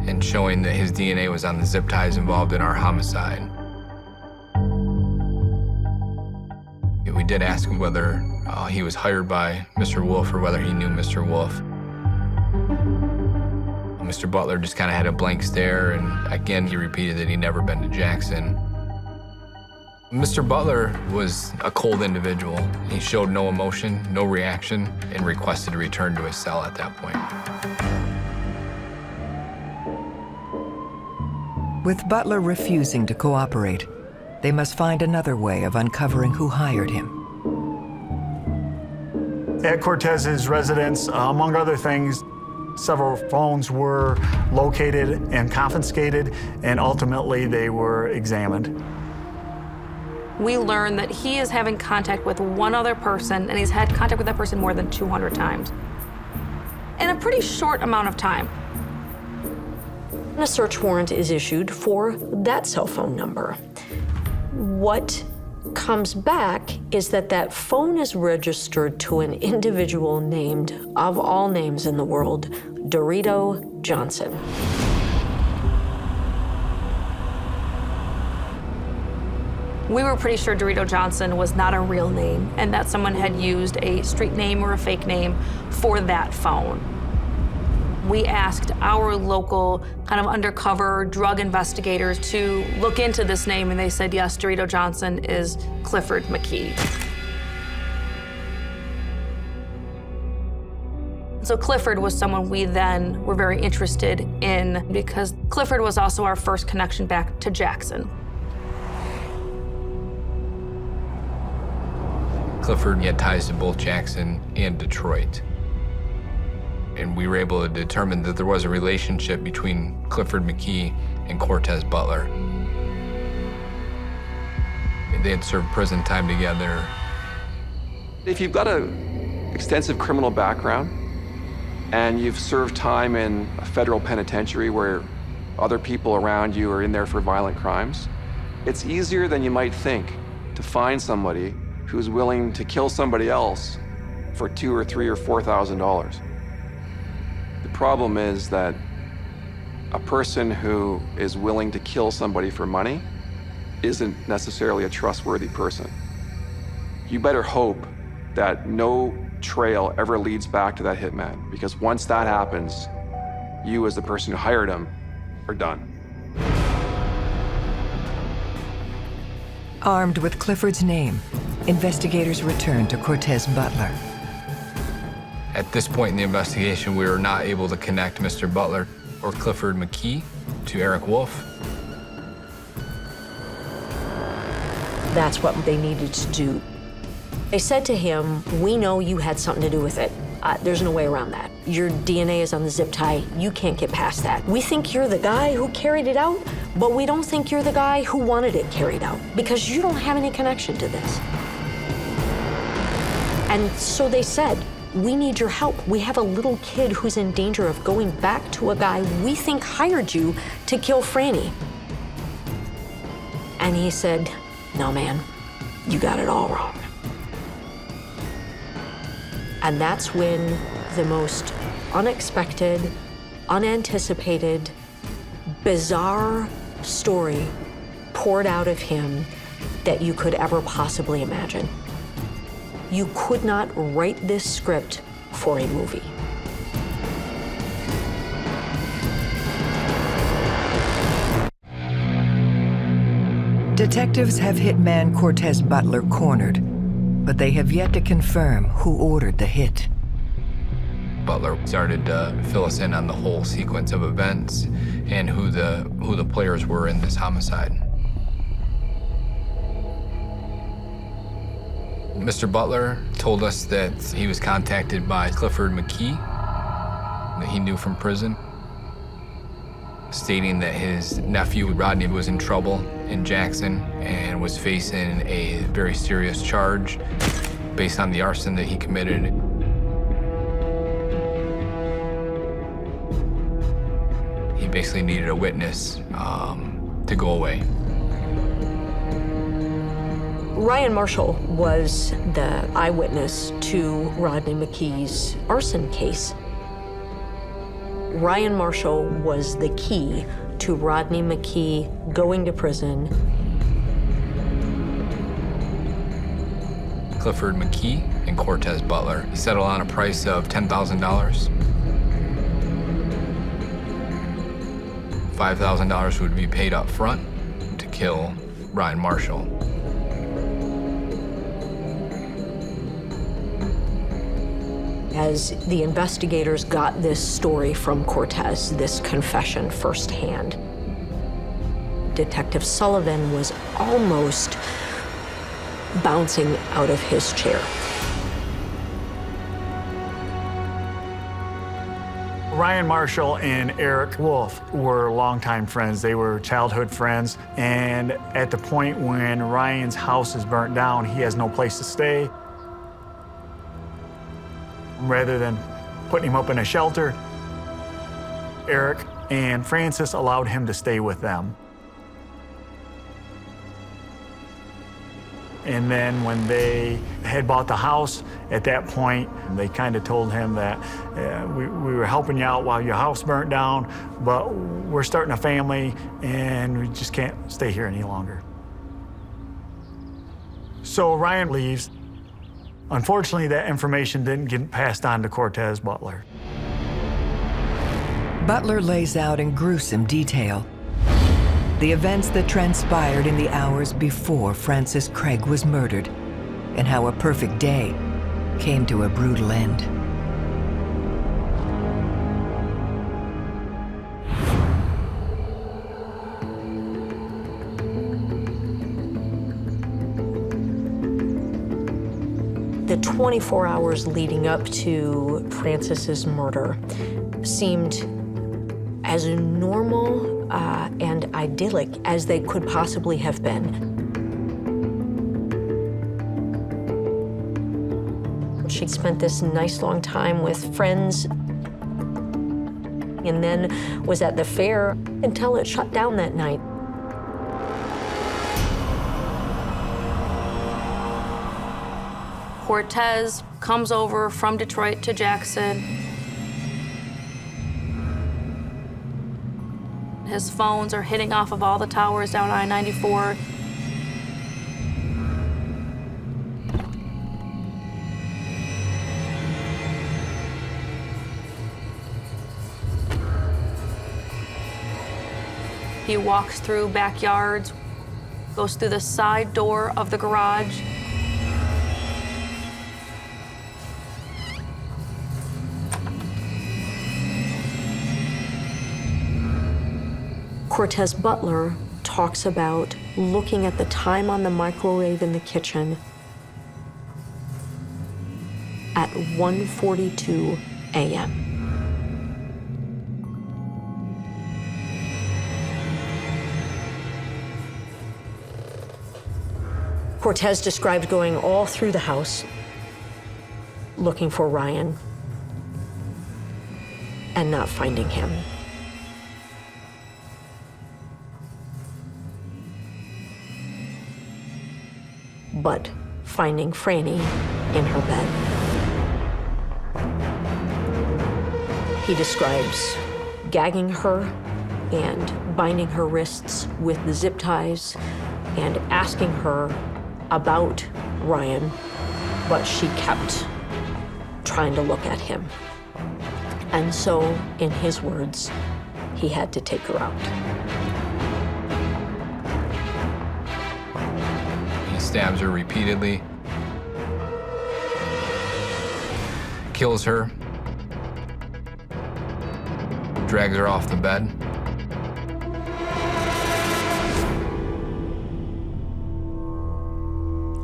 [SPEAKER 1] and showing that his DNA was on the zip ties involved in our homicide. We did ask him whether he was hired by Mr. Wolf or whether he knew Mr. Wolf. Mr. Butler just kind of had a blank stare, and again, he repeated that he'd never been to Jackson. Mr. Butler was a cold individual. He showed no emotion, no reaction, and requested to return to his cell at that point.
[SPEAKER 2] With Butler refusing to cooperate, they must find another way of uncovering who hired him.
[SPEAKER 3] At Cortez's residence, among other things, several phones were located and confiscated, and ultimately they were examined.
[SPEAKER 12] We learned that he is having contact with one other person, and he's had contact with that person more than 200 times in a pretty short amount of time.
[SPEAKER 11] A search warrant is issued for that cell phone number. What comes back is that that phone is registered to an individual named, of all names in the world, Dorito Johnson.
[SPEAKER 12] We were pretty sure Dorito Johnson was not a real name and that someone had used a street name or a fake name for that phone. We asked our local kind of undercover drug investigators to look into this name, and they said, yes, Dorito Johnson is Clifford McKee. So Clifford was someone we then were very interested in because Clifford was also our first connection back to Jackson.
[SPEAKER 1] Clifford had ties to both Jackson and Detroit. And we were able to determine that there was a relationship between Clifford McKee and Cortez Butler. They had served prison time together.
[SPEAKER 9] If you've got an extensive criminal background and you've served time in a federal penitentiary where other people around you are in there for violent crimes, it's easier than you might think to find somebody who's willing to kill somebody else for $2,000 or $3,000 or $4,000. The problem is that a person who is willing to kill somebody for money isn't necessarily a trustworthy person. You better hope that no trail ever leads back to that hitman, because once that happens, you as the person who hired him are done.
[SPEAKER 2] Armed with Clifford's name, investigators returned to Cortez Butler.
[SPEAKER 1] At this point in the investigation, we were not able to connect Mr. Butler or Clifford McKee to Eric Wolf.
[SPEAKER 11] That's what they needed to do. They said to him, we know you had something to do with it. There's no way around that. Your DNA is on the zip tie. You can't get past that. We think you're the guy who carried it out, but we don't think you're the guy who wanted it carried out because you don't have any connection to this. And so they said, we need your help. We have a little kid who's in danger of going back to a guy we think hired you to kill Franny. And he said, no, man, you got it all wrong. And that's when the most unexpected, unanticipated, bizarre story poured out of him that you could ever possibly imagine. You could not write this script for a movie.
[SPEAKER 2] Detectives have hitman Cortez Butler cornered, but they have yet to confirm who ordered the hit.
[SPEAKER 1] Butler started to fill us in on the whole sequence of events and who the players were in this homicide. Mr. Butler told us that he was contacted by Clifford McKee, that he knew from prison, stating that his nephew Rodney was in trouble in Jackson and was facing a very serious charge based on the arson that he committed. He basically needed a witness to go away.
[SPEAKER 11] Ryan Marshall was the eyewitness to Rodney McKee's arson case. Ryan Marshall was the key to Rodney McKee going to prison.
[SPEAKER 1] Clifford McKee and Cortez Butler settled on a price of $10,000. $5,000 would be paid up front to kill Ryan Marshall.
[SPEAKER 11] As the investigators got this story from Cortez, this confession firsthand, Detective Sullivan was almost bouncing out of his chair.
[SPEAKER 3] Ryan Marshall and Eric Wolf were longtime friends. They were childhood friends. And at the point when Ryan's house is burnt down, he has no place to stay. Rather than putting him up in a shelter, Eric and Francis allowed him to stay with them. And then when they had bought the house, at that point, they kind of told him that we were helping you out while your house burnt down, but we're starting a family and we just can't stay here any longer. So Ryan leaves. Unfortunately, that information didn't get passed on to Cortez Butler.
[SPEAKER 2] Butler lays out in gruesome detail the events that transpired in the hours before Francis Craig was murdered, and how a perfect day came to a brutal end.
[SPEAKER 11] The 24 hours leading up to Francis's murder seemed as normal and idyllic as they could possibly have been. She spent this nice long time with friends and then was at the fair until it shut down that night.
[SPEAKER 12] Cortez comes over from Detroit to Jackson. His phones are hitting off of all the towers down I-94. He walks through backyards, goes through the side door of the garage.
[SPEAKER 11] Cortez Butler talks about looking at the time on the microwave in the kitchen at 1:42 a.m. Cortez described going all through the house looking for Ryan and not finding him. But finding Franny in her bed. He describes gagging her and binding her wrists with the zip ties and asking her about Ryan, but she kept trying to look at him. And so, in his words, he had to take her out.
[SPEAKER 1] He stabs her repeatedly, kills her, drags her off the bed.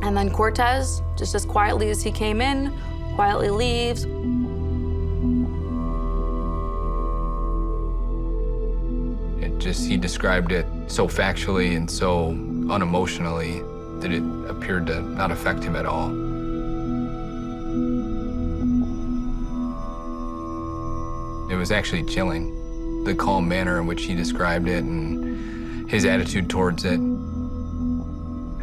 [SPEAKER 12] And then Cortez, just as quietly as he came in, quietly leaves.
[SPEAKER 1] He described it so factually and so unemotionally that it appeared to not affect him at all. It was actually chilling, the calm manner in which he described it and his attitude towards it.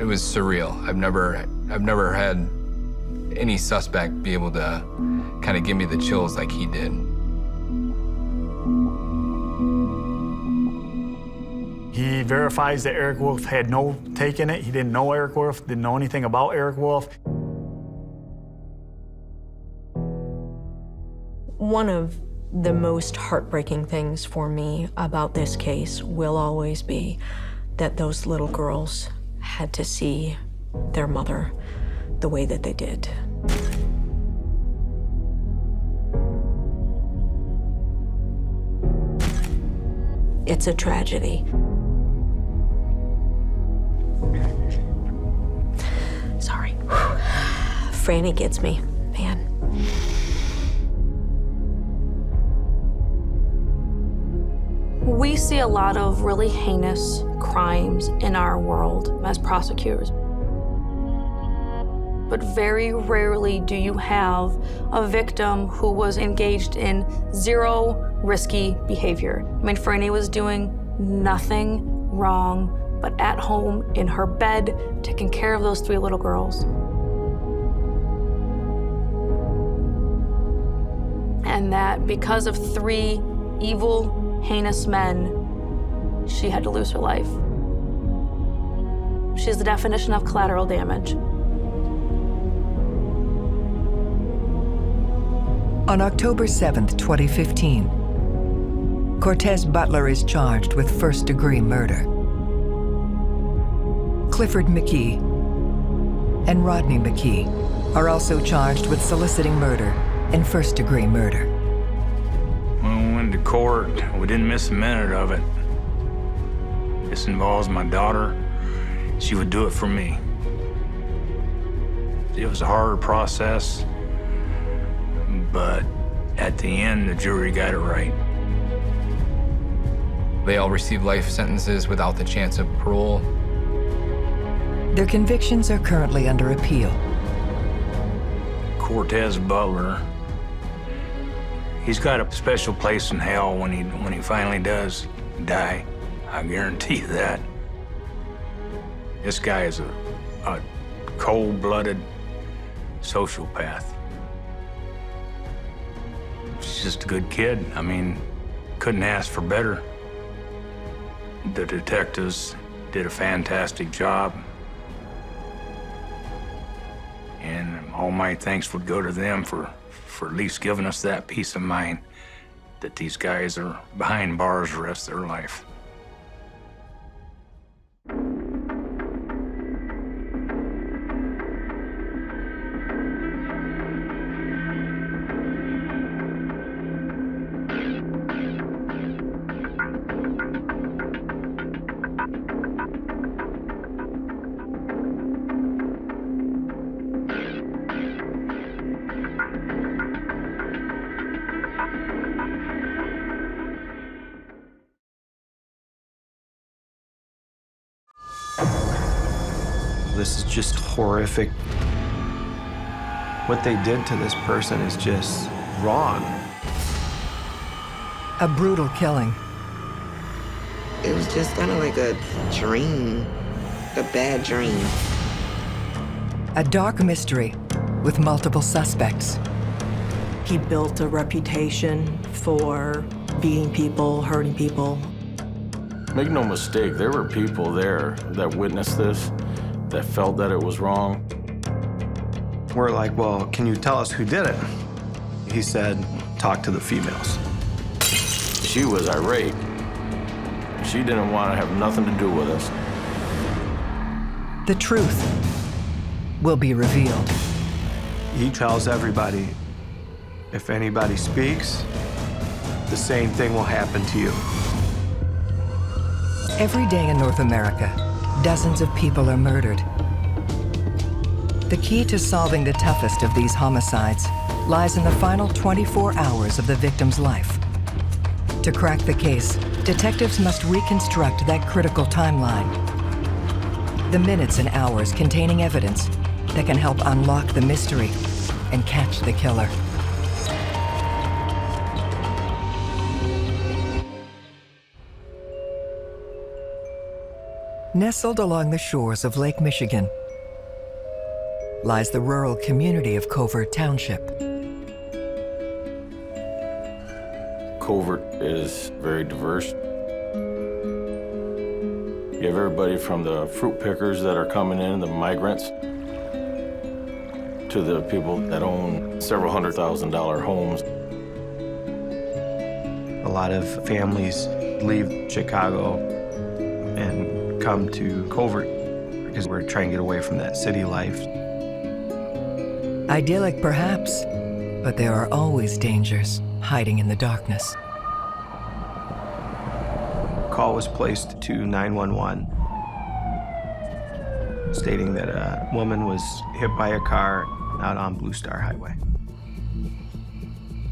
[SPEAKER 1] It was surreal. I've never had any suspect be able to kind of give me the chills like he did.
[SPEAKER 3] He verifies that Eric Wolf had no take in it. He didn't know Eric Wolf, didn't know anything about Eric Wolf.
[SPEAKER 11] One of the most heartbreaking things for me about this case will always be that those little girls had to see their mother the way that they did. It's a tragedy. Sorry. Franny gets me, man.
[SPEAKER 12] We see a lot of really heinous crimes in our world as prosecutors. But very rarely do you have a victim who was engaged in zero risky behavior. I mean, Franny was doing nothing wrong, but at home, in her bed, taking care of those 3 little girls. And that because of 3 evil, heinous men, she had to lose her life. She's the definition of collateral damage.
[SPEAKER 2] On October 7th, 2015, Cortez Butler is charged with first-degree murder. Clifford McKee and Rodney McKee are also charged with soliciting murder and first-degree murder.
[SPEAKER 6] When we went to court, we didn't miss a minute of it. This involves my daughter. She would do it for me. It was a harder process, but at the end, the jury got it right.
[SPEAKER 1] They all received life sentences without the chance of parole.
[SPEAKER 2] Their convictions are currently under appeal.
[SPEAKER 6] Cortez Butler, he's got a special place in hell when he finally does die. I guarantee you that. This guy is a cold-blooded sociopath. He's just a good kid. I mean, couldn't ask for better. The detectives did a fantastic job. And all my thanks would go to them for at least giving us that peace of mind that these guys are behind bars the rest of their life.
[SPEAKER 4] This is just horrific. What they did to this person is just wrong.
[SPEAKER 2] A brutal killing.
[SPEAKER 14] It was just kind of like a dream, a bad dream.
[SPEAKER 2] A dark mystery with multiple suspects.
[SPEAKER 8] He built a reputation for beating people, hurting people.
[SPEAKER 10] Make no mistake, there were people there that witnessed this, that felt that it was wrong.
[SPEAKER 4] We're like, well, can you tell us who did it? He said, talk to the females.
[SPEAKER 10] She was irate. She didn't want to have nothing to do with us.
[SPEAKER 2] The truth will be revealed.
[SPEAKER 4] He tells everybody, if anybody speaks, the same thing will happen to you.
[SPEAKER 2] Every day in North America, dozens of people are murdered. The key to solving the toughest of these homicides lies in the final 24 hours of the victim's life. To crack the case, detectives must reconstruct that critical timeline. The minutes and hours containing evidence that can help unlock the mystery and catch the killer. Nestled along the shores of Lake Michigan lies the rural community of Covert Township.
[SPEAKER 10] Covert is very diverse. You have everybody from the fruit pickers that are coming in, the migrants, to the people that own several $100,000 homes.
[SPEAKER 4] A lot of families leave Chicago and come to Covert because we're trying to get away from that city life.
[SPEAKER 2] Idyllic perhaps, but there are always dangers hiding in the darkness.
[SPEAKER 4] A call was placed to 911 stating that a woman was hit by a car out on Blue Star Highway.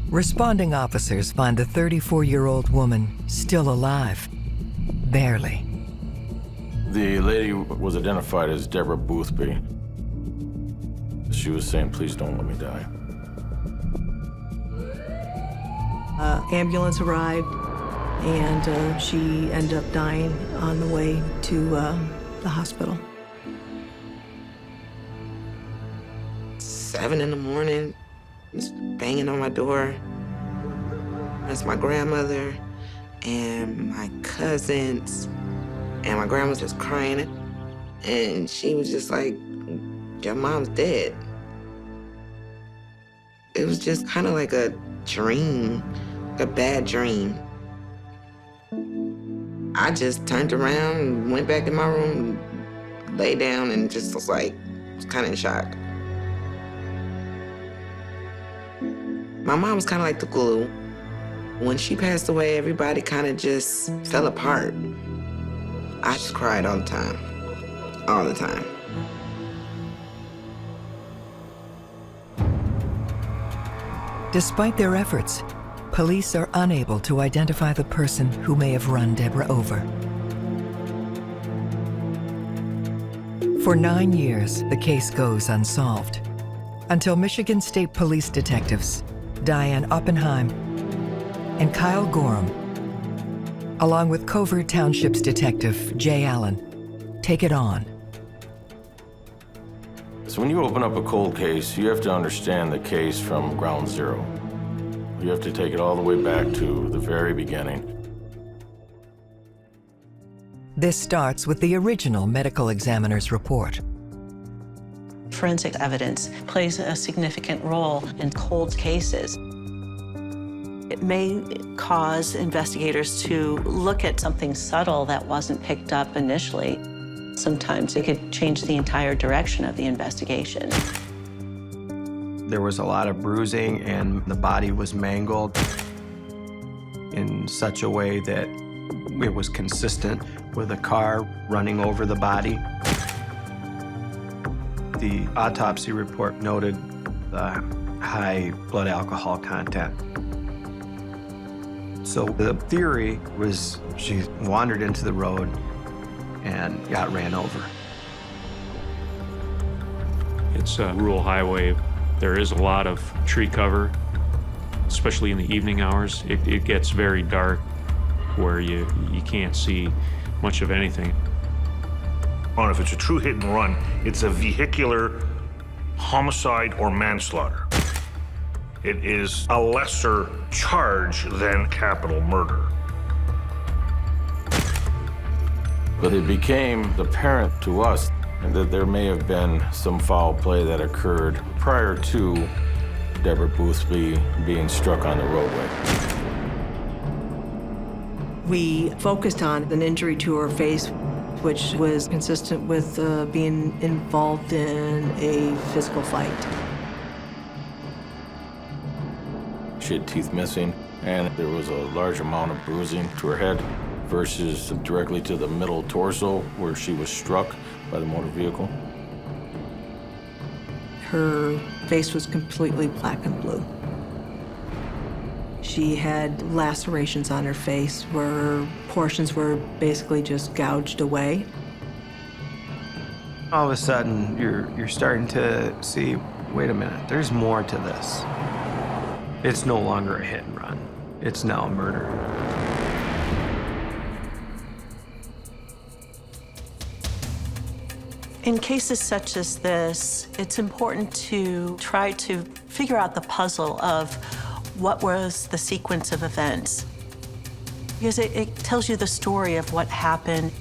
[SPEAKER 2] Responding officers find the 34-year-old woman still alive, barely.
[SPEAKER 10] The lady was identified as Deborah Boothby. She was saying, please don't let me die.
[SPEAKER 8] Ambulance arrived, and she ended up dying on the way to the hospital.
[SPEAKER 14] 7 in the morning, just banging on my door. That's my grandmother and my cousins, and my grandma was just crying, and she was just like, your mom's dead. It was just kind of like a dream, a bad dream. I just turned around and went back in my room, lay down, and just was like, kind of in shock. My mom was kind of like the glue. When she passed away, everybody kind of just fell apart. I just cried all the time, all the time.
[SPEAKER 2] Despite their efforts, police are unable to identify the person who may have run Deborah over. For 9 years, the case goes unsolved, until Michigan State Police detectives Diane Oppenheim and Kyle Gorham, along with Covert Township's detective Jay Allen, take it on.
[SPEAKER 15] So when you open up a cold case, you have to understand the case from ground zero. You have to take it all the way back to the very beginning.
[SPEAKER 2] This starts with the original medical examiner's report.
[SPEAKER 8] Forensic evidence plays a significant role in cold cases. It may cause investigators to look at something subtle that wasn't picked up initially. Sometimes it could change the entire direction of the investigation.
[SPEAKER 4] There was a lot of bruising, and the body was mangled in such a way that it was consistent with a car running over the body. The autopsy report noted the high blood alcohol content. So the theory was she wandered into the road and got ran over.
[SPEAKER 16] It's a rural highway. There is a lot of tree cover, especially in the evening hours. It gets very dark where you can't see much of anything.
[SPEAKER 7] And if it's a true hit and run, it's a vehicular homicide or manslaughter. It is a lesser charge than capital murder.
[SPEAKER 15] But it became apparent to us that there may have been some foul play that occurred prior to Deborah Boothby being struck on the roadway.
[SPEAKER 20] We focused on an injury to her face, which was consistent with being involved in a physical fight.
[SPEAKER 15] She had teeth missing, and there was a large amount of bruising to her head versus directly to the middle torso where she was struck by the motor vehicle.
[SPEAKER 20] Her face was completely black and blue. She had lacerations on her face where portions were basically just gouged away.
[SPEAKER 4] All of a sudden, you're starting to see, wait a minute, there's more to this. It's no longer a hit and run. It's now a murder.
[SPEAKER 8] In cases such as this, it's important to try to figure out the puzzle of what was the sequence of events, because it tells you the story of what happened.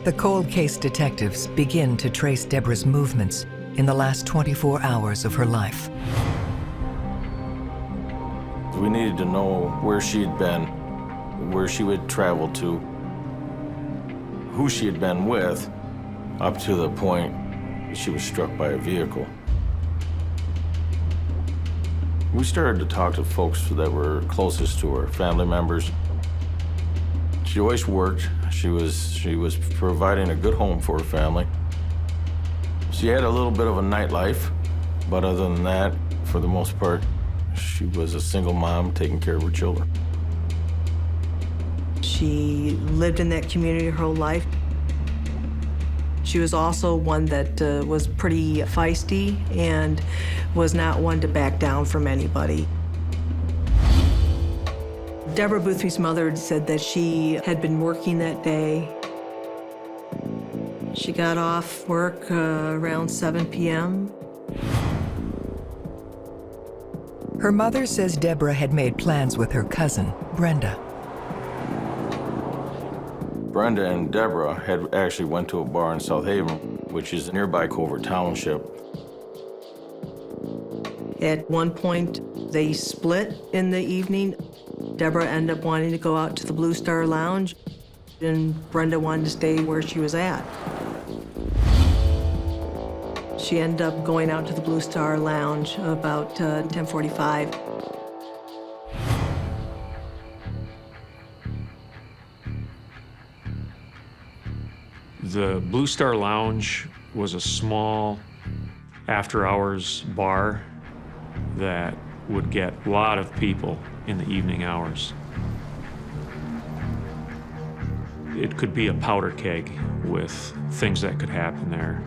[SPEAKER 2] The cold case detectives begin to trace Deborah's movements in the last 24 hours of her life.
[SPEAKER 15] We needed to know where she had been, where she would travel to, who she had been with, up to the point she was struck by a vehicle. We started to talk to folks that were closest to her, family members. She always worked. She was providing a good home for her family. She had a little bit of a nightlife, but other than that, for the most part, she was a single mom taking care of her children.
[SPEAKER 20] She lived in that community her whole life. She was also one that was pretty feisty and was not one to back down from anybody. Deborah Boothby's mother said that she had been working that day. She got off work around 7 p.m.
[SPEAKER 2] Her mother says Deborah had made plans with her cousin, Brenda.
[SPEAKER 15] Brenda and Deborah had actually went to a bar in South Haven, which is nearby Covert Township.
[SPEAKER 20] At one point, they split in the evening. Deborah ended up wanting to go out to the Blue Star Lounge, and Brenda wanted to stay where she was at. She ended up going out to the Blue Star Lounge about 10:45.
[SPEAKER 16] The Blue Star Lounge was a small after-hours bar that would get a lot of people in the evening hours. It could be a powder keg with things that could happen there.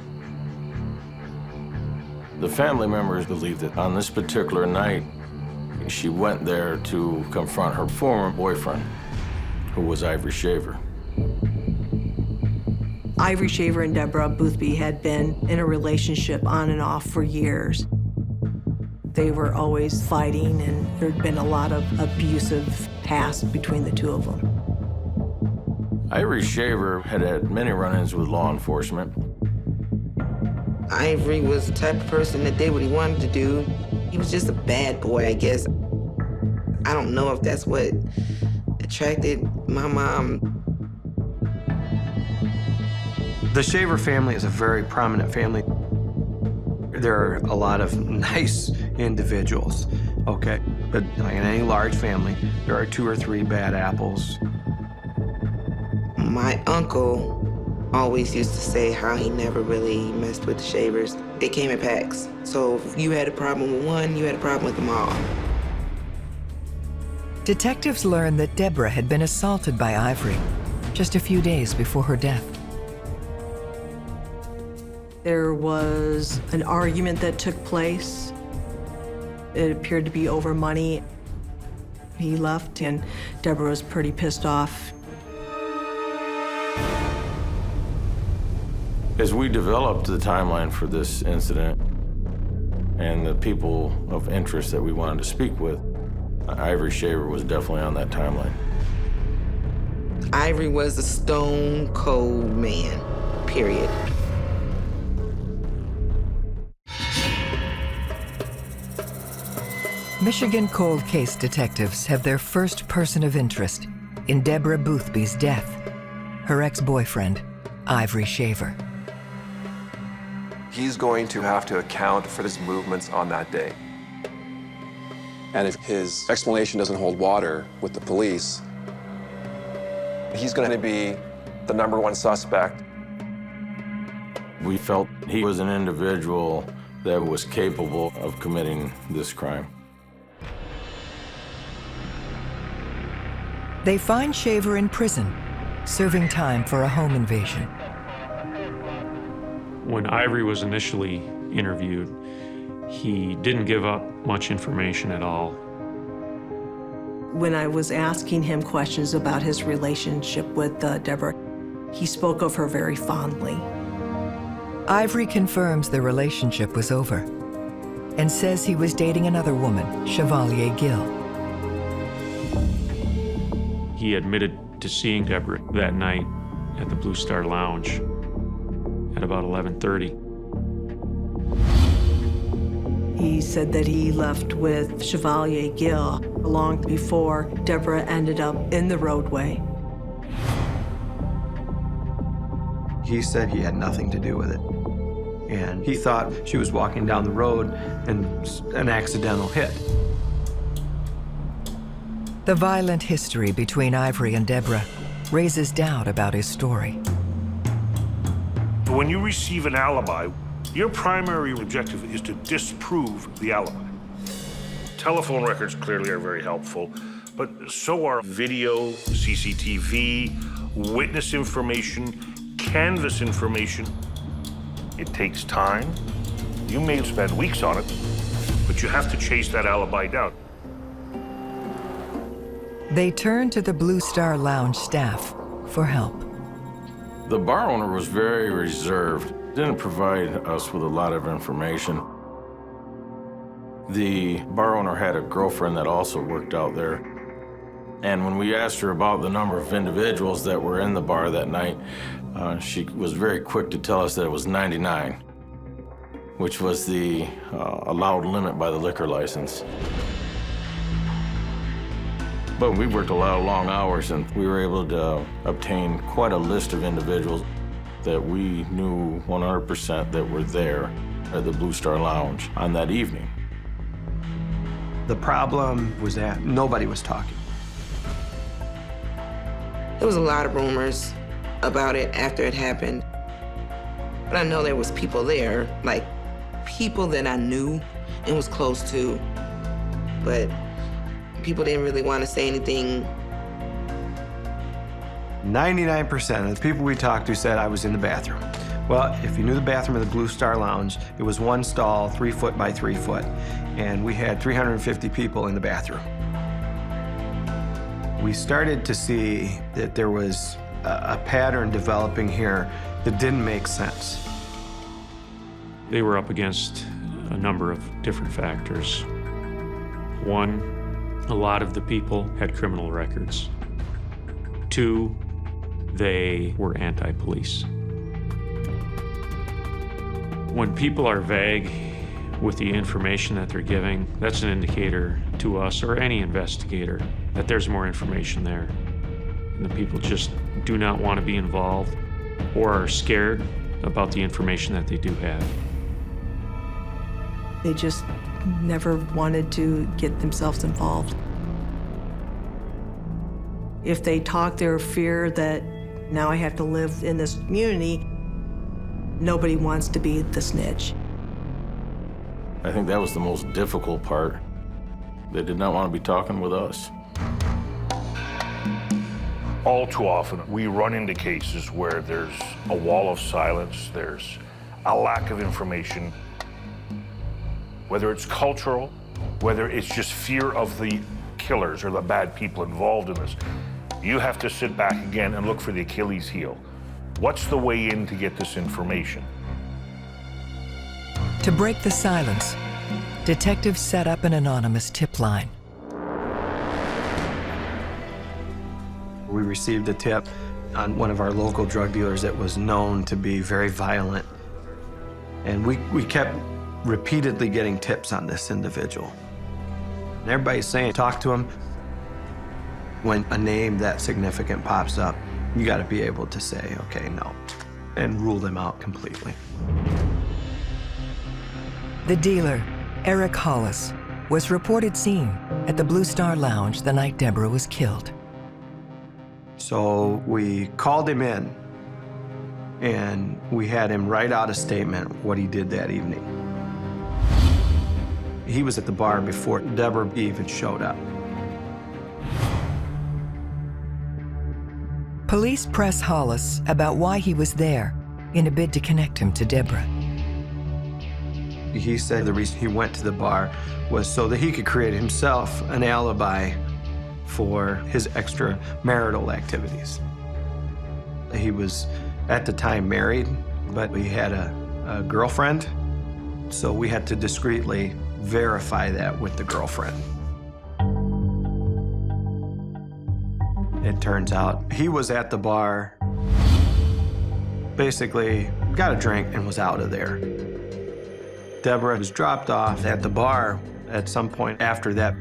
[SPEAKER 15] The family members believe that on this particular night, she went there to confront her former boyfriend, who was Ivory Shaver.
[SPEAKER 20] Ivory Shaver and Deborah Boothby had been in a relationship on and off for years. They were always fighting, and there'd been a lot of abusive past between the two of them.
[SPEAKER 15] Ivory Shaver had had many run-ins with law enforcement.
[SPEAKER 14] Ivory was the type of person that did what he wanted to do. He was just a bad boy, I guess. I don't know if that's what attracted my mom.
[SPEAKER 4] The Shaver family is a very prominent family. There are a lot of nice individuals, okay? But like in any large family, there are 2 or 3 bad apples.
[SPEAKER 14] My uncle always used to say how he never really messed with the Shavers. They came in packs. So if you had a problem with one, you had a problem with them all.
[SPEAKER 2] Detectives learned that Deborah had been assaulted by Ivory just a few days before her death.
[SPEAKER 20] There was an argument that took place. It appeared to be over money. He left, and Deborah was pretty pissed off.
[SPEAKER 15] As we developed the timeline for this incident and the people of interest that we wanted to speak with, Ivory Shaver was definitely on that timeline.
[SPEAKER 14] Ivory was a stone cold man, period.
[SPEAKER 2] Michigan cold case detectives have their first person of interest in Deborah Boothby's death, her ex-boyfriend, Ivory Shaver.
[SPEAKER 9] He's going to have to account for his movements on that day. And if his explanation doesn't hold water with the police, he's going to be the #1 suspect.
[SPEAKER 15] We felt he was an individual that was capable of committing this crime.
[SPEAKER 2] They find Shaver in prison, serving time for a home invasion.
[SPEAKER 16] When Ivory was initially interviewed, he didn't give up much information at all.
[SPEAKER 20] When I was asking him questions about his relationship with Deborah, he spoke of her very fondly.
[SPEAKER 2] Ivory confirms the relationship was over and says he was dating another woman, Chevalier Gail.
[SPEAKER 16] He admitted to seeing Deborah that night at the Blue Star Lounge at about 11:30.
[SPEAKER 20] He said that he left with Chevalier Gail long before Deborah ended up in the roadway.
[SPEAKER 4] He said he had nothing to do with it. And he thought she was walking down the road and an accidental hit.
[SPEAKER 2] The violent history between Ivory and Deborah raises doubt about his story.
[SPEAKER 7] When you receive an alibi, your primary objective is to disprove the alibi. Telephone records clearly are very helpful, but so are video, CCTV, witness information, canvas information. It takes time. You may spend weeks on it, but you have to chase that alibi down.
[SPEAKER 2] They turn to the Blue Star Lounge staff for help.
[SPEAKER 15] The bar owner was very reserved, didn't provide us with a lot of information. The bar owner had a girlfriend that also worked out there. And when we asked her about the number of individuals that were in the bar that night, she was very quick to tell us that it was 99. which was the allowed limit by the liquor license. But we worked a lot of long hours, and we were able to obtain quite a list of individuals that we knew 100% that were there at the Blue Star Lounge on that evening.
[SPEAKER 4] The problem was that nobody was talking.
[SPEAKER 14] There was a lot of rumors about it after it happened. But I know there was people there, like people that I knew and was close to. But people didn't really want to say anything.
[SPEAKER 4] 99% of the people we talked to said I was in the bathroom. Well, if you knew the bathroom of the Blue Star Lounge, it was one stall, 3 foot by 3 foot, and we had 350 people in the bathroom. We started to see that there was a pattern developing here that didn't make sense.
[SPEAKER 16] They were up against a number of different factors. One, a lot of the people had criminal records. Two, they were anti-police. When people are vague with the information that they're giving, that's an indicator to us or any investigator that there's more information there. And the people just do not want to be involved or are scared about the information that they do have.
[SPEAKER 17] They just never wanted to get themselves involved. If they talked their fear that now I have to live in this community, nobody wants to be the snitch.
[SPEAKER 15] I think that was the most difficult part. They did not want to be talking with us.
[SPEAKER 7] All too often, we run into cases where there's a wall of silence, there's a lack of information, whether it's cultural, whether it's just fear of the killers or the bad people involved in this. You have to sit back again and look for the Achilles heel. What's the way in to get this information?
[SPEAKER 2] To break the silence, detectives set up an anonymous tip line.
[SPEAKER 4] We received a tip on one of our local drug dealers that was known to be very violent. And we kept repeatedly getting tips on this individual. And everybody's saying, talk to him. When a name that significant pops up, you gotta be able to say, okay, no, and rule them out completely.
[SPEAKER 2] The dealer, Eric Hollis, was reported seen at the Blue Star Lounge the night Deborah was killed.
[SPEAKER 4] So we called him in, and we had him write out a statement what he did that evening. He was at the bar before Deborah even showed up.
[SPEAKER 2] Police press Hollis about why he was there in a bid to connect him to Deborah.
[SPEAKER 4] He said the reason he went to the bar was so that he could create himself an alibi for his extramarital activities. He was, at the time, married, but he had a girlfriend, so we had to discreetly verify that with the girlfriend. It turns out he was at the bar, basically got a drink and was out of there. Deborah was dropped off at the bar at some point after that.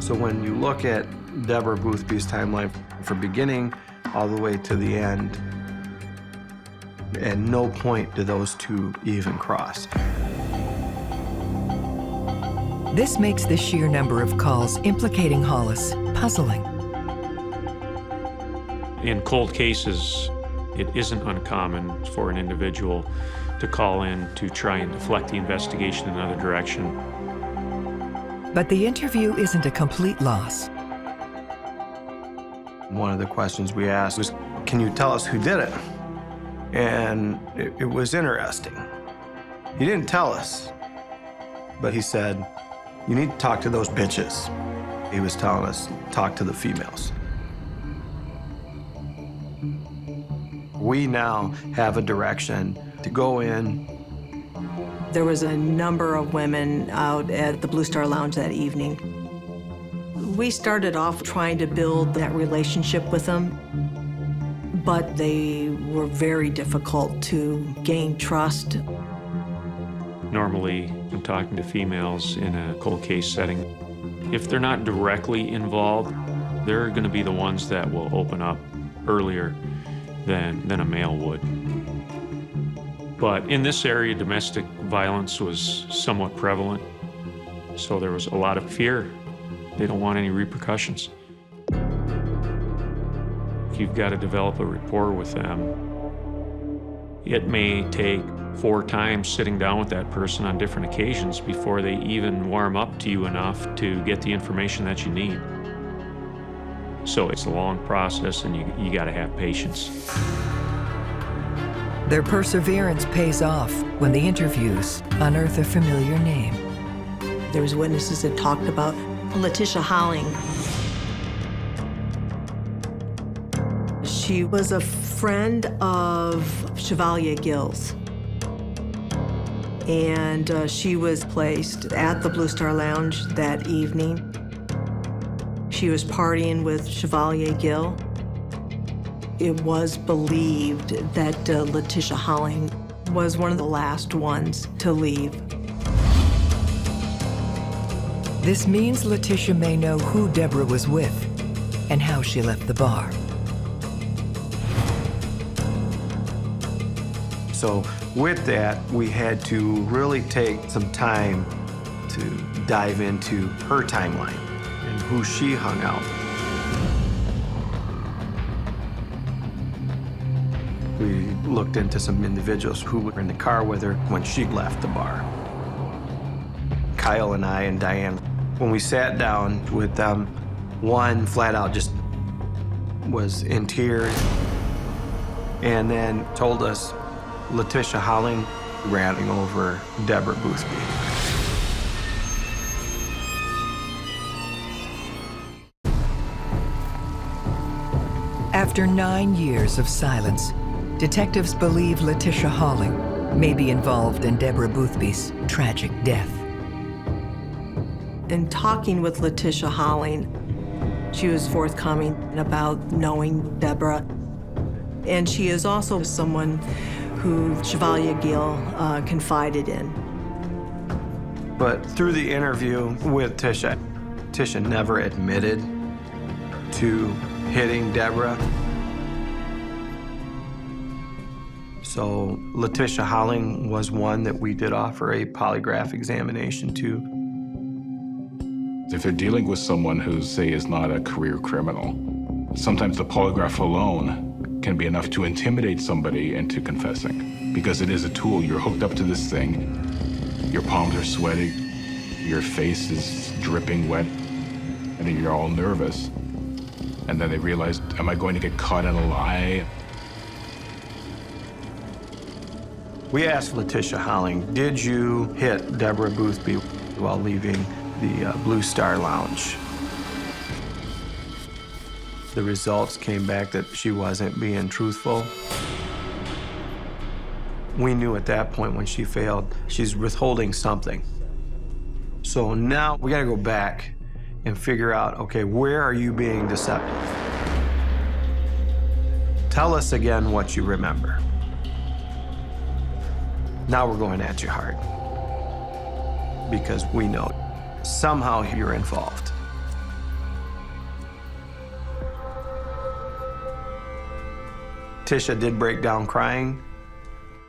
[SPEAKER 4] So when you look at Deborah Boothby's timeline from beginning all the way to the end, at no point do those two even cross.
[SPEAKER 2] This makes the sheer number of calls implicating Hollis puzzling.
[SPEAKER 16] In cold cases, it isn't uncommon for an individual to call in to try and deflect the investigation in another direction.
[SPEAKER 2] But the interview isn't a complete loss.
[SPEAKER 4] One of the questions we asked was, can you tell us who did it? And it was interesting. He didn't tell us, but he said, you need to talk to those bitches. He was telling us, talk to the females. We now have a direction to go in.
[SPEAKER 17] There was a number of women out at the Blue Star Lounge that evening. We started off trying to build that relationship with them, but they were very difficult to gain trust.
[SPEAKER 16] Normally, when talking to females in a cold case setting, if they're not directly involved, they're going to be the ones that will open up earlier than a male would. But in this area, domestic violence was somewhat prevalent, so there was a lot of fear. They don't want any repercussions. You've got to develop a rapport with them. It may take 4 times sitting down with that person on different occasions before they even warm up to you enough to get the information that you need. So it's a long process, and you got to have patience.
[SPEAKER 2] Their perseverance pays off when the interviews unearth a familiar name.
[SPEAKER 17] There was witnesses that talked about Letitia Holling. She was a friend of Chevalier Gill's. And she was placed at the Blue Star Lounge that evening. She was partying with Chevalier Gill. It was believed that Letitia Holling was one of the last ones to leave.
[SPEAKER 2] This means Letitia may know who Deborah was with and how she left the bar.
[SPEAKER 4] So with that, we had to really take some time to dive into her timeline and who she hung out. We looked into some individuals who were in the car with her when she left the bar. Kyle and I and Diane, when we sat down with them, one flat out just was in tears and then told us Letitia Holling ran over Deborah Boothby.
[SPEAKER 2] After 9 years of silence, detectives believe Letitia Holling may be involved in Deborah Boothby's tragic death.
[SPEAKER 17] In talking with Letitia Holling, she was forthcoming about knowing Deborah. And she is also someone who Chevalier Gill confided in.
[SPEAKER 4] But through the interview with Tisha, Tisha never admitted to hitting Deborah. So Letitia Holling was one that we did offer a polygraph examination to.
[SPEAKER 18] If they're dealing with someone who, say, is not a career criminal, sometimes the polygraph alone can be enough to intimidate somebody into confessing, because it is a tool. You're hooked up to this thing, your palms are sweating, your face is dripping wet, and then you're all nervous. And then they realize, am I going to get caught in a lie?
[SPEAKER 4] We asked Letitia Holling, did you hit Deborah Boothby while leaving the Blue Star Lounge? The results came back that she wasn't being truthful. We knew at that point when she failed, she's withholding something. So now we gotta go back and figure out, okay, where are you being deceptive? Tell us again what you remember. Now we're going at you hard, because we know somehow you're involved. Tisha did break down crying,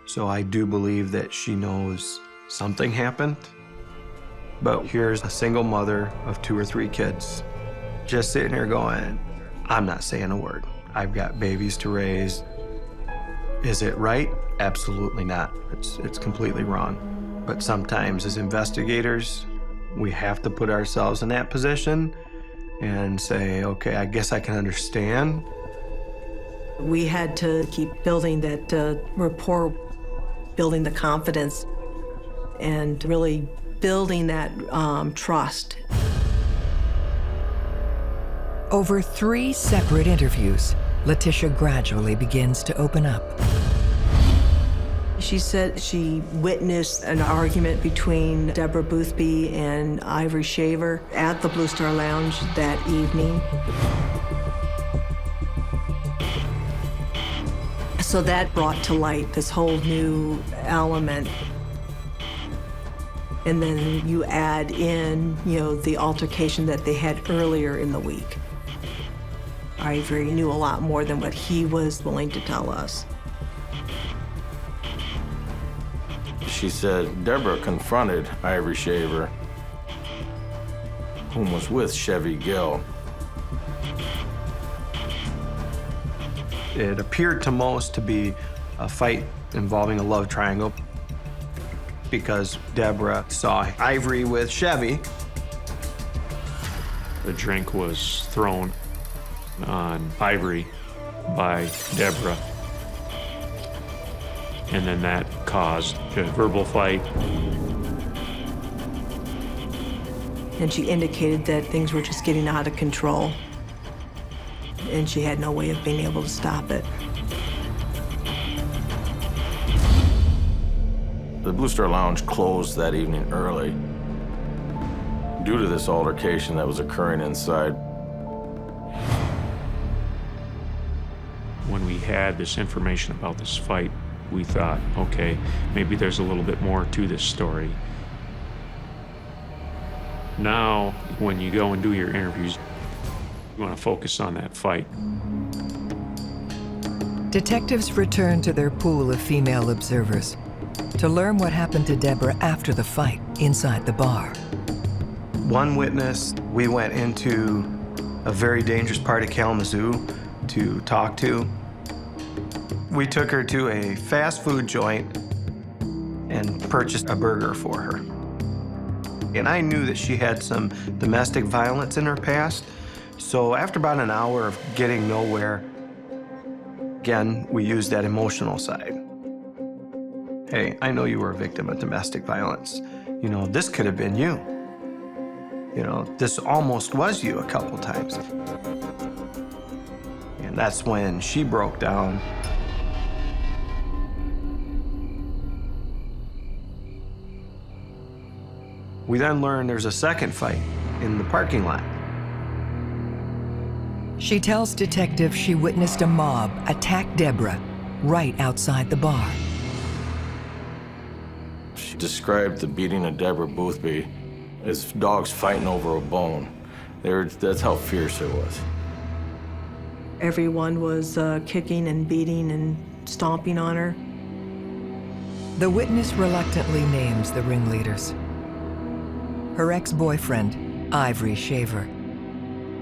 [SPEAKER 4] so I do believe that she knows something happened. But here's a single mother of 2 or 3 kids, just sitting here going, I'm not saying a word. I've got babies to raise. Is it right? Absolutely not. It's completely wrong. But sometimes as investigators, we have to put ourselves in that position and say, okay, I guess I can understand.
[SPEAKER 17] We had to keep building that rapport, building the confidence, and really building that trust.
[SPEAKER 2] Over 3 separate interviews, Letitia gradually begins to open up.
[SPEAKER 17] She said she witnessed an argument between Deborah Boothby and Ivory Shaver at the Blue Star Lounge that evening. So that brought to light this whole new element. And then you add in, the altercation that they had earlier in the week. Ivory knew a lot more than what he was willing to tell us.
[SPEAKER 15] She said Deborah confronted Ivory Shaver, whom was with Chevy Gill.
[SPEAKER 4] It appeared to most to be a fight involving a love triangle because Deborah saw Ivory with Chevy.
[SPEAKER 16] The drink was thrown on Ivory by Deborah. And then that caused a verbal fight.
[SPEAKER 17] And she indicated that things were just getting out of control. And she had no way of being able to stop it.
[SPEAKER 15] The Blue Star Lounge closed that evening early due to this altercation that was occurring inside.
[SPEAKER 16] When we had this information about this fight, we thought, okay, maybe there's a little bit more to this story. Now, when you go and do your interviews, you want to focus on that fight.
[SPEAKER 2] Detectives return to their pool of female observers to learn what happened to Deborah after the fight inside the bar.
[SPEAKER 4] One witness we went into a very dangerous part of Kalamazoo to talk to. We took her to a fast food joint and purchased a burger for her. And I knew that she had some domestic violence in her past. So after about an hour of getting nowhere, again, we used that emotional side. Hey, I know you were a victim of domestic violence. This could have been you. This almost was you a couple times. And that's when she broke down. We then learned there's a second fight in the parking lot.
[SPEAKER 2] She tells detectives she witnessed a mob attack Deborah right outside the bar.
[SPEAKER 15] She described the beating of Deborah Boothby as dogs fighting over a bone. That's how fierce it was.
[SPEAKER 17] Everyone was kicking and beating and stomping on her.
[SPEAKER 2] The witness reluctantly names the ringleaders. Her ex-boyfriend, Ivory Shaver,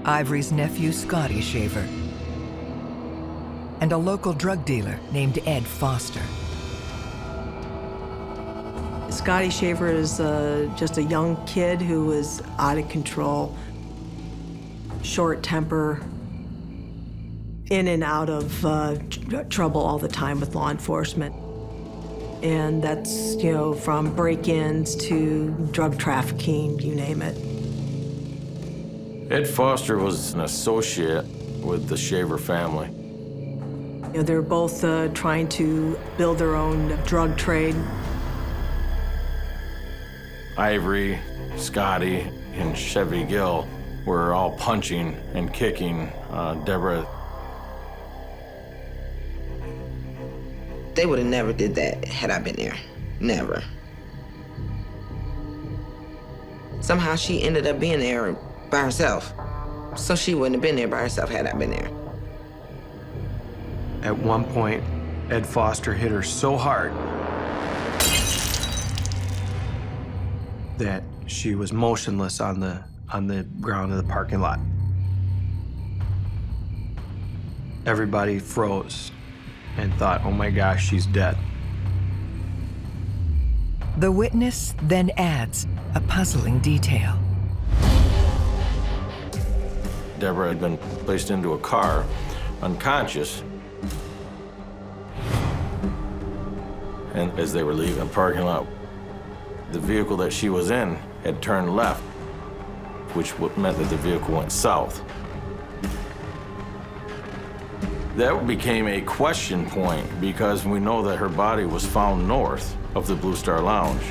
[SPEAKER 2] Ivory's nephew, Scotty Shaver, and a local drug dealer named Ed Foster.
[SPEAKER 17] Scotty Shaver is just a young kid who was out of control, short temper, in and out of trouble all the time with law enforcement. And that's, from break-ins to drug trafficking, you name it.
[SPEAKER 15] Ed Foster was an associate with the Shaver family.
[SPEAKER 17] They're both trying to build their own drug trade.
[SPEAKER 15] Ivory, Scotty, and Chevy Gill were all punching and kicking Deborah.
[SPEAKER 14] They would have never did that had I been there. Never. Somehow she ended up being there by herself. So she wouldn't have been there by herself had I been there.
[SPEAKER 4] At one point, Ed Foster hit her so hard that she was motionless on the ground of the parking lot. Everybody froze and thought, oh my gosh, she's dead.
[SPEAKER 2] The witness then adds a puzzling detail.
[SPEAKER 15] Deborah had been placed into a car, unconscious. And as they were leaving the parking lot, the vehicle that she was in had turned left, which meant that the vehicle went south. That became a question point because we know that her body was found north of the Blue Star Lounge.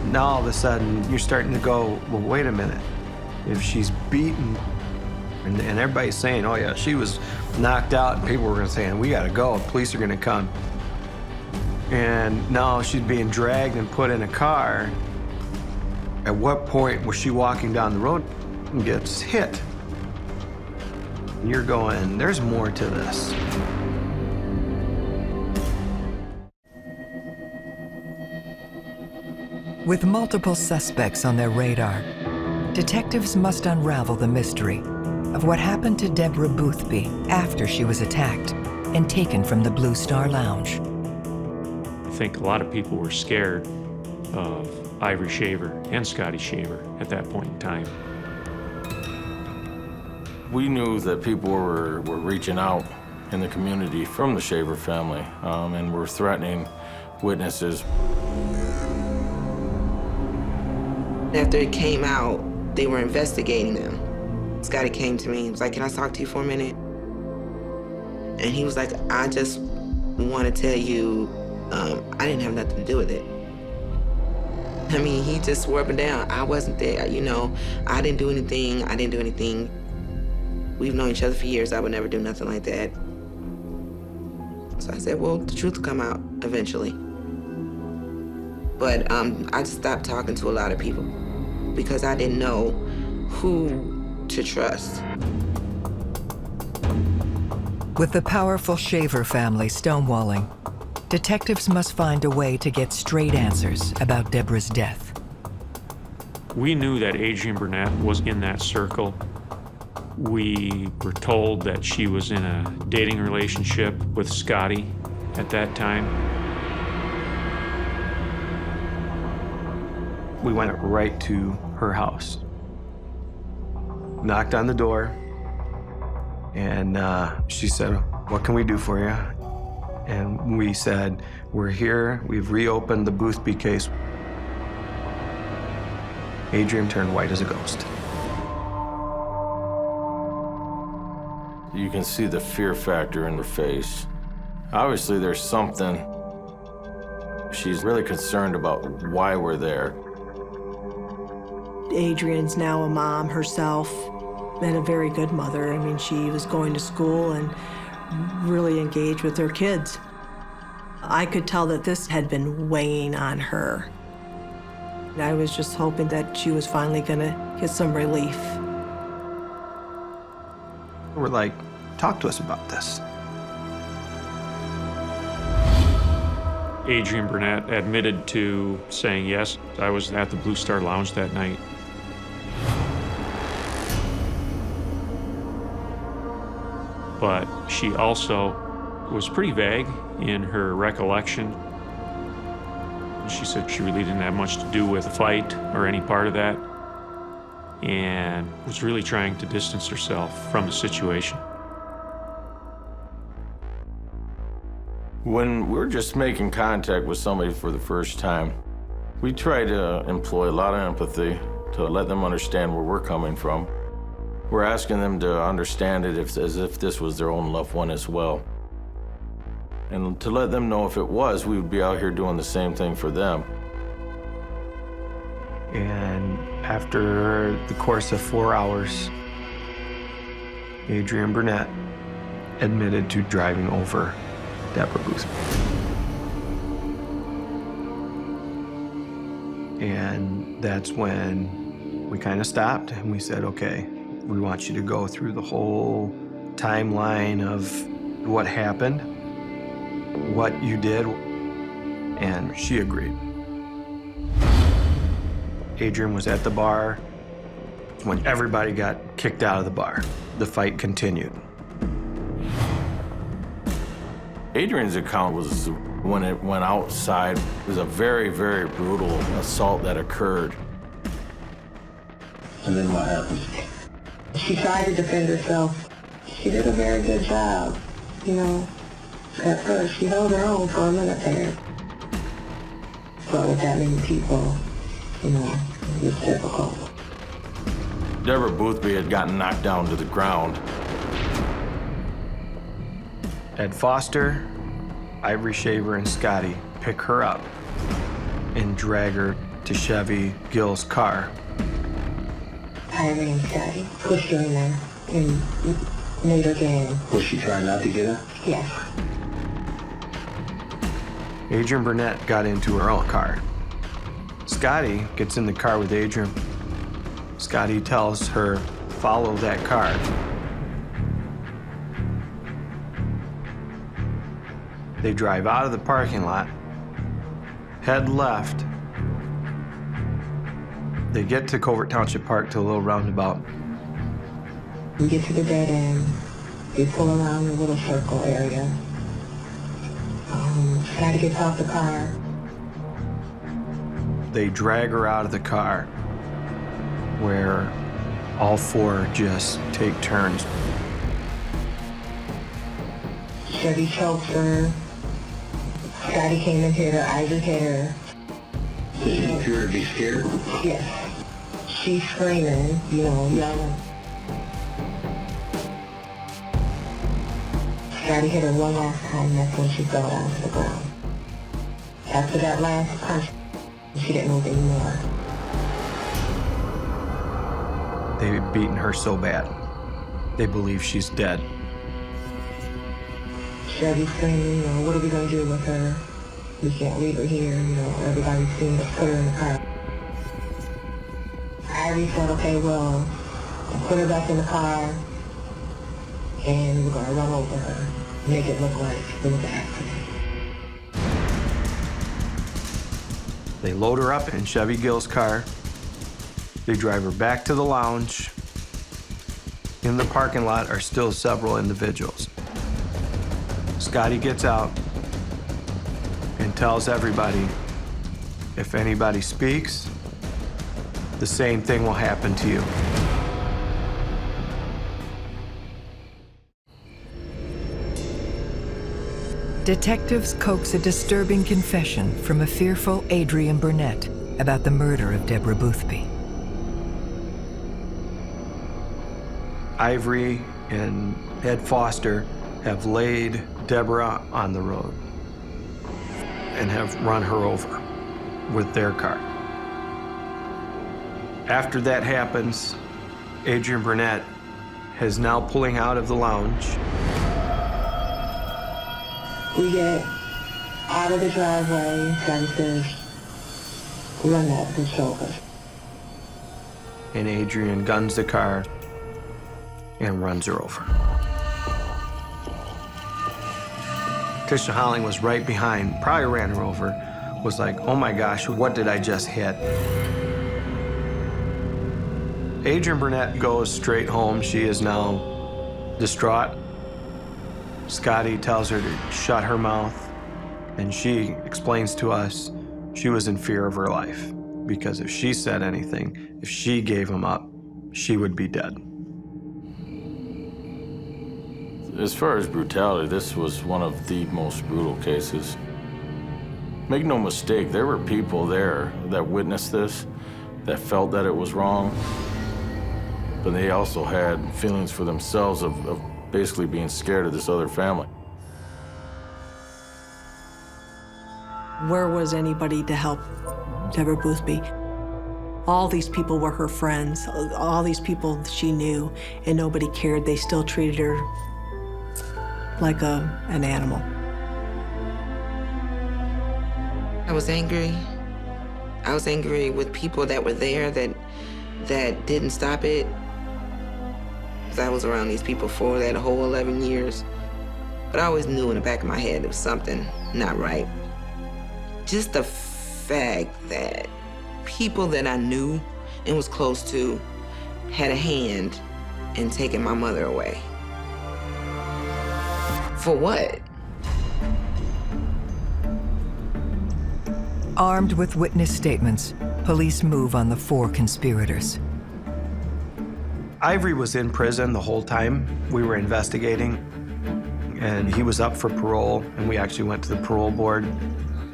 [SPEAKER 4] Now all of a sudden, you're starting to go, well, wait a minute. If she's beaten And everybody's saying, oh yeah, she was knocked out, and people were gonna say, we gotta go, police are gonna come. And now she's being dragged and put in a car. At what point was she walking down the road and gets hit? And you're going, there's more to this.
[SPEAKER 2] With multiple suspects on their radar, detectives must unravel the mystery of what happened to Deborah Boothby after she was attacked and taken from the Blue Star Lounge.
[SPEAKER 16] I think a lot of people were scared of Ivory Shaver and Scotty Shaver at that point in time.
[SPEAKER 15] We knew that people were reaching out in the community from the Shaver family and were threatening witnesses.
[SPEAKER 14] After it came out, they were investigating them. Scotty came to me, he was like, can I talk to you for a minute? And he was like, I just want to tell you, I didn't have nothing to do with it. I mean, he just swore up and down, I wasn't there, you know, I didn't do anything. We've known each other for years, I would never do nothing like that. So I said, well, the truth will come out eventually. But I just stopped talking to a lot of people because I didn't know who to trust.
[SPEAKER 2] With the powerful Shaver family stonewalling, detectives must find a way to get straight answers about Deborah's death.
[SPEAKER 16] We knew that Adrienne Burnett was in that circle. We were told that she was in a dating relationship with Scotty at that time.
[SPEAKER 4] We went right to her house, knocked on the door, and she said, what can we do for you? And we said, we're here, we've reopened the Boothby case. Adrienne turned white as a ghost.
[SPEAKER 15] You can see the fear factor in her face. Obviously, there's something. She's really concerned about why we're there.
[SPEAKER 17] Adrienne's now a mom herself and a very good mother. I mean, she was going to school and really engaged with her kids. I could tell that this had been weighing on her. I was just hoping that she was finally gonna get some relief.
[SPEAKER 4] We're like, talk to us about this.
[SPEAKER 16] Adrienne Burnett admitted to saying, yes, I was at the Blue Star Lounge that night. But she also was pretty vague in her recollection. She said she really didn't have much to do with the fight or any part of that, and was really trying to distance herself from the situation.
[SPEAKER 15] When we're just making contact with somebody for the first time, we try to employ a lot of empathy to let them understand where we're coming from. We're asking them to understand it as if this was their own loved one as well. And to let them know if it was, we would be out here doing the same thing for them.
[SPEAKER 4] And after the course of 4 hours, Adrienne Burnett admitted to driving over Deborah Boothby. And that's when we kind of stopped and we said, okay, we want you to go through the whole timeline of what happened, what you did, and she agreed. Adrienne was at the bar when everybody got kicked out of the bar. The fight continued.
[SPEAKER 15] Adrienne's account was when it went outside. It was a very, very brutal assault that occurred.
[SPEAKER 5] And then what happened? She tried to defend herself. She did a very good job, you know. At first, she held her own for a minute there. But with that many people, you know, it was difficult.
[SPEAKER 15] Deborah Boothby had gotten knocked down to the ground.
[SPEAKER 4] Ed Foster, Ivory Shaver, and Scotty pick her up and drag her to Chevy Gill's car.
[SPEAKER 5] Ivory and Scotty pushed her in there and made her game.
[SPEAKER 13] Was she trying not to get her?
[SPEAKER 5] Yes.
[SPEAKER 4] Adrian Burnett got into her own car. Scotty gets in the car with Adrian. Scotty tells her, follow that car. They drive out of the parking lot, head left. They get to Covert Township Park to a little roundabout.
[SPEAKER 5] We get to the dead end. We pull around the little circle area. Scotty gets off the car.
[SPEAKER 4] They drag her out of the car, where all four just take turns.
[SPEAKER 5] Chevy chokes her. Scotty came and hit her. Ivory hit her.
[SPEAKER 13] Did she appear to be scared?
[SPEAKER 5] Yes. She's screaming, yelling. Scotty hit her one last time, and that's when she fell down to the ground. After that last punch, she didn't move anymore.
[SPEAKER 4] They've beaten her so bad, they believe she's dead.
[SPEAKER 5] Chevy screaming, what are we going to do with her? We can't leave her here, everybody's seen us put her in the car. Ivory said, okay, well, put her back in the car, and we're going to run over her, make it look like it was an accident.
[SPEAKER 4] They load her up in Chevy Gill's car. They drive her back to the lounge. In the parking lot are still several individuals. Scotty gets out and tells everybody, if anybody speaks, the same thing will happen to you.
[SPEAKER 2] Detectives coax a disturbing confession from a fearful Adrian Burnett about the murder of Deborah Boothby.
[SPEAKER 4] Ivory and Ed Foster have laid Deborah on the road and have run her over with their car. After that happens, Adrian Burnett is now pulling out of the lounge.
[SPEAKER 5] We get out of the driveway, Scotty says, run that and show us.
[SPEAKER 4] And Adrian guns the car and runs her over. Tisha Holling was right behind, probably ran her over, was like, oh my gosh, what did I just hit? Adrian Burnett goes straight home. She is now distraught. Scotty tells her to shut her mouth, and she explains to us she was in fear of her life, because if she said anything, if she gave him up, she would be dead.
[SPEAKER 15] As far as brutality, this was one of the most brutal cases. Make no mistake, there were people there that witnessed this, that felt that it was wrong, but they also had feelings for themselves of basically being scared of this other family.
[SPEAKER 17] Where was anybody to help Deborah Boothby? All these people were her friends, all these people she knew, and nobody cared. They still treated her like an animal.
[SPEAKER 14] I was angry. I was angry with people that were there that didn't stop it. I was around these people for that whole 11 years. But I always knew in the back of my head there was something not right. Just the fact that people that I knew and was close to had a hand in taking my mother away. For what?
[SPEAKER 2] Armed with witness statements, police move on the four conspirators.
[SPEAKER 4] Ivory was in prison the whole time we were investigating, and he was up for parole, and we actually went to the parole board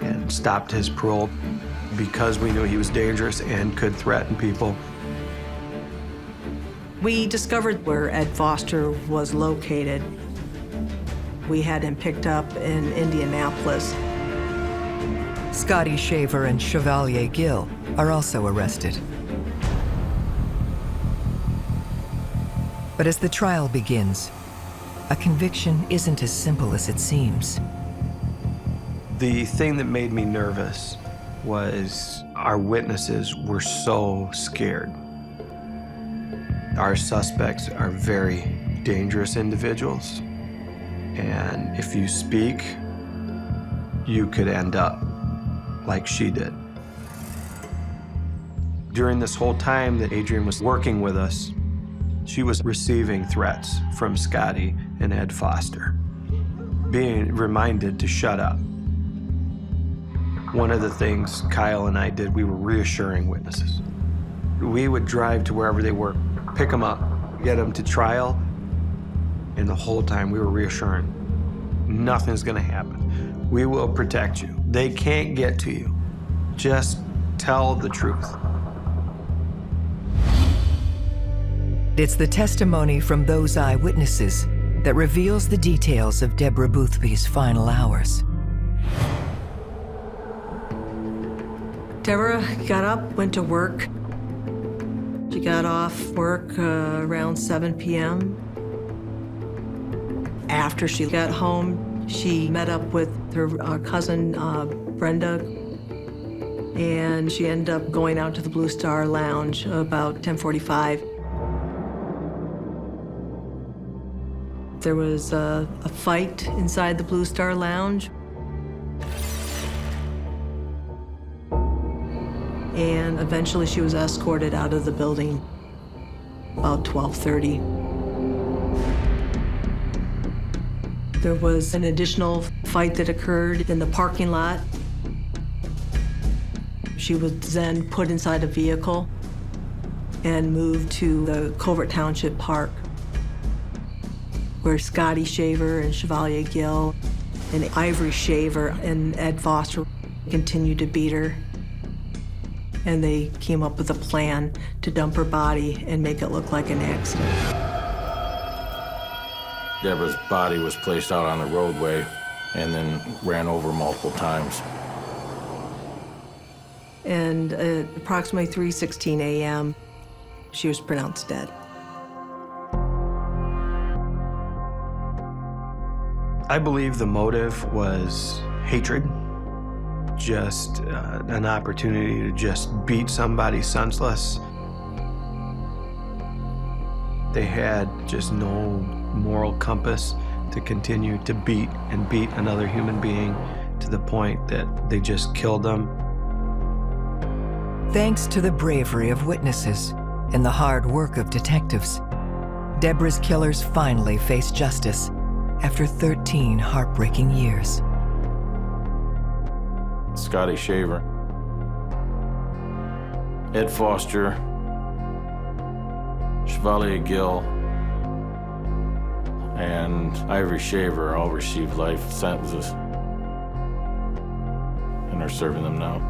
[SPEAKER 4] and stopped his parole because we knew he was dangerous and could threaten people.
[SPEAKER 17] We discovered where Ed Foster was located. We had him picked up in Indianapolis.
[SPEAKER 2] Scotty Shaver and Chevalier Gill are also arrested. But as the trial begins, a conviction isn't as simple as it seems.
[SPEAKER 4] The thing that made me nervous was our witnesses were so scared. Our suspects are very dangerous individuals, and if you speak, you could end up like she did. During this whole time that Adrian was working with us, she was receiving threats from Scotty and Ed Foster, being reminded to shut up. One of the things Kyle and I did, we were reassuring witnesses. We would drive to wherever they were, pick them up, get them to trial, and the whole time we were reassuring, nothing's gonna happen. We will protect you. They can't get to you. Just tell the truth.
[SPEAKER 2] It's the testimony from those eyewitnesses that reveals the details of Deborah Boothby's final hours.
[SPEAKER 17] Deborah got up, went to work. She got off work around 7 p.m. After she got home, she met up with her cousin, Brenda, and she ended up going out to the Blue Star Lounge about 10:45. There was a fight inside the Blue Star Lounge. And eventually she was escorted out of the building about 12:30. There was an additional fight that occurred in the parking lot. She was then put inside a vehicle and moved to the Covert Township Park, where Scotty Shaver and Chevalier Gill and Ivory Shaver and Ed Foster continued to beat her. And they came up with a plan to dump her body and make it look like an accident.
[SPEAKER 15] Deborah's body was placed out on the roadway and then ran over multiple times.
[SPEAKER 17] And at approximately 3:16 a.m., she was pronounced dead.
[SPEAKER 4] I believe the motive was hatred, just an opportunity to just beat somebody senseless. They had just no moral compass to continue to beat and beat another human being to the point that they just killed them.
[SPEAKER 2] Thanks to the bravery of witnesses and the hard work of detectives, Deborah's killers finally faced justice after 13 heartbreaking years.
[SPEAKER 15] Scotty Shaver, Ed Foster, Chevalier Gill, and Ivory Shaver all received life sentences and are serving them now.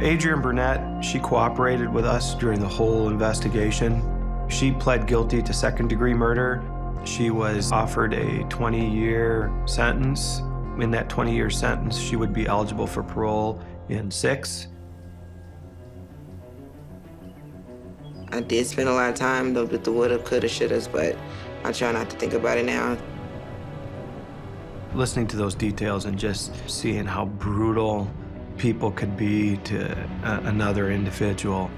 [SPEAKER 4] Adrian Burnett, she cooperated with us during the whole investigation. She pled guilty to second-degree murder. She was offered a 20-year sentence. In that 20-year sentence, she would be eligible for parole in 6.
[SPEAKER 14] I did spend a lot of time though with the woulda, coulda, shouldas, but I try not to think about it now.
[SPEAKER 4] Listening to those details and just seeing how brutal people could be to another individual,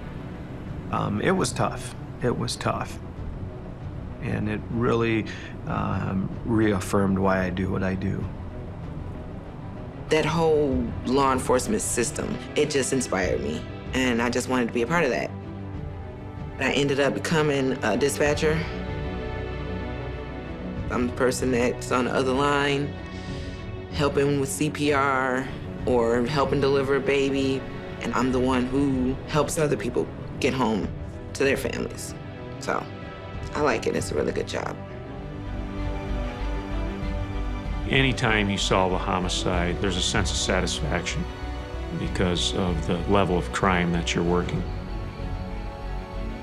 [SPEAKER 4] it was tough. It was tough. And it really reaffirmed why I do what I do.
[SPEAKER 14] That whole law enforcement system, it just inspired me, and I just wanted to be a part of that. I ended up becoming a dispatcher. I'm the person that's on the other line, helping with CPR or helping deliver a baby, and I'm the one who helps other people get home to their families. So I like it. It's a really good job.
[SPEAKER 16] Anytime you solve a homicide, there's a sense of satisfaction because of the level of crime that you're working.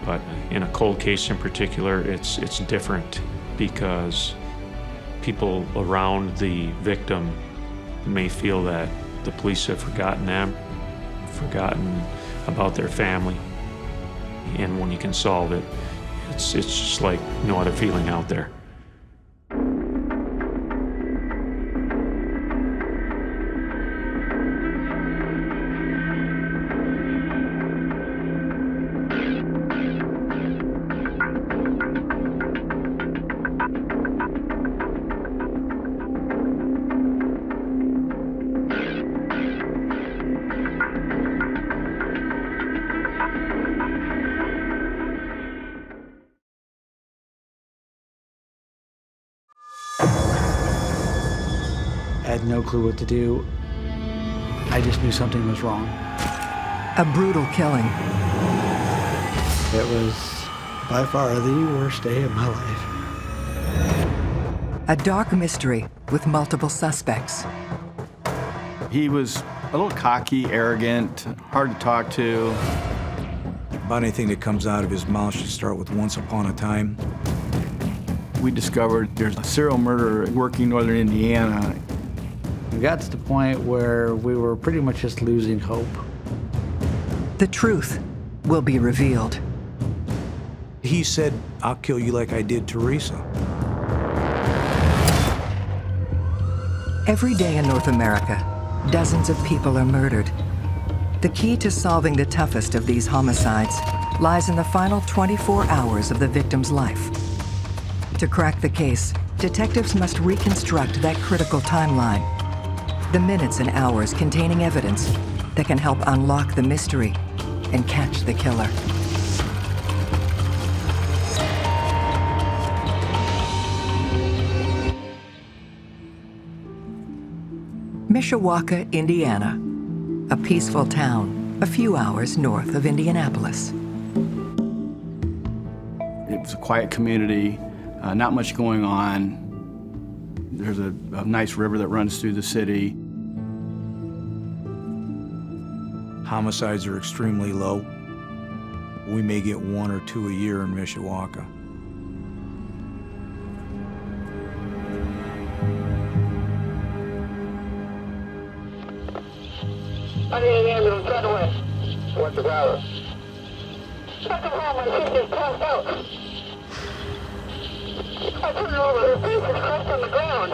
[SPEAKER 16] But in a cold case in particular, it's different because people around the victim may feel that the police have forgotten them, forgotten about their family. And when you can solve it, it's just like no other feeling out there.
[SPEAKER 19] I had no clue what to do. I just knew something was wrong.
[SPEAKER 2] A brutal killing.
[SPEAKER 19] It was by far the worst day of my life.
[SPEAKER 2] A dark mystery with multiple suspects.
[SPEAKER 21] He was a little cocky, arrogant, hard to talk to.
[SPEAKER 22] About anything that comes out of his mouth should start with "once upon a time."
[SPEAKER 21] We discovered there's a serial murderer working northern Indiana.
[SPEAKER 19] We got to the point where we were pretty much just losing hope.
[SPEAKER 2] The truth will be revealed.
[SPEAKER 22] He said, "I'll kill you like I did Teresa."
[SPEAKER 2] Every day in North America, dozens of people are murdered. The key to solving the toughest of these homicides lies in the final 24 hours of the victim's life. To crack the case, detectives must reconstruct that critical timeline. The minutes and hours containing evidence that can help unlock the mystery and catch the killer. Mishawaka, Indiana, a peaceful town a few hours north of Indianapolis.
[SPEAKER 21] It was a quiet community, not much going on. There's a nice river that runs through the city.
[SPEAKER 22] Homicides are extremely low. We may get 1 or 2 a year in Mishawaka.
[SPEAKER 13] I need an ambulance right away. What's the problem? Check him home, my sister's passed out. I turned her over, her face is crushed on the ground.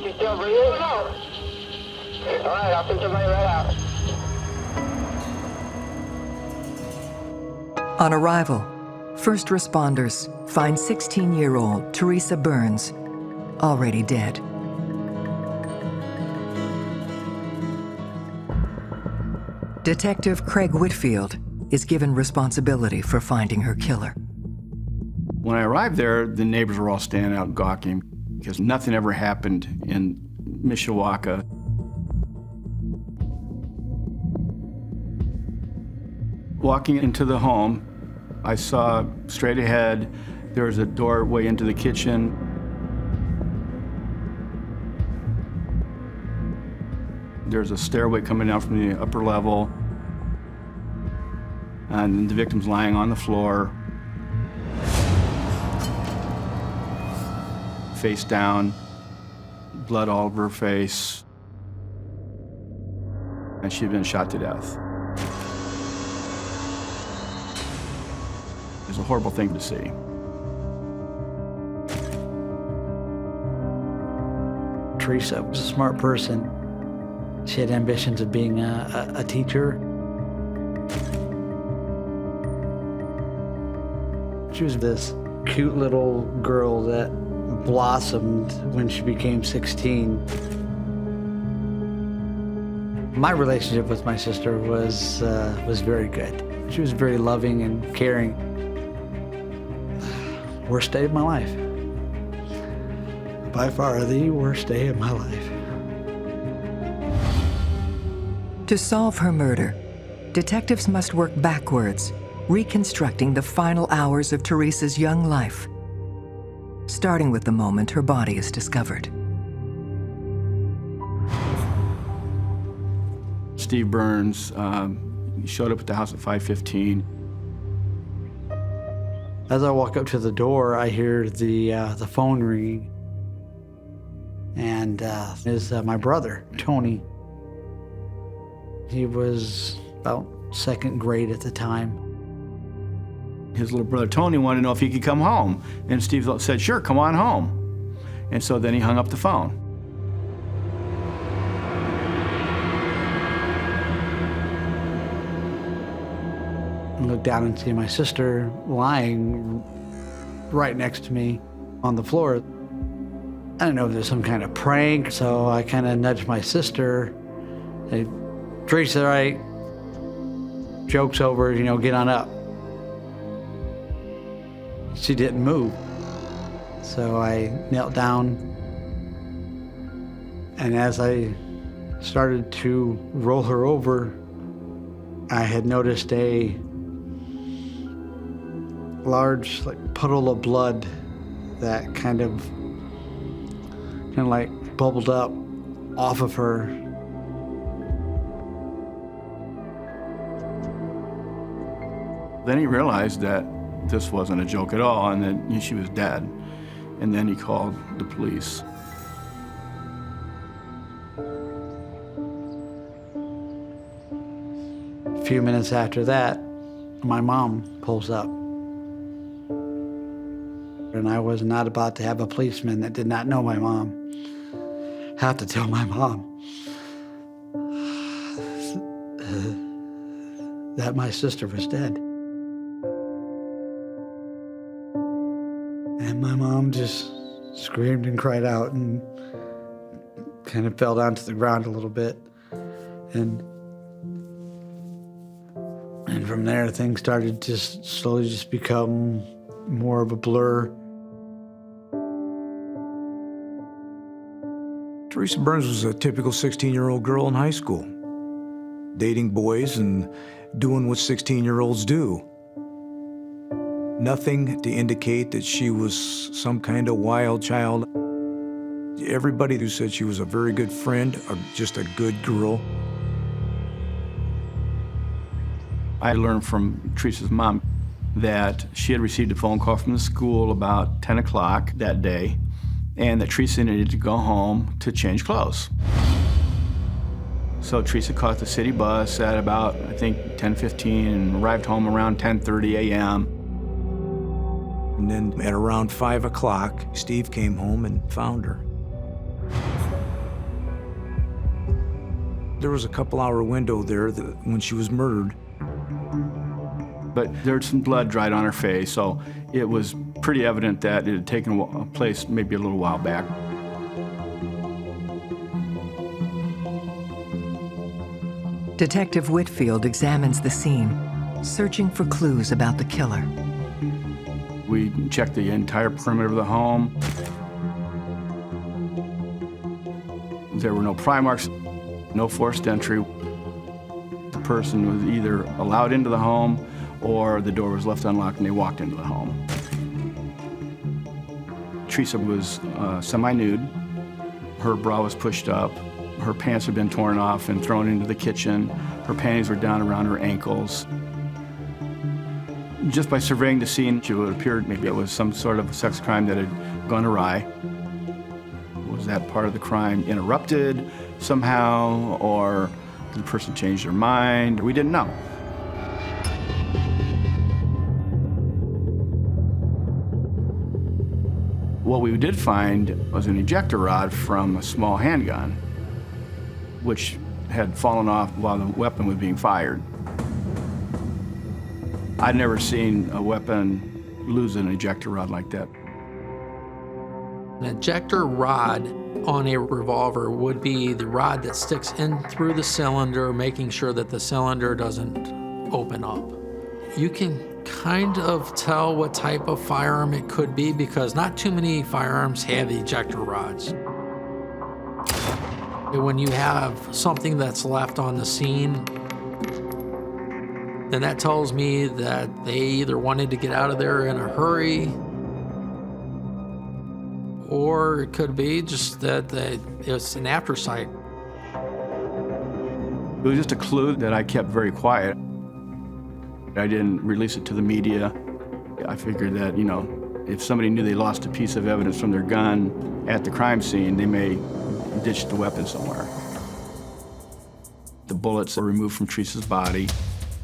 [SPEAKER 13] She's still breathing? No. All right, I'll send somebody right out.
[SPEAKER 2] On arrival, first responders find 16-year-old Teresa Burns already dead. Detective Craig Whitfield is given responsibility for finding her killer.
[SPEAKER 21] When I arrived there, the neighbors were all standing out gawking because nothing ever happened in Mishawaka. Walking into the home, I saw straight ahead, there was a doorway into the kitchen. There's a stairway coming down from the upper level. And the victim's lying on the floor, face down, blood all over her face. And she'd been shot to death. It was a horrible thing to see.
[SPEAKER 19] Teresa was a smart person. She had ambitions of being a teacher. She was this cute little girl that blossomed when she became 16. My relationship with my sister was very good. She was very loving and caring. Worst day of my life. By far the worst day of my life.
[SPEAKER 2] To solve her murder, detectives must work backwards, reconstructing the final hours of Teresa's young life, starting with the moment her body is discovered.
[SPEAKER 21] Steve Burns he showed up at the house at 5:15.
[SPEAKER 19] As I walk up to the door, I hear the phone ringing, and it's my brother, Tony. He was about second grade at the time.
[SPEAKER 21] His little brother Tony wanted to know if he could come home. And Steve said, sure, come on home. And so then he hung up the phone.
[SPEAKER 19] I looked down and see my sister lying right next to me on the floor. I don't know if there's some kind of prank, so I kind of nudged my sister. Hey, Teresa, right? Joke's over, you know, get on up. She didn't move. So I knelt down, and as I started to roll her over, I had noticed a large puddle of blood that kind of bubbled up off of her.
[SPEAKER 21] Then he realized that this wasn't a joke at all and that she was dead. And then he called the police.
[SPEAKER 19] A few minutes after that, my mom pulls up. And I was not about to have a policeman that did not know my mom have to tell my mom that my sister was dead. And my mom just screamed and cried out and kind of fell down to the ground a little bit. And from there, things started to slowly just become more of a blur.
[SPEAKER 22] Teresa Burns was a typical 16-year-old girl in high school, dating boys and doing what 16-year-olds do. Nothing to indicate that she was some kind of wild child. Everybody who said she was a very good friend, just a good girl.
[SPEAKER 21] I learned from Teresa's mom that she had received a phone call from the school about 10 o'clock that day, and that Teresa needed to go home to change clothes. So Teresa caught the city bus at about, I think, 10:15 and arrived home around 10:30 a.m.
[SPEAKER 22] And then at around 5 o'clock, Steve came home and found her. There was a couple-hour window there when she was murdered.
[SPEAKER 21] But there's some blood dried on her face, so it was pretty evident that it had taken place maybe a little while back.
[SPEAKER 2] Detective Whitfield examines the scene, searching for clues about the killer.
[SPEAKER 21] We checked the entire perimeter of the home. There were no pry marks, no forced entry. The person was either allowed into the home or the door was left unlocked and they walked into the home. Teresa was semi-nude. Her bra was pushed up. Her pants had been torn off and thrown into the kitchen. Her panties were down around her ankles. Just by surveying the scene, it would appear maybe it was some sort of a sex crime that had gone awry. Was that part of the crime interrupted somehow, or did the person change their mind? We didn't know. What we did find was an ejector rod from a small handgun, which had fallen off while the weapon was being fired. I'd never seen a weapon lose an ejector rod like that.
[SPEAKER 3] An ejector rod on a revolver would be the rod that sticks in through the cylinder, making sure that the cylinder doesn't open up. You can kind of tell what type of firearm it could be because not too many firearms have ejector rods. When you have something that's left on the scene, then that tells me that they either wanted to get out of there in a hurry, or it could be just that it's an aftersight.
[SPEAKER 21] It was just a clue that I kept very quiet. I didn't release it to the media. I figured that, you know, if somebody knew they lost a piece of evidence from their gun at the crime scene, they may ditch the weapon somewhere. The bullets were removed from Teresa's body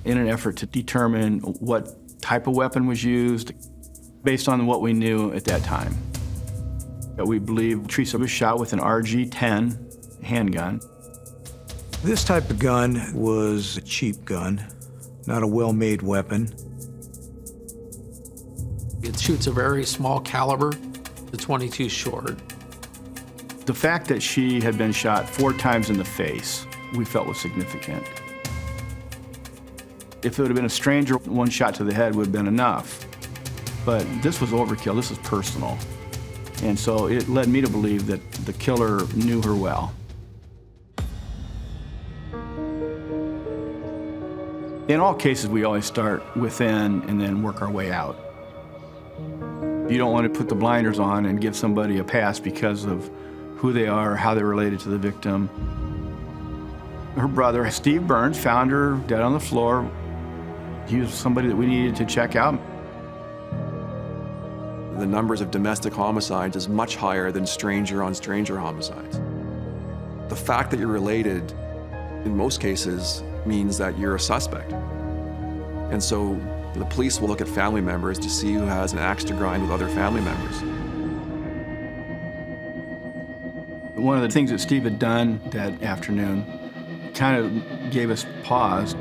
[SPEAKER 21] in an effort to determine what type of weapon was used, based on what we knew at that time. But we believe Teresa was shot with an RG-10 handgun.
[SPEAKER 22] This type of gun was a cheap gun, not a well-made weapon.
[SPEAKER 3] It shoots a very small caliber, the .22 short.
[SPEAKER 21] The fact that she had been shot 4 times in the face, we felt was significant. If it would have been a stranger, 1 shot to the head would have been enough. But this was overkill, this was personal. And so it led me to believe that the killer knew her well. In all cases, we always start within and then work our way out. You don't want to put the blinders on and give somebody a pass because of who they are, how they're related to the victim. Her brother, Steve Burns, found her dead on the floor. He was somebody that we needed to check out.
[SPEAKER 9] The numbers of domestic homicides is much higher than stranger-on-stranger homicides. The fact that you're related, in most cases, means that you're a suspect. And so the police will look at family members to see who has an axe to grind with other family members.
[SPEAKER 21] One of the things that Steve had done that afternoon kind of gave us pause.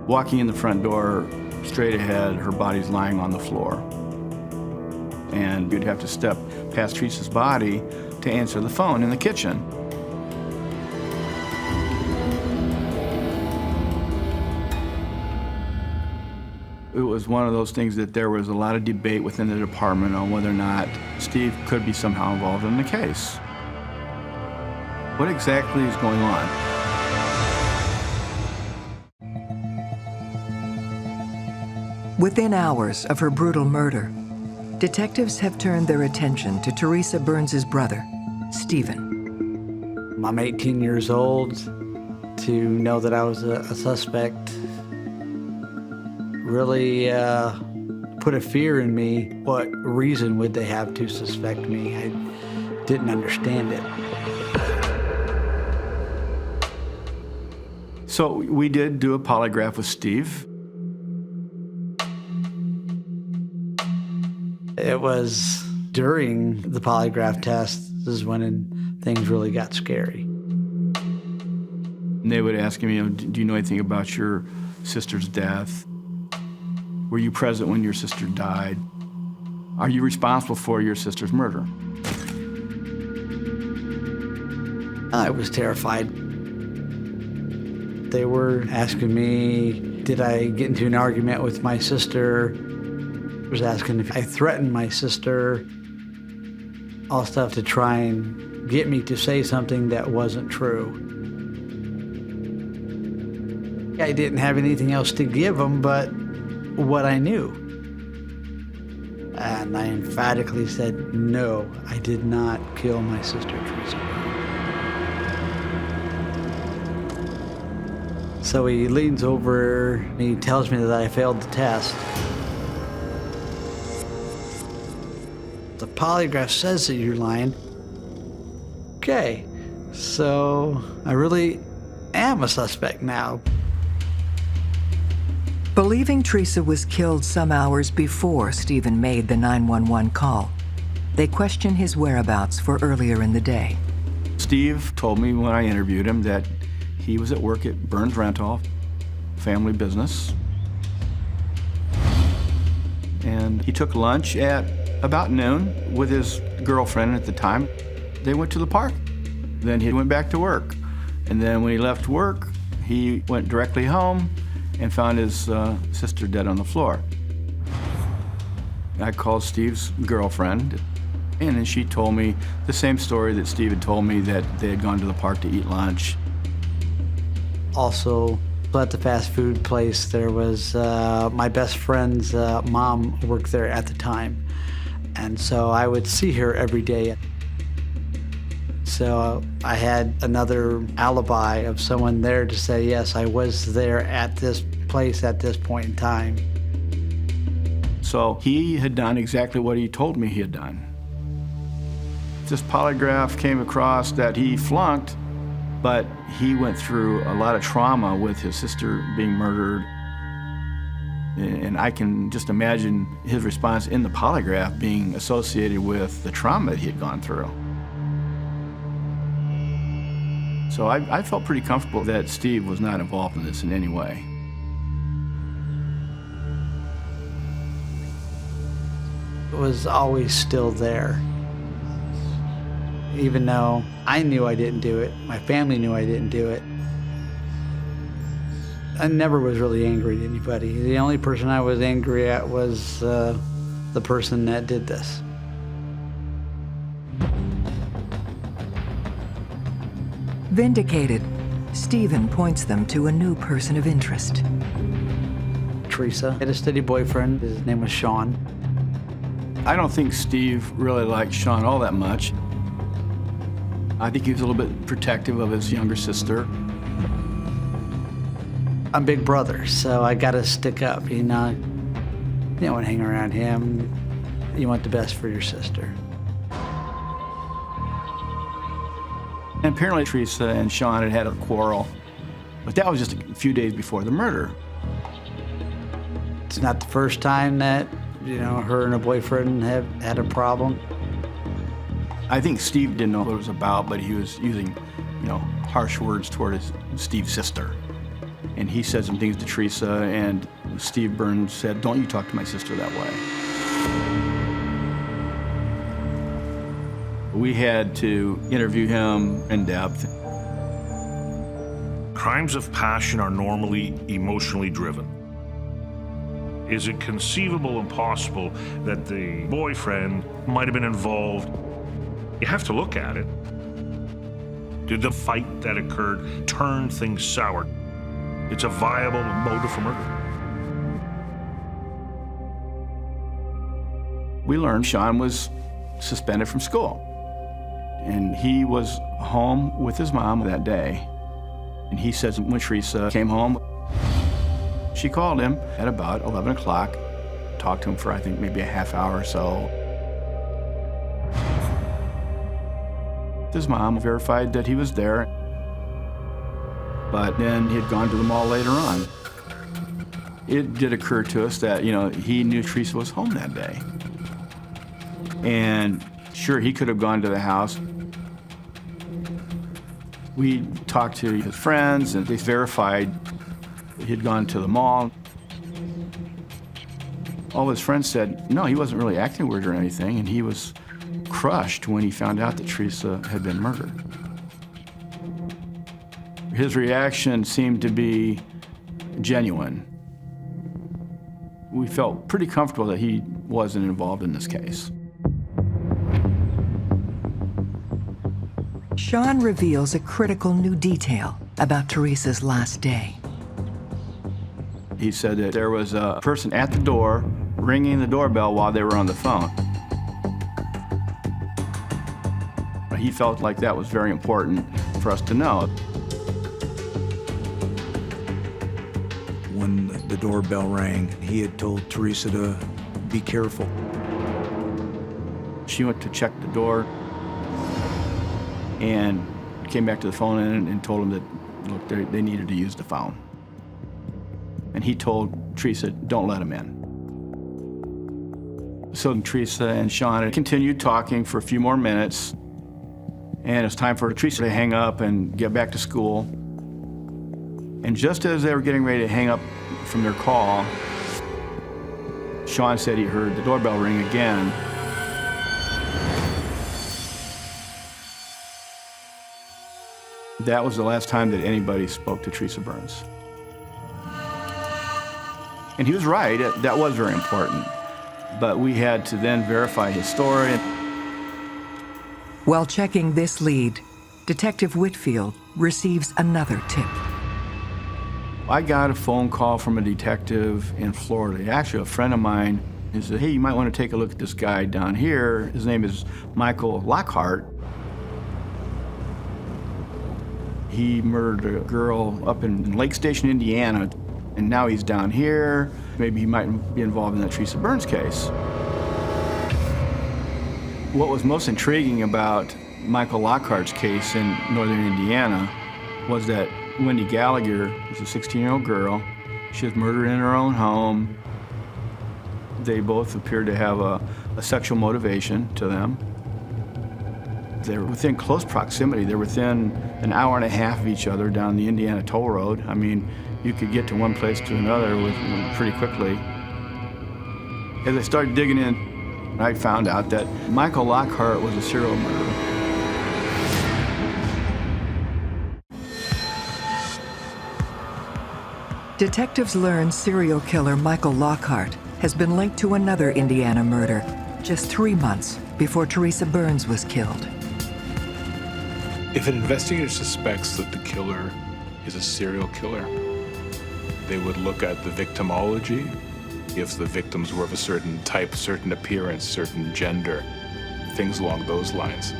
[SPEAKER 21] Walking in the front door, straight ahead, her body's lying on the floor. And you'd have to step past Teresa's body to answer the phone in the kitchen. It was one of those things that there was a lot of debate within the department on whether or not Steve could be somehow involved in the case. What exactly is going on?
[SPEAKER 2] Within hours of her brutal murder, detectives have turned their attention to Teresa Burns' brother, Stephen.
[SPEAKER 19] I'm 18 years old. To know that I was a suspect really put a fear in me. What reason would they have to suspect me? I didn't understand it.
[SPEAKER 21] So we did do a polygraph with Steve.
[SPEAKER 19] It was during the polygraph test is when things really got scary.
[SPEAKER 21] And they would ask him, do you know anything about your sister's death? Were you present when your sister died? Are you responsible for your sister's murder?
[SPEAKER 19] I was terrified. They were asking me, did I get into an argument with my sister? Was asking if I threatened my sister, all stuff to try and get me to say something that wasn't true. I didn't have anything else to give them but what I knew. And I emphatically said, no, I did not kill my sister, Teresa. So he leans over and he tells me that I failed the test. The polygraph says that you're lying. Okay, so I really am a suspect now.
[SPEAKER 2] Believing Teresa was killed some hours before Stephen made the 911 call, they question his whereabouts for earlier in the day.
[SPEAKER 21] Steve told me when I interviewed him that he was at work at Burns Rental, family business. And he took lunch at about noon with his girlfriend at the time. They went to the park. Then he went back to work. And then when he left work, he went directly home and found his sister dead on the floor. I called Steve's girlfriend, and then she told me the same story that Steve had told me, that they had gone to the park to eat lunch.
[SPEAKER 19] Also, at the fast food place, there was my best friend's mom worked there at the time. And so I would see her every day. So I had another alibi of someone there to say, yes, I was there at this place at this point in time.
[SPEAKER 21] So he had done exactly what he told me he had done. This polygraph came across that he flunked. But he went through a lot of trauma with his sister being murdered. And I can just imagine his response in the polygraph being associated with the trauma that he had gone through. So I felt pretty comfortable that Steve was not involved in this in any way.
[SPEAKER 19] It was always still there. Even though I knew I didn't do it, my family knew I didn't do it. I never was really angry at anybody. The only person I was angry at was the person that did this.
[SPEAKER 2] Vindicated, Stephen points them to a new person of interest.
[SPEAKER 19] Teresa had a steady boyfriend. His name was Sean.
[SPEAKER 21] I don't think Steve really liked Sean all that much. I think he was a little bit protective of his younger sister.
[SPEAKER 19] I'm big brother, so I gotta stick up, you know. You don't want to hang around him. You want the best for your sister.
[SPEAKER 21] And apparently Teresa and Sean had had a quarrel, but that was just a few days before the murder.
[SPEAKER 19] It's not the first time that, you know, her and her boyfriend have had a problem.
[SPEAKER 21] I think Steve didn't know what it was about, but he was using, you know, harsh words toward Steve's sister. And he said some things to Teresa, and Steve Burns said, "Don't you talk to my sister that way." We had to interview him in depth.
[SPEAKER 7] Crimes of passion are normally emotionally driven. Is it conceivable and possible that the boyfriend might have been involved? You have to look at it. Did the fight that occurred turn things sour? It's a viable motive for murder.
[SPEAKER 21] We learned Sean was suspended from school. And he was home with his mom that day. And he says when Teresa came home, she called him at about 11 o'clock, talked to him for, I think, maybe a half hour or so. His mom verified that he was there, but then he had gone to the mall later on. It did occur to us that, you know, he knew Teresa was home that day. And sure, he could have gone to the house. We talked to his friends, and they verified he'd gone to the mall. All his friends said, no, he wasn't really acting weird or anything, and he was crushed when he found out that Teresa had been murdered. His reaction seemed to be genuine. We felt pretty comfortable that he wasn't involved in this case.
[SPEAKER 2] Sean reveals a critical new detail about Teresa's last day.
[SPEAKER 21] He said that there was a person at the door ringing the doorbell while they were on the phone. He felt like that was very important for us to know.
[SPEAKER 22] When the doorbell rang, he had told Teresa to be careful.
[SPEAKER 21] She went to check the door and came back to the phone and told him that, look, they needed to use the phone. And he told Teresa, don't let him in. So Teresa and Sean continued talking for a few more minutes, and it's time for Teresa to hang up and get back to school. And just as they were getting ready to hang up from their call, Sean said he heard the doorbell ring again. That was the last time that anybody spoke to Teresa Burns. And he was right, that was very important. But we had to then verify his story.
[SPEAKER 2] While checking this lead, Detective Whitfield receives another tip.
[SPEAKER 21] I got a phone call from a detective in Florida, actually a friend of mine. He said, hey, you might want to take a look at this guy down here. His name is Michael Lockhart. He murdered a girl up in Lake Station, Indiana, and now he's down here. Maybe he might be involved in that Teresa Burns case. What was most intriguing about Michael Lockhart's case in northern Indiana was that Wendy Gallagher was a 16-year-old girl. She was murdered in her own home. They both appeared to have a sexual motivation to them. They were within close proximity. They're within an hour and a half of each other down the Indiana Toll Road. I mean, you could get to one place to another pretty quickly. As I started digging in, I found out that Michael Lockhart was a serial murderer.
[SPEAKER 2] Detectives learn serial killer Michael Lockhart has been linked to another Indiana murder just 3 months before Teresa Burns was killed.
[SPEAKER 18] If an investigator suspects that the killer is a serial killer, they would look at the victimology, if the victims were of a certain type, certain appearance, certain gender, things along those lines.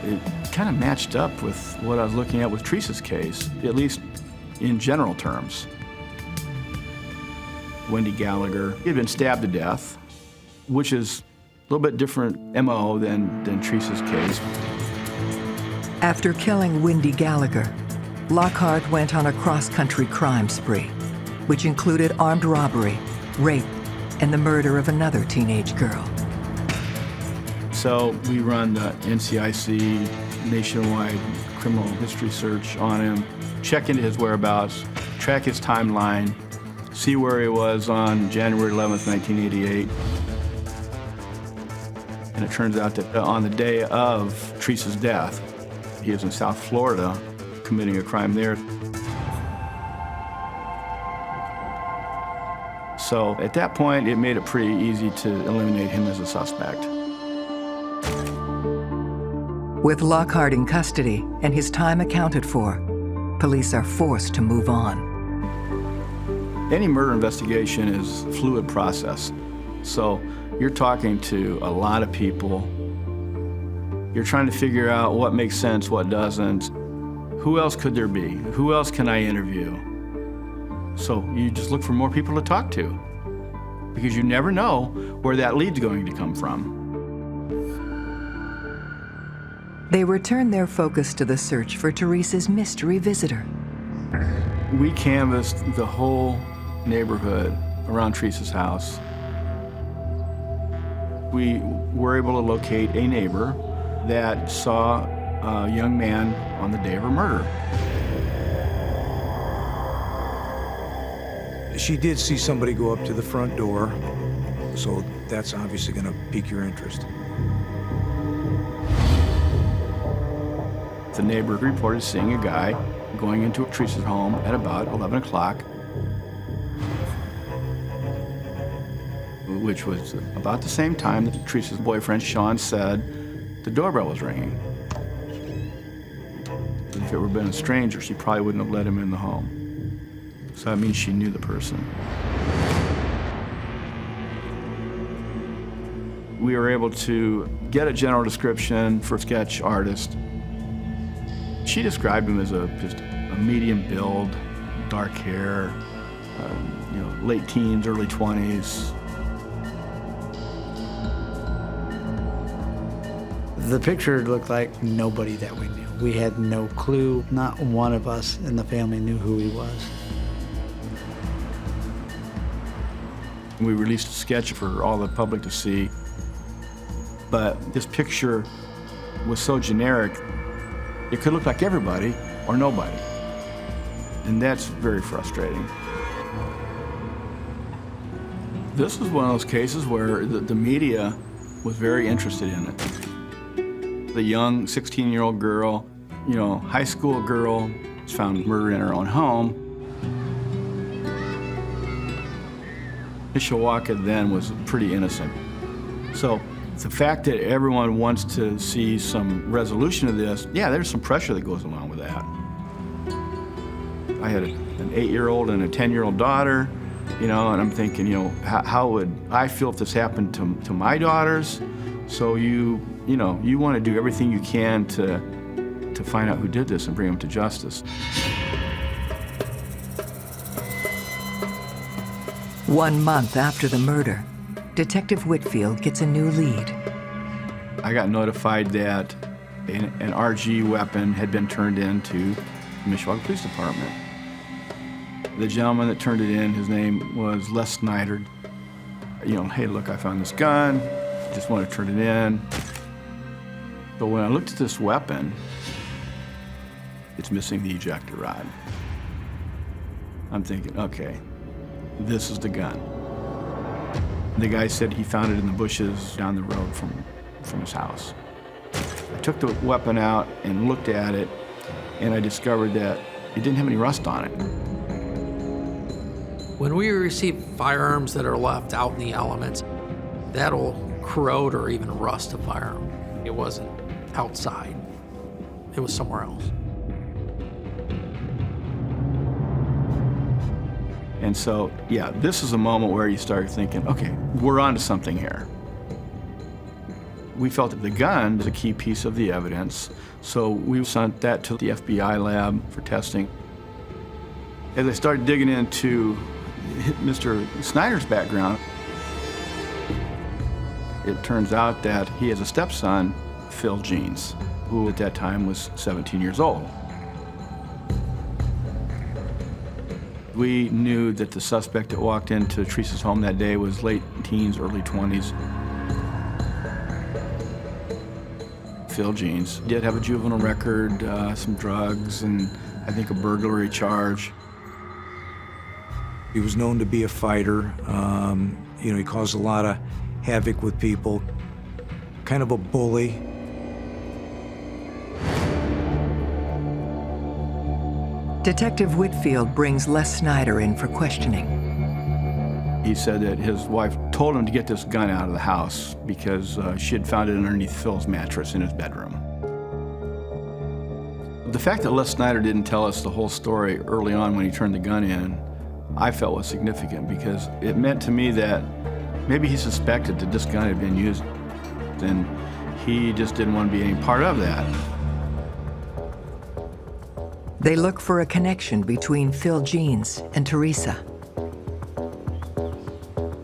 [SPEAKER 21] It kind of matched up with what I was looking at with Teresa's case, at least in general terms. Wendy Gallagher had been stabbed to death, which is a little bit different MO than Teresa's case.
[SPEAKER 2] After killing Wendy Gallagher, Lockhart went on a cross-country crime spree, which included armed robbery, rape, and the murder of another teenage girl.
[SPEAKER 21] So we run the NCIC nationwide criminal history search on him, check into his whereabouts, track his timeline, see where he was on January 11th, 1988. And it turns out that on the day of Teresa's death, he was in South Florida committing a crime there. So at that point, it made it pretty easy to eliminate him as a suspect.
[SPEAKER 2] With Lockhart in custody and his time accounted for, police are forced to move on.
[SPEAKER 21] Any murder investigation is a fluid process. So you're talking to a lot of people. You're trying to figure out what makes sense, what doesn't. Who else could there be? Who else can I interview? So you just look for more people to talk to, because you never know where that lead's going to come from.
[SPEAKER 2] They return their focus to the search for Teresa's mystery visitor.
[SPEAKER 21] We canvassed the whole neighborhood around Teresa's house. We were able to locate a neighbor that saw a young man on the day of her murder.
[SPEAKER 22] She did see somebody go up to the front door, so that's obviously going to pique your interest.
[SPEAKER 21] The neighbor reported seeing a guy going into Teresa's home at about 11 o'clock, which was about the same time that Teresa's boyfriend, Sean, said the doorbell was ringing. If it were been a stranger, she probably wouldn't have let him in the home. So that means she knew the person. We were able to get a general description for a sketch artist. She described him as just a medium build, dark hair, late teens, early 20s.
[SPEAKER 19] The picture looked like nobody that we knew. We had no clue. Not one of us in the family knew who he was.
[SPEAKER 21] We released a sketch for all the public to see, but this picture was so generic, it could look like everybody or nobody, and that's very frustrating. This was one of those cases where the media was very interested in it. The young 16-year-old girl, high school girl, was found murdered in her own home. Mishawaka then was pretty innocent. So the fact that everyone wants to see some resolution of this, yeah, there's some pressure that goes along with that. I had an 8-year-old and a 10-year-old daughter, and I'm thinking, how would I feel if this happened to my daughters? So you want to do everything you can to find out who did this and bring them to justice.
[SPEAKER 2] 1 month after the murder, Detective Whitfield gets a new lead.
[SPEAKER 21] I got notified that An RG weapon had been turned into the Mishawaka Police Department. The gentleman that turned it in, his name was Les Snyder. You know, hey, look, I found this gun, just want to turn it in. But when I looked at this weapon, it's missing the ejector rod. I'm thinking, okay, this is the gun. The guy said he found it in the bushes down the road from his house. I took the weapon out and looked at it, and I discovered that it didn't have any rust on it.
[SPEAKER 3] When we receive firearms that are left out in the elements, that'll corrode or even rust a firearm. It wasn't outside. It was somewhere else.
[SPEAKER 21] And so, yeah, this is a moment where you start thinking, okay, we're onto something here. We felt that the gun was a key piece of the evidence, so we sent that to the FBI lab for testing. As I started digging into Mr. Snyder's background, it turns out that he has a stepson, Phil Jeans, who at that time was 17 years old. We knew that the suspect that walked into Teresa's home that day was late teens, early 20s. Phil Jeans did have a juvenile record, some drugs, and I think a burglary charge.
[SPEAKER 22] He was known to be a fighter. You know, he caused a lot of havoc with people, kind of a bully.
[SPEAKER 2] Detective Whitfield brings Les Snyder in for questioning.
[SPEAKER 21] He said that his wife told him to get this gun out of the house because she had found it underneath Phil's mattress in his bedroom. The fact that Les Snyder didn't tell us the whole story early on when he turned the gun in, I felt was significant because it meant to me that maybe he suspected that this gun had been used and he just didn't want to be any part of that.
[SPEAKER 2] They look for a connection between Phil Jeans and Teresa.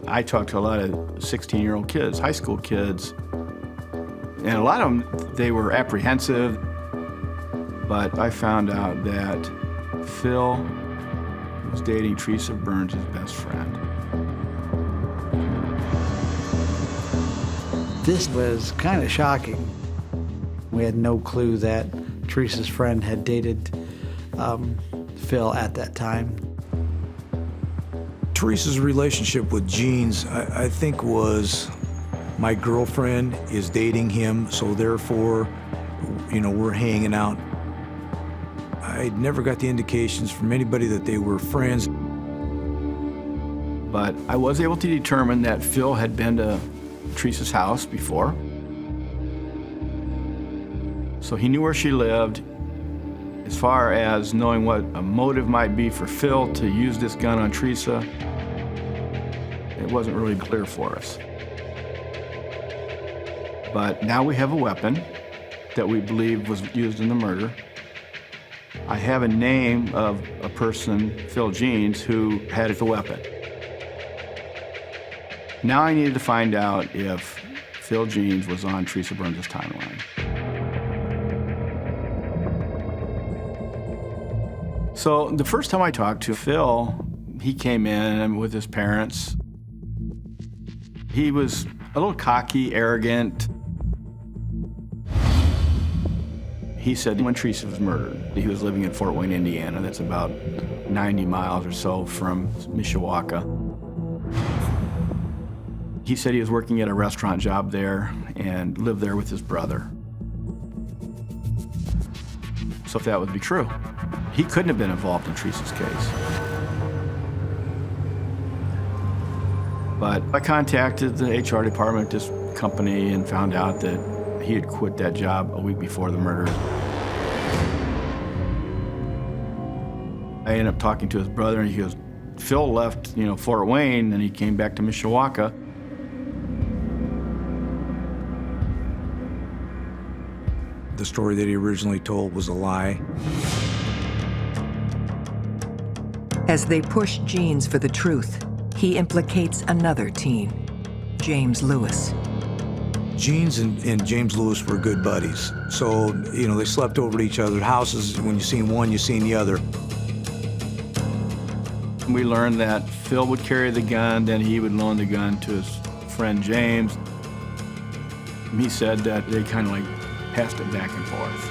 [SPEAKER 21] I talked to a lot of 16-year-old kids, high school kids, and a lot of them, they were apprehensive, but I found out that Phil was dating Teresa Burns' best friend.
[SPEAKER 19] This was kind of shocking. We had no clue that Teresa's friend had dated Phil at that time.
[SPEAKER 22] Teresa's relationship with Jeans, I think, was my girlfriend is dating him, so therefore, you know, we're hanging out. I never got the indications from anybody that they were friends.
[SPEAKER 21] But I was able to determine that Phil had been to Teresa's house before. So he knew where she lived. As far as knowing what a motive might be for Phil to use this gun on Teresa, it wasn't really clear for us. But now we have a weapon that we believe was used in the murder. I have a name of a person, Phil Jeans, who had the weapon. Now I needed to find out if Phil Jeans was on Teresa Burns' timeline. So the first time I talked to Phil, he came in with his parents. He was a little cocky, arrogant. He said when Teresa was murdered, he was living in Fort Wayne, Indiana. That's about 90 miles or so from Mishawaka. He said he was working at a restaurant job there and lived there with his brother. So if that would be true, he couldn't have been involved in Teresa's case. But I contacted the HR department at this company and found out that he had quit that job a week before the murder. I ended up talking to his brother, and he goes, Phil left, Fort Wayne, and he came back to Mishawaka.
[SPEAKER 22] The story that he originally told was a lie.
[SPEAKER 2] As they push Jeans for the truth, he implicates another teen, James Lewis.
[SPEAKER 22] Jeans and James Lewis were good buddies. So, you know, they slept over at each other's houses. When you seen one, you seen the other.
[SPEAKER 21] We learned that Phil would carry the gun, then he would loan the gun to his friend James. He said that they kind of like passed it back and forth.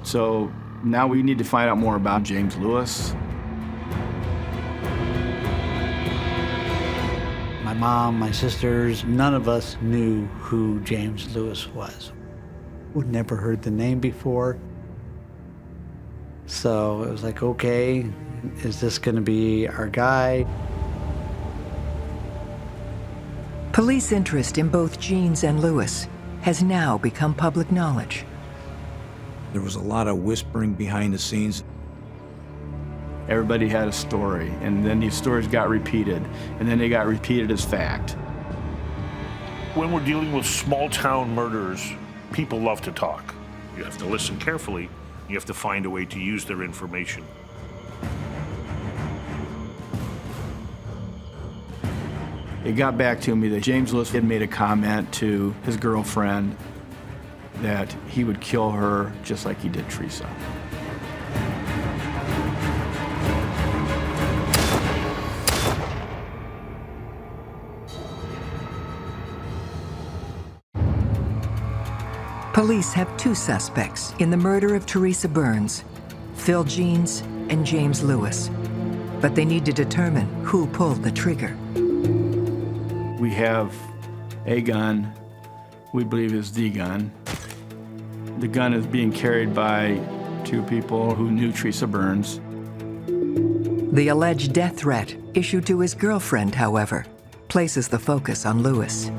[SPEAKER 21] So now we need to find out more about James Lewis.
[SPEAKER 19] My mom, my sisters, none of us knew who James Lewis was. We'd never heard the name before. So it was like, okay, is this gonna be our guy?
[SPEAKER 2] Police interest in both Jeans and Lewis has now become public knowledge.
[SPEAKER 22] There was a lot of whispering behind the scenes.
[SPEAKER 21] Everybody had a story, and then these stories got repeated, and then they got repeated as fact.
[SPEAKER 7] When we're dealing with small-town murders, people love to talk. You have to listen carefully. You have to find a way to use their information.
[SPEAKER 21] It got back to me that James Lewis had made a comment to his girlfriend that he would kill her just like he did Teresa.
[SPEAKER 2] Police have two suspects in the murder of Teresa Burns, Phil Jeans and James Lewis. But they need to determine who pulled the trigger.
[SPEAKER 21] We have a gun we believe is the gun. The gun is being carried by two people who knew Teresa Burns.
[SPEAKER 2] The alleged death threat issued to his girlfriend, however, places the focus on Lewis.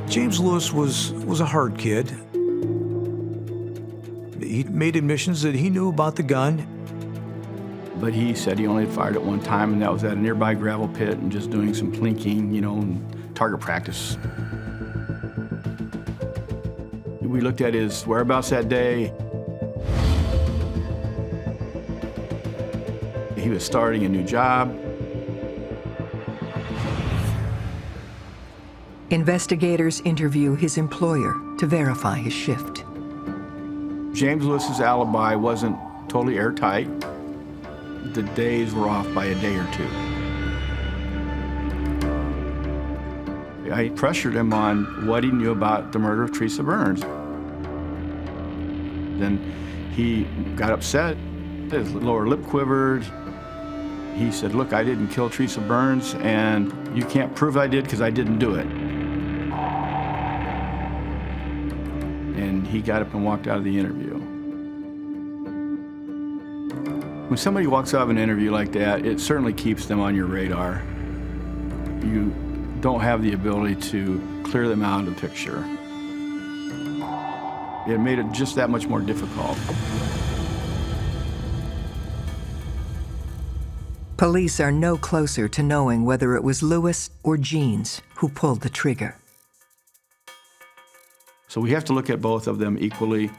[SPEAKER 22] James Lewis was a hard kid. He made admissions that he knew about the gun.
[SPEAKER 21] But he said he only fired it one time, and that was at a nearby gravel pit and just doing some plinking, you know, and target practice. We looked at his whereabouts that day. He was starting a new job.
[SPEAKER 2] Investigators interview his employer to verify his shift.
[SPEAKER 21] James Lewis's alibi wasn't totally airtight. The days were off by a day or two. I pressured him on what he knew about the murder of Teresa Burns. Then he got upset, his lower lip quivered. He said, look, I didn't kill Teresa Burns, and you can't prove I did because I didn't do it. And he got up and walked out of the interview. When somebody walks out of an interview like that, it certainly keeps them on your radar. You don't have the ability to clear them out of the picture. It made it just that much more difficult.
[SPEAKER 2] Police are no closer to knowing whether it was Lewis or Jeans who pulled the trigger.
[SPEAKER 21] So we have to look at both of them equally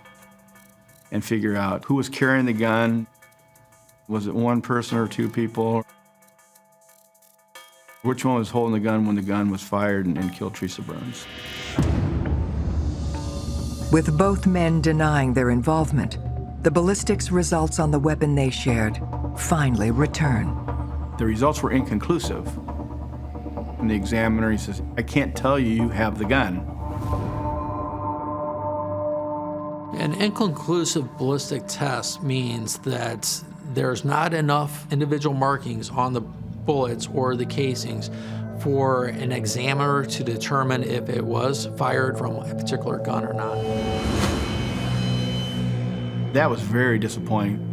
[SPEAKER 21] and figure out who was carrying the gun. Was it one person or two people? Which one was holding the gun when the gun was fired and killed Teresa Burns?
[SPEAKER 2] With both men denying their involvement, the ballistics results on the weapon they shared finally return.
[SPEAKER 21] The results were inconclusive. And the examiner, he says, I can't tell you you have the gun.
[SPEAKER 3] An inconclusive ballistic test means that there's not enough individual markings on the bullets or the casings for an examiner to determine if it was fired from a particular gun or not.
[SPEAKER 21] That was very disappointing.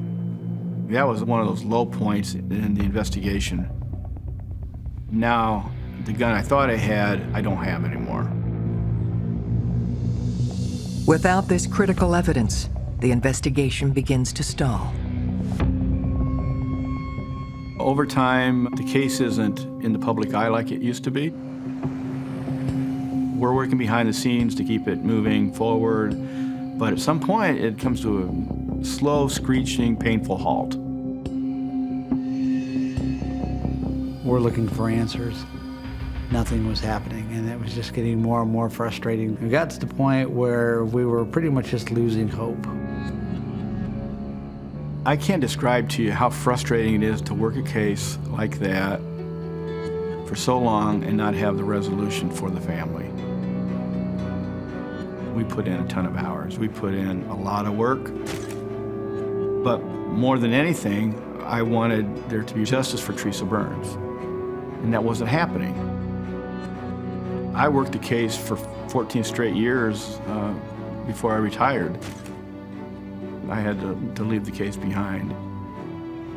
[SPEAKER 21] That was one of those low points in the investigation. Now, the gun I thought I had, I don't have anymore.
[SPEAKER 2] Without this critical evidence, the investigation begins to stall.
[SPEAKER 21] Over time, the case isn't in the public eye like it used to be. We're working behind the scenes to keep it moving forward, but at some point, it comes to a slow, screeching, painful halt.
[SPEAKER 19] We're looking for answers. nothing was happening, and it was just getting more and more frustrating. We got to the point where we were pretty much just losing hope.
[SPEAKER 21] I can't describe to you how frustrating it is to work a case like that for so long and not have the resolution for the family. We put in a ton of hours. We put in a lot of work. But more than anything, I wanted there to be justice for Teresa Burns. And that wasn't happening. I worked the case for 14 straight years before I retired. I had to leave the case behind.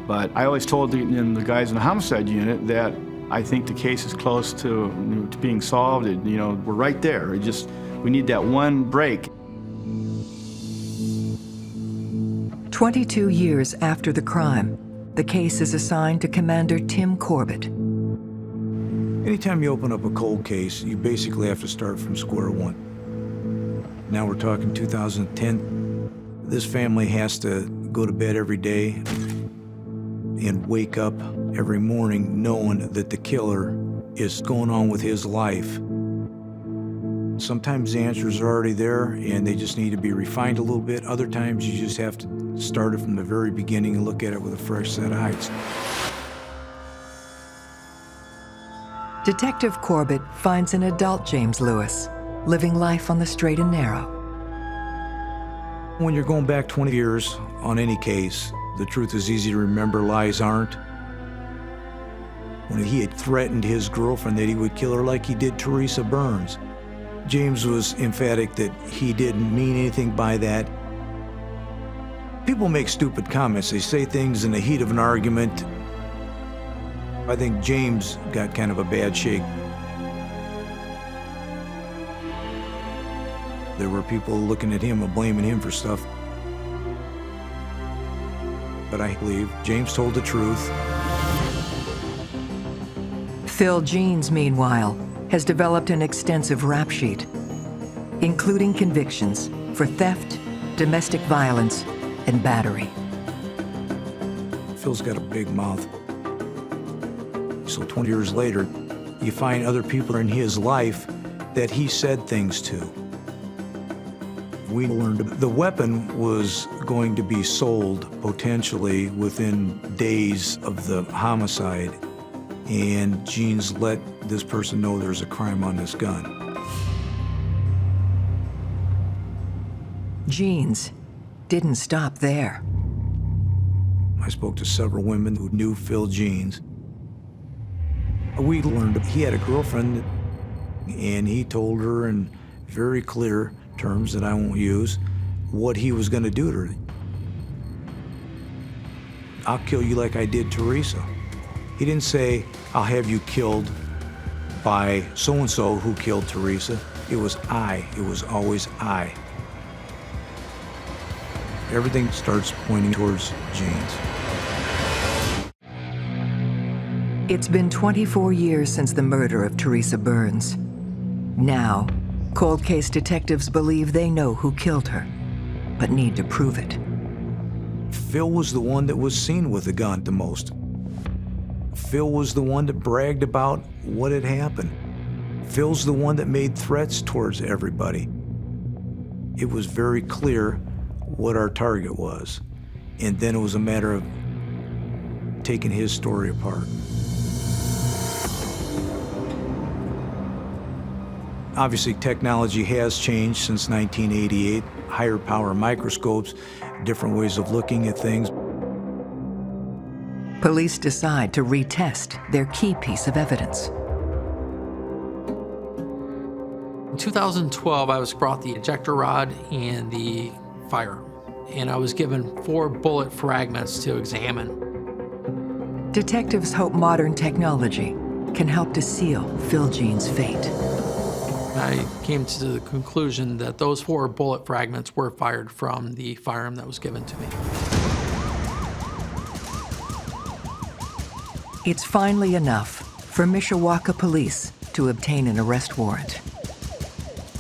[SPEAKER 21] But I always told the guys in the homicide unit that I think the case is close to being solved. We're right there. We need that one break.
[SPEAKER 2] 22 years after the crime, the case is assigned to Commander Tim Corbett.
[SPEAKER 22] Anytime you open up a cold case, you basically have to start from square one. Now we're talking 2010. This family has to go to bed every day and wake up every morning knowing that the killer is going on with his life. Sometimes the answers are already there and they just need to be refined a little bit. Other times you just have to start it from the very beginning and look at it with a fresh set of eyes.
[SPEAKER 2] Detective Corbett finds an adult James Lewis living life on the straight and narrow.
[SPEAKER 22] When you're going back 20 years on any case, the truth is easy to remember, lies aren't. When he had threatened his girlfriend that he would kill her like he did Teresa Burns, James was emphatic that he didn't mean anything by that. People make stupid comments. They say things in the heat of an argument. I think James got kind of a bad shake. There were people looking at him and blaming him for stuff. But I believe James told the truth.
[SPEAKER 2] Phil Jeans, meanwhile, has developed an extensive rap sheet, including convictions for theft, domestic violence, and battery.
[SPEAKER 22] Phil's got a big mouth. So 20 years later, you find other people in his life that he said things to. We learned the weapon was going to be sold potentially within days of the homicide, and Jeans let this person know there's a crime on this gun.
[SPEAKER 2] Jeans didn't stop there.
[SPEAKER 22] I spoke to several women who knew Phil Jeans. We learned he had a girlfriend, and he told her in very clear terms that I won't use what he was going to do to her. I'll kill you like I did Teresa. He didn't say, I'll have you killed by so-and-so who killed Teresa. It was I. It was always I. Everything starts pointing towards Jeans.
[SPEAKER 2] It's been 24 years since the murder of Teresa Burns. Now, cold case detectives believe they know who killed her, but need to prove it.
[SPEAKER 22] Phil was the one that was seen with the gun the most. Phil was the one that bragged about what had happened. Phil's the one that made threats towards everybody. It was very clear what our target was, and then it was a matter of taking his story apart. Obviously, technology has changed since 1988. Higher power microscopes, different ways of looking at things.
[SPEAKER 2] Police decide to retest their key piece of evidence.
[SPEAKER 3] In 2012, I was brought the ejector rod and the firearm, and I was given 4 bullet fragments to examine.
[SPEAKER 2] Detectives hope modern technology can help to seal Phil Jean's fate.
[SPEAKER 3] I came to the conclusion that those 4 bullet fragments were fired from the firearm that was given to me.
[SPEAKER 2] It's finally enough for Mishawaka police to obtain an arrest warrant.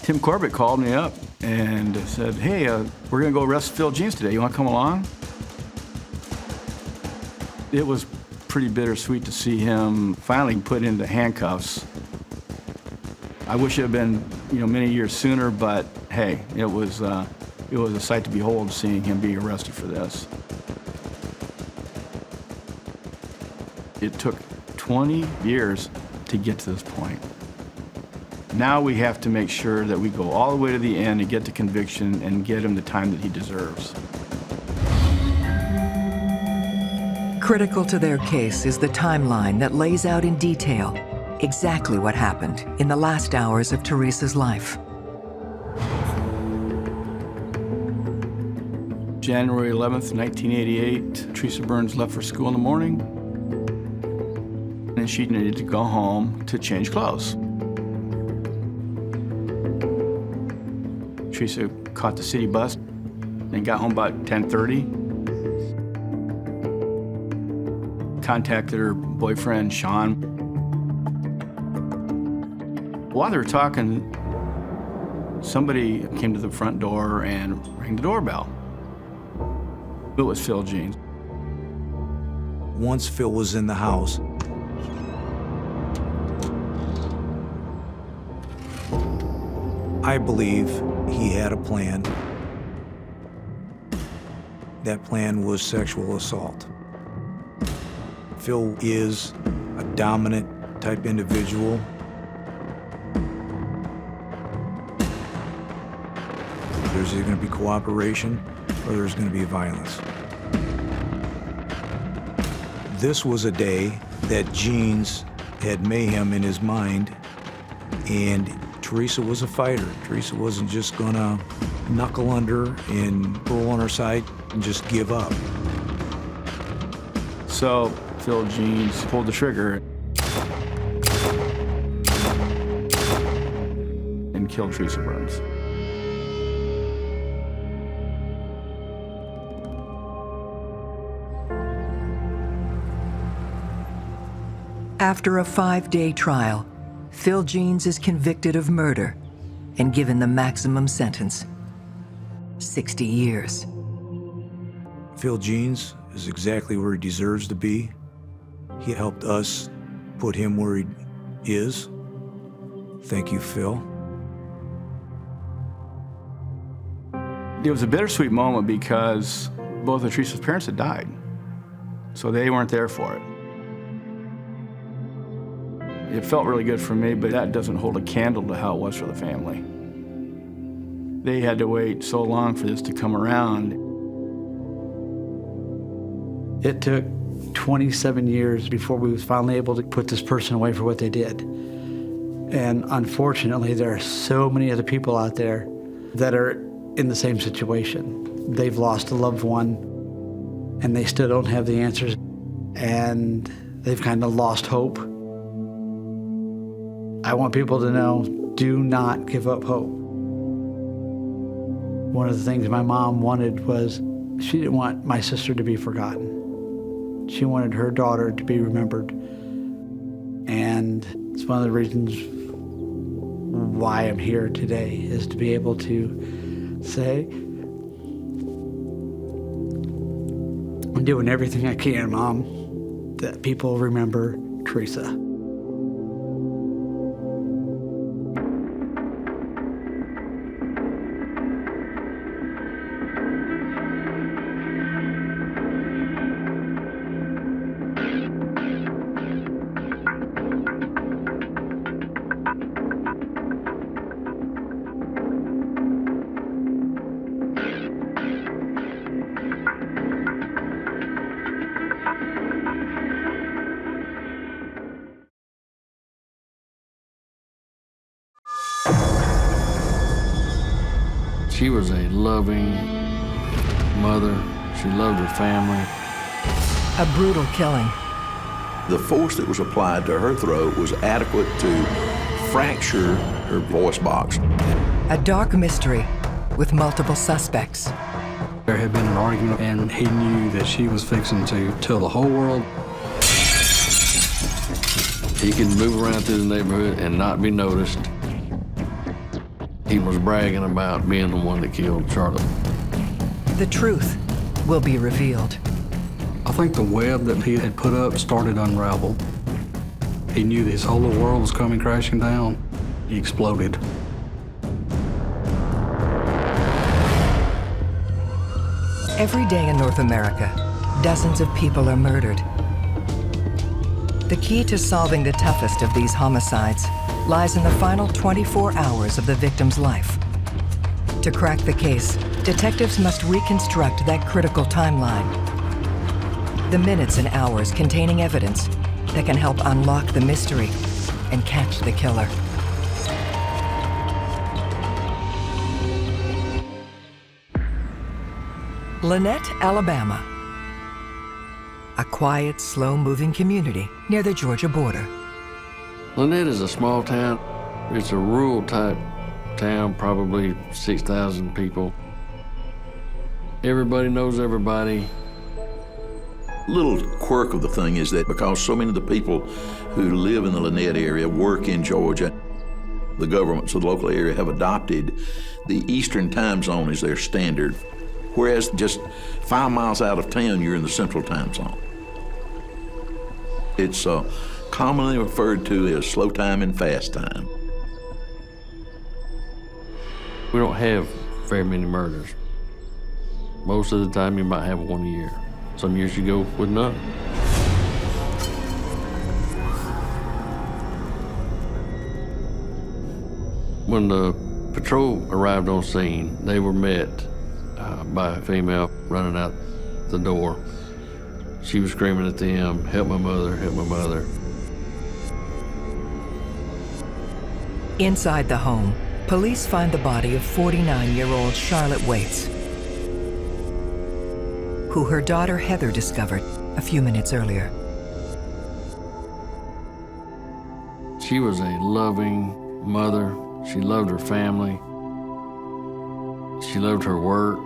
[SPEAKER 21] Tim Corbett called me up and said, hey, we're going to go arrest Phil Jeans today. You want to come along? It was pretty bittersweet to see him finally put into handcuffs I wish it had been, many years sooner, but hey, it was a sight to behold seeing him being arrested for this. It took 20 years to get to this point. Now we have to make sure that we go all the way to the end and get to conviction and get him the time that he deserves.
[SPEAKER 2] Critical to their case is the timeline that lays out in detail exactly what happened in the last hours of Teresa's life.
[SPEAKER 21] January 11th, 1988, Teresa Burns left for school in the morning, and she needed to go home to change clothes. Teresa caught the city bus and got home about 10:30. Contacted her boyfriend, Sean. While they were talking, somebody came to the front door and rang the doorbell. It was Phil Jeans.
[SPEAKER 22] Once Phil was in the house, I believe he had a plan. That plan was sexual assault. Phil is a dominant type individual. There's either going to be cooperation or there's going to be violence. This was a day that Jeans had mayhem in his mind, and Teresa was a fighter. Teresa wasn't just gonna knuckle under and roll on her side and just give up.
[SPEAKER 21] So Phil Jeans pulled the trigger and killed Teresa Burns.
[SPEAKER 2] After a 5-day trial, Phil Jeans is convicted of murder and given the maximum sentence, 60 years.
[SPEAKER 22] Phil Jeans is exactly where he deserves to be. He helped us put him where he is. Thank you, Phil.
[SPEAKER 21] It was a bittersweet moment because both of Teresa's parents had died, so they weren't there for it. It felt really good for me, but that doesn't hold a candle to how it was for the family. They had to wait so long for this to come around.
[SPEAKER 19] It took 27 years before we was finally able to put this person away for what they did. And unfortunately, there are so many other people out there that are in the same situation. They've lost a loved one, and they still don't have the answers, and they've kind of lost hope. I want people to know, do not give up hope. One of the things my mom wanted was, she didn't want my sister to be forgotten. She wanted her daughter to be remembered. And it's one of the reasons why I'm here today, is to be able to say, I'm doing everything I can, Mom, that people remember Teresa.
[SPEAKER 11] She was a loving mother. She loved her family.
[SPEAKER 2] A brutal killing.
[SPEAKER 12] The force that was applied to her throat was adequate to fracture her voice box.
[SPEAKER 2] A dark mystery with multiple suspects.
[SPEAKER 23] There had been an argument, and he knew that she was fixing to tell the whole world.
[SPEAKER 11] He could move around through the neighborhood and not be noticed. He was bragging about being the one that killed Charlotte.
[SPEAKER 2] The truth will be revealed.
[SPEAKER 23] I think the web that he had put up started to unravel. He knew his whole world was coming crashing down. he exploded.
[SPEAKER 2] Every day in North America, dozens of people are murdered. The key to solving the toughest of these homicides lies in the final 24 hours of the victim's life. To crack the case, detectives must reconstruct that critical timeline. The minutes and hours containing evidence that can help unlock the mystery and catch the killer. Lynette, Alabama. A quiet, slow-moving community near the Georgia border.
[SPEAKER 11] Lynette is a small town. It's a rural type town, probably 6,000 people. Everybody knows everybody.
[SPEAKER 12] Little quirk of the thing is that because so many of the people who live in the Lynette area work in Georgia, the governments of the local area have adopted the Eastern time zone as their standard, whereas just 5 miles out of town, you're in the Central time zone. It's commonly referred to as slow time and fast time.
[SPEAKER 11] We don't have very many murders. Most of the time, you might have one a year. Some years you go with none. When the patrol arrived on scene, they were met by a female running out the door. She was screaming at them, "Help my mother, help my mother."
[SPEAKER 2] Inside the home, police find the body of 49-year-old Charlotte Waits, who her daughter Heather discovered a few minutes earlier.
[SPEAKER 11] She was a loving mother. She loved her family. She loved her work.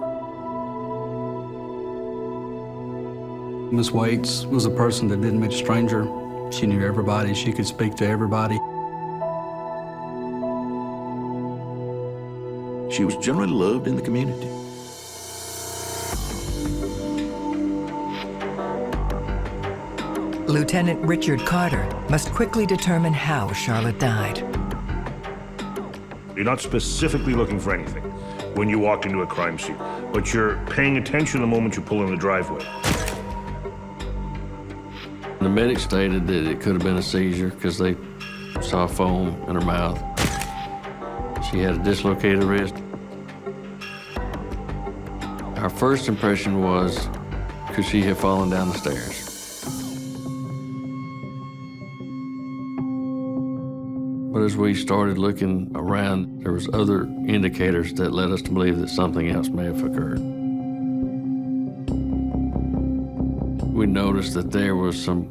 [SPEAKER 23] Miss Waits was a person that didn't meet a stranger. She knew everybody. She could speak to everybody.
[SPEAKER 12] She was generally loved in the community.
[SPEAKER 2] Lieutenant Richard Carter must quickly determine how Charlotte died.
[SPEAKER 7] You're not specifically looking for anything when you walk into a crime scene, but you're paying attention the moment you pull in the driveway.
[SPEAKER 11] The medics stated that it could have been a seizure because they saw foam in her mouth. She had a dislocated wrist. Our first impression was, could she have fallen down the stairs? But as we started looking around, there was other indicators that led us to believe that something else may have occurred. We noticed that there was some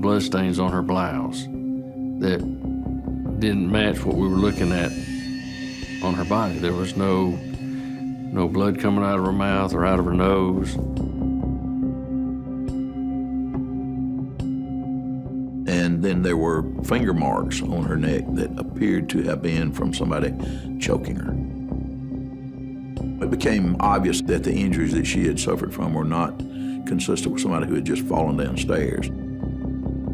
[SPEAKER 11] blood stains on her blouse that didn't match what we were looking at on her body. There was no blood coming out of her mouth or out of her nose.
[SPEAKER 12] And then there were finger marks on her neck that appeared to have been from somebody choking her. It became obvious that the injuries that she had suffered from were not consistent with somebody who had just fallen downstairs.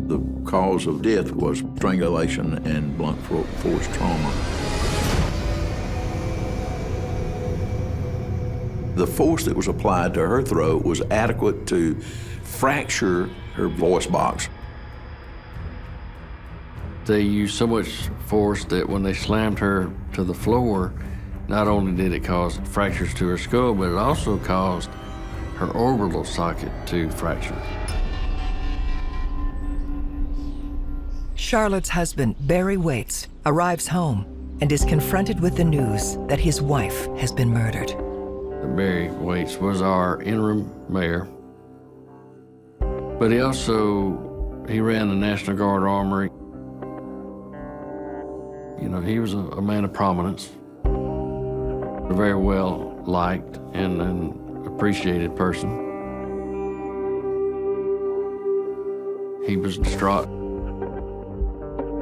[SPEAKER 12] The cause of death was strangulation and blunt force trauma. The force that was applied to her throat was adequate to fracture her voice box.
[SPEAKER 11] They used so much force that when they slammed her to the floor, not only did it cause fractures to her skull, but it also caused her orbital socket to fracture.
[SPEAKER 2] Charlotte's husband, Barry Waits, arrives home and is confronted with the news that his wife has been murdered.
[SPEAKER 11] Barry Waits was our interim mayor, but he ran the National Guard Armory. You know, he was a man of prominence, a very well liked and appreciated person. He was distraught.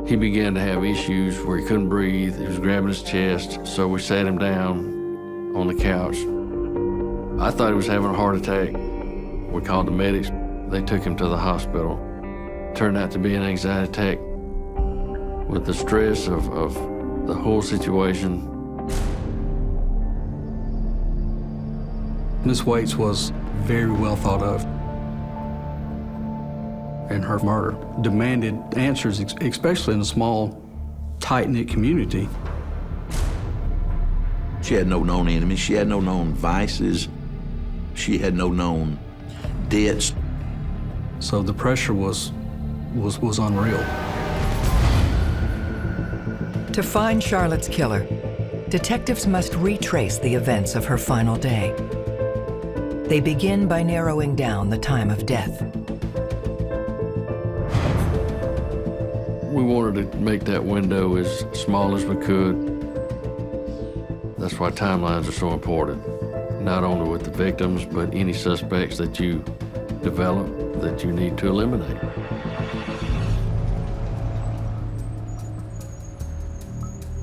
[SPEAKER 11] He began to have issues where he couldn't breathe. He was grabbing his chest, so we sat him down on the couch. I thought he was having a heart attack. We called the medics. They took him to the hospital. Turned out to be an anxiety attack. with the stress of the whole situation.
[SPEAKER 23] Miss Waits was very well thought of. And her murder demanded answers, especially in a small, tight-knit community.
[SPEAKER 12] She had no known enemies. She had no known vices. She had no known debts.
[SPEAKER 23] So the pressure was unreal.
[SPEAKER 2] To find Charlotte's killer, detectives must retrace the events of her final day. They begin by narrowing down the time of death.
[SPEAKER 11] We wanted to make that window as small as we could. That's why timelines are so important, not only with the victims, but any suspects that you develop that you need to eliminate.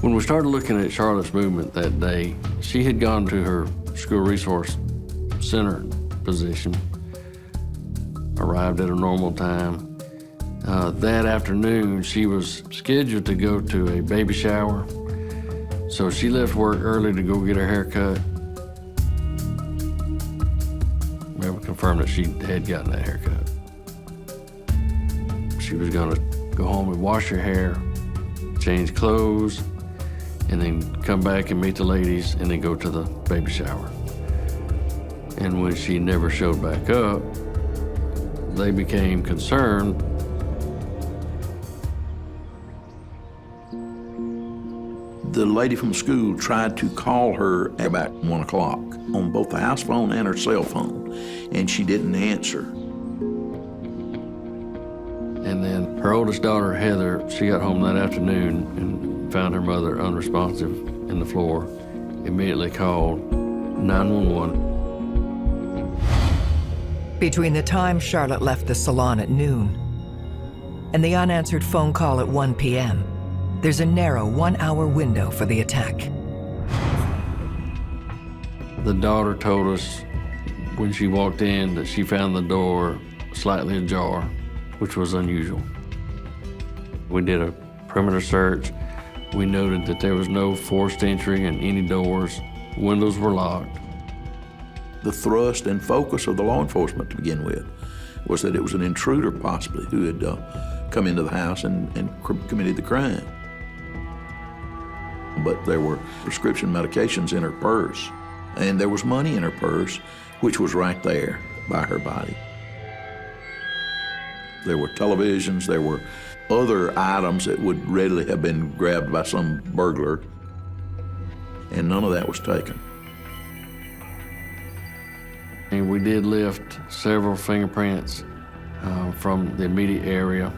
[SPEAKER 11] When we started looking at Charlotte's movement that day, she had gone to her school resource center position, arrived at a normal time. That afternoon, she was scheduled to go to a baby shower, so she left work early to go get her hair cut. We have confirmed that she had gotten that haircut. She was gonna go home and wash her hair, change clothes, and then come back and meet the ladies, and then go to the baby shower. And when she never showed back up, they became concerned.
[SPEAKER 12] The lady from school tried to call her at about 1 o'clock on both the house phone and her cell phone, and she didn't answer.
[SPEAKER 11] And then her oldest daughter, Heather, she got home that afternoon and found her mother unresponsive in the floor. Immediately called 911.
[SPEAKER 2] Between the time Charlotte left the salon at noon and the unanswered phone call at 1 p.m., there's a narrow 1-hour window for the attack.
[SPEAKER 11] The daughter told us when she walked in that she found the door slightly ajar, which was unusual. We did a perimeter search. We noted that there was no forced entry in any doors. Windows were locked.
[SPEAKER 12] The thrust and focus of the law enforcement to begin with was that it was an intruder possibly who had come into the house and committed the crime. But there were prescription medications in her purse, and there was money in her purse, which was right there by her body. There were televisions, there were other items that would readily have been grabbed by some burglar, and none of that was taken.
[SPEAKER 11] And we did lift several fingerprints from the immediate area,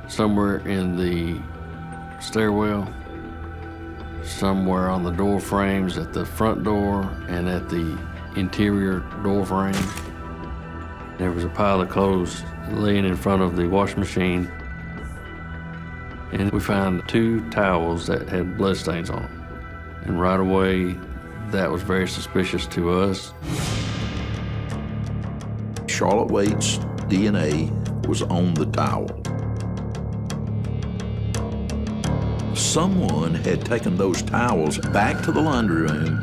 [SPEAKER 11] somewhere in the stairwell, somewhere on the door frames at the front door and at the interior door frame. There was a pile of clothes laying in front of the washing machine. And we found 2 towels that had bloodstains on them. And right away, that was very suspicious to us.
[SPEAKER 12] Charlotte Waits' DNA was on the towel. Someone had taken those towels back to the laundry room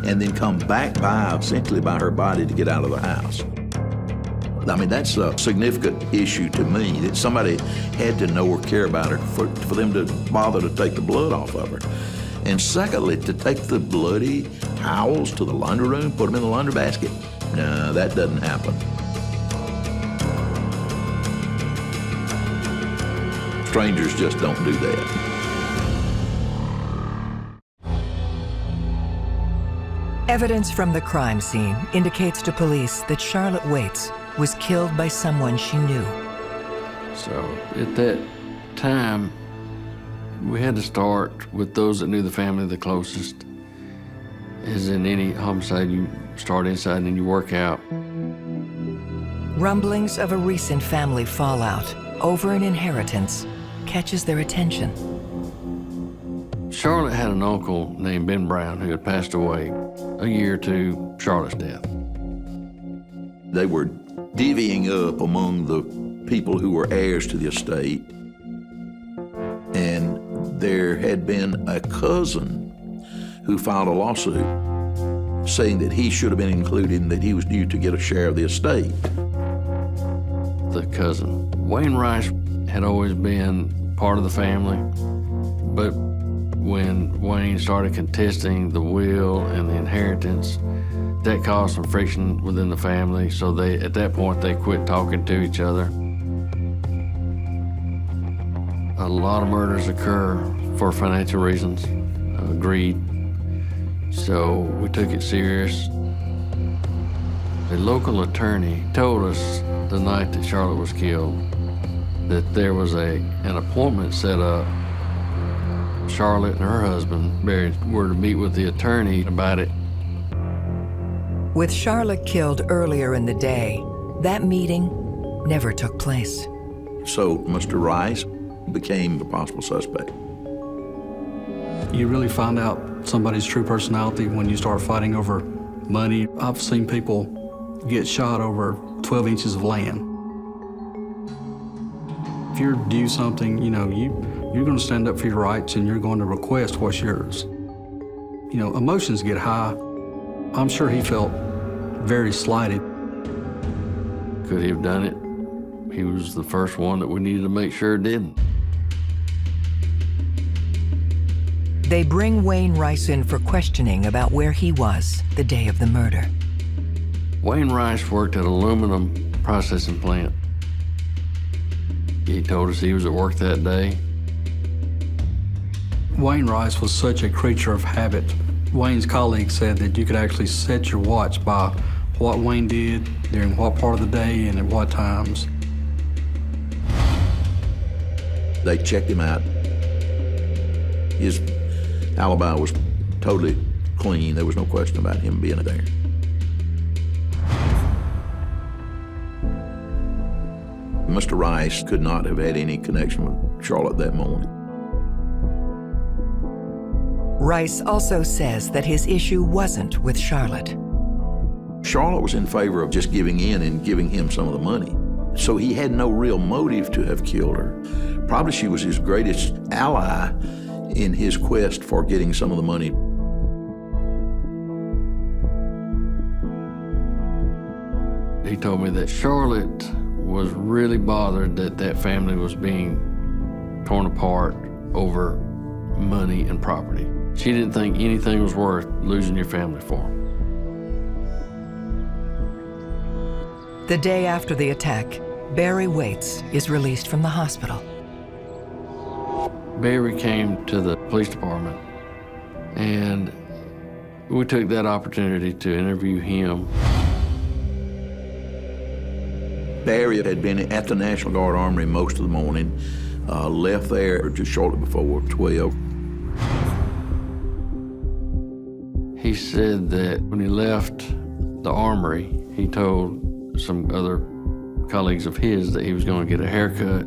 [SPEAKER 12] and then come back essentially by her body to get out of the house. I mean, that's a significant issue to me, that somebody had to know or care about her for them to bother to take the blood off of her. And secondly, to take the bloody towels to the laundry room, put them in the laundry basket, no, that doesn't happen. Strangers just don't do that.
[SPEAKER 2] Evidence from the crime scene indicates to police that Charlotte Waits was killed by someone she knew.
[SPEAKER 11] So at that time, we had to start with those that knew the family the closest. As in any homicide, you start inside and you work out.
[SPEAKER 2] Rumblings of a recent family fallout over an inheritance catches their attention.
[SPEAKER 11] Charlotte had an uncle named Ben Brown who had passed away a year to Charlotte's death.
[SPEAKER 12] They were divvying up among the people who were heirs to the estate, and there had been a cousin who filed a lawsuit saying that he should have been included and that he was due to get a share of the estate.
[SPEAKER 11] The cousin. Wayne Rice had always been part of the family, but when Wayne started contesting the will and the inheritance, that caused some friction within the family, so at that point, they quit talking to each other. A lot of murders occur for financial reasons, greed. So we took it serious. A local attorney told us the night that Charlotte was killed that there was an appointment set up. Charlotte and her husband, Barry, were to meet with the attorney about it.
[SPEAKER 2] With Charlotte killed earlier in the day, that meeting never took place.
[SPEAKER 12] So Mr. Rice became the possible suspect.
[SPEAKER 23] You really find out somebody's true personality when you start fighting over money. I've seen people get shot over 12 inches of land. If you're due something, you know, you're going to stand up for your rights and you're going to request what's yours. You know, emotions get high. I'm sure he felt very slighted.
[SPEAKER 11] Could he have done it? He was the first one that we needed to make sure didn't.
[SPEAKER 2] They bring Wayne Rice in for questioning about where he was the day of the murder.
[SPEAKER 11] Wayne Rice worked at an aluminum processing plant. He told us he was at work that day.
[SPEAKER 23] Wayne Rice was such a creature of habit. Wayne's colleague said that you could actually set your watch by what Wayne did during what part of the day and at what times.
[SPEAKER 12] They checked him out. His alibi was totally clean. There was no question about him being there. Mr. Rice could not have had any connection with Charlotte that morning.
[SPEAKER 2] Rice also says that his issue wasn't with Charlotte.
[SPEAKER 12] Charlotte was in favor of just giving in and giving him some of the money. So he had no real motive to have killed her. Probably she was his greatest ally in his quest for getting some of the money.
[SPEAKER 11] He told me that Charlotte was really bothered that that family was being torn apart over money and property. She didn't think anything was worth losing your family for.
[SPEAKER 2] The day after the attack, Barry Waits is released from the hospital.
[SPEAKER 11] Barry came to the police department, and we took that opportunity to interview him.
[SPEAKER 12] Barry had been at the National Guard Armory most of the morning, left there just shortly before 12.
[SPEAKER 11] He said that when he left the armory, he told some other colleagues of his that he was going to get a haircut.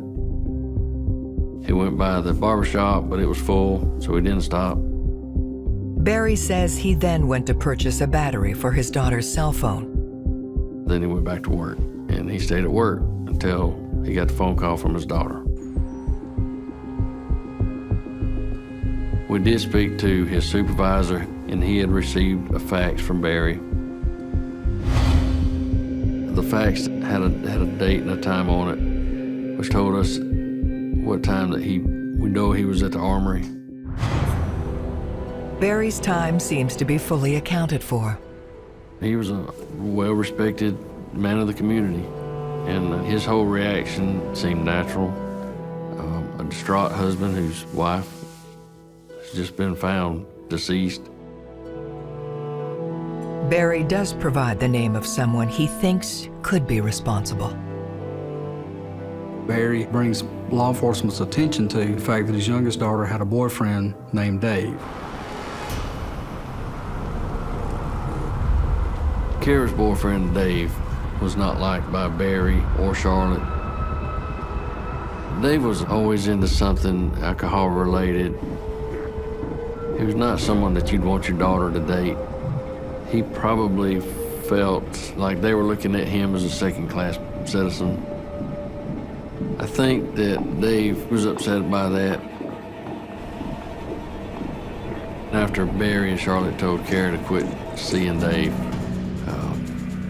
[SPEAKER 11] He went by the barbershop, but it was full, so he didn't stop.
[SPEAKER 2] Barry says he then went to purchase a battery for his daughter's cell phone.
[SPEAKER 11] Then he went back to work, and he stayed at work until he got the phone call from his daughter. We did speak to his supervisor, and he had received a fax from Barry. The fax had a date and a time on it, which told us what time that we know he was at the armory.
[SPEAKER 2] Barry's time seems to be fully accounted for.
[SPEAKER 11] He was a well-respected man of the community, and his whole reaction seemed natural. A distraught husband whose wife has just been found deceased.
[SPEAKER 2] Barry does provide the name of someone he thinks could be responsible.
[SPEAKER 23] Barry brings law enforcement's attention to the fact that his youngest daughter had a boyfriend named Dave.
[SPEAKER 11] Kara's boyfriend, Dave, was not liked by Barry or Charlotte. Dave was always into something alcohol-related. He was not someone that you'd want your daughter to date. He probably felt like they were looking at him as a second-class citizen. I think that Dave was upset by that. After Barry and Charlotte told Kara to quit seeing Dave,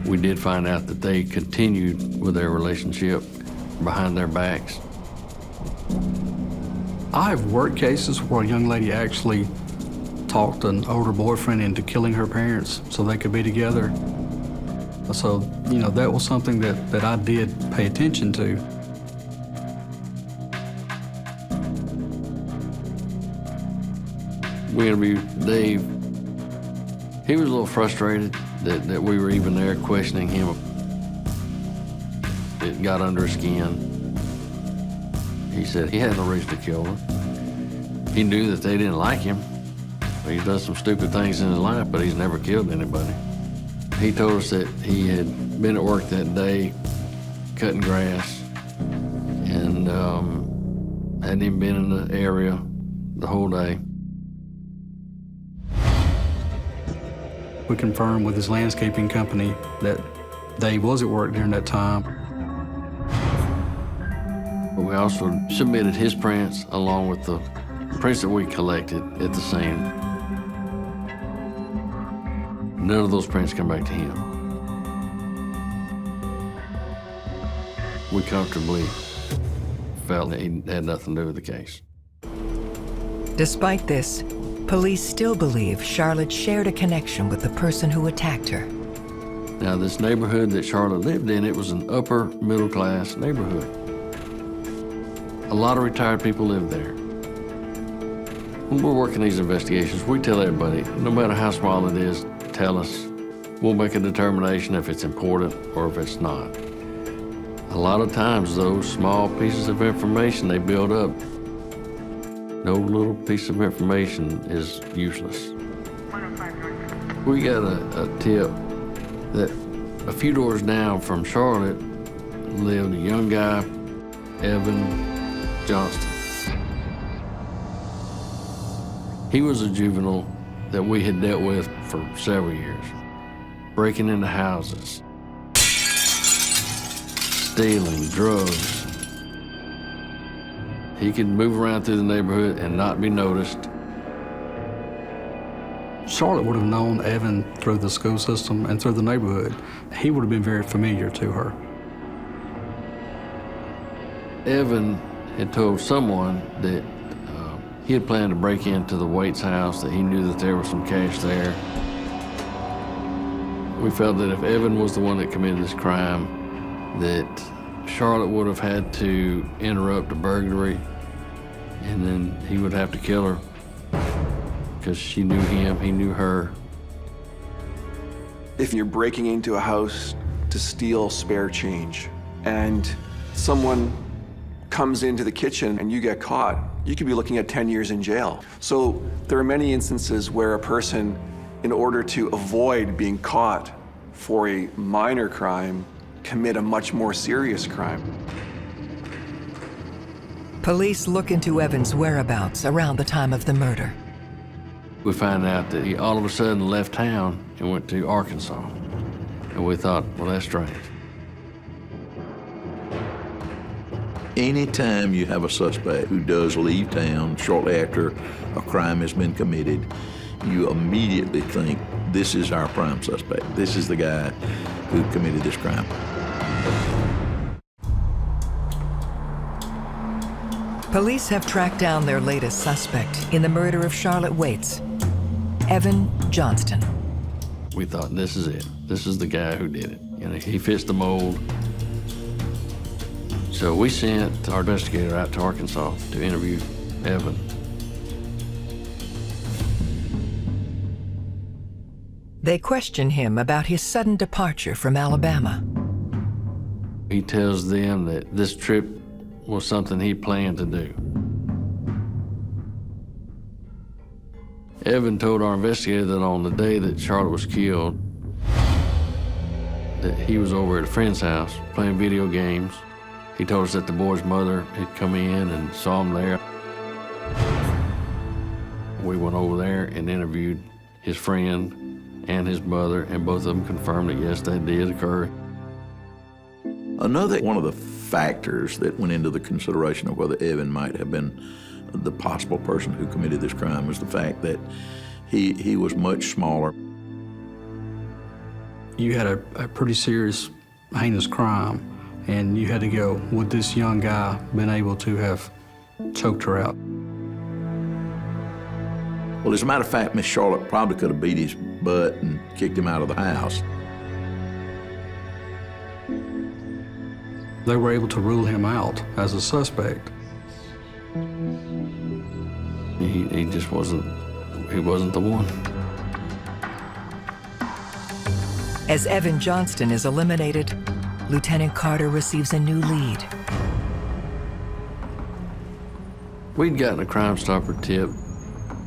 [SPEAKER 11] we did find out that they continued with their relationship behind their backs.
[SPEAKER 23] I've worked cases where a young lady actually talked an older boyfriend into killing her parents so they could be together. So, you know, that was something that I did pay attention to.
[SPEAKER 11] We interviewed Dave. He was a little frustrated that we were even there questioning him. It got under his skin. He said he had no reason to kill her. He knew that they didn't like him. He's done some stupid things in his life, but he's never killed anybody. He told us that he had been at work that day cutting grass and hadn't even been in the area the whole day.
[SPEAKER 23] We confirmed with his landscaping company that Dave was at work during that time.
[SPEAKER 11] But we also submitted his prints along with the prints that we collected at the scene. None of those prints come back to him. We comfortably felt that he had nothing to do with the case.
[SPEAKER 2] Despite this, police still believe Charlotte shared a connection with the person who attacked her.
[SPEAKER 11] Now, this neighborhood that Charlotte lived in, it was an upper middle class neighborhood. A lot of retired people lived there. When we're working these investigations, we tell everybody, no matter how small it is, tell us. We'll make a determination if it's important or if it's not. A lot of times, those small pieces of information they build up, no little piece of information is useless. We got a tip that a few doors down from Charlotte lived a young guy, Evan Johnston. He was a juvenile that we had dealt with for several years, breaking into houses, stealing, drugs. He could move around through the neighborhood and not be noticed.
[SPEAKER 23] Charlotte would have known Evan through the school system and through the neighborhood. He would have been very familiar to her.
[SPEAKER 11] Evan had told someone that he had planned to break into the Waits house, that he knew that there was some cash there. We felt that if Evan was the one that committed this crime, that Charlotte would have had to interrupt a burglary, and then he would have to kill her because she knew him, he knew her.
[SPEAKER 9] If you're breaking into a house to steal spare change and someone comes into the kitchen and you get caught, you could be looking at 10 years in jail. So there are many instances where a person, in order to avoid being caught for a minor crime, commit a much more serious crime.
[SPEAKER 2] Police look into Evan's whereabouts around the time of the murder.
[SPEAKER 11] We find out that he all of a sudden left town and went to Arkansas. And we thought, well, that's strange.
[SPEAKER 12] Anytime you have a suspect who does leave town shortly after a crime has been committed, you immediately think, this is our prime suspect. This is the guy who committed this crime.
[SPEAKER 2] Police have tracked down their latest suspect in the murder of Charlotte Waits, Evan Johnston.
[SPEAKER 11] We thought, this is it. This is the guy who did it. You know, he fits the mold. So we sent our investigator out to Arkansas to interview Evan.
[SPEAKER 2] They question him about his sudden departure from Alabama.
[SPEAKER 11] He tells them that this trip was something he planned to do. Evan told our investigator that on the day that Charlotte was killed, that he was over at a friend's house playing video games. He told us that the boy's mother had come in and saw him there. We went over there and interviewed his friend and his mother, and both of them confirmed that yes, that did occur.
[SPEAKER 12] Another one of the factors that went into the consideration of whether Evan might have been the possible person who committed this crime was the fact that Evan had been He was much smaller.
[SPEAKER 23] You had a pretty serious, heinous crime, and you had to go, would this young guy been able to have choked her out?
[SPEAKER 12] Well, as a matter of fact, Miss Charlotte probably could have beat his butt and kicked him out of the house.
[SPEAKER 23] They were able to rule him out as a suspect.
[SPEAKER 11] He just wasn't the one.
[SPEAKER 2] As Evan Johnston is eliminated, Lieutenant Carter receives a new lead.
[SPEAKER 11] We'd gotten a Crime Stopper tip.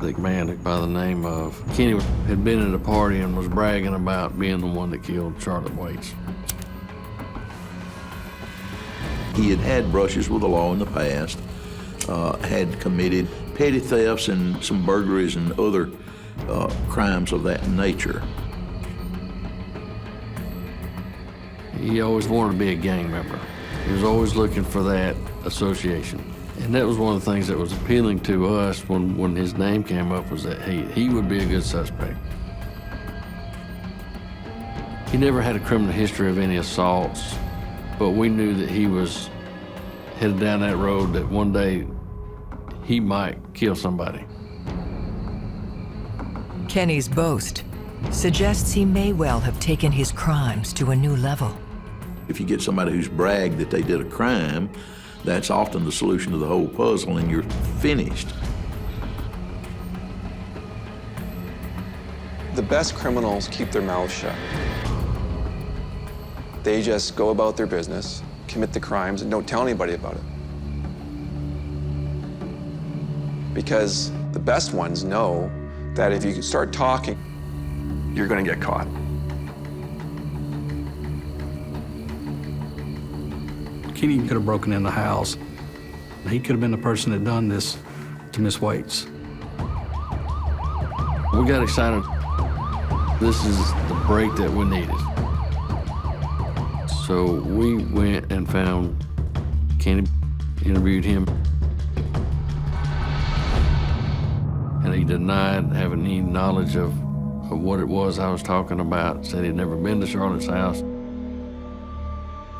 [SPEAKER 11] The man by the name of Kenny had been at a party and was bragging about being the one that killed Charlotte Waits.
[SPEAKER 12] He had had brushes with the law in the past, had committed petty thefts and some burglaries and other crimes of that nature.
[SPEAKER 11] He always wanted to be a gang member. He was always looking for that association. And that was one of the things that was appealing to us when his name came up, was that he would be a good suspect. He never had a criminal history of any assaults, but we knew that he was headed down that road, that one day he might kill somebody.
[SPEAKER 2] Kenny's boast suggests he may well have taken his crimes to a new level.
[SPEAKER 12] If you get somebody who's bragged that they did a crime, that's often the solution to the whole puzzle, and you're finished.
[SPEAKER 9] The best criminals keep their mouths shut. They just go about their business, commit the crimes, and don't tell anybody about it. Because the best ones know that if you start talking, you're going to get caught.
[SPEAKER 23] Kenny could have broken in the house. He could have been the person that done this to Miss Waits.
[SPEAKER 11] We got excited. This is the break that we needed. So we went and found Kenny, interviewed him, and he denied having any knowledge of what it was I was talking about, said he'd never been to Charlotte's house.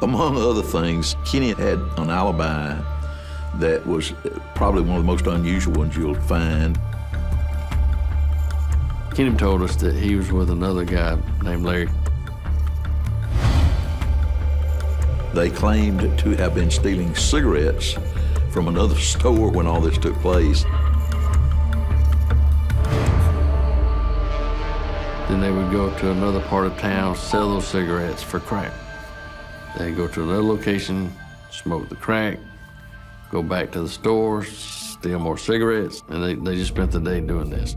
[SPEAKER 12] Among other things, Kenny had an alibi that was probably one of the most unusual ones you'll find.
[SPEAKER 11] Kenny told us that he was with another guy named Larry.
[SPEAKER 12] They claimed to have been stealing cigarettes from another store when all this took place.
[SPEAKER 11] Then they would go to another part of town, sell those cigarettes for crack. They'd go to another location, smoke the crack, go back to the store, steal more cigarettes, and they just spent the day doing this.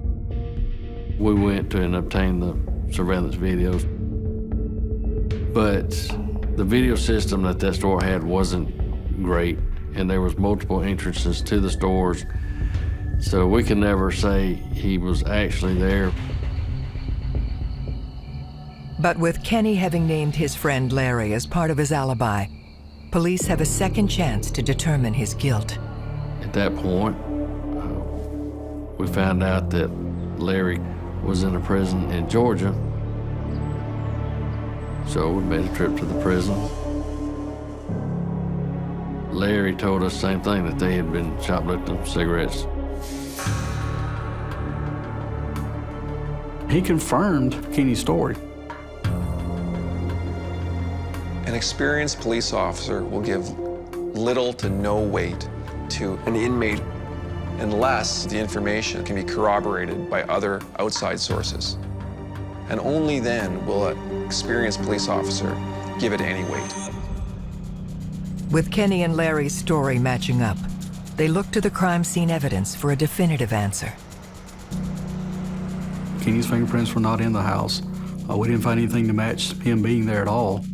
[SPEAKER 11] We went to and obtained the surveillance videos, but the video system that store had wasn't great, and there was multiple entrances to the stores, so we could never say he was actually there.
[SPEAKER 2] But with Kenny having named his friend Larry as part of his alibi, police have a second chance to determine his guilt.
[SPEAKER 11] At that point, we found out that Larry was in a prison in Georgia. So we made a trip to the prison. Larry told us the same thing, that they had been shoplifting cigarettes.
[SPEAKER 23] He confirmed Kenny's story.
[SPEAKER 9] An experienced police officer will give little to no weight to an inmate unless the information can be corroborated by other outside sources. And only then will an experienced police officer give it any weight.
[SPEAKER 2] With Kenny and Larry's story matching up, they look to the crime scene evidence for a definitive answer.
[SPEAKER 23] Kenny's fingerprints were not in the house. We didn't find anything to match him being there at all.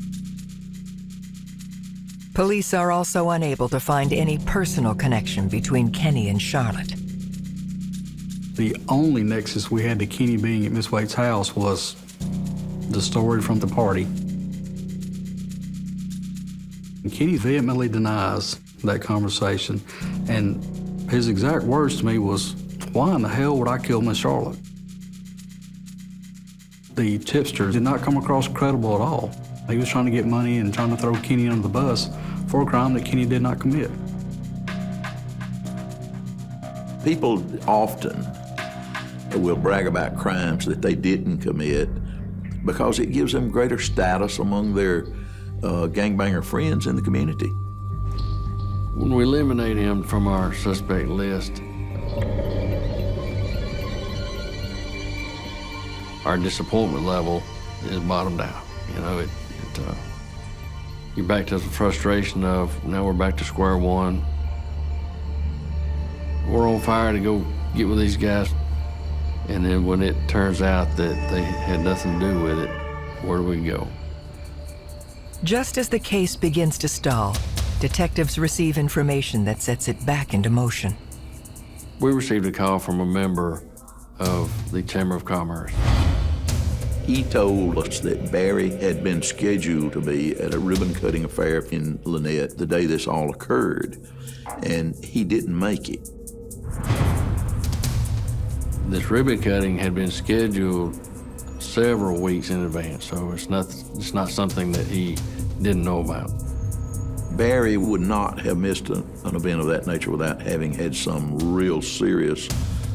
[SPEAKER 2] Police are also unable to find any personal connection between Kenny and Charlotte.
[SPEAKER 23] The only nexus we had to Kenny being at Miss Waits' house was the story from the party. And Kenny vehemently denies that conversation, and his exact words to me was, "Why in the hell would I kill Miss Charlotte?" The tipster did not come across credible at all. He was trying to get money and trying to throw Kenny under the bus for a crime that Kenny did not commit.
[SPEAKER 12] People often will brag about crimes that they didn't commit because it gives them greater status among their gangbanger friends in the community.
[SPEAKER 11] When we eliminate him from our suspect list, our disappointment level is bottomed out. You know, you're back to the frustration of, now we're back to square one. We're on fire to go get with these guys. And then when it turns out that they had nothing to do with it, where do we go?
[SPEAKER 2] Just as the case begins to stall, detectives receive information that sets it back into motion.
[SPEAKER 11] We received a call from a member of the Chamber of Commerce.
[SPEAKER 12] He told us that Barry had been scheduled to be at a ribbon-cutting affair in Lynette the day this all occurred, and he didn't make it.
[SPEAKER 11] This ribbon cutting had been scheduled several weeks in advance, so it's not something that he didn't know about.
[SPEAKER 12] Barry would not have missed an event of that nature without having had some real serious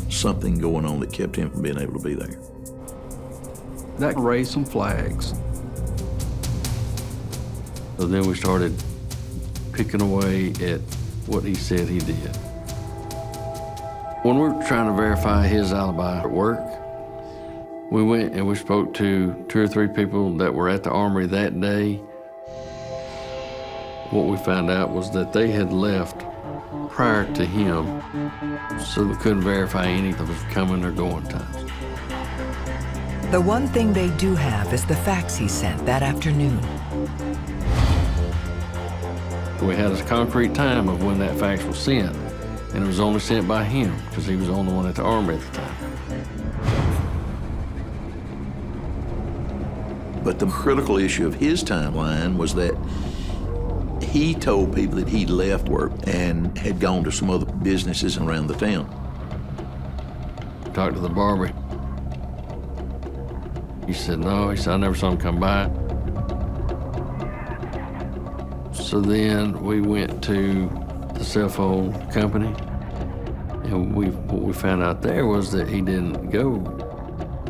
[SPEAKER 12] something going on that kept him from being able to be there.
[SPEAKER 23] That raised some flags.
[SPEAKER 11] So then we started picking away at what he said he did. When we were trying to verify his alibi at work, we went and we spoke to 2 or 3 people that were at the armory that day. What we found out was that they had left prior to him, so we couldn't verify any of his coming or going times.
[SPEAKER 2] The one thing they do have is the fax he sent that afternoon.
[SPEAKER 11] We had a concrete time of when that fax was sent, and it was only sent by him because he was the only one at the armory at the time.
[SPEAKER 12] But the critical issue of his timeline was that he told people that he left work and had gone to some other businesses around the town.
[SPEAKER 11] Talked to the barber. He said, no, he said, I never saw him come by. So then we went to the cell phone company, and what we found out there was that he didn't go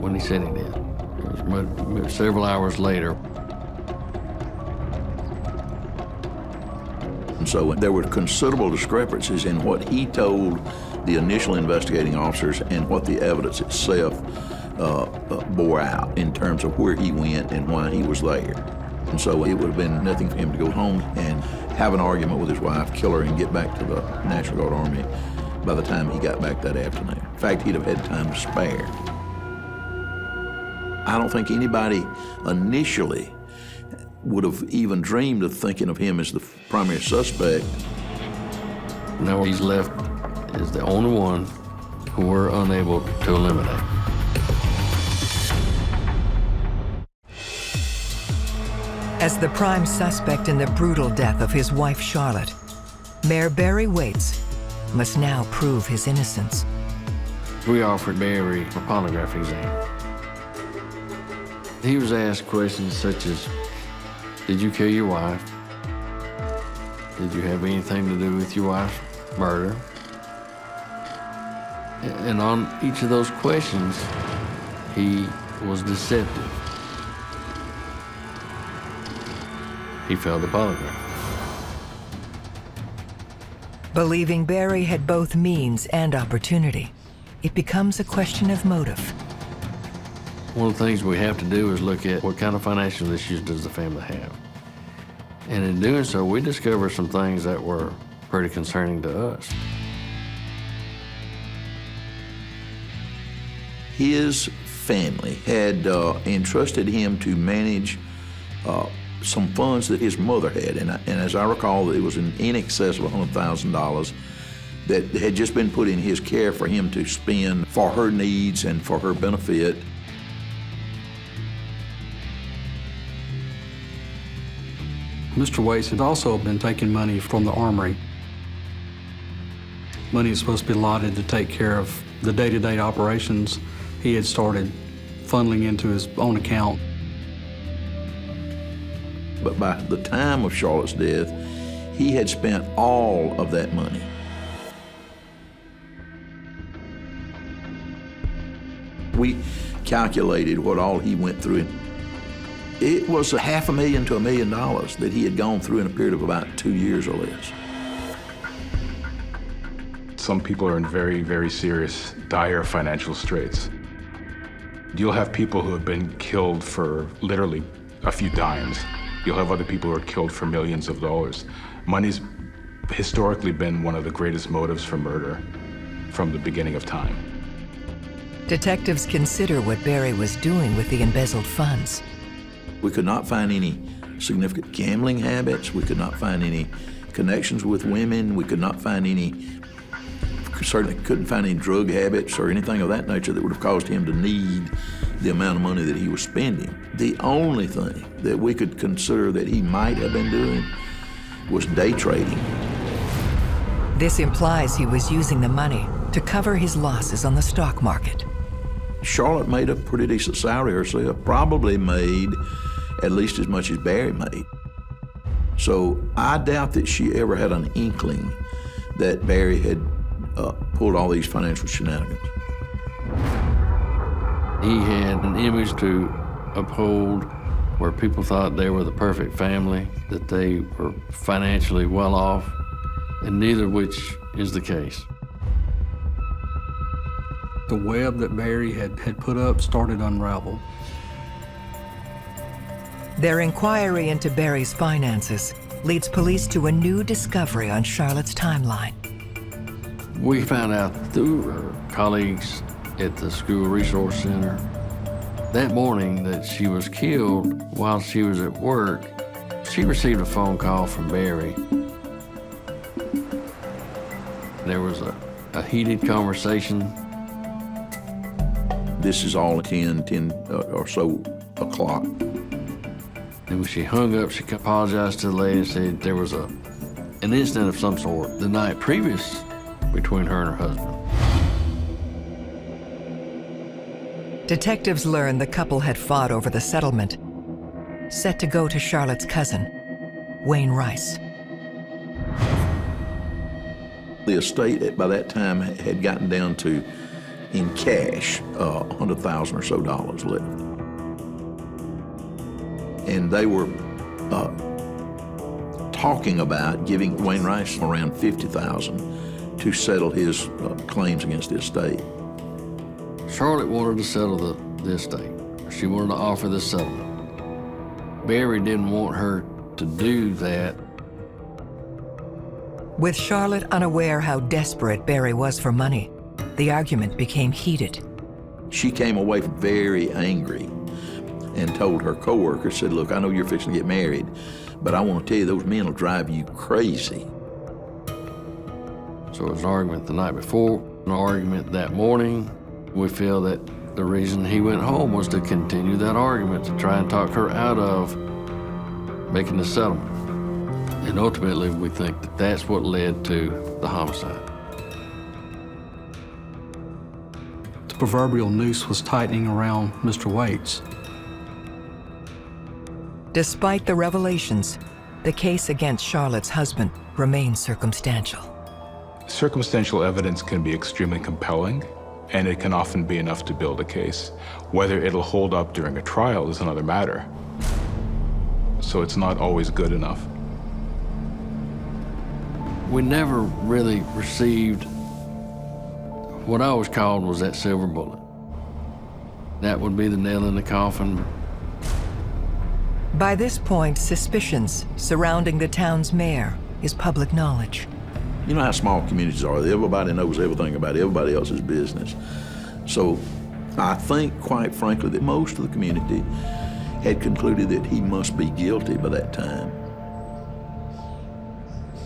[SPEAKER 11] when he said he did. It was several hours later.
[SPEAKER 12] And so there were considerable discrepancies in what he told the initial investigating officers and what the evidence itself bore out in terms of where he went and why he was there. And so it would have been nothing for him to go home and have an argument with his wife, kill her, and get back to the National Guard Army by the time he got back that afternoon. In fact, he'd have had time to spare. I don't think anybody initially would have even dreamed of thinking of him as the primary suspect.
[SPEAKER 11] Now he's left as the only one who we're unable to eliminate.
[SPEAKER 2] As the prime suspect in the brutal death of his wife, Charlotte, Mayor Barry Waits must now prove his innocence.
[SPEAKER 11] We offered Barry a polygraph exam. He was asked questions such as, did you kill your wife? Did you have anything to do with your wife's murder? And on each of those questions, he was deceptive. He failed the polygraph.
[SPEAKER 2] Believing Barry had both means and opportunity, it becomes a question of motive.
[SPEAKER 11] One of the things we have to do is look at what kind of financial issues does the family have. And in doing so, we discovered some things that were pretty concerning to us.
[SPEAKER 12] His family had entrusted him to manage some funds that his mother had, and as I recall, it was in excess of $100,000 that had just been put in his care for him to spend for her needs and for her benefit.
[SPEAKER 23] Mr. Waits had also been taking money from the armory. Money is supposed to be allotted to take care of the day-to-day operations. He had started funneling into his own account.
[SPEAKER 12] But by the time of Charlotte's death, he had spent all of that money. We calculated what all he went through. It was $500,000 to $1 million that he had gone through in a period of about 2 years or less.
[SPEAKER 18] Some people are in very, very serious, dire financial straits. You'll have people who have been killed for literally a few dimes. You'll have other people who are killed for millions of dollars. Money's historically been one of the greatest motives for murder from the beginning of time.
[SPEAKER 2] Detectives consider what Barry was doing with the embezzled funds.
[SPEAKER 12] We could not find any significant gambling habits. We could not find any connections with women. We could not find certainly couldn't find any drug habits or anything of that nature that would have caused him to need the amount of money that he was spending. The only thing that we could consider that he might have been doing was day trading.
[SPEAKER 2] This implies he was using the money to cover his losses on the stock market.
[SPEAKER 12] Charlotte made a pretty decent salary herself, probably made at least as much as Barry made. So I doubt that she ever had an inkling that Barry had pulled all these financial shenanigans.
[SPEAKER 11] He had an image to uphold where people thought they were the perfect family, that they were financially well off, and neither of which is the case.
[SPEAKER 23] The web that Barry had put up started to unravel.
[SPEAKER 2] Their inquiry into Barry's finances leads police to a new discovery on Charlotte's timeline.
[SPEAKER 11] We found out through her colleagues at the School Resource Center that morning that she was killed while she was at work. She received a phone call from Barry. There was a heated conversation.
[SPEAKER 12] This is all 10 or so o'clock.
[SPEAKER 11] And when she hung up, she apologized to the lady and said there was an incident of some sort the night previous between her and her husband.
[SPEAKER 2] Detectives learned the couple had fought over the settlement, set to go to Charlotte's cousin, Wayne Rice.
[SPEAKER 12] The estate by that time had gotten down to, in cash, $100,000 or so left. And they were talking about giving Wayne Rice around $50,000 to settle his claims against the estate.
[SPEAKER 11] Charlotte wanted to settle the estate. She wanted to offer the settlement. Barry didn't want her to do that.
[SPEAKER 2] With Charlotte unaware how desperate Barry was for money, the argument became heated.
[SPEAKER 12] She came away very angry and told her coworker, said, "Look, I know you're fixing to get married, but I want to tell you those men will drive you crazy."
[SPEAKER 11] So it was an argument the night before, an argument that morning. We feel that the reason he went home was to continue that argument, to try and talk her out of making the settlement. And ultimately, we think that that's what led to the homicide.
[SPEAKER 23] The proverbial noose was tightening around Mr. Waits.
[SPEAKER 2] Despite the revelations, the case against Charlotte's husband remains circumstantial.
[SPEAKER 18] Circumstantial evidence can be extremely compelling, and it can often be enough to build a case. Whether it'll hold up during a trial is another matter. So it's not always good enough.
[SPEAKER 11] We never really received what I always called was that silver bullet. That would be the nail in the coffin.
[SPEAKER 2] By this point, suspicions surrounding the town's mayor is public knowledge.
[SPEAKER 12] You know how small communities are. Everybody knows everything about everybody else's business. So I think, quite frankly, that most of the community had concluded that he must be guilty by that time.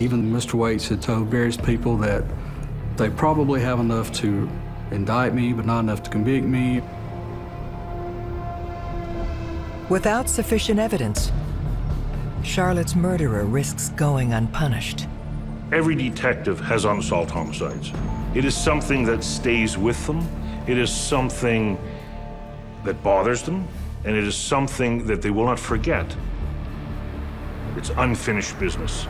[SPEAKER 23] Even Mr. Waits had told various people that they probably have enough to indict me, but not enough to convict me.
[SPEAKER 2] Without sufficient evidence, Charlotte's murderer risks going unpunished.
[SPEAKER 7] Every detective has unsolved homicides. It is something that stays with them. It is something that bothers them, and it is something that they will not forget. It's unfinished business.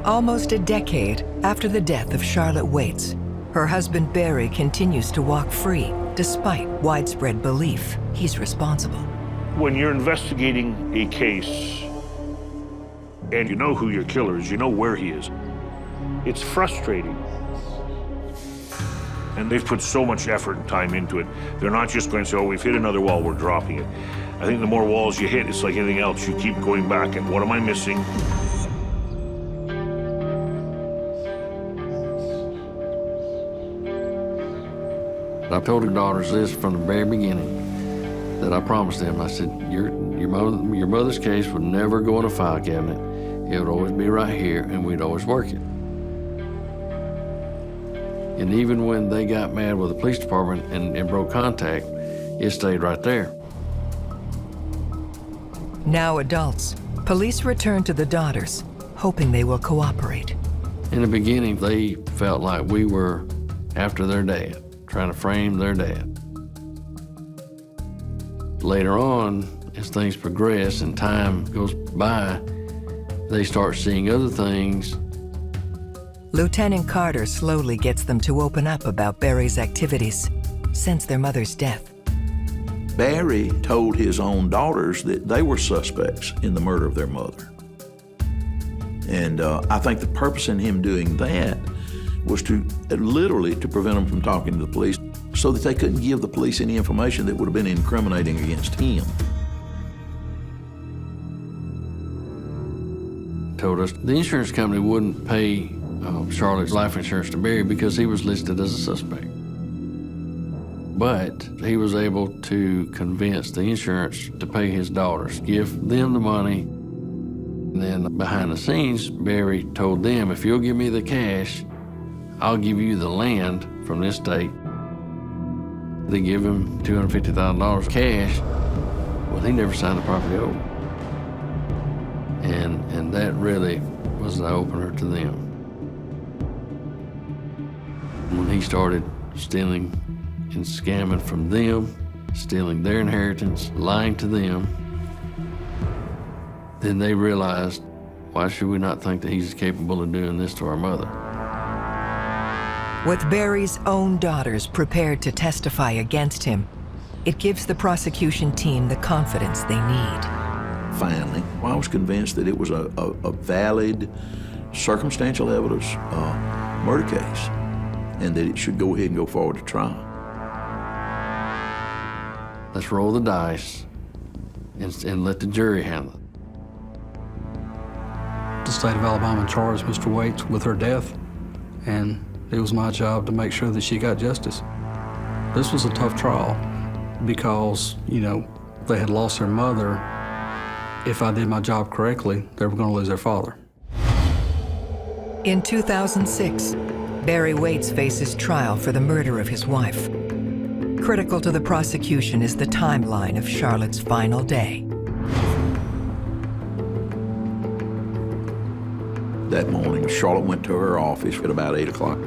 [SPEAKER 2] Almost a decade after the death of Charlotte Waits, her husband Barry continues to walk free despite widespread belief he's responsible.
[SPEAKER 7] When you're investigating a case and you know who your killer is, you know where he is, it's frustrating. And they've put so much effort and time into it. They're not just going to say, oh, we've hit another wall, we're dropping it. I think the more walls you hit, it's like anything else. You keep going back and what am I missing?
[SPEAKER 11] I told her daughters this from the very beginning, that I promised them. I said, your mother's case would never go in a file cabinet. It would always be right here, and we'd always work it. And even when they got mad with the police department and broke contact, it stayed right there.
[SPEAKER 2] Now adults, police return to the daughters, hoping they will cooperate.
[SPEAKER 11] In the beginning, they felt like we were after their dad, trying to frame their dad. Later on, as things progress and time goes by, they start seeing other things.
[SPEAKER 2] Lieutenant Carter slowly gets them to open up about Barry's activities since their mother's death.
[SPEAKER 12] Barry told his own daughters that they were suspects in the murder of their mother. And I think the purpose in him doing that was to literally to prevent them from talking to the police so that they couldn't give the police any information that would have been incriminating against him.
[SPEAKER 11] Told us the insurance company wouldn't pay Charlotte's life insurance to Barry because he was listed as a suspect. But he was able to convince the insurance to pay his daughters, give them the money. And then behind the scenes, Barry told them, if you'll give me the cash, I'll give you the land from this state. They give him $250,000 cash. Well, he never signed the property over. And that really was the opener to them. When he started stealing and scamming from them, stealing their inheritance, lying to them, then they realized, why should we not think that he's capable of doing this to our mother?
[SPEAKER 2] With Barry's own daughters prepared to testify against him, it gives the prosecution team the confidence they need.
[SPEAKER 12] Finally, I was convinced that it was a valid, circumstantial evidence murder case, and that it should go ahead and go forward to trial.
[SPEAKER 11] Let's roll the dice and let the jury handle it.
[SPEAKER 23] The state of Alabama charged Mr. Waits with her death, and it was my job to make sure that she got justice. This was a tough trial because, you know, they had lost their mother. If I did my job correctly, they were going to lose their father.
[SPEAKER 2] In 2006, Barry Waits faces trial for the murder of his wife. Critical to the prosecution is the timeline of Charlotte's final day.
[SPEAKER 12] That morning, Charlotte went to her office at about 8 o'clock.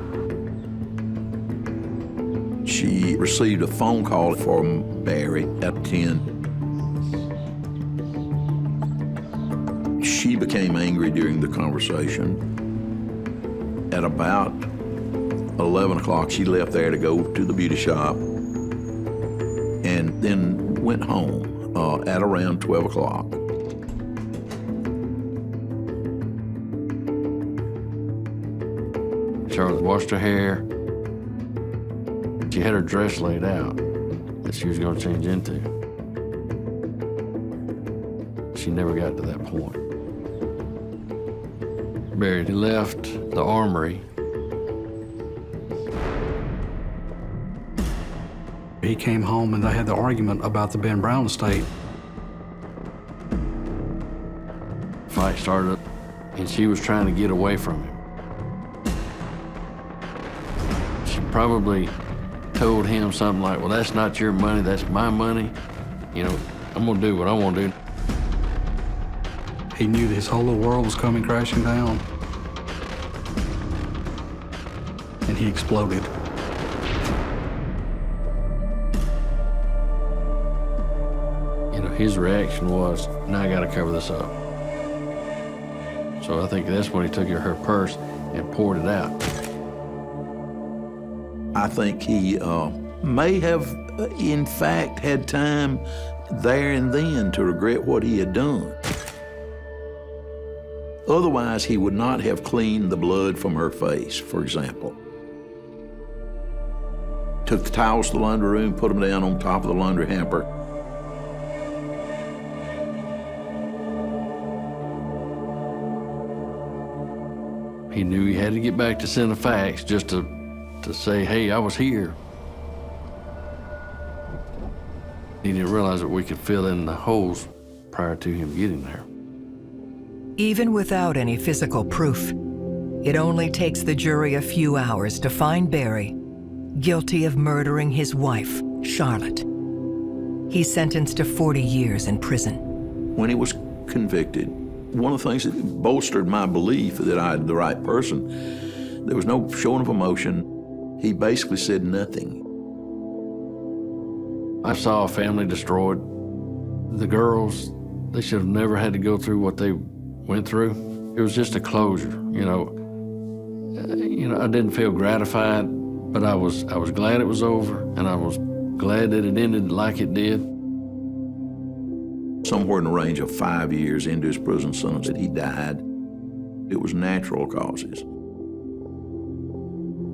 [SPEAKER 12] She received a phone call from Barry at 10. She became angry during the conversation. At about 11 o'clock, she left there to go to the beauty shop and then went home at around 12 o'clock.
[SPEAKER 11] Charlotte washed her hair. She had her dress laid out that she was going to change into. She never got to that point. Barry left the armory.
[SPEAKER 23] He came home and they had the argument about the Ben Brown estate.
[SPEAKER 11] Fight started, and she was trying to get away from him. She probably told him something like, well, that's not your money, that's my money. You know, I'm gonna do what I want to do.
[SPEAKER 23] He knew his whole little world was coming crashing down. he exploded.
[SPEAKER 11] You know, his reaction was, now I gotta cover this up. So I think that's when he took her purse and poured it out.
[SPEAKER 12] I think he may have, in fact, had time there and then to regret what he had done. Otherwise, he would not have cleaned the blood from her face, for example. Took the towels to the laundry room, put them down on top of the laundry hamper.
[SPEAKER 11] He knew he had to get back to send the facts just to say, hey, I was here. He didn't realize that we could fill in the holes prior to him getting there.
[SPEAKER 2] Even without any physical proof, it only takes the jury a few hours to find Barry guilty of murdering his wife, Charlotte. He's sentenced to 40 years in prison.
[SPEAKER 12] When he was convicted, one of the things that bolstered my belief that I had the right person, there was no showing of emotion. He basically said nothing.
[SPEAKER 11] I saw a family destroyed. The girls, they should have never had to go through what they went through. It was just a closure, you know. I didn't feel gratified, but I was glad it was over, and I was glad that it ended like it did.
[SPEAKER 12] Somewhere in the range of 5 years into his prison sentence that he died. It was natural causes.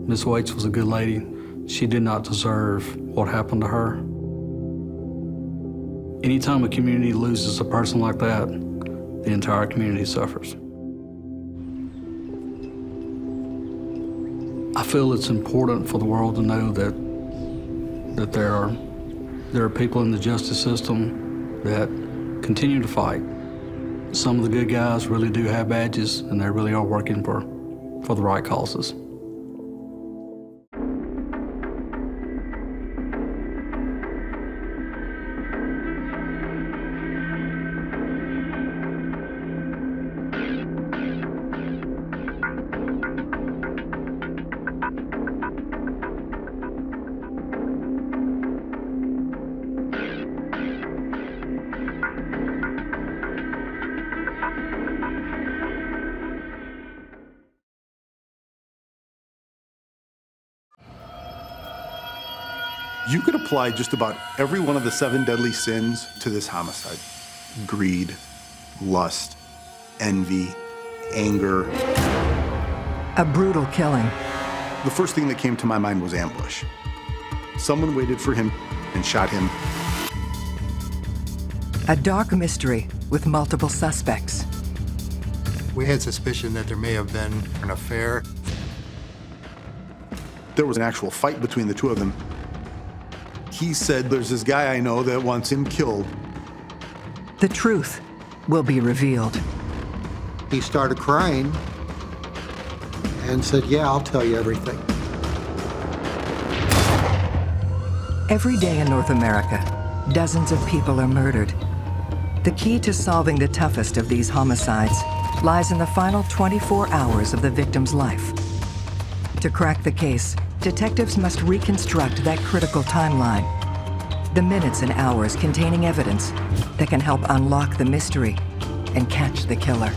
[SPEAKER 23] Miss Waits was a good lady. She did not deserve what happened to her. Anytime a community loses a person like that, the entire community suffers. I feel it's important for the world to know that there are people in the justice system that continue to fight. Some of the good guys really do have badges, and they really are working for the right causes.
[SPEAKER 1] You could apply just about every one of the 7 deadly sins to this homicide. Greed, lust, envy, anger.
[SPEAKER 2] A brutal killing.
[SPEAKER 1] The first thing that came to my mind was ambush. Someone waited for him and shot him.
[SPEAKER 2] A dark mystery with multiple suspects.
[SPEAKER 6] We had suspicion that there may have been an affair.
[SPEAKER 1] There was an actual fight between the two of them. He said, there's this guy I know that wants him killed.
[SPEAKER 2] The truth will be revealed.
[SPEAKER 6] He started crying and said, yeah, I'll tell you everything.
[SPEAKER 2] Every day in North America, dozens of people are murdered. The key to solving the toughest of these homicides lies in the final 24 hours of the victim's life. To crack the case, detectives must reconstruct that critical timeline. The minutes and hours containing evidence that can help unlock the mystery and catch the killer.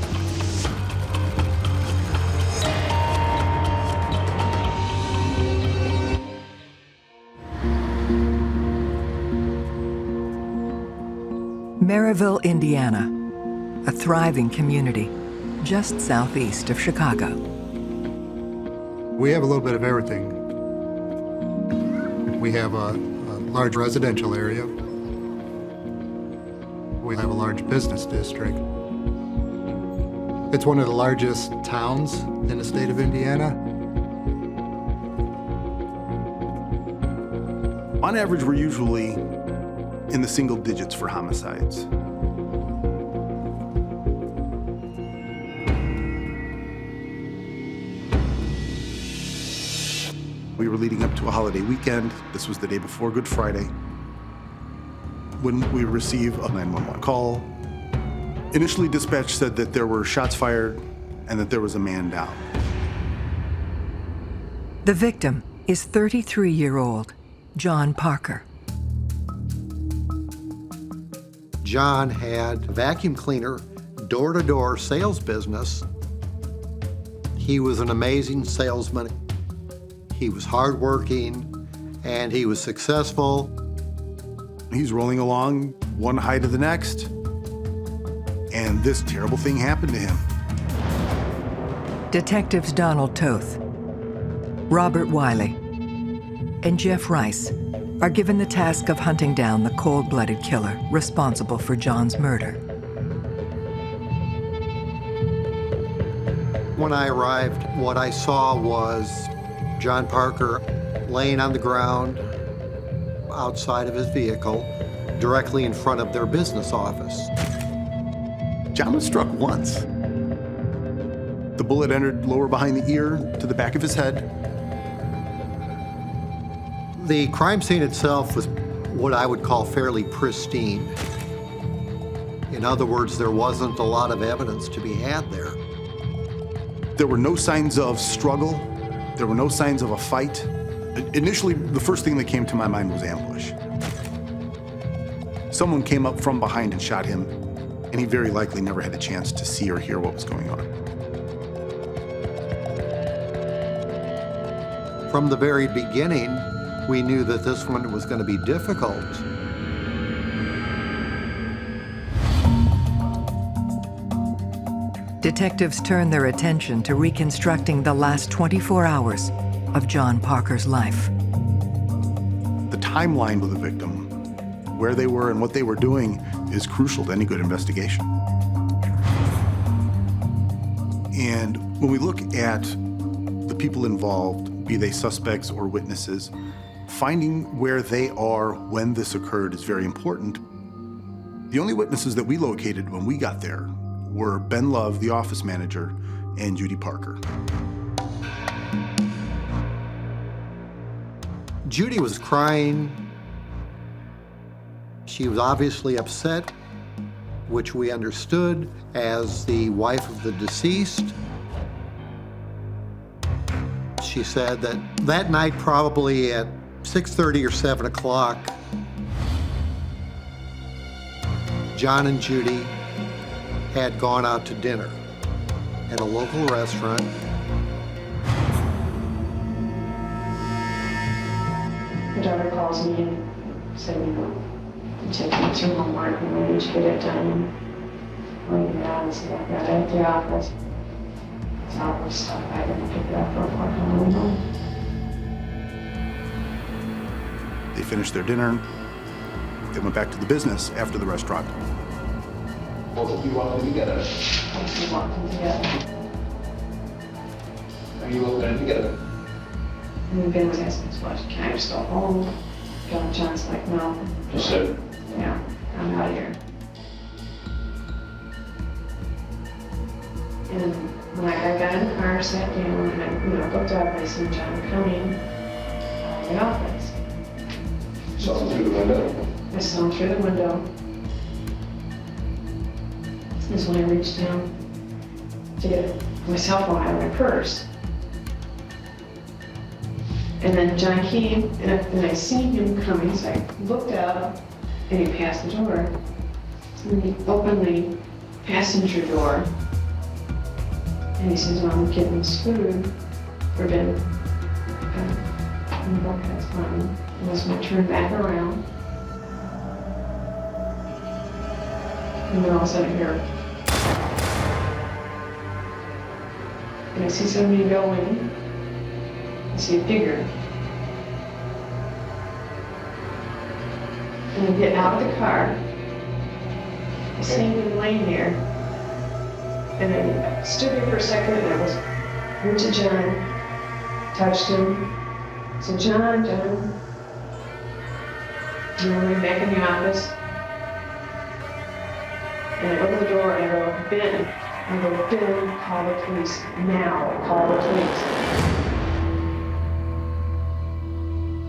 [SPEAKER 2] Maryville, Indiana, a thriving community just southeast of Chicago.
[SPEAKER 6] We have a little bit of everything. We have a large residential area. We have a large business district. It's one of the largest towns in the state of Indiana.
[SPEAKER 1] On average, we're usually in the single digits for homicides. We were leading up to a holiday weekend. This was the day before Good Friday, when we received a 911 call. Initially, dispatch said that there were shots fired and that there was a man down.
[SPEAKER 2] The victim is 33-year-old John Parker.
[SPEAKER 6] John had a vacuum cleaner, door-to-door sales business. He was an amazing salesman. He was hardworking, and he was successful.
[SPEAKER 1] He's rolling along one high to the next, and this terrible thing happened to him.
[SPEAKER 2] Detectives Donald Toth, Robert Wiley, and Jeff Rice are given the task of hunting down the cold-blooded killer responsible for John's murder.
[SPEAKER 6] When I arrived, what I saw was John Parker laying on the ground outside of his vehicle, directly in front of their business office.
[SPEAKER 1] John was struck once. The bullet entered lower behind the ear to the back of his head.
[SPEAKER 6] The crime scene itself was what I would call fairly pristine. In other words, there wasn't a lot of evidence to be had there.
[SPEAKER 1] There were no signs of struggle. There were no signs of a fight. Initially, the first thing that came to my mind was ambush. Someone came up from behind and shot him, and he very likely never had a chance to see or hear what was going on.
[SPEAKER 6] From the very beginning, we knew that this one was going to be difficult.
[SPEAKER 2] Detectives turn their attention to reconstructing the last 24 hours of John Parker's life.
[SPEAKER 1] The timeline of the victim, where they were and what they were doing, is crucial to any good investigation. And when we look at the people involved, be they suspects or witnesses, finding where they are when this occurred is very important. The only witnesses that we located when we got there were Ben Love, the office manager, and Judy Parker.
[SPEAKER 6] Judy was crying. She was obviously upset, which we understood as the wife of the deceased. She said that that night, probably at 6:30 or 7 o'clock, John and Judy had gone out to dinner at a local restaurant.
[SPEAKER 5] My daughter calls me and said, you know, I'm taking it to homework and we need to get it done. When you get out and said, I've got it at the office. It's all this stuff. I didn't pick it up real quick on the way home.
[SPEAKER 1] They finished their dinner. They went back to the business after the restaurant.
[SPEAKER 5] Both of you walking together. We walking together.
[SPEAKER 8] Are you walking together?
[SPEAKER 5] And Ben was asking us, what, can I just go home? John's like, no.
[SPEAKER 8] Just so.
[SPEAKER 5] Yeah, I'm out of here. And when I got in the car, sat down, and I looked up, and I seen John coming out of the office.
[SPEAKER 8] Saw him through the window?
[SPEAKER 5] I saw him through the window. This is when I reached down to get my cell phone out of my purse. And then John came, and I seen him coming, so I looked up, and he passed the door. And he opened the passenger door, and he says, well, I'm getting this food for Ben. And the book, that's fine. And that's when I turned back around. And then all of a sudden I hear, and I see somebody go in. I see a figure. And I get out of the car. I see him laying there. And I stood there for a second and I went to John, touched him. I said, John. And I went back in the office. And I opened the door and I go, Ben. I go, Ben, call the police. Now, call the police.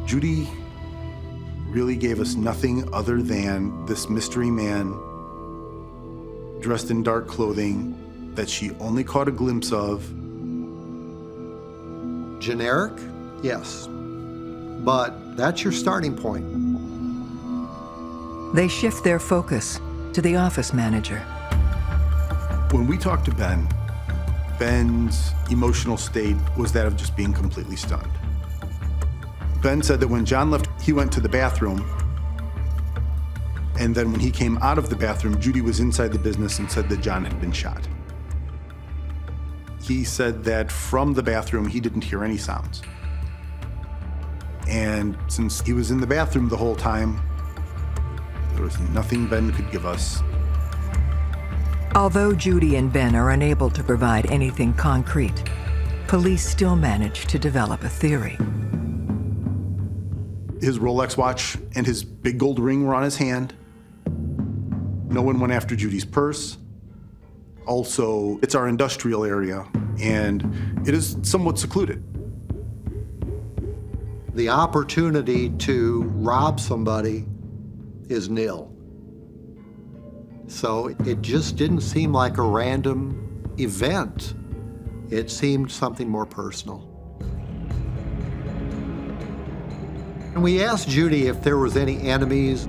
[SPEAKER 1] Judy really gave us nothing other than this mystery man dressed in dark clothing that she only caught a glimpse of.
[SPEAKER 6] Generic, Yes. But that's your starting point.
[SPEAKER 2] They shift their focus to the office manager.
[SPEAKER 1] When we talked to Ben, Ben's emotional state was that of just being completely stunned. Ben said that when John left, he went to the bathroom, and then when he came out of the bathroom, Judy was inside the business and said that John had been shot. He said that from the bathroom, he didn't hear any sounds. And since he was in the bathroom the whole time, there was nothing Ben could give us.
[SPEAKER 2] Although Judy and Ben are unable to provide anything concrete, police still manage to develop a theory.
[SPEAKER 1] His Rolex watch and his big gold ring were on his hand. No one went after Judy's purse. Also, it's our industrial area, and it is somewhat secluded.
[SPEAKER 6] The opportunity to rob somebody is nil. So it just didn't seem like a random event. It seemed something more personal. And we asked Judy if there was any enemies.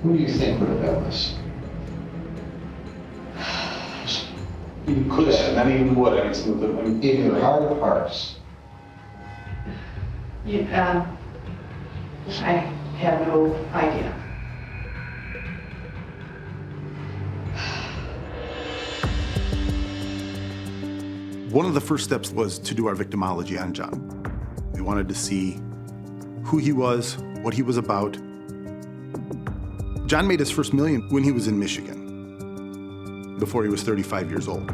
[SPEAKER 8] Who do you think would have done this? You could have. I mean, what? I mean, in your heart of hearts.
[SPEAKER 5] I have no idea.
[SPEAKER 1] One of the first steps was to do our victimology on John. We wanted to see who he was, what he was about. John made his first million when he was in Michigan, before he was 35 years old.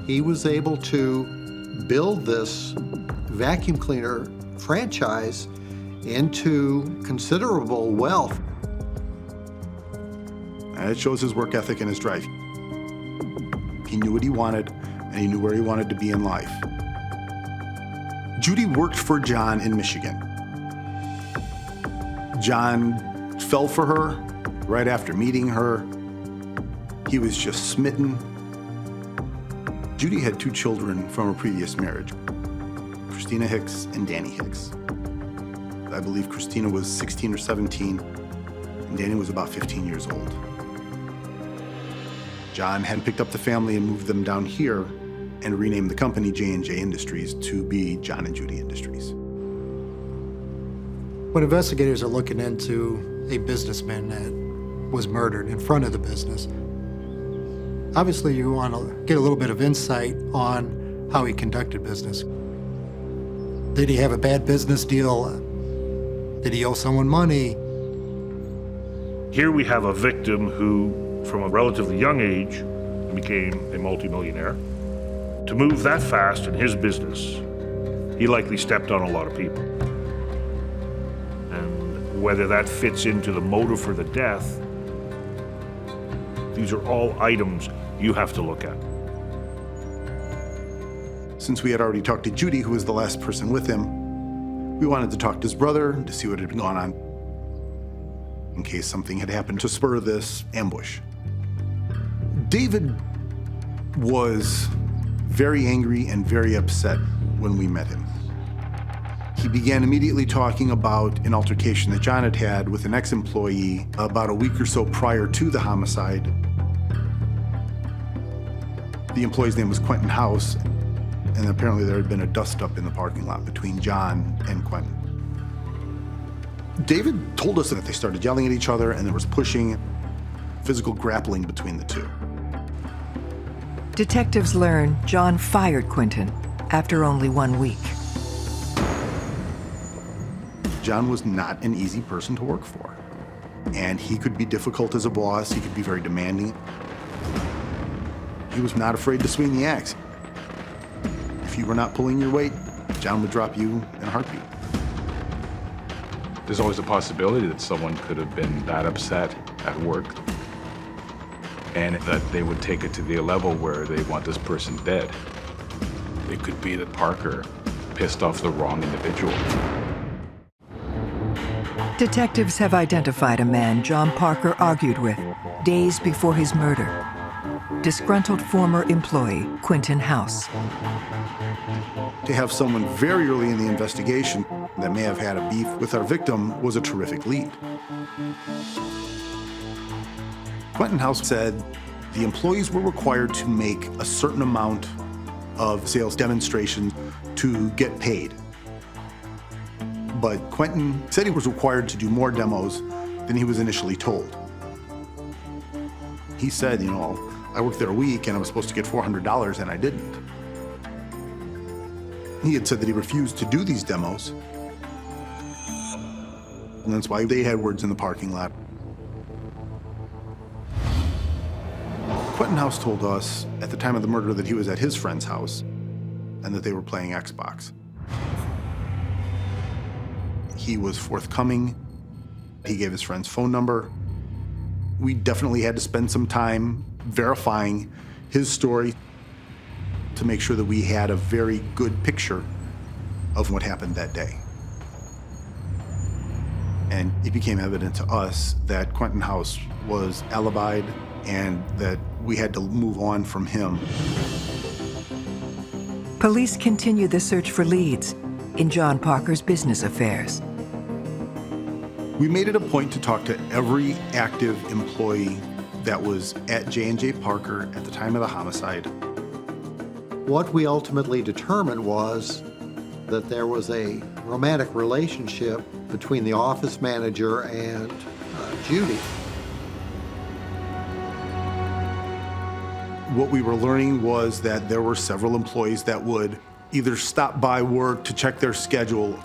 [SPEAKER 6] He was able to build this vacuum cleaner franchise into considerable wealth.
[SPEAKER 1] And it shows his work ethic and his drive. He knew what he wanted, and he knew where he wanted to be in life. Judy worked for John in Michigan. John fell for her right after meeting her. He was just smitten. Judy had 2 children from a previous marriage, Christina Hicks and Danny Hicks. I believe Christina was 16 or 17, and Danny was about 15 years old. John had picked up the family and moved them down here and renamed the company J&J Industries to be John and Judy Industries.
[SPEAKER 10] When investigators are looking into a businessman that was murdered in front of the business, obviously you want to get a little bit of insight on how he conducted business. Did he have a bad business deal? Did he owe someone money?
[SPEAKER 7] Here we have a victim who, from a relatively young age, became a multimillionaire. To move that fast in his business, he likely stepped on a lot of people. And whether that fits into the motive for the death, these are all items you have to look at.
[SPEAKER 1] Since we had already talked to Judy, who was the last person with him, we wanted to talk to his brother to see what had gone on in case something had happened to spur this ambush. David was very angry and very upset when we met him. He began immediately talking about an altercation that John had had with an ex-employee about a week or so prior to the homicide. The employee's name was Quentin House, and apparently there had been a dust-up in the parking lot between John and Quentin. David told us that they started yelling at each other and there was pushing, physical grappling between the two.
[SPEAKER 2] Detectives learn John fired Quentin after only 1 week.
[SPEAKER 1] John was not an easy person to work for, and he could be difficult as a boss. He could be very demanding. He was not afraid to swing the axe. If you were not pulling your weight, John would drop you in a heartbeat.
[SPEAKER 18] There's always a possibility that someone could have been that upset at work and that they would take it to the level where they want this person dead. It could be that Parker pissed off the wrong individual.
[SPEAKER 2] Detectives have identified a man John Parker argued with days before his murder. disgruntled former employee Quentin House.
[SPEAKER 1] To have someone very early in the investigation that may have had a beef with our victim was a terrific lead. Quentin House said the employees were required to make a certain amount of sales demonstrations to get paid. But Quentin said he was required to do more demos than he was initially told. He said, you know, I worked there a week and I was supposed to get $400 and I didn't. He had said that he refused to do these demos. And that's why they had words in the parking lot. Quentin House told us at the time of the murder that he was at his friend's house and that they were playing Xbox. He was forthcoming. He gave his friend's phone number. We definitely had to spend some time verifying his story to make sure that we had a very good picture of what happened that day. And it became evident to us that Quentin House was alibied and that we had to move on from him.
[SPEAKER 2] Police continued the search for leads in John Parker's business affairs.
[SPEAKER 1] We made it a point to talk to every active employee that was at J&J Parker at the time of the homicide.
[SPEAKER 6] What we ultimately determined was that there was a romantic relationship between the office manager and Judy.
[SPEAKER 1] What we were learning was that there were several employees that would either stop by work to check their schedule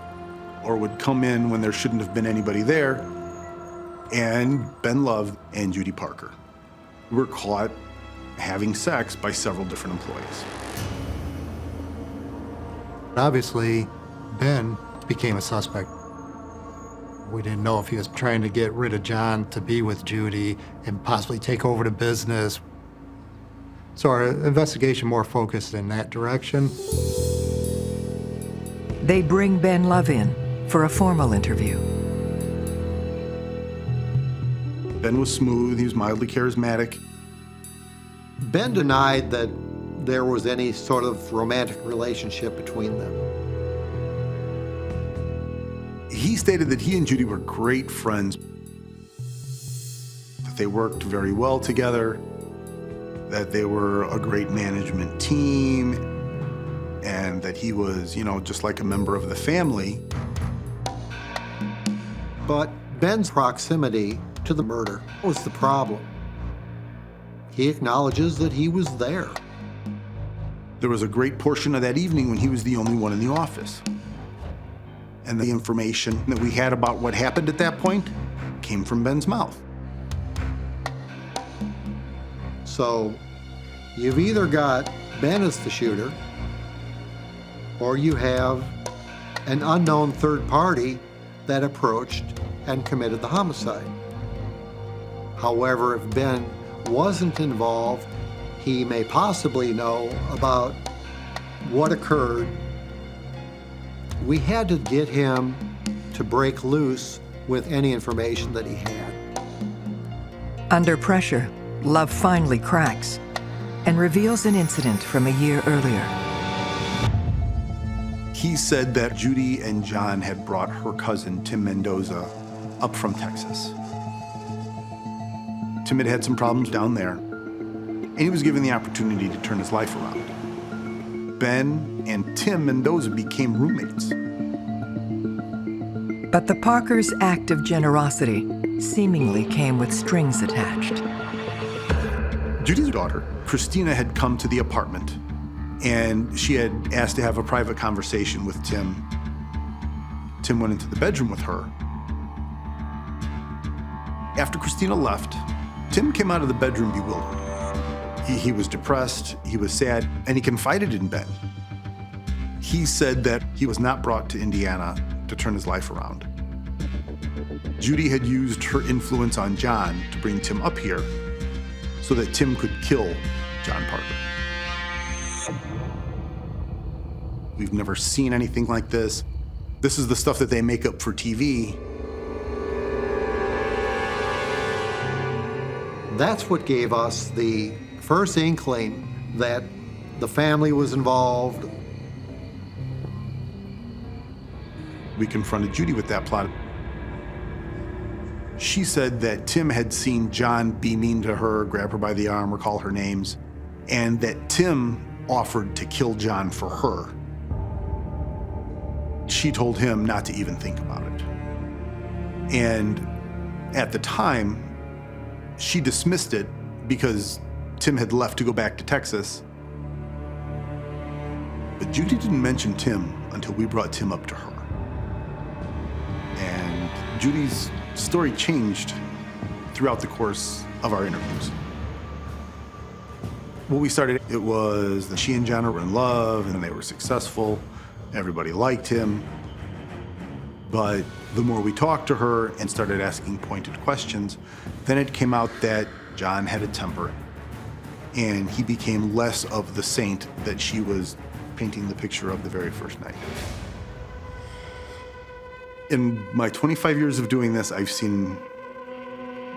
[SPEAKER 1] or would come in when there shouldn't have been anybody there, and Ben Love and Judy Parker were caught having sex by several different employees.
[SPEAKER 10] Obviously, Ben became a suspect. We didn't know if he was trying to get rid of John to be with Judy and possibly take over the business. So our investigation more focused in that direction.
[SPEAKER 2] They bring Ben Love in for a formal interview.
[SPEAKER 1] Ben was smooth, he was mildly charismatic.
[SPEAKER 6] Ben denied that there was any sort of romantic relationship between them.
[SPEAKER 1] He stated that he and Judy were great friends, that they worked very well together, that they were a great management team, and that he was, you know, just like a member of the family.
[SPEAKER 6] But Ben's proximity to the murder was the problem. He acknowledges that he was there.
[SPEAKER 1] There was a great portion of that evening when he was the only one in the office. And the information that we had about what happened at that point came from Ben's mouth.
[SPEAKER 6] So you've either got Ben as the shooter, or you have an unknown third party that approached and committed the homicide. However, if Ben wasn't involved, he may possibly know about what occurred. We had to get him to break loose with any information that he had.
[SPEAKER 2] Under pressure, Love finally cracks and reveals an incident from a year earlier.
[SPEAKER 1] He said that Judy and John had brought her cousin, Tim Mendoza, up from Texas. Tim had had some problems down there, and he was given the opportunity to turn his life around. Ben and Tim Mendoza became roommates.
[SPEAKER 2] But the Parkers' act of generosity seemingly came with strings attached.
[SPEAKER 1] Judy's daughter, Christina, had come to the apartment, and she had asked to have a private conversation with Tim. Tim went into the bedroom with her. After Christina left, Tim came out of the bedroom bewildered. He was depressed, he was sad, and he confided in Ben. He said that he was not brought to Indiana to turn his life around. Judy had used her influence on John to bring Tim up here so that Tim could kill John Parker. We've never seen anything like this. This is the stuff that they make up for TV.
[SPEAKER 6] That's what gave us the first inkling that the family was involved.
[SPEAKER 1] We confronted Judy with that plot. She said that Tim had seen John be mean to her, grab her by the arm or call her names, and that Tim offered to kill John for her. She told him not to even think about it. And at the time, she dismissed it because Tim had left to go back to Texas. But Judy didn't mention Tim until we brought Tim up to her. And Judy's story changed throughout the course of our interviews. When we started, it was that she and John were in love and they were successful. Everybody liked him. But the more we talked to her and started asking pointed questions, then it came out that John had a temper and he became less of the saint that she was painting the picture of the very first night. In my 25 years of doing this, I've seen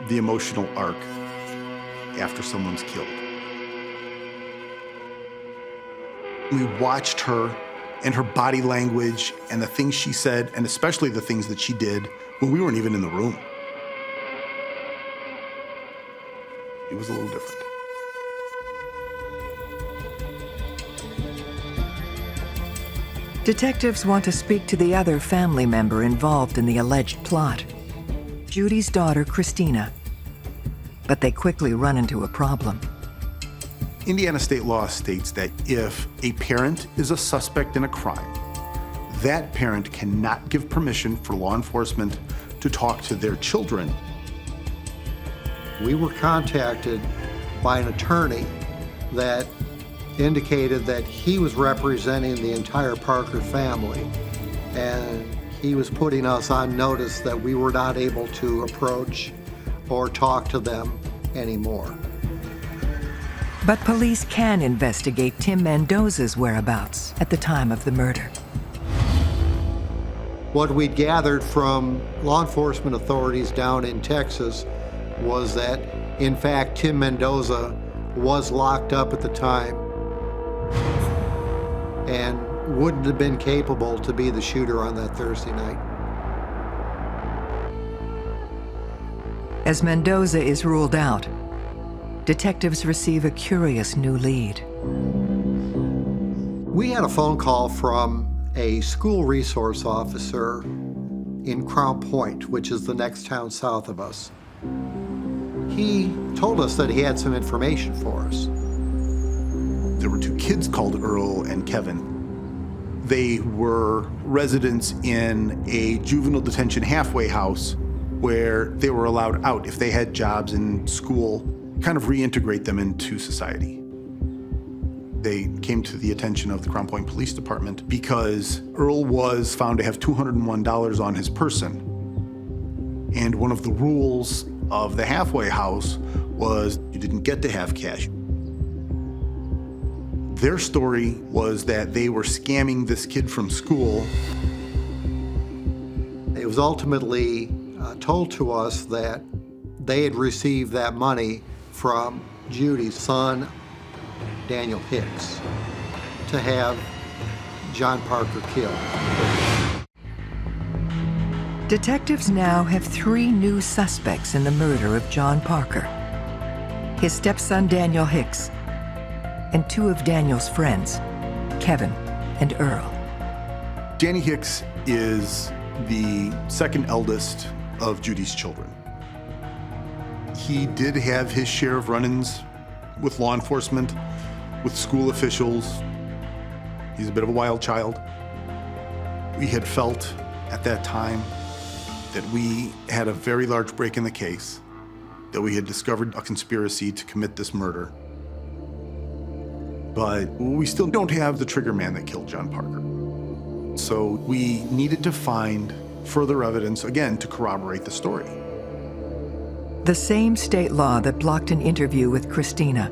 [SPEAKER 1] the emotional arc after someone's killed. We watched her and her body language and the things she said, and especially the things that she did when we weren't even in the room. It was a little different.
[SPEAKER 2] Detectives want to speak to the other family member involved in the alleged plot, Judy's daughter, Christina. But they quickly run into a problem.
[SPEAKER 1] Indiana state law states that if a parent is a suspect in a crime, that parent cannot give permission for law enforcement to talk to their children.
[SPEAKER 6] We were contacted by an attorney that indicated that he was representing the entire Parker family, and he was putting us on notice that we were not able to approach or talk to them anymore.
[SPEAKER 2] But police can investigate Tim Mendoza's whereabouts at the time of the murder.
[SPEAKER 6] What we'd gathered from law enforcement authorities down in Texas was that, in fact, Tim Mendoza was locked up at the time and wouldn't have been capable to be the shooter on that Thursday night.
[SPEAKER 2] As Mendoza is ruled out, detectives receive a curious new lead.
[SPEAKER 6] We had a phone call from a school resource officer in Crown Point, which is the next town south of us. He told us that he had some information for us.
[SPEAKER 1] There were two kids called Earl and Kevin. They were residents in a juvenile detention halfway house where they were allowed out if they had jobs in school, kind of reintegrate them into society. They came to the attention of the Crown Point Police Department because Earl was found to have $201 on his person. And one of the rules of the halfway house was you didn't get to have cash. Their story was that they were scamming this kid from school.
[SPEAKER 6] It was ultimately told to us that they had received that money from Judy's son, Daniel Hicks, to have John Parker killed.
[SPEAKER 2] Detectives now have 3 new suspects in the murder of John Parker: his stepson Daniel Hicks, and 2 of Daniel's friends, Kevin and Earl.
[SPEAKER 1] Danny Hicks is the second eldest of Judy's children. He did have his share of run-ins with law enforcement, with school officials. He's a bit of a wild child. We had felt at that time that we had a very large break in the case, that we had discovered a conspiracy to commit this murder. But we still don't have the trigger man that killed John Parker. So we needed to find further evidence, again, to corroborate the story.
[SPEAKER 2] The same state law that blocked an interview with Christina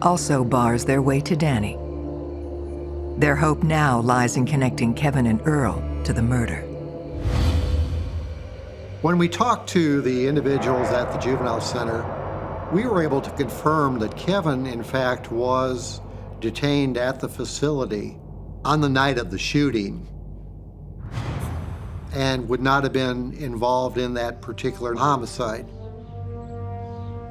[SPEAKER 2] also bars their way to Danny. Their hope now lies in connecting Kevin and Earl to the murder.
[SPEAKER 6] When we talked to the individuals at the juvenile center, We were able to confirm that Kevin, in fact, was detained at the facility on the night of the shooting and would not have been involved in that particular homicide.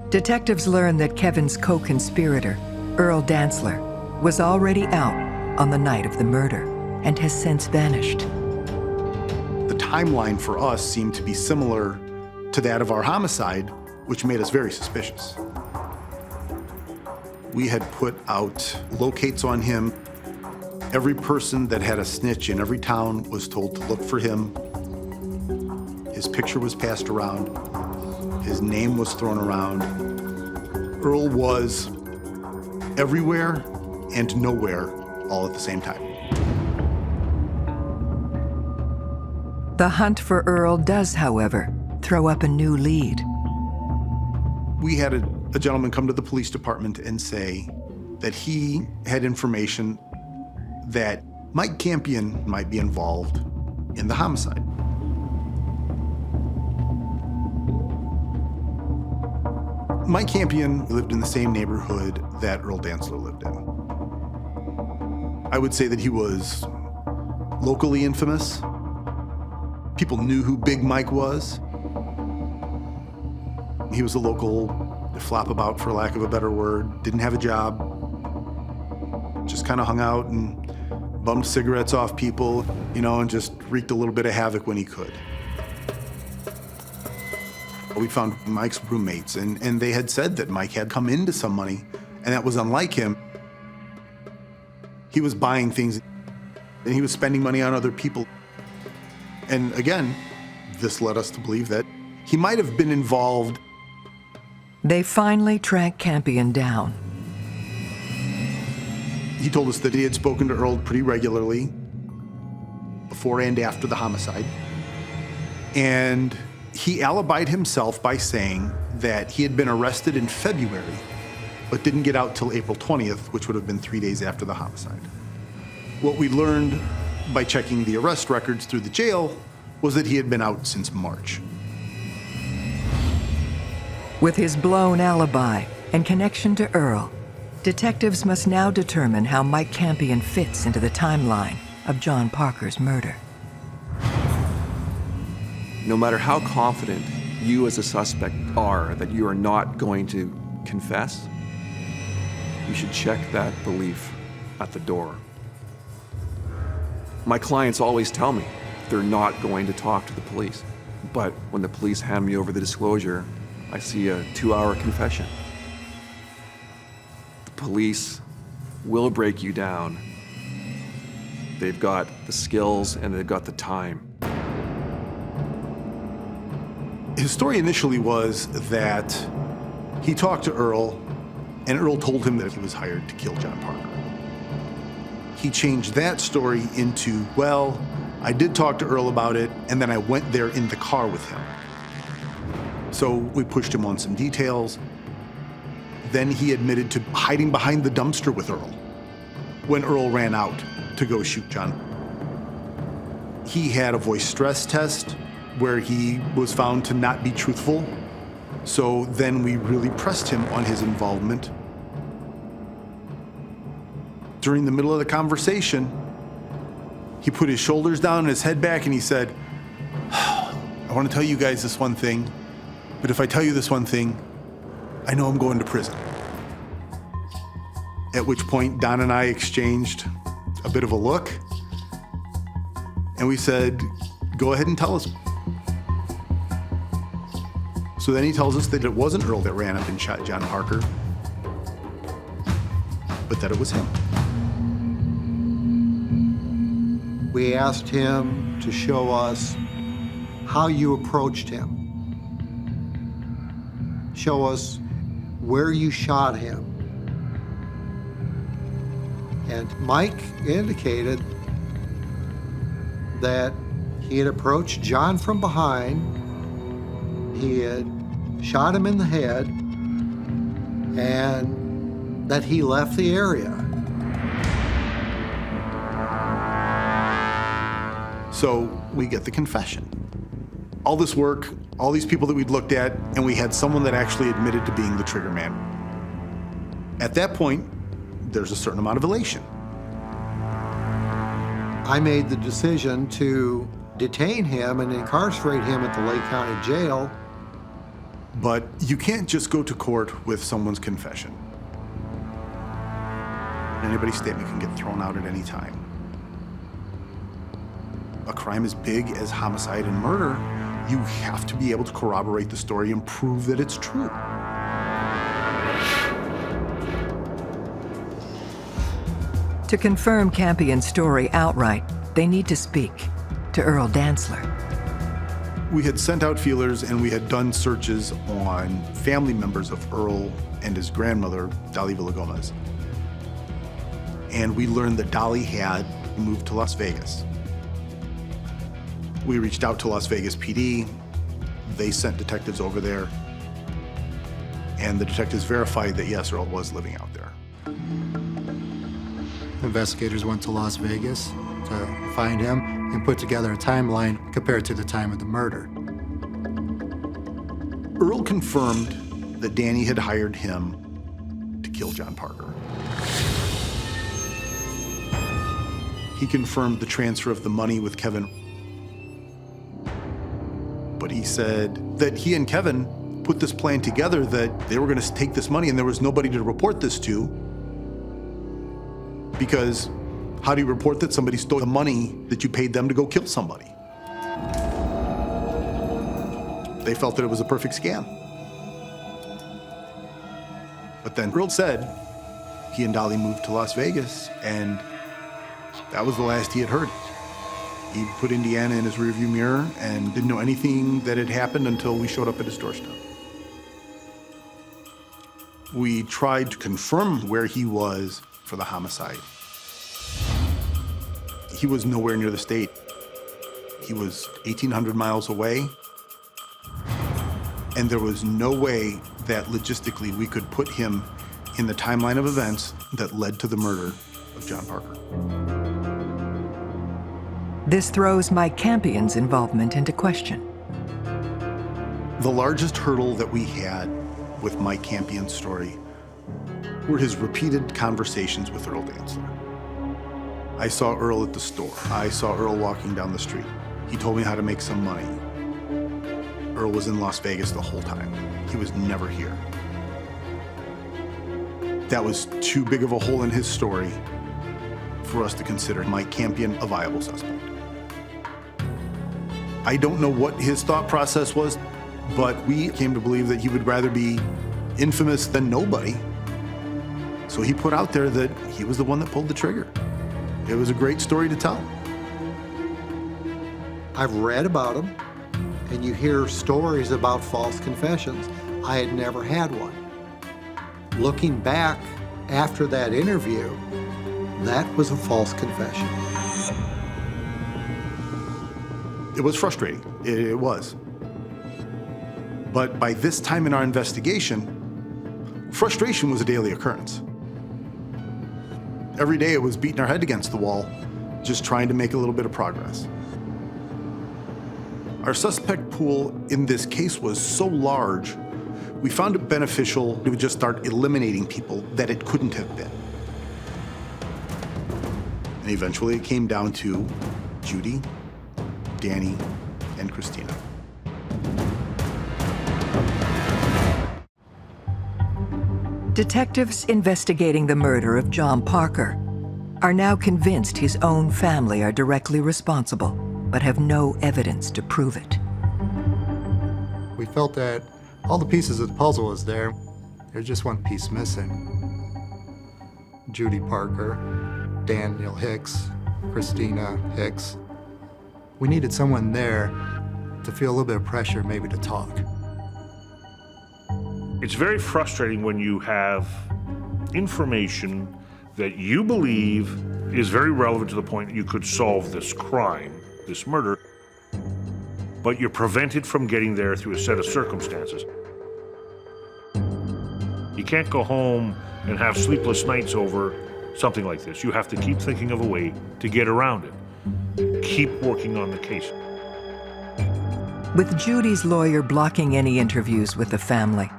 [SPEAKER 2] Detectives learned that Kevin's co-conspirator, Earl Dantzler, was already out on the night of the murder and has since vanished.
[SPEAKER 1] The timeline for us seemed to be similar to that of our homicide, which made us very suspicious. We had put out locates on him. Every person that had a snitch in every town was told to look for him. His picture was passed around. His name was thrown around. Earl was everywhere and nowhere all at the same time.
[SPEAKER 2] The hunt for Earl does, however, throw up a new lead.
[SPEAKER 1] We had a gentleman come to the police department and say that he had information that Mike Campion might be involved in the homicide. Mike Campion lived in the same neighborhood that Earl Dantzler lived in. I would say that he was locally infamous. People knew who Big Mike was. He was a local flop-about, for lack of a better word, didn't have a job, just kind of hung out and bummed cigarettes off people, you know, and just wreaked a little bit of havoc when he could. We found Mike's roommates, and they had said that Mike had come into some money, and that was unlike him. He was buying things, and he was spending money on other people. And again, this led us to believe that he might have been involved.
[SPEAKER 2] They finally tracked Campion down.
[SPEAKER 1] He told us that he had spoken to Earl pretty regularly before and after the homicide. And he alibied himself by saying that he had been arrested in February, but didn't get out till April 20th, which would have been 3 days after the homicide. What we learned by checking the arrest records through the jail was that he had been out since March.
[SPEAKER 2] With his blown alibi and connection to Earl, detectives must now determine how Mike Campion fits into the timeline of John Parker's murder.
[SPEAKER 9] No matter how confident you as a suspect are that you are not going to confess, you should check that belief at the door. My clients always tell me they're not going to talk to the police. But when the police hand me over the disclosure, I see a 2-hour confession. The police will break you down. They've got the skills and they've got the time.
[SPEAKER 1] His story initially was that he talked to Earl, and Earl told him that he was hired to kill John Parker. He changed that story into, well, I did talk to Earl about it, and then I went there in the car with him. So we pushed him on some details. Then he admitted to hiding behind the dumpster with Earl when Earl ran out to go shoot John. He had a voice stress test where he was found to not be truthful. So then we really pressed him on his involvement. During the middle of the conversation, he put his shoulders down and his head back and he said, I want to tell you guys this one thing, but if I tell you this one thing, I know I'm going to prison. At which point, Don and I exchanged a bit of a look, and we said, go ahead and tell us. So then he tells us that it wasn't Earl that ran up and shot John Parker, but that it was him.
[SPEAKER 6] We asked him to show us how you approached him. Show us where you shot him. And Mike indicated that he had approached John from behind. He had shot him in the head, and that he left the area.
[SPEAKER 1] So we get the confession. all this work, all these people that we'd looked at, and we had someone that actually admitted to being the trigger man. At that point, there's a certain amount of elation.
[SPEAKER 6] I made the decision to detain him and incarcerate him at the Lake County Jail.
[SPEAKER 1] But you can't just go to court with someone's confession. Anybody's statement can get thrown out at any time. A crime as big as homicide and murder, you have to be able to corroborate the story and prove that it's true.
[SPEAKER 2] To confirm Campion's story outright, they need to speak to Earl Dantzler.
[SPEAKER 1] We had sent out feelers and we had done searches on family members of Earl and his grandmother, Dolly Villagomez. And we learned that Dolly had moved to Las Vegas. We reached out to Las Vegas PD. They sent detectives over there. And the detectives verified that yes, Earl was living out there.
[SPEAKER 10] Investigators went to Las Vegas to find him and put together a timeline compared to the time of the murder.
[SPEAKER 1] Earl confirmed that Danny had hired him to kill John Parker. He confirmed the transfer of the money with Kevin. But he said that he and Kevin put this plan together that they were going to take this money and there was nobody to report this to. Because how do you report that somebody stole the money that you paid them to go kill somebody? They felt that it was a perfect scam. But then Earl said he and Dolly moved to Las Vegas, and that was the last he had heard. He put Indiana in his rearview mirror and didn't know anything that had happened until we showed up at his doorstep. We tried to confirm where he was for the homicide. He was nowhere near the state. He was 1,800 miles away, and there was no way that logistically we could put him in the timeline of events that led to the murder of John Parker.
[SPEAKER 2] This throws Mike Campion's involvement into question.
[SPEAKER 1] The largest hurdle that we had with Mike Campion's story were his repeated conversations with Earl Dantzler. I saw Earl at the store. I saw Earl walking down the street. He told me how to make some money. Earl was in Las Vegas the whole time. He was never here. That was too big of a hole in his story for us to consider Mike Campion a viable suspect. I don't know what his thought process was, but we came to believe that he would rather be infamous than nobody. So he put out there that he was the one that pulled the trigger. It was a great story to tell.
[SPEAKER 6] I've read about him, and you hear stories about false confessions. I had never had one. Looking back after that interview, that was a false confession.
[SPEAKER 1] It was frustrating. It was. But by this time in our investigation, frustration was a daily occurrence. Every day it was beating our head against the wall, just trying to make a little bit of progress. Our suspect pool in this case was so large, we found it beneficial to just start eliminating people that it couldn't have been. And eventually it came down to Judy, Danny, and Christina.
[SPEAKER 2] Detectives investigating the murder of John Parker are now convinced his own family are directly responsible, but have no evidence to prove it.
[SPEAKER 10] We felt that all the pieces of the puzzle was there. There's just one piece missing. Judy Parker, Daniel Hicks, Christina Hicks. We needed someone there to feel a little bit of pressure, maybe to talk.
[SPEAKER 7] It's very frustrating when you have information that you believe is very relevant to the point that you could solve this crime, this murder, but you're prevented from getting there through a set of circumstances. You can't go home and have sleepless nights over something like this. You have to keep thinking of a way to get around it. Keep working on the case.
[SPEAKER 2] With Judy's lawyer blocking any interviews with the family,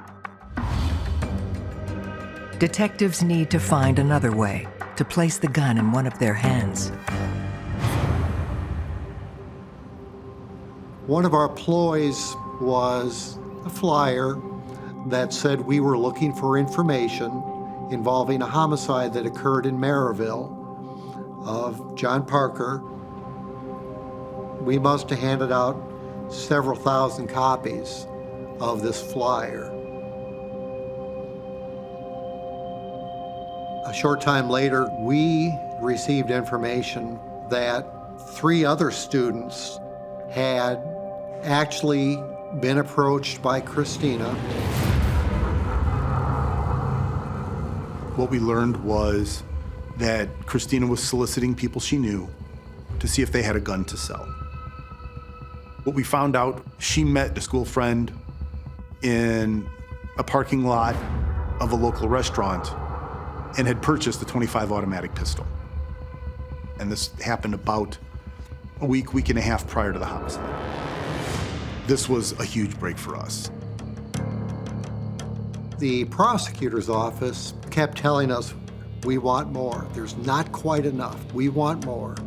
[SPEAKER 2] detectives need to find another way to place the gun in one of their hands.
[SPEAKER 6] One of our ploys was a flyer that said we were looking for information involving a homicide that occurred in Maryville of John Parker. We must have handed out several thousand copies of this flyer. A short time later, we received information that 3 other students had actually been approached by Christina.
[SPEAKER 1] What we learned was that Christina was soliciting people she knew to see if they had a gun to sell. What we found out, she met a school friend in a parking lot of a local restaurant and had purchased a .25 automatic pistol. And this happened about a week and a half prior to the homicide. This was a huge break for us.
[SPEAKER 6] The prosecutor's office kept telling us, we want more. There's not quite enough. We want more.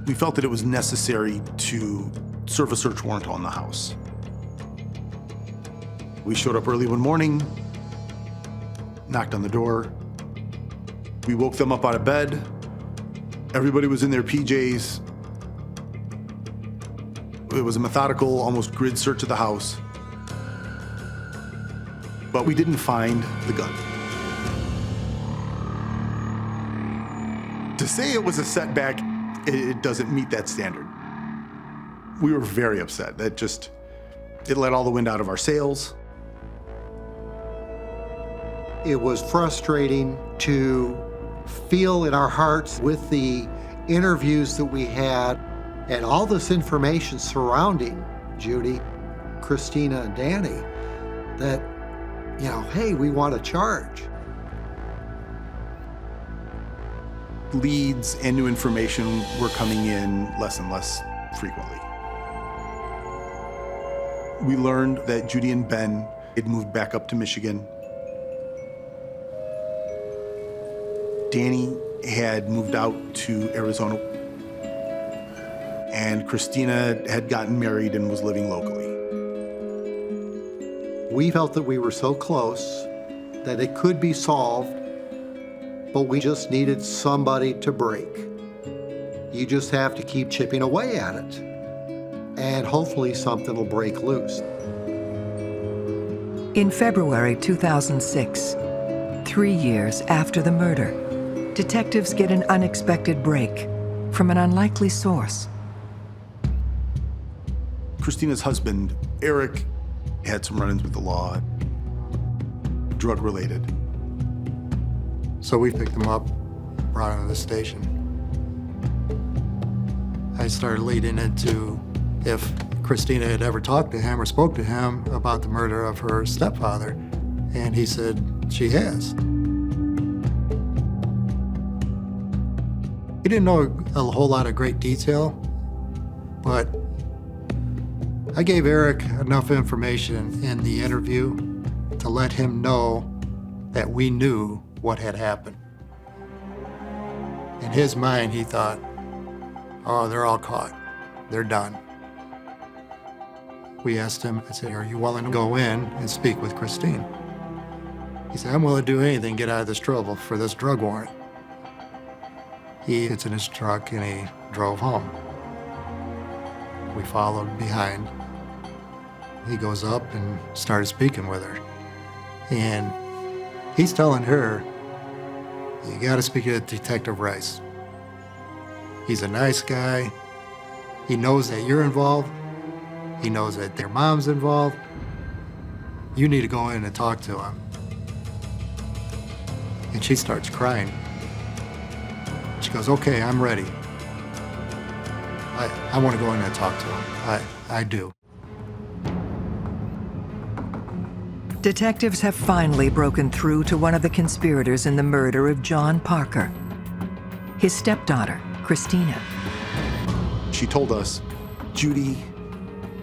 [SPEAKER 1] We felt that it was necessary to serve a search warrant on the house. We showed up early one morning, knocked on the door. We woke them up out of bed. Everybody was in their PJs. It was a methodical, almost grid search of the house. But we didn't find the gun. To say it was a setback, it doesn't meet that standard. We were very upset. It let all the wind out of our sails.
[SPEAKER 6] It was frustrating to feel in our hearts with the interviews that we had and all this information surrounding Judy, Christina, and Danny that, hey, we want to charge.
[SPEAKER 1] Leads and new information were coming in less and less frequently. We learned that Judy and Ben had moved back up to Michigan. Danny had moved out to Arizona, and Christina had gotten married and was living locally.
[SPEAKER 6] We felt that we were so close that it could be solved, but we just needed somebody to break. You just have to keep chipping away at it, and hopefully something will break loose.
[SPEAKER 2] In February 2006, 3 years after the murder, detectives get an unexpected break from an unlikely source.
[SPEAKER 1] Christina's husband, Eric, had some run-ins with the law, drug-related.
[SPEAKER 10] So we picked him up, brought him to the station. I started leading into if Christina had ever talked to him or spoke to him about the murder of her stepfather, and he said she has. He didn't know a whole lot of great detail, but I gave Eric enough information in the interview to let him know that we knew what had happened. In his mind, he thought, oh, they're all caught. They're done. We asked him, I said, are you willing to go in and speak with Christine? He said, I'm willing to do anything to get out of this trouble for this drug warrant. He gets in his truck and he drove home. We followed behind. He goes up and started speaking with her. And he's telling her, you gotta speak to Detective Rice. He's a nice guy. He knows that you're involved. He knows that their mom's involved. You need to go in and talk to him. And she starts crying. She goes, okay, I'm ready. I want to go in and talk to him. I do.
[SPEAKER 2] Detectives have finally broken through to one of the conspirators in the murder of John Parker, his stepdaughter, Christina.
[SPEAKER 1] She told us Judy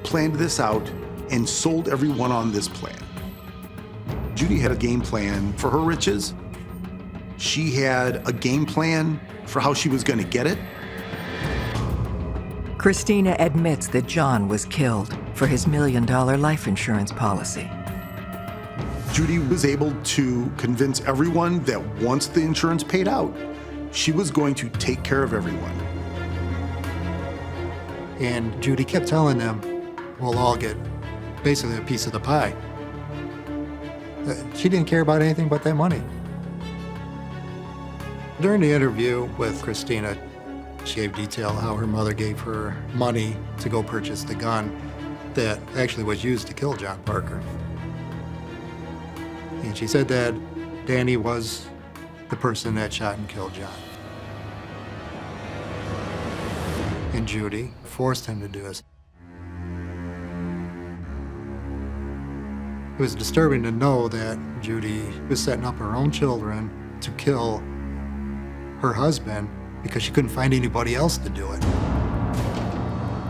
[SPEAKER 1] planned this out and sold everyone on this plan. Judy had a game plan for her riches. She had a game plan for how she was going to get it.
[SPEAKER 2] Christina admits that John was killed for his $1 million life insurance policy.
[SPEAKER 1] Judy was able to convince everyone that once the insurance paid out, she was going to take care of everyone.
[SPEAKER 10] And Judy kept telling them, we'll all get basically a piece of the pie. She didn't care about anything but that money. During the interview with Christina, she gave detail how her mother gave her money to go purchase the gun that actually was used to kill John Parker. And she said that Danny was the person that shot and killed John. And Judy forced him to do this. It was disturbing to know that Judy was setting up her own children to kill her husband because she couldn't find anybody else to do it.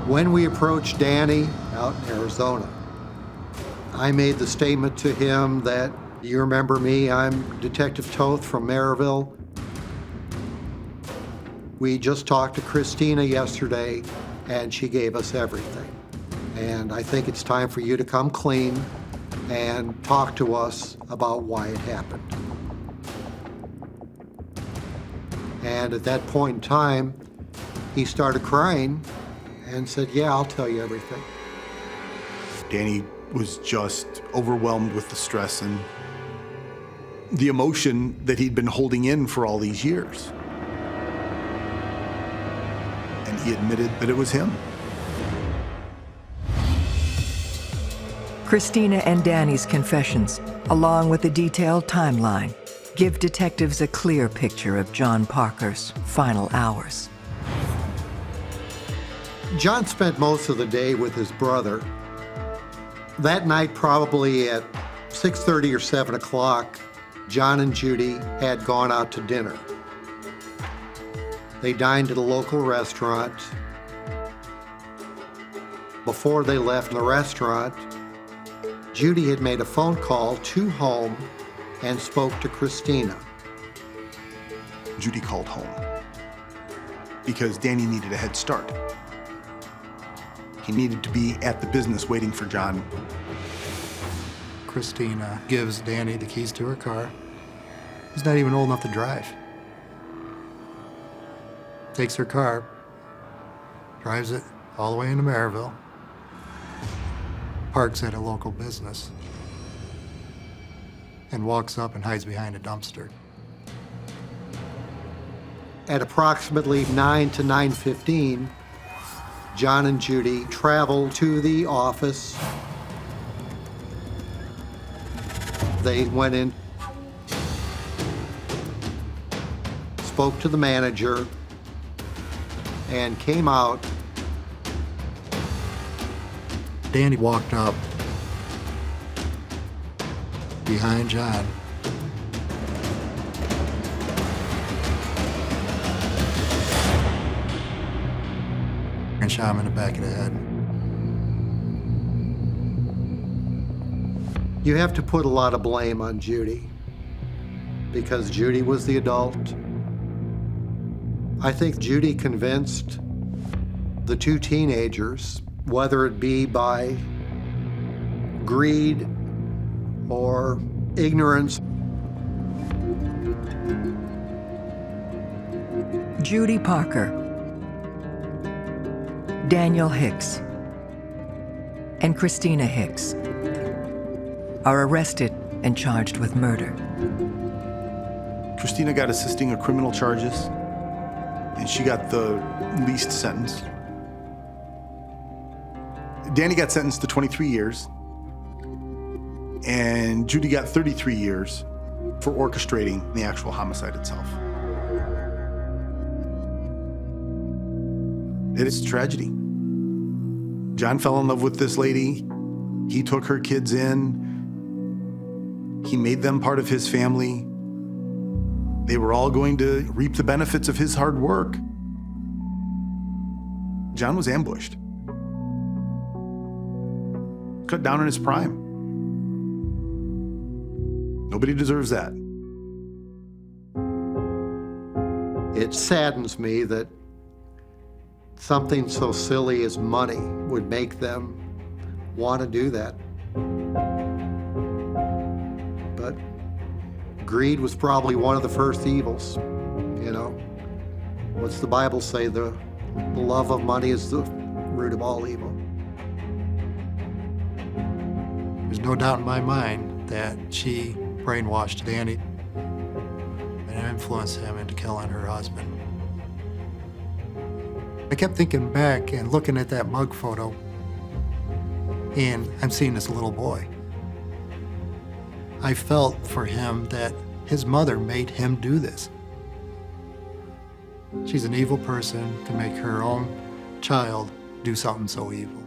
[SPEAKER 6] When we approached Danny out in Arizona, I made the statement to him that, you remember me, I'm Detective Toth from Maryville. We just talked to Christina yesterday, and she gave us everything. And I think it's time for you to come clean and talk to us about why it happened. And at that point in time, he started crying and said, yeah, I'll tell you everything.
[SPEAKER 1] Danny was just overwhelmed with the stress and the emotion that he'd been holding in for all these years. And he admitted that it was him.
[SPEAKER 2] Christina and Danny's confessions, along with a detailed timeline, give detectives a clear picture of John Parker's final hours.
[SPEAKER 6] John spent most of the day with his brother. That night, probably at 6:30 or 7 o'clock, John and Judy had gone out to dinner. They dined at a local restaurant. Before they left the restaurant, Judy had made a phone call to home and spoke to Christina.
[SPEAKER 1] Judy called home because Danny needed a head start. He needed to be at the business waiting for John.
[SPEAKER 10] Christina gives Danny the keys to her car. He's not even old enough to drive. Takes her car, drives it all the way into Maryville, parks at a local business, and walks up and hides behind a dumpster.
[SPEAKER 6] At approximately 9 to 9:15, John and Judy traveled to the office. They went in, spoke to the manager, and came out.
[SPEAKER 10] Danny walked up behind John. And shot him in the back of the head.
[SPEAKER 6] You have to put a lot of blame on Judy because Judy was the adult. I think Judy convinced the two teenagers, whether it be by greed or ignorance.
[SPEAKER 2] Judy Parker, Daniel Hicks, and Christina Hicks are arrested and charged with murder.
[SPEAKER 1] Christina got assisting of criminal charges, and she got the least sentence. Danny got sentenced to 23 years, and Judy got 33 years for orchestrating the actual homicide itself. It is a tragedy. John fell in love with this lady. He took her kids in. He made them part of his family. They were all going to reap the benefits of his hard work. John was ambushed. cut down in his prime. Nobody deserves that.
[SPEAKER 6] It saddens me that something so silly as money would make them want to do that. But greed was probably one of the first evils, you know. What's the Bible say? The love of money is the root of all evil.
[SPEAKER 10] There's no doubt in my mind that she brainwashed Danny and influenced him into killing her husband. I kept thinking back and looking at that mug photo, and I'm seeing this little boy. I felt for him that his mother made him do this. She's an evil person to make her own child do something so evil.